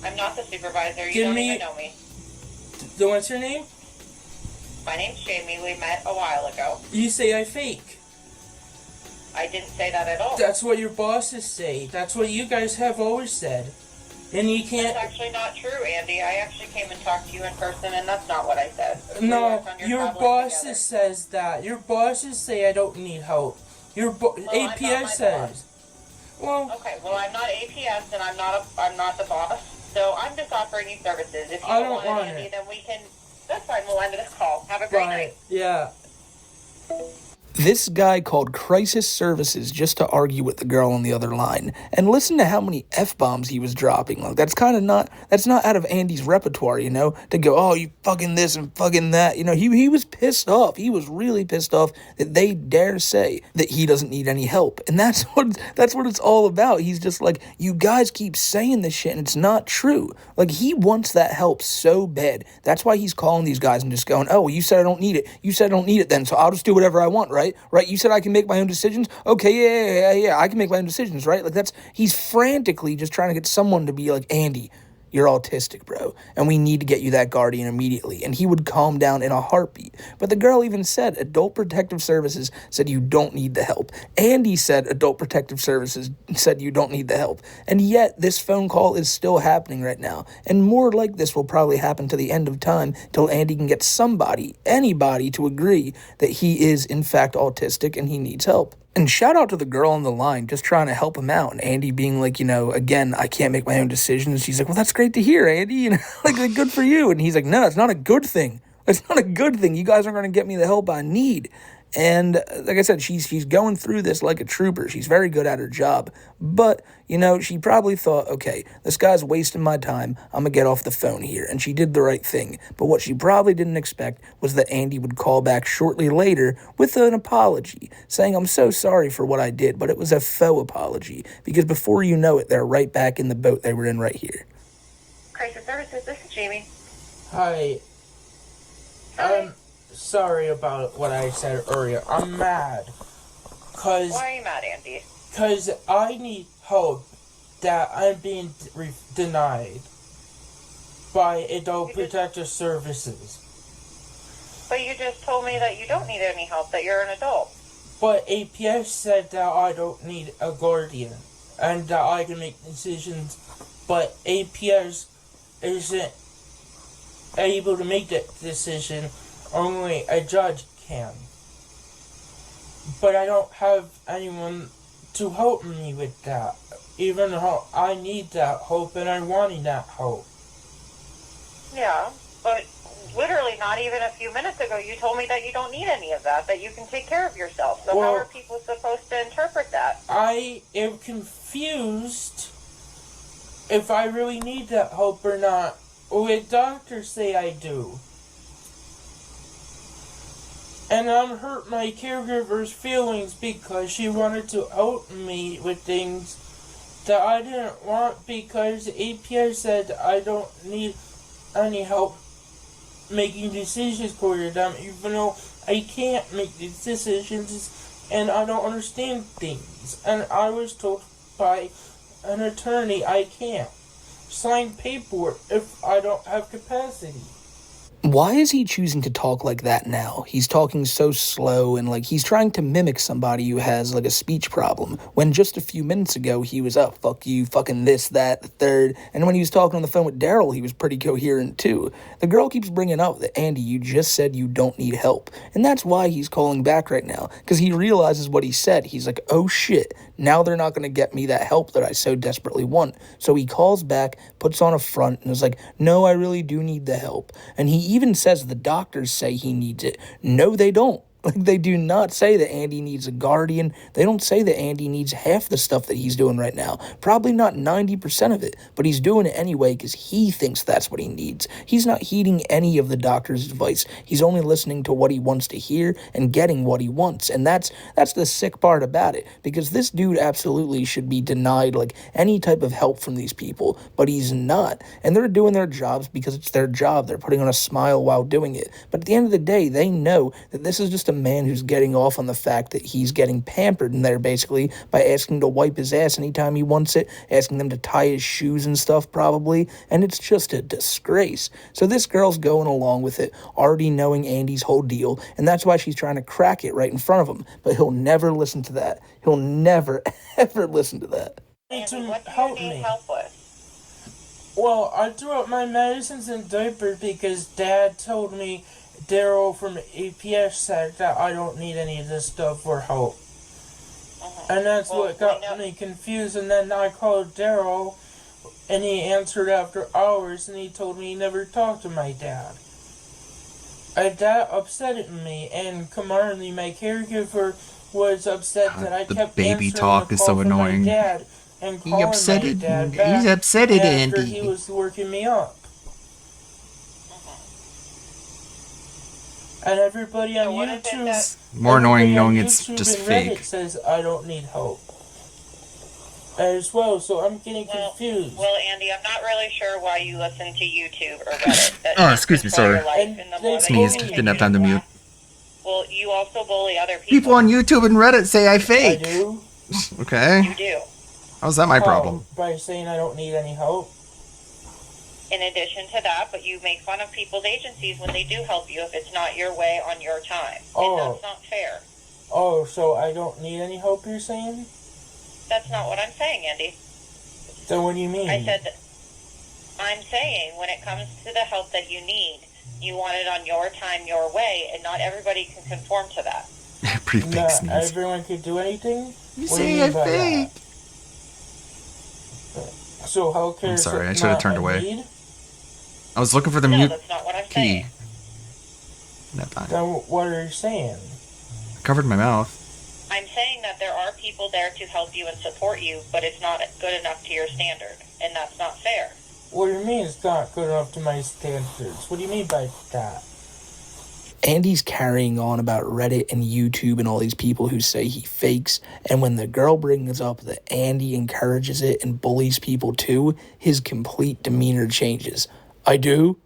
K: I'm not the supervisor. You
D: Give
K: don't
D: me-
K: even know me.
D: What's your name?
K: My name's Jamie. We met a while ago.
D: You say I fake.
K: I didn't say that at all.
D: That's what your bosses say. That's what you guys have always said. And you can't.
K: That's actually not true, Andy. I actually came and talked to you in person, and that's not what I said. We
D: No,
K: worked on
D: your
K: problem
D: bosses
K: together.
D: says that. Your bosses say I don't need help. Your
K: I'm not my
D: APS says. Well,
K: Okay, well, I'm not APS, and I'm not the boss. So I'm just offering you services. If you
D: I
K: don't
D: don't
K: want
D: want
K: any,
D: it.
K: then we can. That's fine. We'll end this call. Have a great night.
D: Yeah.
G: This guy called Crisis Services just to argue with the girl on the other line. And listen to how many F-bombs he was dropping. Like, that's not out of Andy's repertoire, you know, to go, oh, you fucking this and fucking that. You know, he was pissed off. He was really pissed off that they dare say that he doesn't need any help. And that's what it's all about. He's just like, you guys keep saying this shit and it's not true. Like, he wants that help so bad. That's why he's calling these guys and just going, oh, you said I don't need it. You said I don't need it then, so I'll just do whatever I want, right? Right? You said I can make my own decisions? Okay, yeah, I can make my own decisions, right? Like, he's frantically just trying to get someone to be like, Andy, you're autistic, bro, and we need to get you that guardian immediately. And he would calm down in a heartbeat. But the girl even said Adult Protective Services said you don't need the help. Andy said Adult Protective Services said you don't need the help. And yet this phone call is still happening right now. And more like this will probably happen to the end of time till Andy can get anybody to agree that he is in fact autistic and he needs help. And shout out to the girl on the line just trying to help him out. And Andy being like, you know, again, I can't make my own decisions. She's like, well, that's great to hear, Andy. You know, like, good for you. And he's like, no, it's not a good thing. It's not a good thing. You guys aren't going to get me the help I need. And like I said, she's going through this like a trooper. She's very good at her job. But, you know, she probably thought, okay, this guy's wasting my time. I'm going to get off the phone here. And she did the right thing. But what she probably didn't expect was that Andy would call back shortly later with an apology, saying, I'm so sorry for what I did, but it was a faux apology. Because before you know it, they're right back in the boat they were in right here.
K: Crisis Services, this is Jamie.
D: Hi. Sorry about what I said earlier. I'm mad.
K: Why are you mad, Andy?
D: Because I need help that I'm being denied by Adult Protective Services.
K: But you just told me that you don't need any help, that you're an adult.
D: But APS said that I don't need a guardian and that I can make decisions, but APS isn't able to make that decision. Only a judge can. But I don't have anyone to help me with that. Even though I need that help and I wanted that help.
K: Yeah, but literally not even a few minutes ago you told me that you don't need any of that you can take care of yourself. So how are people supposed to interpret that?
D: I am confused if I really need that help or not. Would doctors say I do? And I'm hurt my caregiver's feelings because she wanted to help me with things that I didn't want because API said I don't need any help making decisions for them, even though I can't make these decisions and I don't understand things. And I was told by an attorney I can't sign paperwork if I don't have capacity.
G: Why is he choosing to talk like that now? He's talking so slow and like he's trying to mimic somebody who has like a speech problem. When just a few minutes ago he was up, fuck you, fucking this, that, the third. And when he was talking on the phone with Daryl, he was pretty coherent too. The girl keeps bringing up that, Andy, you just said you don't need help. And that's why he's calling back right now. Because he realizes what he said. He's like, oh shit, now they're not going to get me that help that I so desperately want. So he calls back, puts on a front, and is like, no, I really do need the help. And he even says the doctors say he needs it. No, they don't. Like, they do not say that Andy needs a guardian. They don't say that Andy needs half the stuff that he's doing right now. Probably not 90% of it, but he's doing it anyway because he thinks that's what he needs. He's not heeding any of the doctor's advice. He's only listening to what he wants to hear and getting what he wants. And that's the sick part about it, because this dude absolutely should be denied like any type of help from these people, but he's not. And they're doing their jobs because it's their job. They're putting on a smile while doing it. But at the end of the day, they know that this is just a man who's getting off on the fact that he's getting pampered in there basically by asking to wipe his ass anytime he wants it, asking them to tie his shoes and stuff probably, and it's just a disgrace. So this girl's going along with it, already knowing Andy's whole deal, and that's why she's trying to crack it right in front of him, but he'll never listen to that. He'll never, ever listen to that.
K: Andy, what do you need help with?
D: Well, I threw out my medicines and diapers because Dad told me Daryl from APS said that I don't need any of this stuff for help. And that's what got me confused. And then I called Daryl And he answered after hours, and he told me he never talked to my dad. And that upset me, and Kamarli, my caregiver, was upset that I
B: the
D: kept
B: baby
D: answering
B: talk
D: the
B: is
D: call
B: so
D: from my
B: annoying.
D: dad and
B: He
D: calling
B: upset
D: my
B: it.
D: dad
B: He's
D: back
B: upset it,
D: after
B: Andy.
D: he was working me up. And everybody on YouTube,
B: More annoying
D: everybody on
B: knowing it's
D: YouTube
B: just
D: and
B: fake.
D: Reddit says I don't need help as well, so I'm getting confused.
K: Well, Andy, I'm not really sure why you listen to YouTube or Reddit. That
B: Oh,
K: should
B: excuse me,
K: control
B: sorry.
K: your life, and the more that
B: Sneezed.
K: you
B: Didn't have time to mute.
K: Well, you also bully other people.
B: People on YouTube and Reddit say I fake.
D: I do.
B: Okay.
K: You do.
B: How's that my problem?
D: By saying I don't need any help?
K: In addition to that, but you make fun of people's agencies when they do help you if it's not your way on your time. And that's not fair.
D: Oh, so I don't need any help, you're saying?
K: That's not what I'm saying, Andy.
D: Then what do you mean?
K: I said that I'm saying when it comes to the help that you need, you want it on your time, your way, and not everybody can conform to that.
B: Pretty big sneeze.
D: Everyone could do anything?
B: You
D: What do
B: say
D: mean
B: I
D: by
B: fake.
D: that? So how can
B: I'm sorry, I should have turned away.
D: Need?
B: I was looking for the
K: No,
B: mute
K: that's not what I'm
B: key.
K: saying.
B: That time.
D: Then what are you saying?
B: I covered my mouth.
K: I'm saying that there are people there to help you and support you, but it's not good enough to your standard, and that's not fair.
D: What do you mean it's not good enough to my standards? What do you mean by that?
G: Andy's carrying on about Reddit and YouTube and all these people who say he fakes, and when the girl brings up that Andy encourages it and bullies people too, his complete demeanor changes. I do?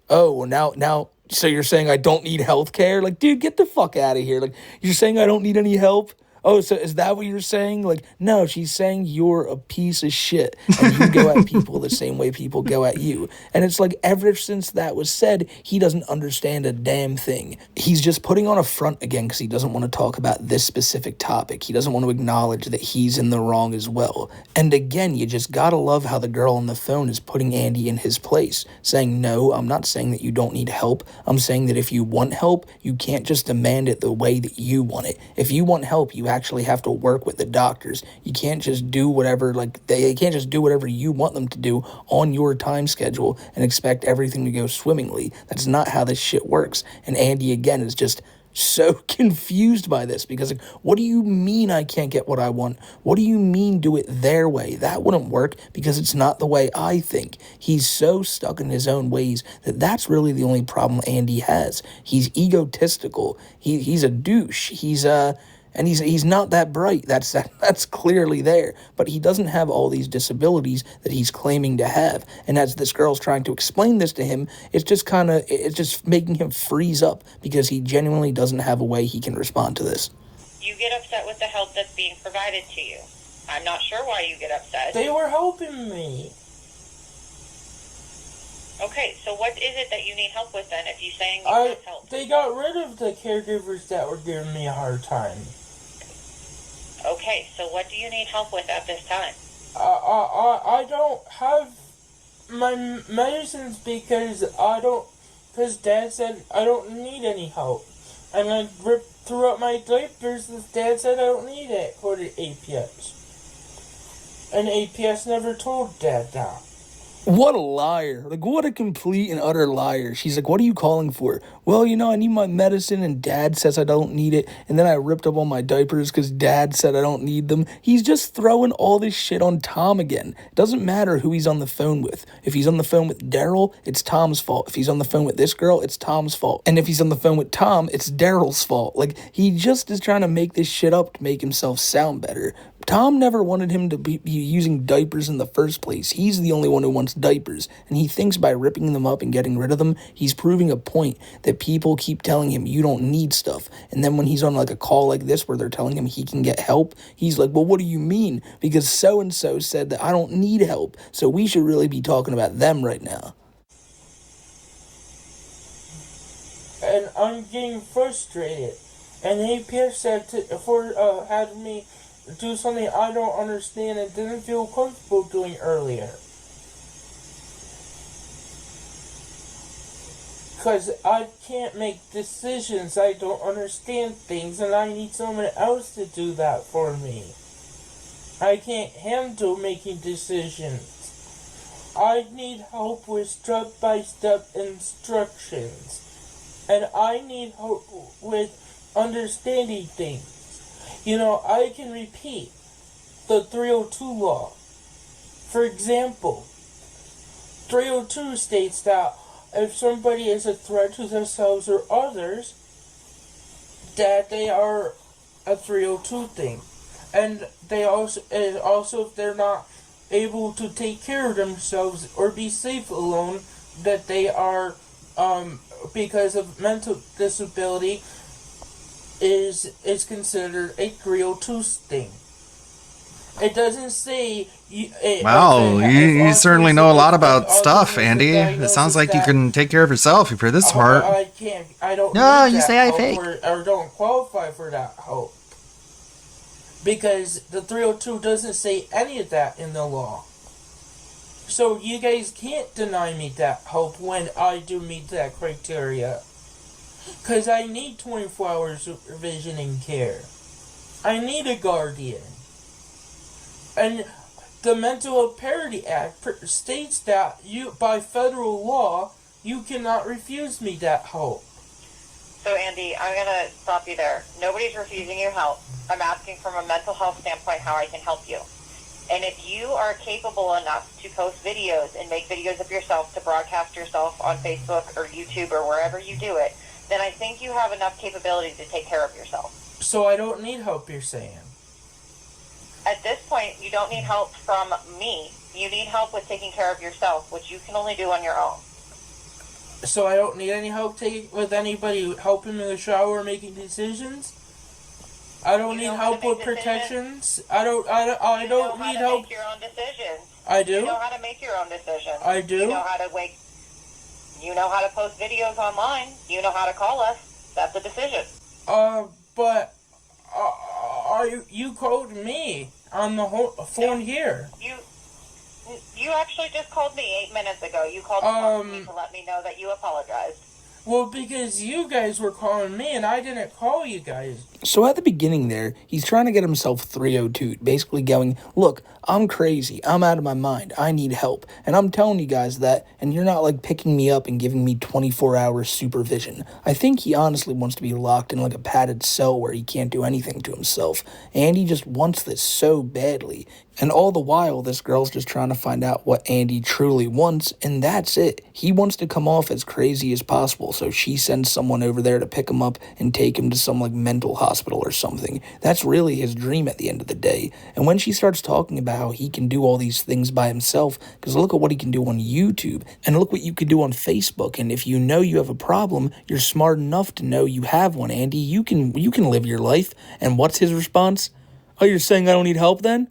G: Oh, well now, so you're saying I don't need health care? Like, dude, get the fuck out of here. Like, you're saying I don't need any help? Oh, so is that what you're saying? Like, no, she's saying you're a piece of shit and you go at people the same way people go at you. And it's like ever since that was said, he doesn't understand a damn thing. He's just putting on a front again because he doesn't want to talk about this specific topic. He doesn't want to acknowledge that he's in the wrong as well. And again, you just gotta love how the girl on the phone is putting Andy in his place, saying, no, I'm not saying that you don't need help. I'm saying that if you want help, you can't just demand it the way that you want it. If you want help, you actually have to work with the doctors. You can't just do whatever, like, they can't just do whatever you want them to do on your time schedule and expect everything to go swimmingly. That's not how this shit works. And Andy, again, is just so confused by this because, like, what do you mean I can't get what I want? What do you mean do it their way? That wouldn't work because it's not the way I think. He's so stuck in his own ways that that's really the only problem Andy has. He's egotistical. He's a douche. And he's not that bright. That's clearly there. But he doesn't have all these disabilities that he's claiming to have. And as this girl's trying to explain this to him, it's just making him freeze up because he genuinely doesn't have a way he can respond to this.
K: You get upset with the help that's being provided to you. I'm not sure why you get upset.
D: They were helping me.
K: Okay, so what is it that you need help with then if you're saying you need help?
D: They got rid of the caregivers that were giving me a hard time.
K: Okay, so what do you need help with at this time?
D: I don't have my medicines because Dad said I don't need any help. And I threw out my diapers and Dad said I don't need it for the APS. And APS never told Dad that.
G: What a liar. Like, what a complete and utter liar. She's like, what are you calling for? Well, I need my medicine and Dad says I don't need it. And then I ripped up all my diapers because Dad said I don't need them. He's just throwing all this shit on Tom again. Doesn't matter who he's on the phone with. If he's on the phone with Daryl, it's Tom's fault. If he's on the phone with this girl, it's Tom's fault. And if he's on the phone with Tom, it's Daryl's fault. Like, he just is trying to make this shit up to make himself sound better. Tom never wanted him to be using diapers in the first place. He's the only one who wants diapers, and he thinks by ripping them up and getting rid of them, he's proving a point that people keep telling him you don't need stuff. And then when he's on like a call like this where they're telling him he can get help, he's like, well, what do you mean? Because so-and-so said that I don't need help, so we should really be talking about them right now.
D: And I'm getting frustrated. And APS said had me do something I don't understand and didn't feel comfortable doing earlier. Because I can't make decisions, I don't understand things, and I need someone else to do that for me. I can't handle making decisions. I need help with step-by-step instructions. And I need help with understanding things. You know, I can repeat the 302 law. For example, 302 states that if somebody is a threat to themselves or others, that they are a 302 thing. And they also if they're not able to take care of themselves or be safe alone, that they are because of mental disability is considered a 302 thing. It doesn't say
B: Wow, you certainly know a lot about stuff, Andy. It sounds like you can take care of yourself if you're this smart.
D: I can't. I don't.
B: No,
D: need
B: you
D: that
B: say I
D: help
B: fake.
D: or don't qualify for that help because the 302 doesn't say any of that in the law. So you guys can't deny me that help when I do meet that criteria. Because I need 24-hour supervision and care. I need a guardian. And the Mental Health Parity Act states that by federal law, you cannot refuse me that help.
K: So, Andy, I'm going to stop you there. Nobody's refusing you help. I'm asking from a mental health standpoint how I can help you. And if you are capable enough to post videos and make videos of yourself to broadcast yourself on Facebook or YouTube or wherever you do it, then I think you have enough capability to take care of yourself.
D: So I don't need help, you're saying?
K: At this point, you don't need help from me. You need help with taking care of yourself, which you can only do on your own.
D: So I don't need any help with anybody helping me in the shower making decisions? I don't need help with protections. I don't need help.
K: Make your own decisions.
D: I do.
K: You know how to make your own decisions.
D: I do.
K: You know how to You know how to post videos online. You know how to call us. That's a decision.
D: But you called me on the phone here.
K: You actually just called me 8 minutes ago. You called me to let me know that you apologized.
D: Well, because you guys were calling me and I didn't call you guys.
G: So at the beginning there, he's trying to get himself 302'd, basically going, look, I'm crazy, I'm out of my mind, I need help, and I'm telling you guys that, and you're not like picking me up and giving me 24-hour supervision. I think he honestly wants to be locked in like a padded cell where he can't do anything to himself, and he just wants this so badly. And all the while, this girl's just trying to find out what Andy truly wants, and that's it. He wants to come off as crazy as possible, so she sends someone over there to pick him up and take him to some like mental hospital or something. That's really his dream at the end of the day. And when she starts talking about how he can do all these things by himself, because look at what he can do on YouTube, and look what you can do on Facebook, and if you know you have a problem, you're smart enough to know you have one, Andy. You can live your life. And what's his response? Oh, you're saying I don't need help then?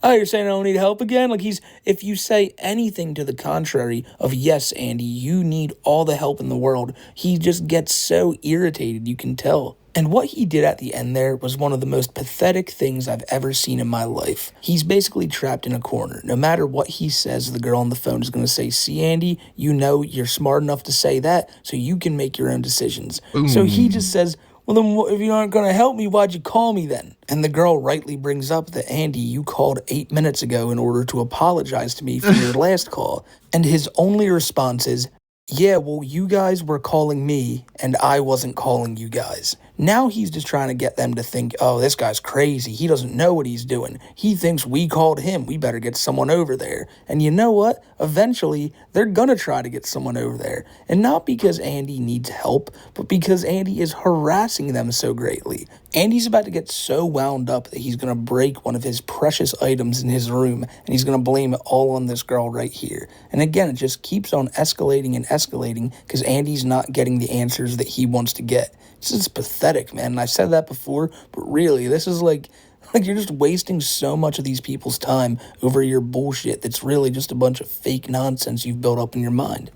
G: Oh, you're saying I don't need help again? Like if you say anything to the contrary of, yes, Andy, you need all the help in the world, he just gets so irritated, you can tell. And what he did at the end there was one of the most pathetic things I've ever seen in my life. He's basically trapped in a corner. No matter what he says, the girl on the phone is going to say, see, Andy, you know you're smart enough to say that, so you can make your own decisions. So he just says, well, then if you aren't going to help me, why'd you call me then? And the girl rightly brings up that, Andy, you called 8 minutes ago in order to apologize to me for your last call. And his only response is, yeah, well, you guys were calling me, and I wasn't calling you guys. Now he's just trying to get them to think, oh, this guy's crazy. He doesn't know what he's doing. He thinks we called him. We better get someone over there. And you know what? Eventually, they're going to try to get someone over there. And not because Andy needs help, but because Andy is harassing them so greatly. Andy's about to get so wound up that he's going to break one of his precious items in his room, and he's going to blame it all on this girl right here. And again, it just keeps on escalating and escalating because Andy's not getting the answers that he wants to get. This is pathetic, man. And I've said that before, but really, this is like you're just wasting so much of these people's time over your bullshit that's really just a bunch of fake nonsense you've built up in your mind.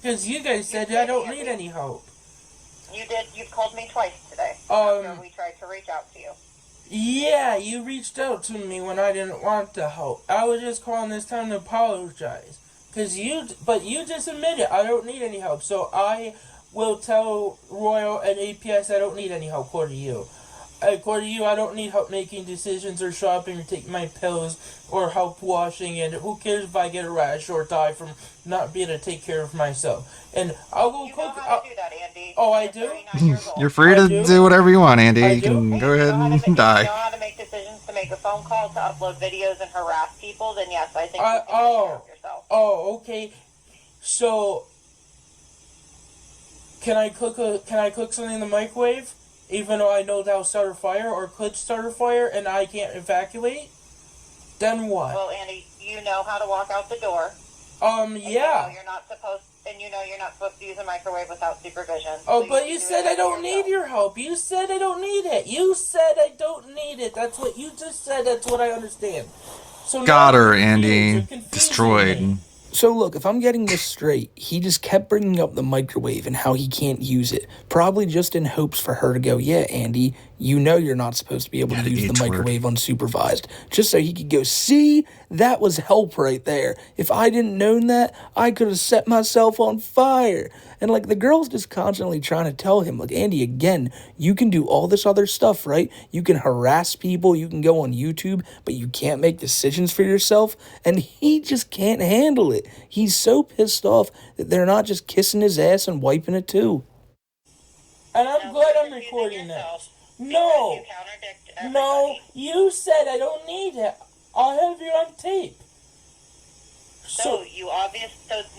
D: Because you guys said I don't need any help.
K: You did. You called me twice today. After we tried to reach out to you.
D: Yeah, you reached out to me when I didn't want the help. I was just calling this time to apologize. But you just admitted I don't need any help. So I will tell Royal and APS I don't need any help, according to you. according to you, I don't need help making decisions or shopping or taking my pills or help washing, and who cares if I get a rash or die from not being able to take care of myself. And I'll go cook. Oh, I do?
B: You're free to do whatever you want, Andy. You can go ahead and
K: If you know
B: die.
K: how to make decisions, to make a phone call, to upload videos and harass people, then yes, I think you can take care of yourself.
D: Oh, okay. So, can I cook something in the microwave, even though I know that'll start a fire or could start a fire, and I can't evacuate? Then what?
K: Well, Andy, you know how to walk out the door.
D: Yeah.
K: You know you're not supposed to use a microwave without supervision.
D: Oh,
K: so
D: but you said I don't need your help. You said I don't need it. You said I don't need it. That's what you just said. That's what I understand. So
B: Got
D: now
B: her,
D: I'm confused.
B: Andy.
D: You're confusing
B: Destroyed.
D: me.
G: So look, if I'm getting this straight, he just kept bringing up the microwave and how he can't use it, probably just in hopes for her to go, yeah, Andy, you know you're not supposed to be able to use the microwave unsupervised, just so he could go, see, that was help right there. If I didn't known that, I could have set myself on fire. And like the girl's just constantly trying to tell him, like, Andy, again, you can do all this other stuff, right? You can harass people, you can go on YouTube, but you can't make decisions for yourself. And he just can't handle it. He's so pissed off that they're not just kissing his ass and wiping it too.
D: And I'm glad I'm recording this. No. No, you said I don't need it. I'll have you on tape.
K: So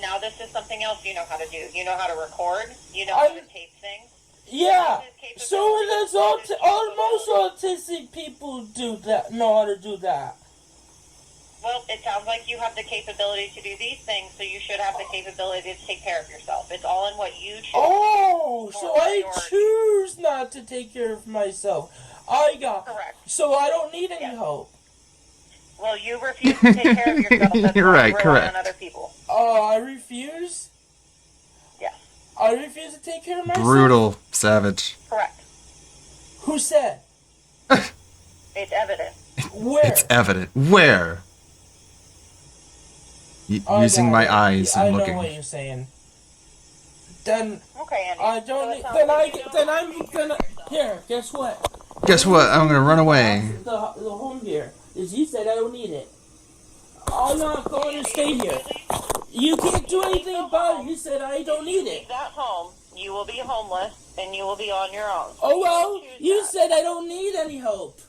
K: now this is something else you know how to do. You know how to record. You know how to tape things.
D: Yeah. So there's most autistic people know how to do that.
K: Well, it sounds like you have the capability to do these things, so you should have the capability to take care of yourself. It's all in what you choose.
D: Oh, so I choose not to take care of myself. Correct. So I don't need any help.
K: Well, you refuse to take care of yourself. That's
B: You're right,
K: why you rely
B: correct.
K: on other people.
D: Oh, I refuse?
K: Yes.
D: I refuse to take care of myself?
B: Brutal. Savage.
K: Correct.
D: Who said?
K: It's evident.
D: Where?
B: It's evident. Where? Using my eyes and
D: I
B: looking.
D: know what you're saying. Then
K: okay, Andy.
D: I don't need. I'm gonna. Here, guess what?
B: Guess what? I'm gonna run away.
D: The home here is. You said I don't need it. I'm not going to stay here. You can't do anything about it. You said I don't need it.
K: Leave that home, you will be homeless and you will be on your own.
D: Oh well, you said I don't need any help.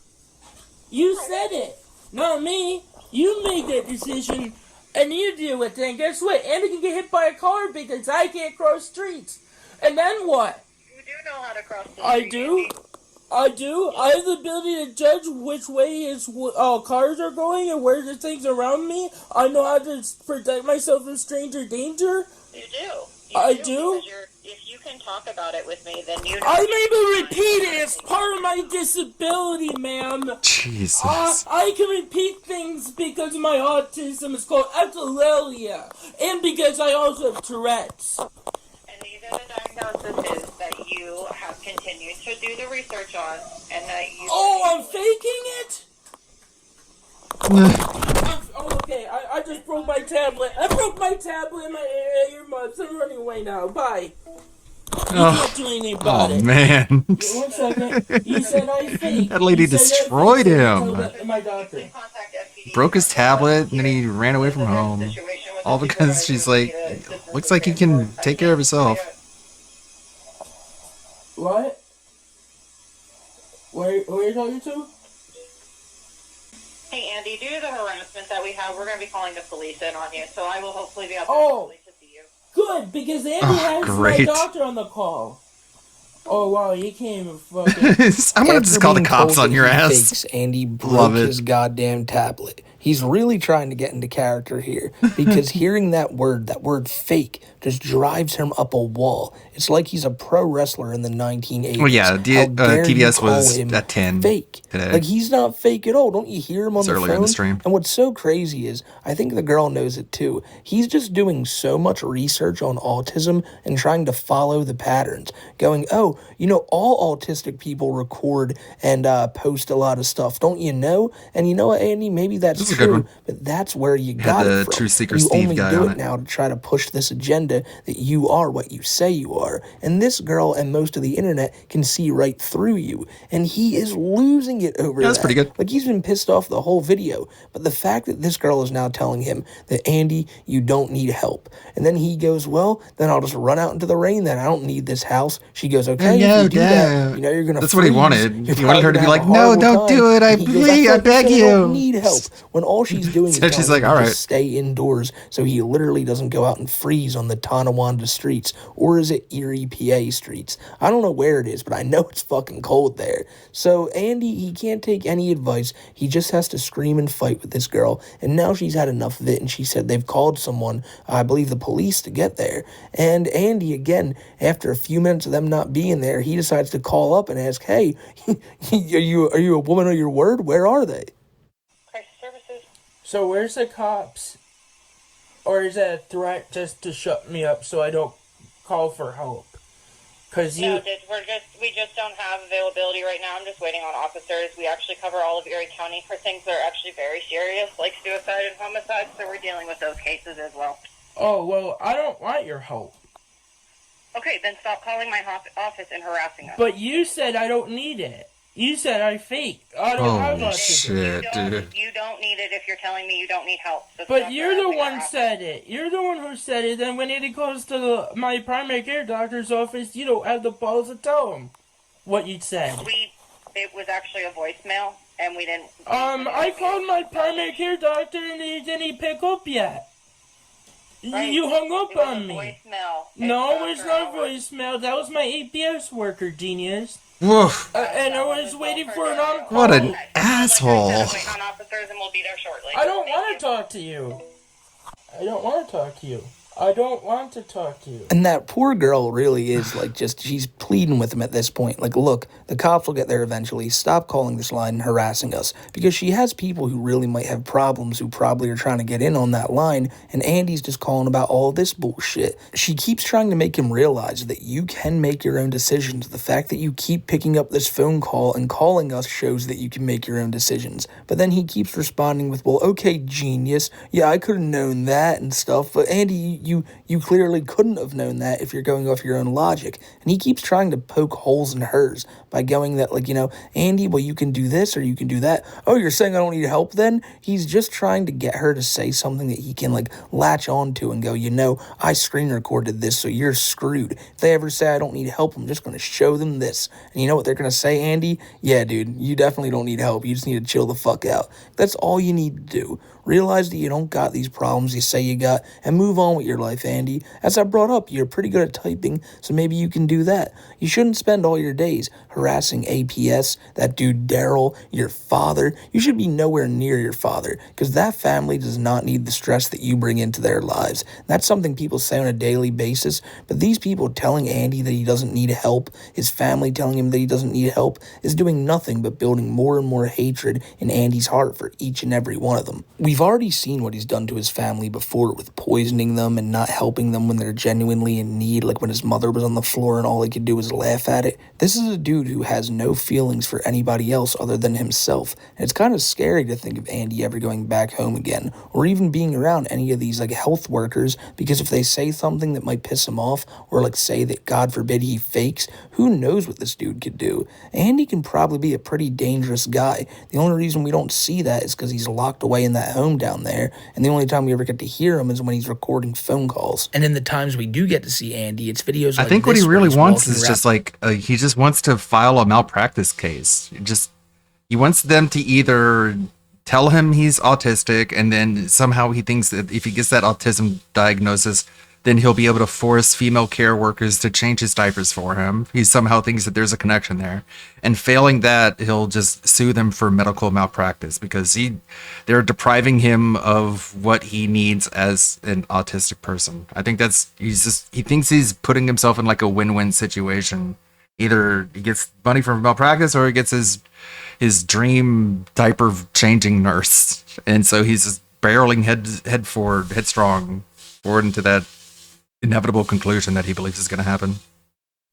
D: You said it, not me. You made that decision. And you deal with it, and guess what? Andy can get hit by a car because I can't cross streets. And then what?
K: You do know how to cross the street.
D: I do. I have the ability to judge which way cars are going and where the things around me. I know how to protect myself from stranger danger.
K: You do.
D: I do.
K: If you can talk about it with me, then you know.
D: I'm able to repeat it. It's part of my disability, ma'am.
B: Jesus.
D: I can repeat things because of my autism. It's called echolalia. And because I also have Tourette's.
K: And these are the diagnoses that you have continued to do the research on, and that you.
D: Oh, I'm faking it? Okay, I just broke my tablet. I broke my tablet and my earmuffs. I'm running away now. Bye. You can't do anything about it.
B: Man.
D: 1 second. You said I faked.
B: That lady
D: You said
B: destroyed him.
D: My doctor.
B: Broke his tablet and then he ran away from home. All because she's like, looks like he can take care of himself.
D: What? Where are you talking to?
K: Hey, Andy, due to the harassment that we have, we're going to be calling the police in on you, so I will hopefully be able to see you.
D: Good, because Andy has my
B: great.
D: doctor on the call. Oh, wow, he can't even fucking...
B: I'm gonna just call the
G: being
B: cops
G: told
B: on
G: that
B: your
G: he
B: ass.
G: fakes, Andy broke
B: Love it.
G: his goddamn tablet. He's really trying to get into character here because hearing that word fake, just drives him up a wall. It's like he's a pro wrestler in the 1980s.
B: Well, yeah,
G: How dare you
B: TBS
G: call
B: was
G: him
B: at 10.
G: Fake.
B: today.
G: Like, he's not fake at all. Don't you hear him on
B: It's
G: the
B: earlier
G: phone?
B: in the stream.
G: And what's so crazy is, I think the girl knows it too. He's just doing so much research on autism and trying to follow the patterns. Going, oh, you know, all autistic people record and post a lot of stuff, don't you know? And you know what, Andy? Maybe that's
B: This is a good
G: true,
B: one.
G: but that's where you
B: Had
G: got
B: the
G: it from.
B: True Seeker
G: You
B: Steve
G: only
B: guy
G: do
B: on
G: it
B: it.
G: now to try to push this agenda that you are what you say you are. And this girl and most of the internet can see right through you. And he is losing it over
B: Yeah, that's
G: that.
B: pretty good.
G: Like, he's been pissed off the whole video. But the fact that this girl is now telling him that, Andy, you don't need help. And then he goes, well, then I'll just run out into the rain then. I don't need this house. She goes, okay,
B: No,
G: if you do that,
B: no.
G: you know you're going to
B: That's what he wanted.
G: You're
B: He wanted her to be
G: probably
B: like,
G: gonna have a
B: no, don't
G: horrible
B: do
G: time."
B: it. I
G: And he goes,
B: please, I
G: thought
B: beg
G: said
B: you.
G: don't need help. When all she's doing is
B: So she's
G: telling
B: like,
G: him
B: all
G: to
B: right.
G: just stay indoors so he literally doesn't go out and freeze on the Tonawanda streets. Or is it Erie, PA streets? I don't know where it is, but I know it's fucking cold there. So Andy, he can't take any advice. He just has to scream and fight with this girl. And now she's had enough of it, and she said they've called someone, I believe the police, to get there. And Andy, again, after a few minutes of them not being there, he decides to call up and ask, hey, are you a woman of your word? Where are they?
D: So where's the cops? Or is that a threat just to shut me up so I don't call for help? Cause you.
K: No, we just don't have availability right now. I'm just waiting on officers. We actually cover all of Erie County for things that are actually very serious, like suicide and homicide, so we're dealing with those cases as well.
D: Oh, well, I don't want your help.
K: Okay, then stop calling my office and harassing us.
D: But you said I don't need it. You said I fake. I don't have
B: Holy
D: autism.
B: shit, dude.
K: You don't need it if you're telling me you don't need help. So
D: But
K: stop
D: you're the
K: harassing
D: one
K: our
D: said it. You're the one who said it. And when it goes to my primary care doctor's office, you don't have the balls to tell him what you said.
K: It was actually a voicemail, and we didn't.
D: I called my primary care doctor and he didn't pick up yet.
K: Right.
D: You hung up
K: It was
D: on
K: a
D: me.
K: voicemail.
D: No, it's not voicemail. That was my APS worker, genius.
B: Woof.
D: And I was waiting for an on-call.
B: What an asshole.
D: I don't want to talk to you. I don't want to talk to you. I don't want to talk to you.
G: And that poor girl really is like she's pleading with him at this point. Like, look, the cops will get there eventually. Stop calling this line and harassing us. Because she has people who really might have problems who probably are trying to get in on that line. And Andy's just calling about all this bullshit. She keeps trying to make him realize that you can make your own decisions. The fact that you keep picking up this phone call and calling us shows that you can make your own decisions. But then he keeps responding with, well, okay, genius. Yeah, I could have known that and stuff. But Andy, you clearly couldn't have known that if you're going off your own logic. And he keeps trying to poke holes in hers by going that, like, you know, Andy, well, you can do this or you can do that. Oh, you're saying I don't need help then? He's just trying to get her to say something that he can, like, latch onto and go, you know, I screen recorded this, so you're screwed. If they ever say I don't need help, I'm just going to show them this. And you know what they're going to say, Andy? Yeah, dude, you definitely don't need help. You just need to chill the fuck out. That's all you need to do. Realize that you don't got these problems you say you got, and move on with your life, Andy. As I brought up, you're pretty good at typing, so maybe you can do that. You shouldn't spend all your days harassing APS, that dude Daryl, your father. You should be nowhere near your father, because that family does not need the stress that you bring into their lives. That's something people say on a daily basis, but these people telling Andy that he doesn't need help, his family telling him that he doesn't need help, is doing nothing but building more and more hatred in Andy's heart for each and every one of them. We've already seen what he's done to his family before with poisoning them and not helping them when they're genuinely in need, like when his mother was on the floor and all he could do was laugh at it. This is a dude who has no feelings for anybody else other than himself, and it's kind of scary to think of Andy ever going back home again, or even being around any of these like health workers, because if they say something that might piss him off, or like say that God forbid he fakes, who knows what this dude could do. Andy can probably be a pretty dangerous guy. The only reason we don't see that is because he's locked away in that home down there, and the only time we ever get to hear him is when he's recording phone calls. And in the times we do get to see Andy, it's videos like
B: I think what
G: this
B: he
G: where
B: really
G: he's
B: wants
G: walking
B: is
G: around.
B: just like he just wants to file a malpractice case. He wants them to either tell him he's autistic, and then somehow he thinks that if he gets that autism diagnosis, then he'll be able to force female care workers to change his diapers for him. He somehow thinks that there's a connection there. And failing that, he'll just sue them for medical malpractice because they're depriving him of what he needs as an autistic person. I think he thinks he's putting himself in like a win-win situation. either he gets money from malpractice or he gets his dream diaper changing nurse, and so he's just barreling headstrong forward into that inevitable conclusion that he believes is going to happen.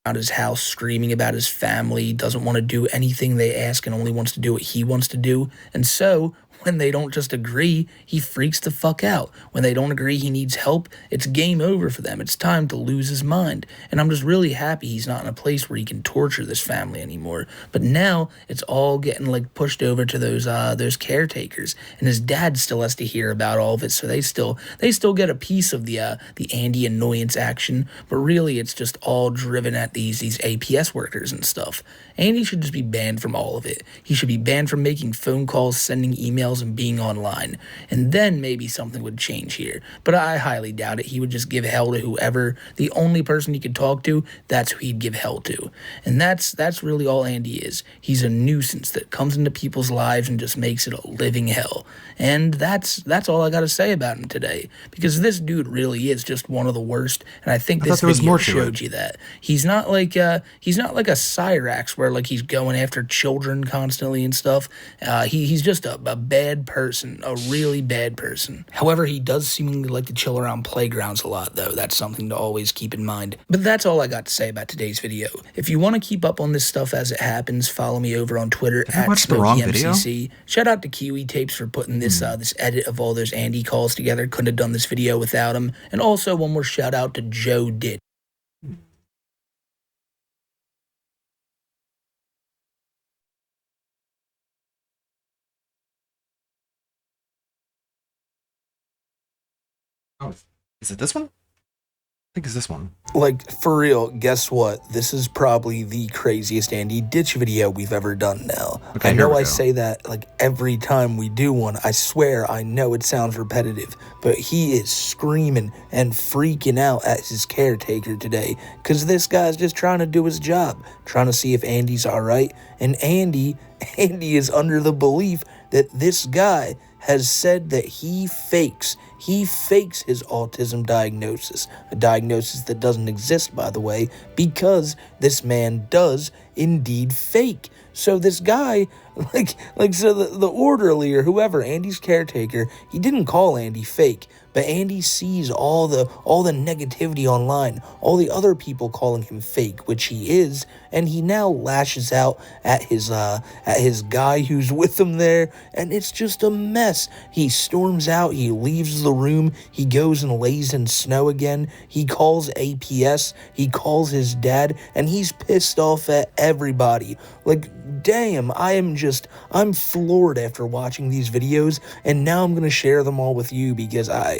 G: Out his house, screaming about his family, doesn't want to do anything they ask and only wants to do what he wants to do. And so when they don't just agree, he freaks the fuck out. When they don't agree he needs help, it's game over for them. It's time to lose his mind. And I'm just really happy he's not in a place where he can torture this family anymore. But now it's all getting like pushed over to those caretakers, and his dad still has to hear about all of it. So they still get a piece of the Andy annoyance action, but really it's just all driven at these APS workers and stuff. Andy should just be banned from all of it. He should be banned from making phone calls, sending emails, and being online. And then maybe something would change here. But I highly doubt it. He would just give hell to whoever. The only person he could talk to, that's who he'd give hell to. And that's really all Andy is. He's a nuisance that comes into people's lives and just makes it a living hell. And that's all I got to say about him today. Because this dude really is just one of the worst. And I think this video showed you that. He's not like a Cyrax where like he's going after children constantly and stuff. He's just a bad person, a really bad person. However, he does seemingly like to chill around playgrounds a lot, though. That's something to always keep in mind. But that's all I got to say about today's video. If you want to keep up on this stuff as it happens, follow me over on Twitter at SmokeyMCC. Shout out to Kiwi Tapes for putting this edit of all those Andy calls together. Couldn't have done this video without him. And also one more shout out to Joe Ditch.
B: Oh, is it this one? I think it's this one.
G: Like, for real, guess what? This is probably the craziest Andy Ditch video we've ever done now.
B: Okay,
G: I know I say that, like, every time we do one. I swear, I know it sounds repetitive, but he is screaming and freaking out at his caretaker today, because this guy's just trying to do his job, trying to see if Andy's alright, and Andy is under the belief that this guy has said that he fakes his autism diagnosis, a diagnosis that doesn't exist, by the way, because this man does indeed fake. So this guy, so the orderly or whoever, Andy's caretaker, he didn't call Andy fake, but Andy sees all the negativity online, all the other people calling him fake, which he is, and he now lashes out at his guy who's with him there, and it's just a mess. He storms out, he leaves the room, he goes and lays in snow again, he calls APS, he calls his dad, and he's pissed off at everybody. Like, damn, I'm floored after watching these videos, and now I'm gonna share them all with you because I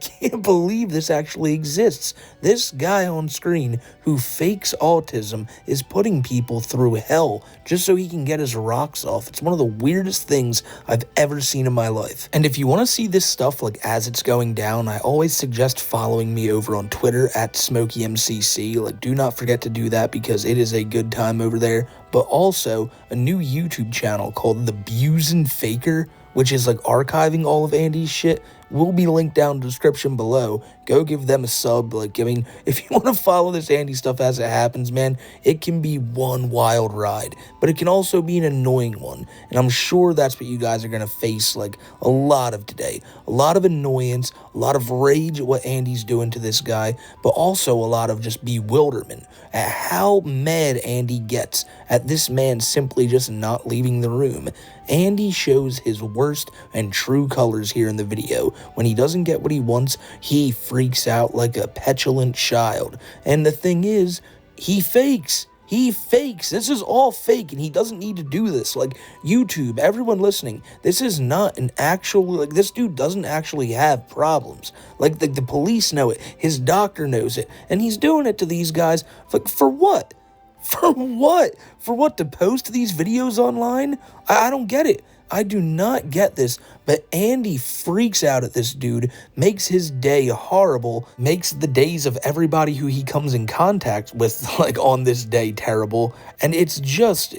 G: can't believe this actually exists. This guy on screen who fakes autism is putting people through hell just so he can get his rocks off. It's one of the weirdest things I've ever seen in my life. And if you want to see this stuff like as it's going down, I always suggest following me over on Twitter at SmokeyMCC. Like, do not forget to do that because it is a good time over there. But also a new YouTube channel called The Busin Faker, which is like archiving all of Andy's shit, will be linked down in the description below. Go give them a sub. Like, I mean, if you want to follow this Andy stuff as it happens, man, it can be one wild ride, but it can also be an annoying one. And I'm sure that's what you guys are going to face, like, a lot of today. A lot of annoyance, a lot of rage at what Andy's doing to this guy, but also a lot of just bewilderment at how mad Andy gets at this man simply just not leaving the room. Andy shows his worst and true colors here in the video. When he doesn't get what he wants, he freaks out like a petulant child. And the thing is, he fakes. He fakes. This is all fake, and he doesn't need to do this. Like, YouTube, everyone listening, this is not an actual, like, this dude doesn't actually have problems. Like, the police know it. His doctor knows it. And he's doing it to these guys. Like, for what? For what? For what? To post these videos online? I don't get it. I do not get this, but Andy freaks out at this dude, makes his day horrible, makes the days of everybody who he comes in contact with, like, on this day terrible, and it's just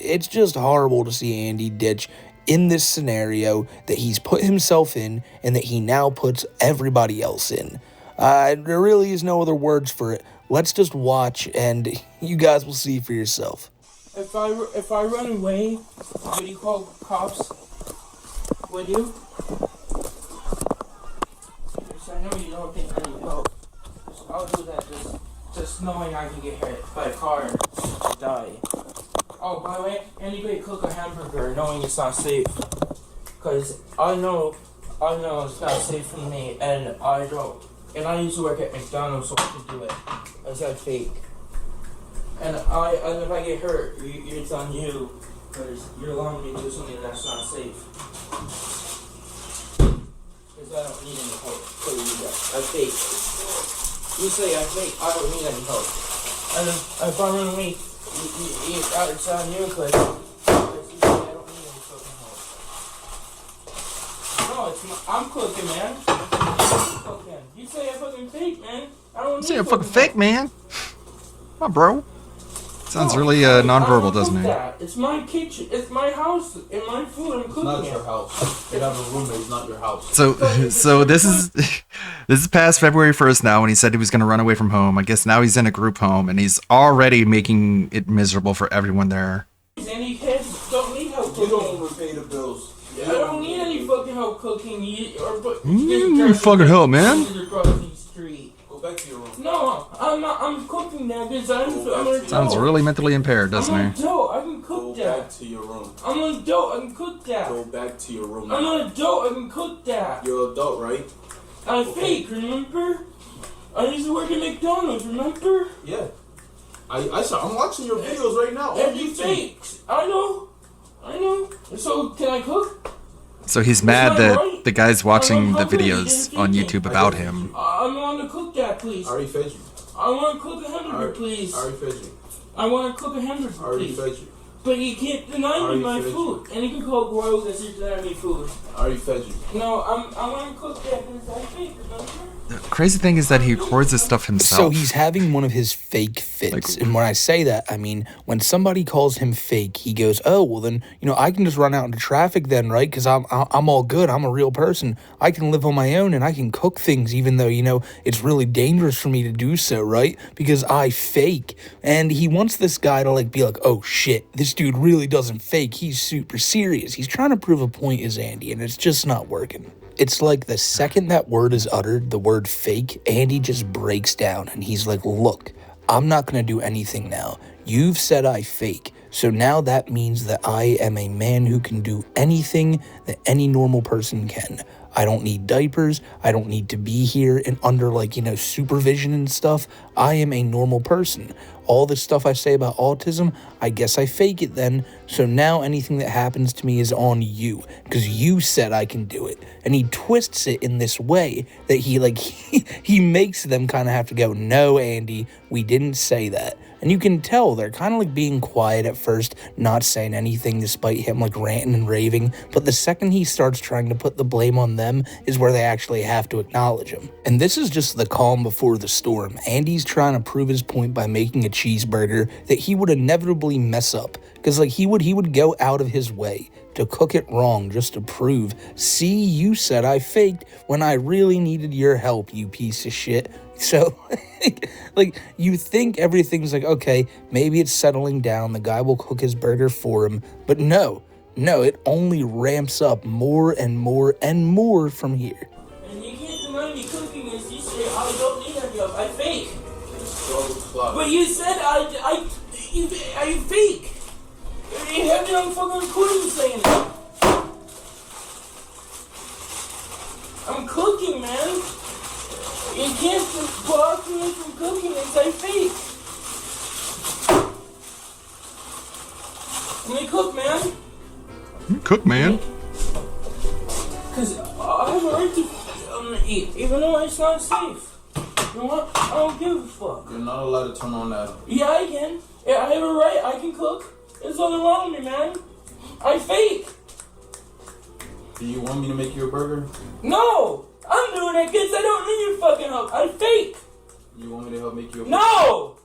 G: horrible to see Andy Ditch in this scenario that he's put himself in and that he now puts everybody else in. There really is no other words for it. let's just watch and you guys will see for yourself.
D: If I run away, would you call cops? Would you? Because I know you don't think I need help. I'll do that just knowing I can get hit by a car and die. Oh, by the way, anybody cook a hamburger knowing it's not safe. Because I know it's not safe for me, and I used to work at McDonald's so I could do it. Is that fake? And if I get hurt, it's on you, because you're allowing me to do something that's not safe. Because I don't need any help. So you do that. I fake. You say I fake, I don't need any help. And if I run away, it's on you, because you say I don't need any fucking help. No, I'm cooking, man. I'm cooking. You say I fucking fake, man. I don't need
B: You say I'm fucking fake, man. Come on, bro. Sounds really nonverbal, doesn't it?
D: It's my kitchen. It's my house and my food. I'm cooking.
P: It's not your house. You have a roommate. It's not your house.
B: So this is past February 1st now, when he said he was going to run away from home. I guess now he's in a group home, and he's already making it miserable for everyone there.
D: Any kids don't need help cooking.
P: You don't repay the bills.
D: I don't need any fucking help cooking.
B: Fucking help, man.
P: Go back to your room.
D: No, I'm not. I'm cooking now because I'm an adult.
B: Sounds really mentally impaired, doesn't
D: I'm an
B: he?
D: adult. I can cook that.
P: Go back to your room.
D: I'm an adult. I can cook that.
P: Go back to your room.
D: I'm an adult. I can cook that.
P: You're an adult, right?
D: I fake, remember? I used to work at McDonald's, remember?
P: Yeah. I'm watching your videos right now.
D: And you fake. I know. So, can I cook?
B: So he's mad that the guy's watching the videos on YouTube about him.
D: I want to cook that, please.
P: I already fed you.
D: I want to cook a hamburger, please.
P: I already fed you.
D: I want to cook a hamburger,
P: I already
D: please.
P: fed you.
D: But you can't deny me my food. And you can call Grow that you're denying me food.
P: I already fed you.
D: No, I want to cook that because I fake, remember?
B: The crazy thing is that he records this stuff himself.
G: So he's having one of his fake fits. And when I say that, I mean, when somebody calls him fake, he goes, oh, well then, I can just run out into traffic then, right? Because I'm all good. I'm a real person. I can live on my own and I can cook things even though, it's really dangerous for me to do so, right? Because I fake. And he wants this guy to be like, oh shit, this dude really doesn't fake. He's super serious. He's trying to prove a point as Andy, and it's just not working. It's like the second that word is uttered, the word fake, Andy just breaks down and he's like, look, I'm not going to do anything now. You've said I fake. So now that means that I am a man who can do anything that any normal person can. I don't need diapers. I don't need to be here and under supervision and stuff. I am a normal person. All this stuff I say about autism, I guess I fake it then. So now anything that happens to me is on you because you said I can do it. And he twists it in this way that he makes them kind of have to go, no, Andy, we didn't say that. And you can tell they're kind of being quiet at first, not saying anything despite him ranting and raving. But the second he starts trying to put the blame on them is where they actually have to acknowledge him. And this is just the calm before the storm. Andy's trying to prove his point by making a cheeseburger that he would inevitably mess up. Because he would go out of his way to cook it wrong just to prove, see, you said I faked when I really needed your help, you piece of shit. So, you think everything's okay, maybe it's settling down, the guy will cook his burger for him, but no, it only ramps up more and more and more from here.
D: And you can't deny me cooking as you say I don't need any help, I fake. But you said I fake. You have me on fucking recording saying that. I'm cooking, man. You can't block me from cooking as I fake. Let me cook, man.
B: Cook, man.
D: Because I have a right to eat, even though it's not safe. You know what? I don't give a fuck.
P: You're not allowed to turn on that.
D: Yeah, I can. Yeah, I have a right. I can cook. There's nothing wrong with me, man. I fake.
P: Do you want me to make you a burger?
D: No! I'm doing it because I don't need your fucking help. I fake.
P: You want me to help make you a burger?
D: No!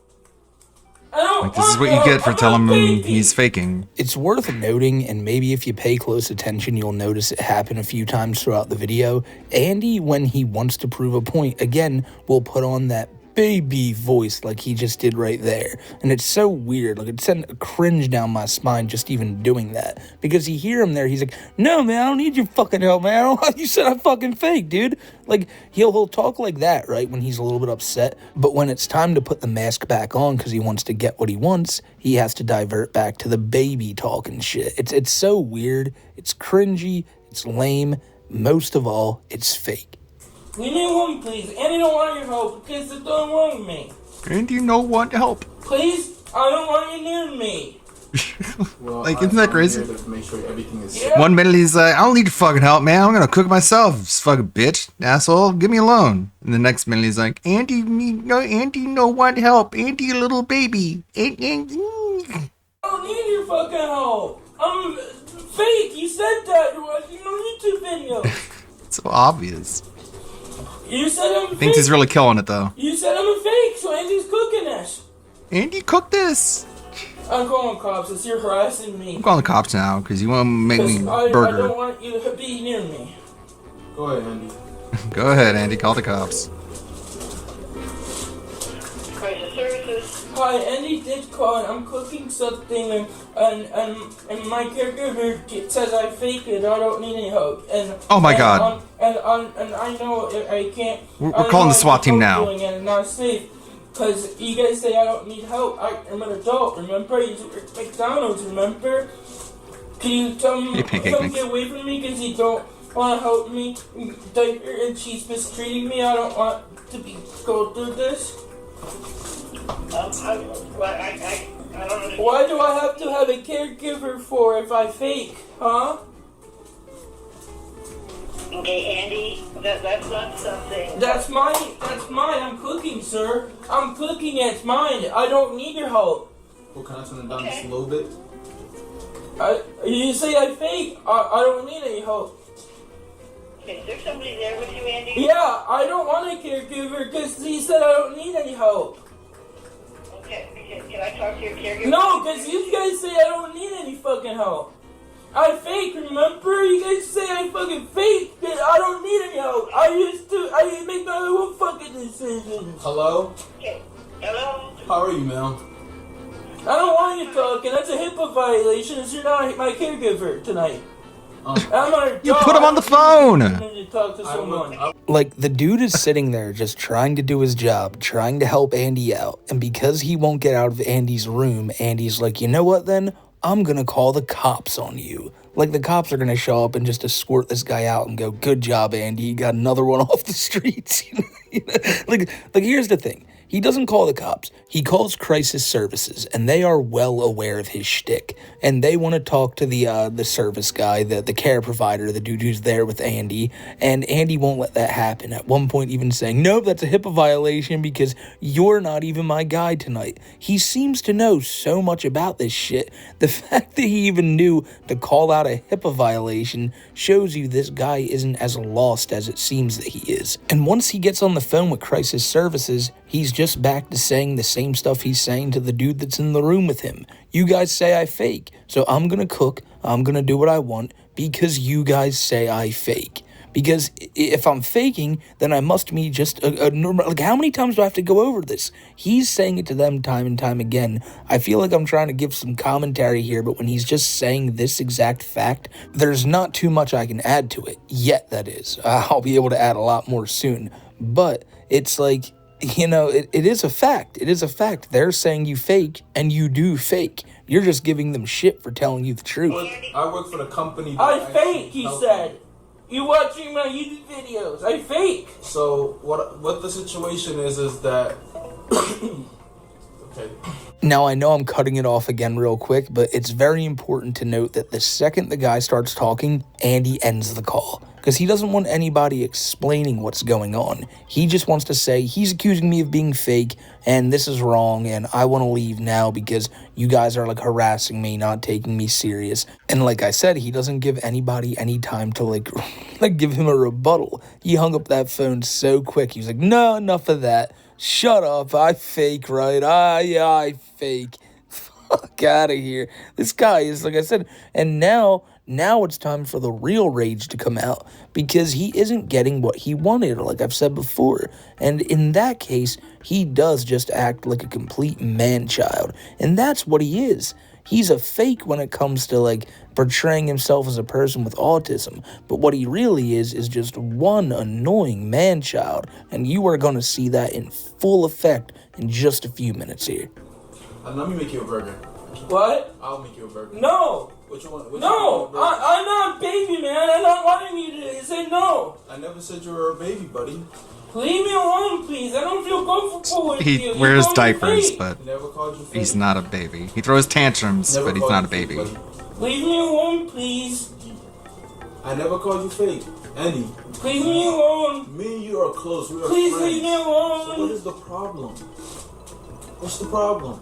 D: I don't
B: This is what you get for telling him he's faking.
G: It's worth noting, and maybe if you pay close attention, you'll notice it happen a few times throughout the video. Andy, when he wants to prove a point, again, will put on that baby voice like he just did right there. And it's so weird. Like, it sent a cringe down my spine just even doing that. Because you hear him there, he's like, no, man, I don't need your fucking help, man. I don't, you said I'm fucking fake, dude. Like, he'll talk like that, right, when he's a little bit upset. But when it's time to put the mask back on because he wants to get what he wants, he has to divert back to the baby talk and shit. It's so weird. It's cringy. It's lame. Most of all, it's fake.
D: We need one, please. Andy don't want your help because it don't want me.
B: Andy no want help.
D: Please, I don't want you near me.
B: Like, isn't that crazy?
P: I'm here to make sure everything is.
D: Yeah.
B: 1 minute he's like, I don't need your fucking help, man. I'm gonna cook myself, fucking bitch, asshole. Give me alone. And the next minute he's like, Andy no want help. Andy, a little baby.
D: I don't need your fucking help. I'm fake. You said that in your YouTube video.
B: It's so obvious.
D: You said I'm fake.
B: Thinks he's really killing it though.
D: You said I'm a fake, so Andy's cooking this.
B: Andy, cook this.
D: I'm calling cops. It's you're harassing me.
B: I'm calling the cops now because you want to make me
D: I
B: burger.
D: don't want you to be near me.
P: Go ahead, Andy.
B: Go ahead, Andy. Call the cops.
K: Crisis services.
D: Hi, Andy did call and I'm cooking something and my caregiver says I fake it. I don't need any help. And
B: Oh my God.
D: And I know I can't.
B: We're calling the SWAT team now.
D: Doing it and not safe. Because you guys say I don't need help. I'm an adult, remember? You work at McDonald's, remember? Can you come get away from me because you don't want to help me? And she's mistreating me. I don't want to go through this.
K: I don't know.
D: Why do I have to have a caregiver for if I fake, huh?
K: Okay, Andy, that's not something.
D: That's mine. I'm cooking, sir. I'm cooking. It's mine. I don't need your help.
P: Well, can I turn it down just a little bit?
D: You say I fake. I don't need any help.
K: Okay, is there somebody there with you, Andy?
D: Yeah, I don't want a caregiver because he said I don't need any help.
K: Okay, can I talk to your caregiver?
D: No, because you guys say I don't need any fucking help. I fake, remember? You guys say I fucking fake, that I don't need any help. I make my own fucking decisions.
P: Hello?
K: Okay, hello?
P: How are you, Mel?
D: I don't want you talking. That's a HIPAA violation. You're not my caregiver tonight.
B: You put him on the phone.
D: To talk to someone.
G: Like, the dude is sitting there just trying to do his job, trying to help Andy out. And because he won't get out of Andy's room, Andy's like, you know what then? I'm gonna call the cops on you. Like, the cops are gonna show up and just escort this guy out and go, good job, Andy, you got another one off the streets. Like, here's the thing. He doesn't call the cops. He calls crisis services, and they are well aware of his shtick. And they want to talk to the service guy, the care provider, the dude who's there with Andy. And Andy won't let that happen. At one point, even saying, "Nope, that's a HIPAA violation because you're not even my guy tonight." He seems to know so much about this shit. The fact that he even knew to call out a HIPAA violation shows you this guy isn't as lost as it seems that he is. And once he gets on the phone with crisis services, he's just back to saying the same stuff he's saying to the dude that's in the room with him. You guys say I fake, so I'm gonna cook, I'm gonna do what I want because you guys say I fake. Because if I'm faking, then I must be just a normal... Like, how many times do I have to go over this? He's saying it to them time and time again. I feel like I'm trying to give some commentary here, but when he's just saying this exact fact, there's not too much I can add to it. Yet, that is. I'll be able to add a lot more soon. But it's like... You know, it is a fact. It is a fact. They're saying you fake, and you do fake. You're just giving them shit for telling you the truth.
P: I work for the company.
D: I fake, he said. You watching my YouTube videos. I fake.
P: So, what the situation is that... Okay.
G: Now, I know I'm cutting it off again real quick, but it's very important to note that the second the guy starts talking, Andy ends the call. Because he doesn't want anybody explaining what's going on. He just wants to say, he's accusing me of being fake, and this is wrong, and I want to leave now because you guys are, like, harassing me, not taking me serious. And like I said, he doesn't give anybody any time to, like give him a rebuttal. He hung up that phone so quick. He was like, no, enough of that. Shut up. I fake, right? I fake. Fuck out of here. This guy is, like I said, and now Now it's time for the real rage to come out because he isn't getting what he wanted, like I've said before. And in that case, he does just act like a complete man-child. And that's what he is. He's a fake when it comes to, like, portraying himself as a person with autism. But what he really is just one annoying man-child. And you are going to see that in full effect in just a few minutes here.
P: Let me make you a burger.
D: What?
P: I'll make you a burger.
D: No!
P: What you want?
D: No! I'm not a baby, man. I'm not wanting you to say no.
P: I never said you were a baby, buddy.
D: Leave me alone, please. I don't feel comfortable with you.
B: He wears diapers,
D: fake.
B: but he's not a baby. He throws tantrums, but he's not a baby.
D: Leave me alone, please.
P: I never called you fake, Andy.
D: Leave me alone.
P: Me and you are close. We are
D: Please
P: friends.
D: leave me alone.
P: So what is the problem? What's the problem?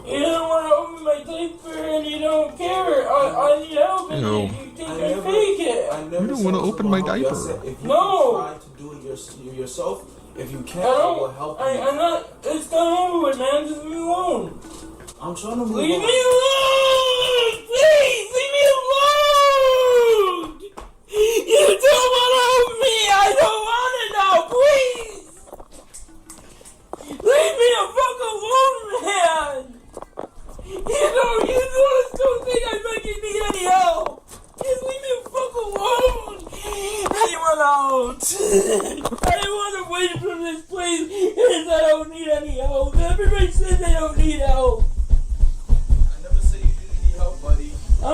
D: You don't want to open my diaper and you don't care. I need help and
B: Ew.
D: you think I fake it.
P: I never
B: You don't want to open my diaper.
P: If you
D: No.
P: try to do it yourself, if you
D: I
P: can't, I will help
D: don't.
P: you.
D: I'm not. It's done over with, man. Just leave me alone.
P: I'm trying to move
D: Leave
P: on.
D: me alone! Please, leave me alone! You don't want to help me! I don't want it now, please! Leave me the fuck alone, man! You don't think I fucking need any help! Just leave me the fuck alone! I want out! I want away from this place and I don't need any help! Everybody says they don't need help!
P: I never said you didn't need help, buddy.
D: I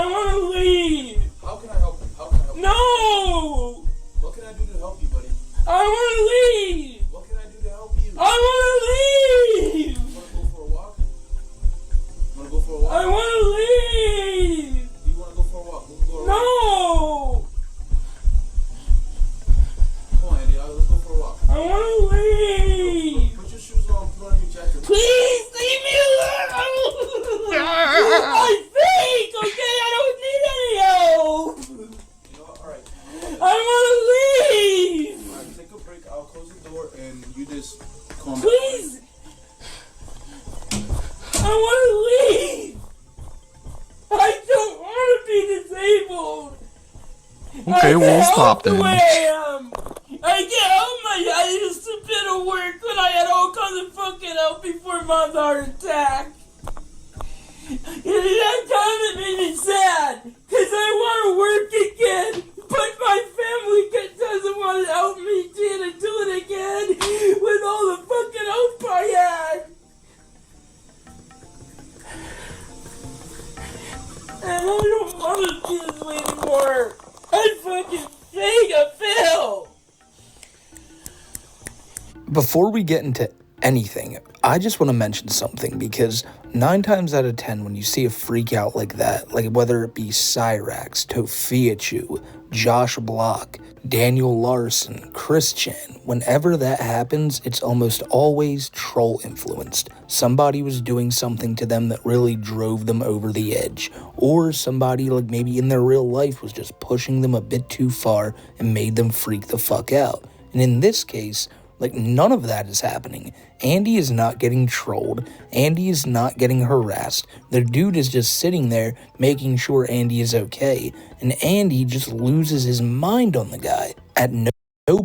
D: want to leave!
P: How can I help you? How can I help you?
D: No!
P: What can I do to help you, buddy?
D: I want to leave!
P: What can I do to help you?
D: I want to leave!
P: You want to go for a walk? You want to go for a walk?
D: I want to leave!
P: Do you want to go for a walk? We'll go
D: No!
P: Come on, Andy. Let's go for a walk.
D: I want to leave!
P: Put your shoes on. Put on your jacket.
D: Please leave me alone! I think, okay? I don't need any help!
P: You know what? All right.
D: I want to leave!
P: All right, take a break. I'll close the door and you just calm down.
D: Please! I want to leave! I don't want to be disabled!
B: Okay, we'll stop
D: the
B: then.
D: way I am! I get help I used to bit of work when I had all kinds of fucking help before Mom's heart attack. That time it made me sad, cause I want to work again, but my family doesn't want to help me to do it again with all the fucking help I had. And I don't want to do this way anymore. I fucking think I fail.
G: Before we get into anything, I just want to mention something because 9 times out of 10 when you see a freak out like that, like whether it be Cyrax, Tofiachu, Josh Block, Daniel Larson, Chris Chan, whenever that happens, it's almost always troll influenced. Somebody was doing something to them that really drove them over the edge, or somebody like maybe in their real life was just pushing them a bit too far and made them freak the fuck out. And in this case, like, none of that is happening. Andy is not getting trolled. Andy is not getting harassed. The dude is just sitting there making sure Andy is okay. And Andy just loses his mind on the guy. At no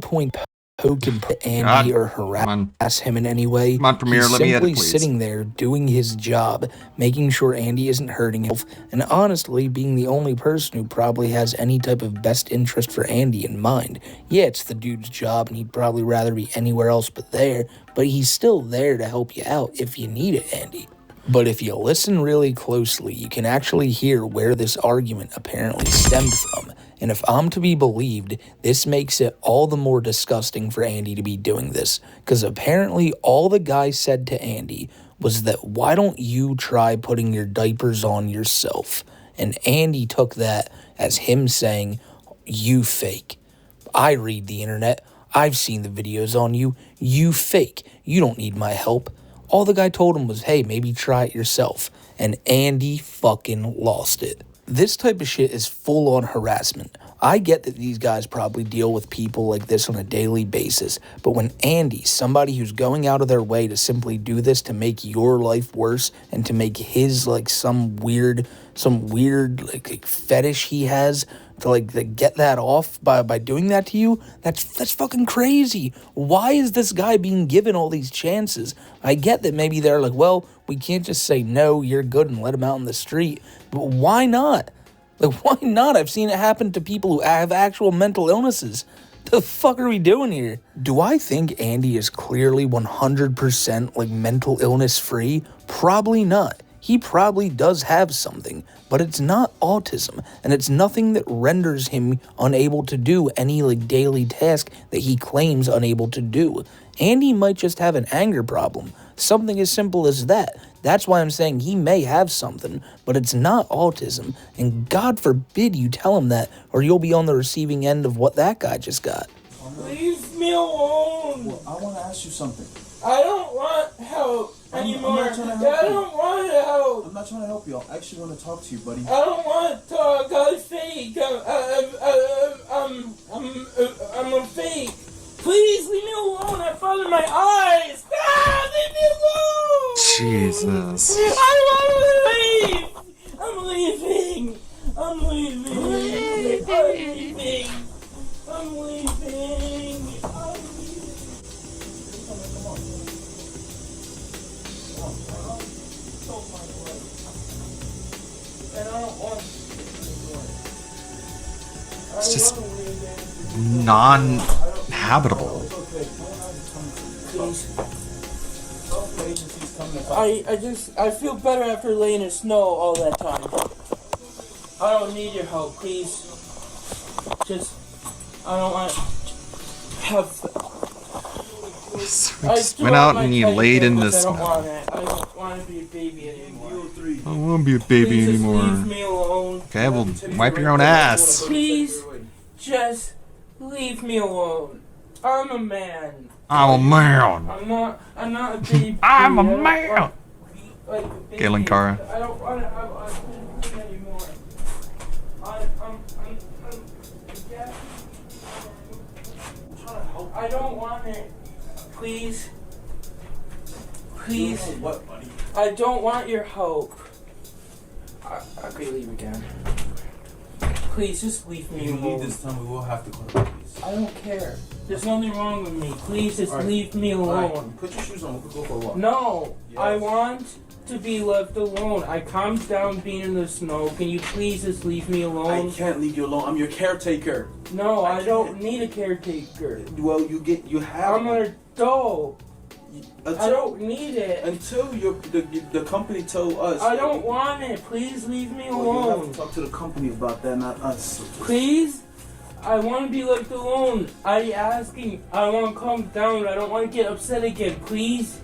G: point poke and put Andy or harass him in any way.
B: Come on, Premiere,
G: He's
B: let me edit,
G: simply
B: please.
G: sitting there doing his job, making sure Andy isn't hurting himself, and honestly being the only person who probably has any type of best interest for Andy in mind. Yeah, it's the dude's job and he'd probably rather be anywhere else but there, but he's still there to help you out if you need it, Andy. But if you listen really closely, you can actually hear where this argument apparently stemmed from. And if I'm to be believed, this makes it all the more disgusting for Andy to be doing this. Because apparently all the guy said to Andy was that, why don't you try putting your diapers on yourself? And Andy took that as him saying, you fake. I read the internet. I've seen the videos on you. You fake. You don't need my help. All the guy told him was, hey, maybe try it yourself. And Andy fucking lost it. This type of shit is full-on harassment. I get that these guys probably deal with people like this on a daily basis, but when Andy, somebody who's going out of their way to simply do this to make your life worse and to make his like some weird like fetish he has to like get that off by doing that to you, that's fucking crazy. Why is this guy being given all these chances? I get that maybe they're like, well, we can't just say no, you're good and let him out in the street, but why not? Like, why not? I've seen it happen to people who have actual mental illnesses. The fuck are we doing here? Do I think Andy is clearly 100% like mental illness free? Probably not. He probably does have something, but it's not autism, and it's nothing that renders him unable to do any like daily task that he claims unable to do. Andy might just have an anger problem, something as simple as that. That's why I'm saying he may have something, but it's not autism, and God forbid you tell him that, or you'll be on the receiving end of what that guy just got.
D: Leave me alone.
P: Well, I want to ask you something.
D: I don't want help anymore.
P: I'm not trying to help
D: I don't want help.
P: I'm not trying to help you. I actually want to talk to you, buddy.
D: I don't want to talk. I'm fake. I'm a fake. Please leave me alone. I found my eyes. Ah, leave me alone.
B: Jesus.
D: I want to leave. I'm leaving. I'm leaving. I'm leaving.
B: It's just non-habitable.
D: I feel better after laying in snow all that time. I don't need your help, please. I don't want to have.
B: I just went out and you laid in the snow.
D: I don't want to be a baby anymore.
B: I don't want to be a baby anymore.
D: Leave me alone.
B: Okay, well, wipe your own ass.
D: Please, just leave me alone. I'm a man.
B: I'm a man.
D: I'm not a baby.
B: I'm a man. Galen Cara.
D: I don't want to have autism anymore. I don't want it. Please. Please.
P: What, buddy?
D: I don't want your help. Okay, leave again. Please, just leave me alone.
P: If you leave this time, we will have to call the police.
D: I don't care. There's nothing wrong with me. Please, just leave me
P: Alright,
D: alone.
P: put your shoes on. We could go for a walk.
D: No,
P: Yes.
D: I want to be left alone. I calmed down being in the snow. Can you please just leave me alone?
P: I can't leave you alone. I'm your caretaker.
D: No, I don't need a caretaker.
P: Well, you have.
D: I'm an adult. I don't need it.
P: Until the company told us.
D: I don't want it. Please leave me
P: Well, you have
D: alone.
P: to talk to the company about that, not us.
D: Please? I want to be left alone. I want to calm down. I don't want to get upset again. Please?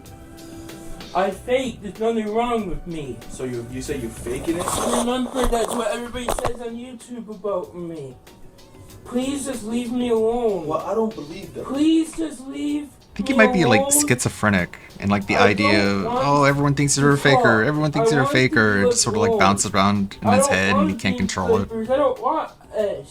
D: I fake. There's nothing wrong with me.
P: So you say you're faking it?
D: Remember, that's what everybody says on YouTube about me. Please just leave me alone.
P: Well, I don't believe that.
D: Please just leave.
B: I think he might be like schizophrenic and like the idea of, oh, everyone thinks you're a faker, everyone thinks you're a faker. It just sort of like bounces around in his head and he can't control it.
D: I don't want it.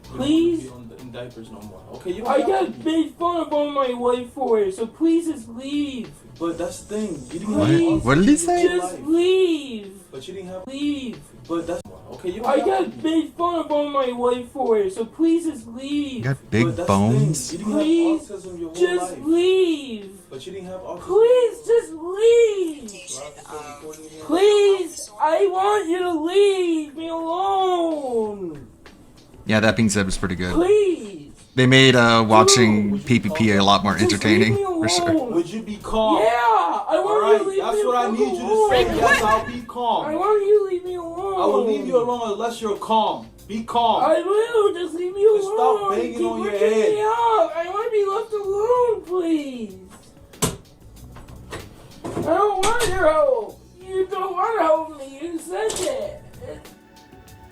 D: Please?
P: You don't be in diapers no more. Okay, you don't
D: I
P: have to
D: got
P: be.
D: made fun of on my wife for it, so please just leave.
P: But that's the thing. You didn't
B: What?
P: have
B: What did he say?
D: Just leave.
P: But you didn't have.
D: Leave.
P: But that's okay. You don't
D: I
P: have to
D: got made fun of on my wife for it, so please just leave.
B: You got big bones.
P: You didn't
D: Please,
P: have autism your whole
D: just
P: life.
D: leave.
P: But you didn't have autism.
D: Please, just leave. Please, I want you to leave me alone.
B: Yeah, that being said, it was pretty good.
D: Please.
B: They made watching PPP a lot more entertaining, for sure.
P: Would you be calm?
D: Yeah, I want you to leave
P: That's
D: me
P: what I need you to say.
D: alone.
P: Yes, I'll be calm.
D: I want you to leave me alone.
P: I will leave you alone unless you're calm. Be calm.
D: I will, just leave me alone.
P: Just stop banging
D: Keep
P: on your
D: waking
P: head.
D: me up. I want to be left alone, please. I don't want your help. You don't want to help me. You said that.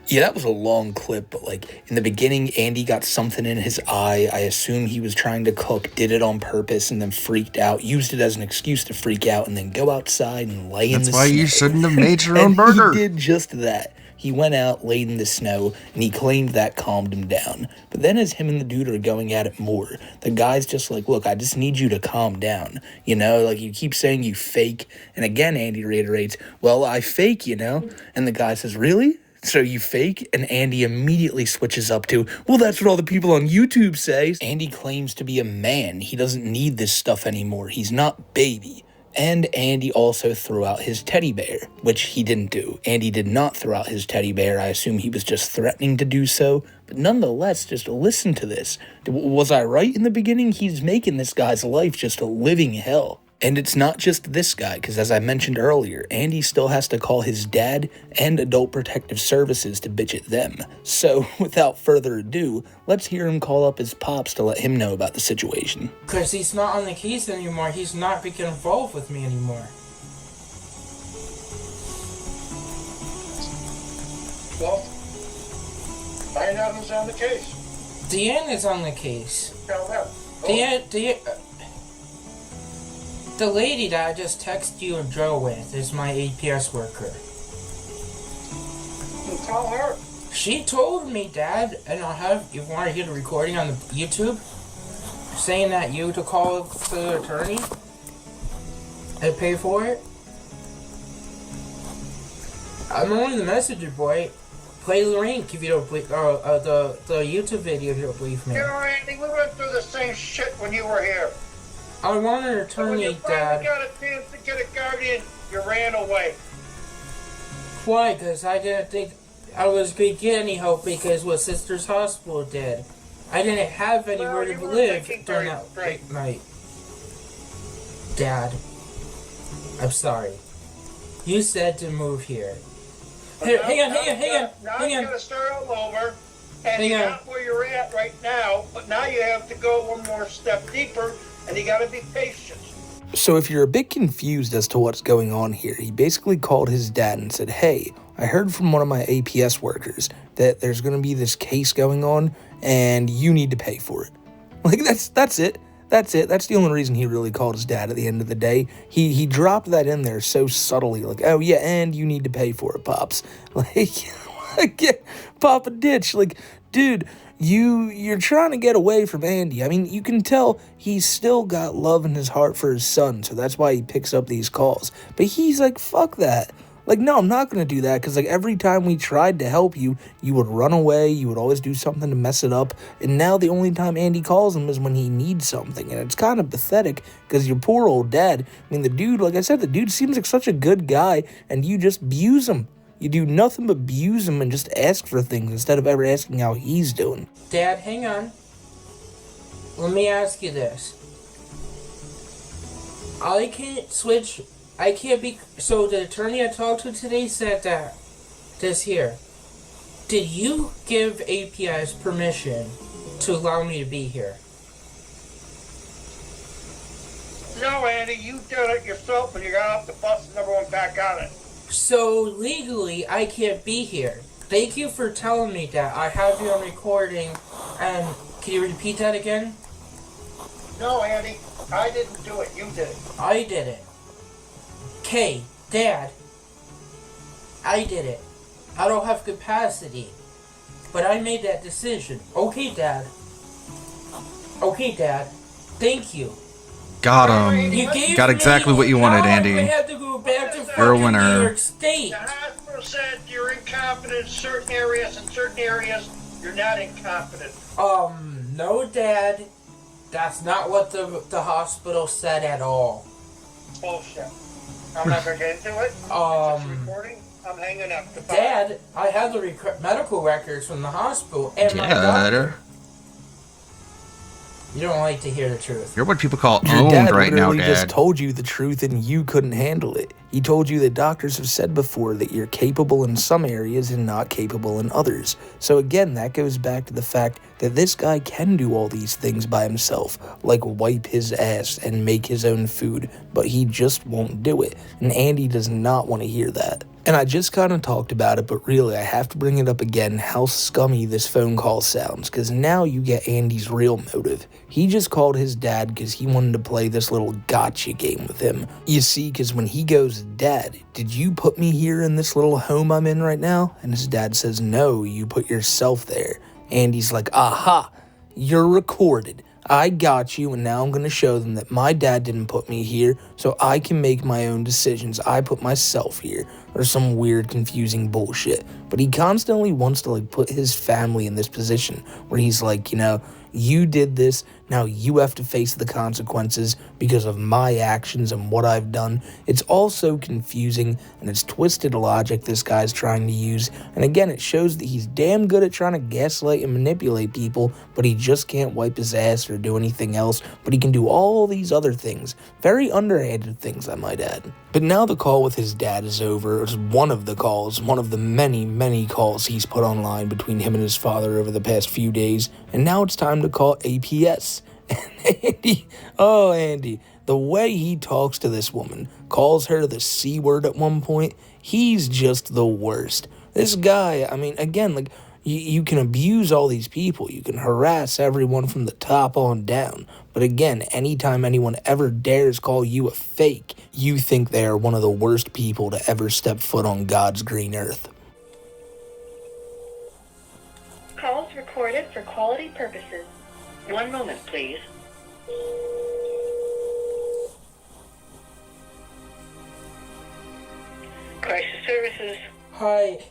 G: Yeah, that was a long clip, but like in the beginning, Andy got something in his eye. I assume he was trying to cook, did it on purpose, and then freaked out, used it as an excuse to freak out, and then go outside and lay in the
B: That's why you
G: snow.
B: shouldn't have made your own
G: And
B: burger.
G: he did just that. he went out, laid in the snow, and he claimed that calmed him down. But then as him and the dude are going at it more, the guy's just like, look, I just need you to calm down. You know, like you keep saying you fake. And again, Andy reiterates, well, I fake, you know? And the guy says, really? So you fake? And Andy immediately switches up to, well, that's what all the people on YouTube say. Andy claims to be a man. He doesn't need this stuff anymore. He's not baby. And Andy also threw out his teddy bear, which he didn't do. Andy did not throw out his teddy bear. I assume he was just threatening to do so. But nonetheless, just listen to this. Was I right in the beginning? He's making this guy's life just a living hell. And it's not just this guy, because as I mentioned earlier, Andy still has to call his dad and Adult Protective Services to bitch at them. So, without further ado, let's hear him call up his pops to let him know about the situation.
D: Because he's not on the case anymore. He's not getting involved with me anymore.
L: Well, find out who's on the case.
D: Deanne is on the case.
L: Tell them.
D: The lady that I just texted you and Joe with is my APS worker.
L: Tell her.
D: She told me, Dad, and you want to hear the recording on the YouTube, saying that you to call the attorney and pay for it. I'm only the messenger boy. Play the link if you don't believe, the YouTube video if you don't believe me.
L: You know, Andy, we went through the same shit when you were here.
D: I want an attorney,
L: when you
D: Dad.
L: finally got a chance to get a guardian, you ran away.
D: Why? Because I didn't think I was going to get any help because what Sisters Hospital did. I didn't have anywhere to live during that night. Dad, I'm sorry. You said to move here. Here, hang on.
L: Now you got to start all over. And you're not where you're at right now, but now you have to go one more step deeper, and you got to be patient.
G: So if you're a bit confused as to what's going on here, he basically called his dad and said, hey, I heard from one of my APS workers that there's going to be this case going on, and you need to pay for it. Like, that's it. That's it. That's the only reason he really called his dad at the end of the day. He dropped that in there so subtly, like, oh yeah, and you need to pay for it, Pops. Like Papa Ditch, like, dude, you're trying to get away from Andy. I mean, you can tell he's still got love in his heart for his son, so that's why he picks up these calls. But he's like, fuck that. Like, no, I'm not going to do that, because, like, every time we tried to help you, you would run away, you would always do something to mess it up, and now the only time Andy calls him is when he needs something, and it's kind of pathetic, because your poor old dad, I mean, the dude, like I said, the dude seems like such a good guy, and you just abuse him. You do nothing but abuse him and just ask for things instead of ever asking how he's doing.
D: Dad, hang on. Let me ask you this. I can't be... So the attorney I talked to today said that this here. Did you give APS permission to allow me to be here?
L: No, Andy, you did it yourself when you got off the bus and never went back on it.
D: So legally, I can't be here. Thank you for telling me that. I have you on recording. And can you repeat that again?
L: No, Andy, I didn't do it. You did it.
D: I did it. Okay, Dad. I did it. I don't have capacity. But I made that decision. Okay, Dad. Okay, Dad. Thank you.
B: Got him. Got exactly what you wanted, Andy. You're a winner.
D: New York State.
L: The hospital said you're incompetent in certain areas. In certain areas, you're not incompetent.
D: No, Dad. That's not what the hospital said at all.
L: Bullshit. I'm not going to get into it. It's just recording. I'm hanging up. Goodbye.
D: Dad, I have the medical records from the hospital and my doctor. You don't like to hear the truth.
B: You're what people call
G: Your
B: owned
G: dad
B: right now,
G: literally just
B: Dad.
G: told you the truth and you couldn't handle it. He told you that doctors have said before that you're capable in some areas and not capable in others. So again, that goes back to the fact that this guy can do all these things by himself, like wipe his ass and make his own food, but he just won't do it. And Andy does not want to hear that. And I just kind of talked about it, but really I have to bring it up again how scummy this phone call sounds, because now you get Andy's real motive. He just called his dad because he wanted to play this little gotcha game with him. You see, because when he goes goes, "Dad, did you put me here in this little home I'm in right now?" And his dad says, "No, you put yourself there." Andy's like, "Aha, you're recorded. I got you, and now I'm going to show them that my dad didn't put me here, so I can make my own decisions. I put myself here," or some weird, confusing bullshit. But he constantly wants to, like, put his family in this position where he's like, you know, you did this, now you have to face the consequences because of my actions and what I've done. It's all so confusing, and it's twisted logic this guy's trying to use. And again, it shows that he's damn good at trying to gaslight and manipulate people, but he just can't wipe his ass or do anything else. But he can do all these other things. Very underhanded things, I might add. But now the call with his dad is over. It's one of the calls, one of the many, many calls he's put online between him and his father over the past few days. And now it's time to call APS. And Andy, the way he talks to this woman, calls her the C word at one point, he's just the worst. This guy, I mean, again, like, you can abuse all these people, you can harass everyone from the top on down, but again, anytime anyone ever dares call you a fake, you think they are one of the worst people to ever step foot on God's green earth.
K: Calls recorded for quality purposes. One moment, please. Crisis Services.
D: Hi,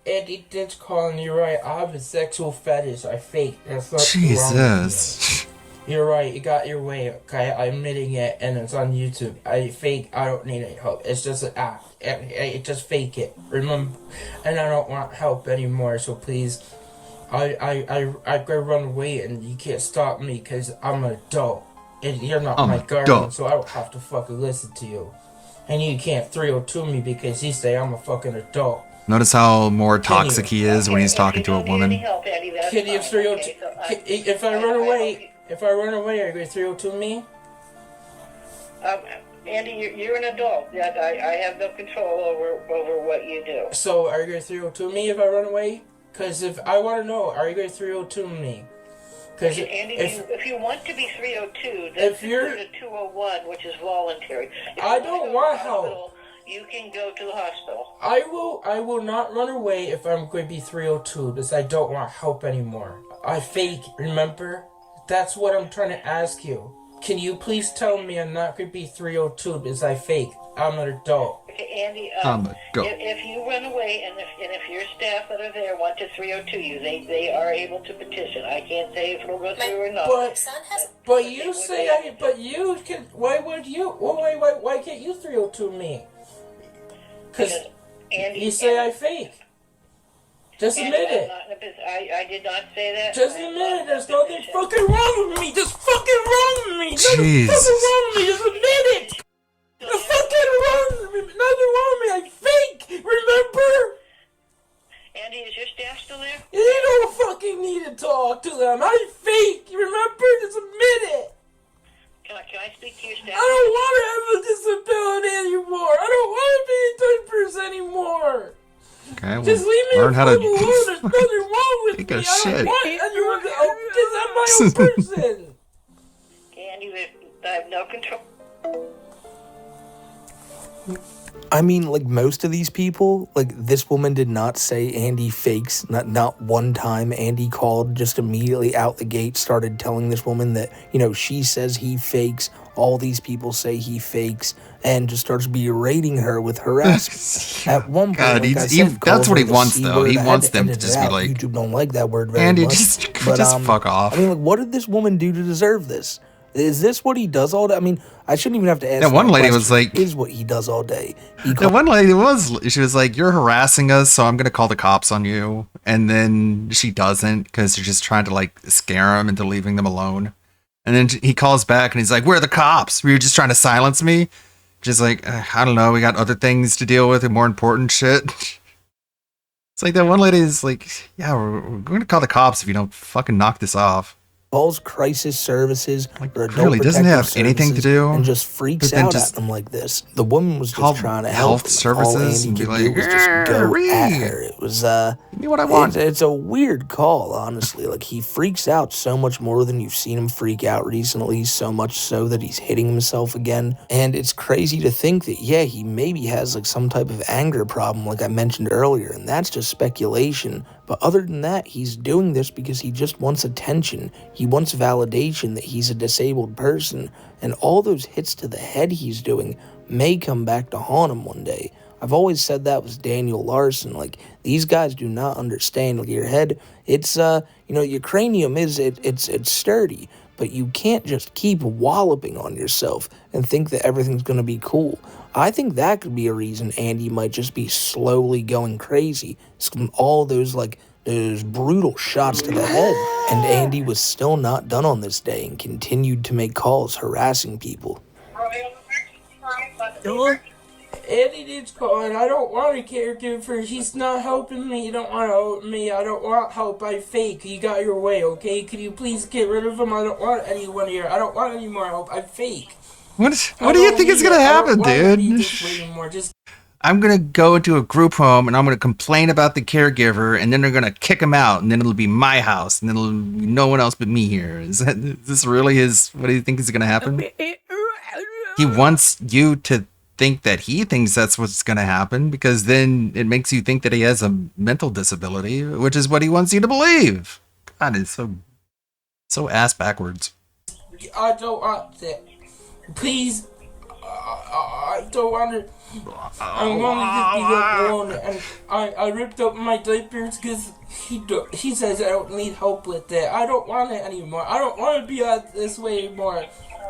D: Andy Ditch calling. You're right. I have a sexual fetish. I fake. That's not wrong.
B: Jesus.
D: You're right. You got your way. Okay, I'm admitting it, and it's on YouTube. I fake. I don't need any help. It's just an act. I just fake it. Remember, and I don't want help anymore. So please, I gotta run away, and you can't stop me because I'm an adult, and you're not my guardian, so I don't have to fucking listen to you. And you can't 302 me because you say I'm a fucking adult.
B: Notice how more toxic he is when he's talking to a woman.
D: Can you 302? If I run away, are you gonna 302 me?
K: Andy, you're an adult. Yes, I have no control over what you do.
D: So are you gonna 302 me if I run away? Because if I want to know, are you gonna 302 me? Because
K: Andy, if you want to be 302, then go to 201, which is voluntary. If
D: I
K: you
D: don't
K: to
D: want
K: hospital,
D: help.
K: You can go to the hospital.
D: I will not run away if I'm going to be 302 because I don't want help anymore. I fake, remember? That's what I'm trying to ask you. Can you please tell me I'm not going to be 302 because I fake? I'm an adult.
K: Okay, Andy,
B: go.
K: if you run away and if your staff that are there want to 302 you, they are able to petition. I can't say if it'll go through or not.
D: But you say but you can. Why would you? Why can't you 302 me? Because you say I fake. Just admit it.
K: I did not say that.
D: Just admit it. There's nothing fucking wrong with me. Just fucking wrong with me. Nothing
B: Jesus.
D: fucking wrong with me. Just admit it. There's fucking wrong with me. Nothing wrong with me. I fake. Remember?
K: Andy, is your staff still there?
D: You don't fucking need to talk to them. I fake. You remember? Just admit it.
K: Can I speak to your staff?
D: I don't want to have a disability anymore. I don't want to be a diapers anymore.
B: Okay, well,
D: Just leave me
B: learn how to
D: alone. There's nothing wrong with
B: take
D: me.
B: a
D: I
B: shit.
D: don't want anyone to, because I'm my own person.
K: Andy, I have no control.
G: I mean, like, most of these people, like, this woman did not say Andy fakes. Not one time. Andy called just immediately out the gate, started telling this woman that, you know, she says he fakes. All these people say he fakes, and just starts berating her with harassment. At one point,
B: God,
G: like I
B: that's
G: said,
B: what he
G: calls her the
B: wants,
G: C
B: though.
G: word.
B: He
G: I had
B: wants them to
G: edit it
B: just be
G: out.
B: like,
G: YouTube don't like that word very
B: Andy,
G: much.
B: just
G: But,
B: fuck off.
G: I mean, like, what did this woman do to deserve this? Is this what he does all day? I mean, I shouldn't even have to ask.
B: That one lady
G: question.
B: was like,
G: "Is what he does all day."
B: The one lady she was like, "You're harassing us, so I'm gonna call the cops on you." And then she doesn't because she's just trying to like scare him into leaving them alone. And then he calls back and he's like, "Where are the cops? Were you just trying to silence me?" Just like, I don't know, we got other things to deal with and more important shit. It's like that one lady is like, "Yeah, we're gonna call the cops if you don't fucking knock this off."
G: calls crisis services or adult
B: Clearly doesn't
G: protective
B: have anything to
G: services
B: do,
G: and just freaks
B: but then
G: out
B: just
G: at them like this. The woman was
B: call
G: just trying to
B: health
G: help them.
B: services
G: All
B: and
G: Andy
B: be
G: could do
B: like,
G: was just go
B: "Ree,
G: at her. It was
B: give me what I want."
G: It's a weird call, honestly. Like, he freaks out so much more than you've seen him freak out recently, so much so that he's hitting himself again. And it's crazy to think that, yeah, he maybe has like some type of anger problem like I mentioned earlier, and that's just speculation. But other than that, he's doing this because he just wants attention. He wants validation that he's a disabled person, and all those hits to the head he's doing may come back to haunt him one day. I've always said that was Daniel Larson. Like, these guys do not understand. Like, your head, it's your cranium it's sturdy, but you can't just keep walloping on yourself and think that everything's gonna be cool. I think that could be a reason Andy might just be slowly going crazy. It's from all those brutal shots to the head. And Andy was still not done on this day and continued to make calls harassing people.
D: Andy needs calling. I don't want a caregiver. He's not helping me. You don't want to help me. I don't want help. I fake. You got your way, okay? Can you please get rid of him? I don't want anyone here. I don't want any more help. I fake.
B: What do you think is gonna happen, dude? I'm gonna go into a group home and I'm gonna complain about the caregiver, and then they're gonna kick him out, and then it'll be my house, and then it'll be no one else but me here. Is this really his? What do you think is gonna happen? He wants you to think that he thinks that's what's gonna happen, because then it makes you think that he has a mental disability, which is what he wants you to believe. God, it's so ass backwards.
D: I don't want that. Please, I don't want to. I want to just be left alone. And I ripped up my diapers because he says I don't need help with that. I don't want it anymore. I don't want to be this way anymore.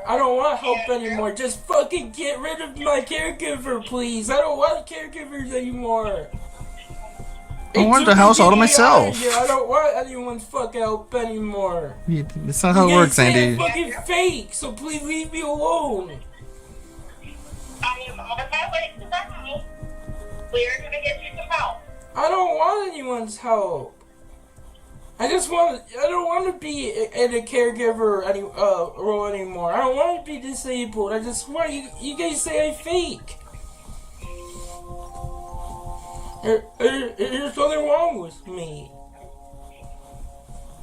D: I don't want help anymore. Just fucking get rid of my caregiver, please. I don't want caregivers anymore.
B: I want the house all to myself.
D: I don't want anyone's fucking help anymore.
B: That's not how it works, Andy.
D: I'm fucking fake, so please leave me alone.
K: I am on my way to the house. We are going to get you some help.
D: I don't want anyone's help. I don't want to be in a caregiver role anymore. I don't want to be disabled. I just want you guys say I fake. There's nothing wrong with me.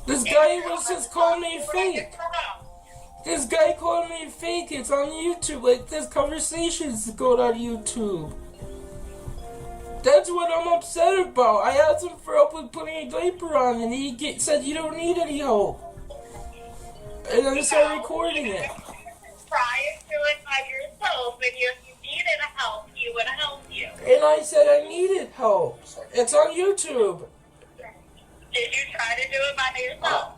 D: This guy was just calling me fake. This guy called me fake. It's on YouTube. Like, this conversations going on YouTube. That's what I'm upset about. I asked him for help with putting a diaper on, and he said you don't need any help. And I started recording it.
K: Try and do it by yourself, and if you needed help, he would help you.
D: And I said I needed help. It's on YouTube.
K: Did you try to do it by yourself?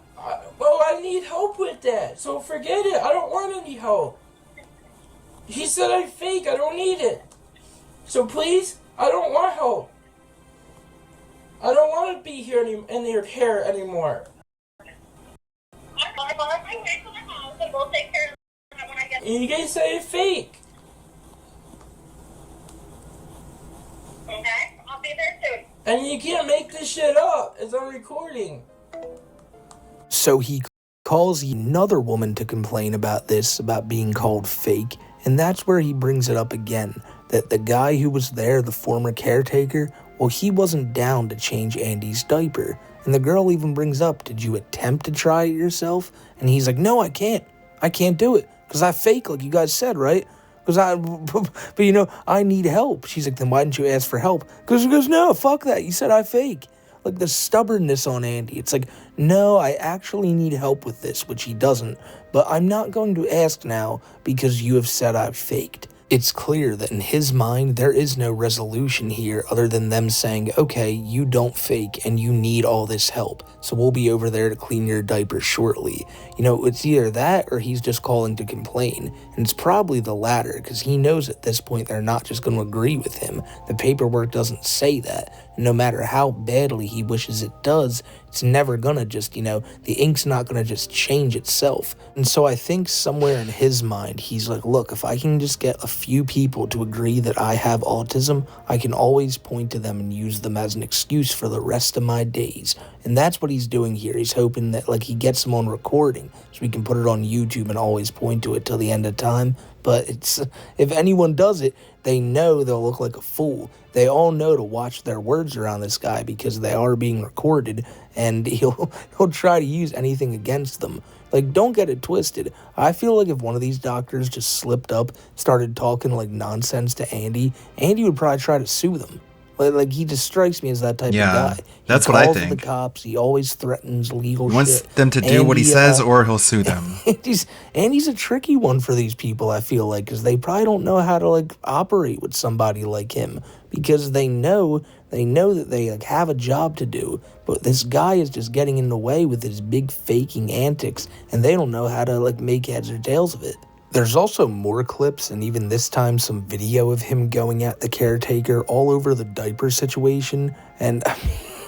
D: Well, I need help with that, so forget it. I don't want any help. He said I'm fake. I don't need it. So please, I don't want help. I don't want to be here in your care anymore. And you guys say it's fake.
K: Okay, I'll be there soon.
D: And you can't make this shit up. It's on recording.
G: So he calls another woman to complain about this, about being called fake, and that's where he brings it up again, that the guy who was there, the former caretaker, well, he wasn't down to change Andy's diaper. And the girl even brings up, did you attempt to try it yourself? And he's like, no, I can't do it, because I fake, like you guys said, right? Because I need help. She's like, then why didn't you ask for help? Because he goes, no, fuck that, you said I fake. Like, the stubbornness on Andy. It's like, no, I actually need help with this, which he doesn't. But I'm not going to ask now because you have said I've faked. It's clear that in his mind, there is no resolution here other than them saying, okay, you don't fake and you need all this help, so we'll be over there to clean your diaper shortly. You know, it's either that or he's just calling to complain, and it's probably the latter, because he knows at this point they're not just going to agree with him. The paperwork doesn't say that, and no matter how badly he wishes it does, it's never gonna just, the ink's not gonna just change itself. And so I think somewhere in his mind, he's like, look, if I can just get a few people to agree that I have autism, I can always point to them and use them as an excuse for the rest of my days. And that's what he's doing here. He's hoping that like he gets them on recording so we can put it on YouTube and always point to it till the end of time. But it's if anyone does it, they know they'll look like a fool. They all know to watch their words around this guy because they are being recorded, and he'll try to use anything against them. Like, don't get it twisted. I feel like if one of these doctors just slipped up, started talking like nonsense to Andy, Andy would probably try to sue them. Like he just strikes me as that type of guy.
B: That's what I
G: calls
B: think.
G: The cops. He always threatens legal
B: He wants
G: shit.
B: them to do what he
G: Andy,
B: says, or he'll sue them.
G: Andy's a tricky one for these people, I feel like, because they probably don't know how to like operate with somebody like him, because they know that they like have a job to do, but this guy is just getting in the way with his big faking antics, and they don't know how to like make heads or tails of it. There's also more clips, and even this time some video of him going at the caretaker all over the diaper situation. And I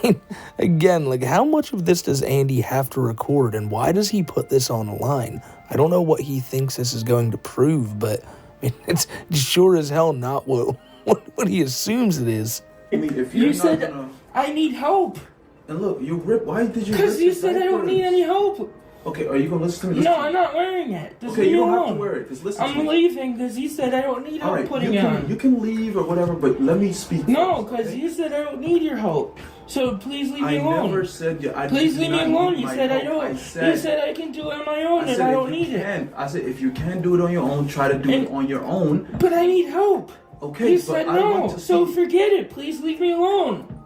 G: mean, again, like how much of this does Andy have to record, and why does he put this online? I don't know what he thinks this is going to prove, but I mean, it's sure as hell not what he assumes it is.
P: I mean, if
D: You said I need help.
P: And look, you rip. Why did you?
D: Because you said I don't need any help.
P: Okay, are you gonna listen to me?
D: No, I'm not wearing it. Just
P: Okay,
D: leave
P: you
D: me
P: don't have
D: alone.
P: to wear it. Just listen to
D: I'm
P: me.
D: leaving because you said I don't need
P: All
D: help
P: right,
D: putting
P: you
D: it
P: can,
D: on.
P: you can leave or whatever, but let me speak.
D: No, because you said I don't need your help. So please leave me
P: I
D: alone.
P: never said you. I
D: Please
P: did
D: leave me
P: not
D: alone.
P: need
D: You
P: my
D: said I
P: help.
D: don't. You said I can do it on my own, and I don't need it.
P: I said if you can do it on your own, try to do it on your own.
D: But I need help.
P: Okay,
D: You
P: but
D: said
P: I
D: no,
P: want to
D: so
P: see-
D: forget it. Please leave me alone.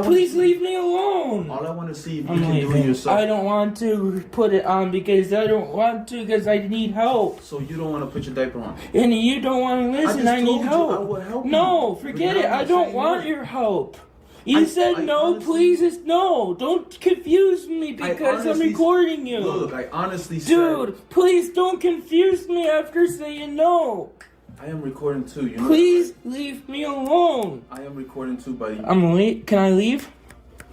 D: Please leave me alone.
P: All I want to see if you
D: I'm
P: can do it
D: leaving.
P: yourself.
D: I don't want to put it on because I don't want to because I need help.
P: So you don't want to put your diaper on.
D: And you don't want to listen.
P: just
D: I need
P: told you
D: help.
P: I would help
D: No,
P: you.
D: forget
P: But
D: it.
P: now
D: I
P: you're
D: don't
P: saying
D: want
P: no.
D: your help. You said no, please. It's no. Don't confuse me because I'm
P: honestly-
D: recording you.
P: Look, I honestly said
D: Dude, please don't confuse me after saying no.
P: I am recording too. You know.
D: Please leave me alone.
P: I am recording too, buddy.
D: I'm late. Can I leave?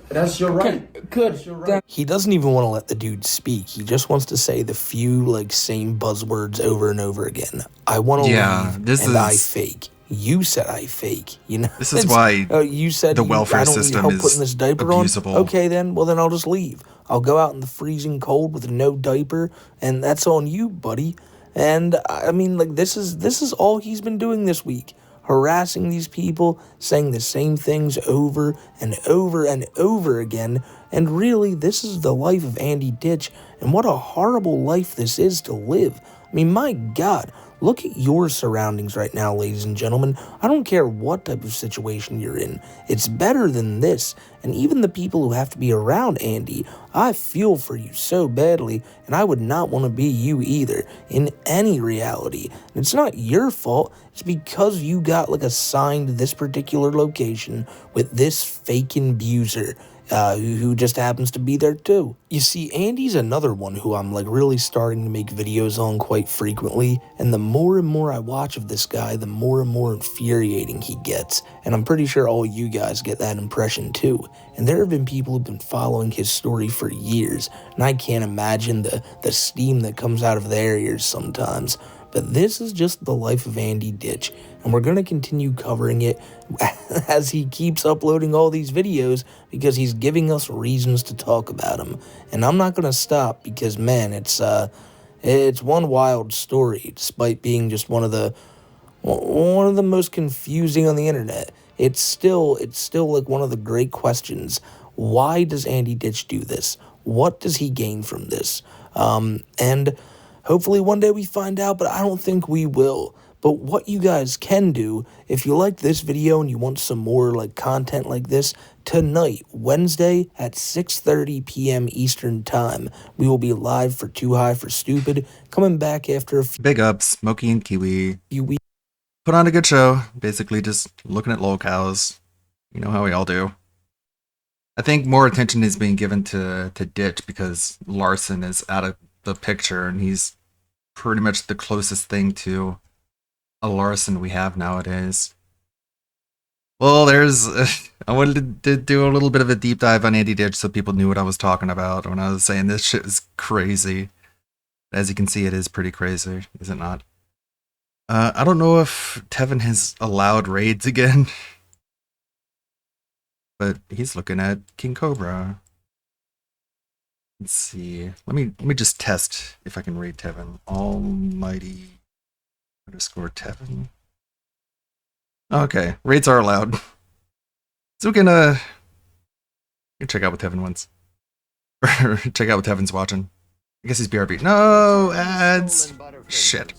P: That's your right.
D: Good.
P: That's your right.
G: He doesn't even want to let the dude speak. He just wants to say the few like same buzzwords over and over again. I want to leave,
B: this
G: and I
B: is-
G: fake. You said I fake. You know.
B: This is
G: It's-
B: why
G: you said
B: the
G: I
B: welfare
G: don't need
B: system
G: help
B: is
G: putting this diaper
B: abusable.
G: on. Okay, then. Well, then I'll just leave. I'll go out in the freezing cold with no diaper, and that's on you, buddy. And I mean, like this is all he's been doing this week. Harassing these people, saying the same things over and over and over again. And really, this is the life of Andy Ditch, and what a horrible life this is to live. I mean, my God, look at your surroundings right now, ladies and gentlemen. I don't care what type of situation you're in. It's better than this. And even the people who have to be around Andy, I feel for you so badly, and I would not want to be you either, in any reality. And it's not your fault. It's because you got like assigned this particular location with this fake abuser. Who just happens to be there too. You see, Andy's another one who I'm like really starting to make videos on quite frequently, and the more and more I watch of this guy, the more and more infuriating he gets, and I'm pretty sure all you guys get that impression too. And there have been people who've been following his story for years, and I can't imagine the steam that comes out of their ears sometimes. But this is just the life of Andy Ditch, and we're going to continue covering it as he keeps uploading all these videos because he's giving us reasons to talk about him. And I'm not going to stop because, man, it's one wild story, despite being just one of the most confusing on the internet. It's still like one of the great questions. Why does Andy Ditch do this? What does he gain from this? And hopefully one day we find out, but I don't think we will. But what you guys can do, if you liked this video and you want some more like content like this, tonight, Wednesday at 6:30 p.m. Eastern Time, we will be live for Too High for Stupid, coming back after a
B: Big ups, Smokey and Kiwi.
G: few weeks.
B: Put on a good show. Basically just looking at lolcows. You know how we all do. I think more attention is being given to Ditch because Larson is out of the picture, and he's pretty much the closest thing to a Larson we have nowadays. Well, I wanted to do a little bit of a deep dive on Andy Ditch so people knew what I was talking about when I was saying this shit is crazy. As you can see, it is pretty crazy, is it not? I don't know if Tevin has allowed raids again, but he's looking at King Cobra. Let's see. Let me just test if I can raid Tevin. Almighty _ Tevin. Okay, raids are allowed. So we can check out what Tevin wants. Check out what Tevin's watching. I guess he's BRB. No ads. Shit.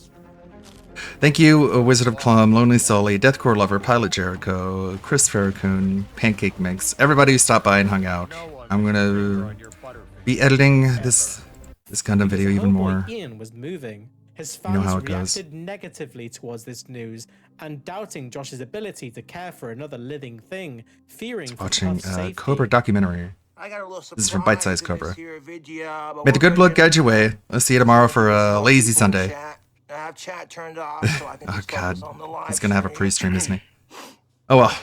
B: Thank you, Wizard of Plum, Lonely Sully, Deathcore Lover, Pilot Jericho, Chris Farrakhan, Pancake Mix, everybody who stopped by and hung out. I'm gonna be editing this Gundam video even more.
R: Ian was moving. His
B: You know
R: fans
B: how it goes.
R: reacted negatively towards this news and doubting Josh's ability to care for another living thing, fearing for
B: Watching
R: Puff's safety.
B: Cobra documentary.
L: I got a little
B: This is from Bite Size Cobra.
L: video, but
B: May the
L: we're
B: good blood
L: gonna
B: guide your way. I'll see you tomorrow for a lazy Sunday.
L: I have chat turned off, so I can
B: Oh
L: just
B: god,
L: focus on the live
B: he's gonna have a
L: stream.
B: pre-stream, isn't he? Oh well,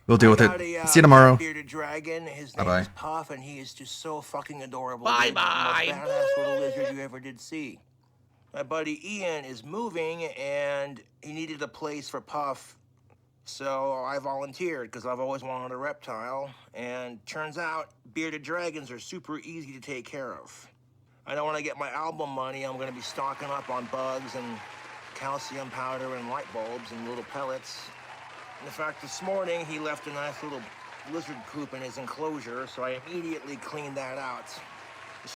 B: we'll deal with
L: I got
B: it.
L: a,
B: See you tomorrow.
L: bearded dragon. His
B: Bye
L: name
B: bye.
L: is Puff, and he is just so fucking adorable.
C: Bye
L: He's the most
C: bye.
L: badass little lizard you ever did see. My buddy Ian is moving, and he needed a place for Puff, so I volunteered because I've always wanted a reptile. And turns out bearded dragons are super easy to take care of. I know when I get my album money, I'm going to be stocking up on bugs and calcium powder and light bulbs and little pellets. In fact, this morning he left a nice little lizard poop in his enclosure, so I immediately cleaned that out.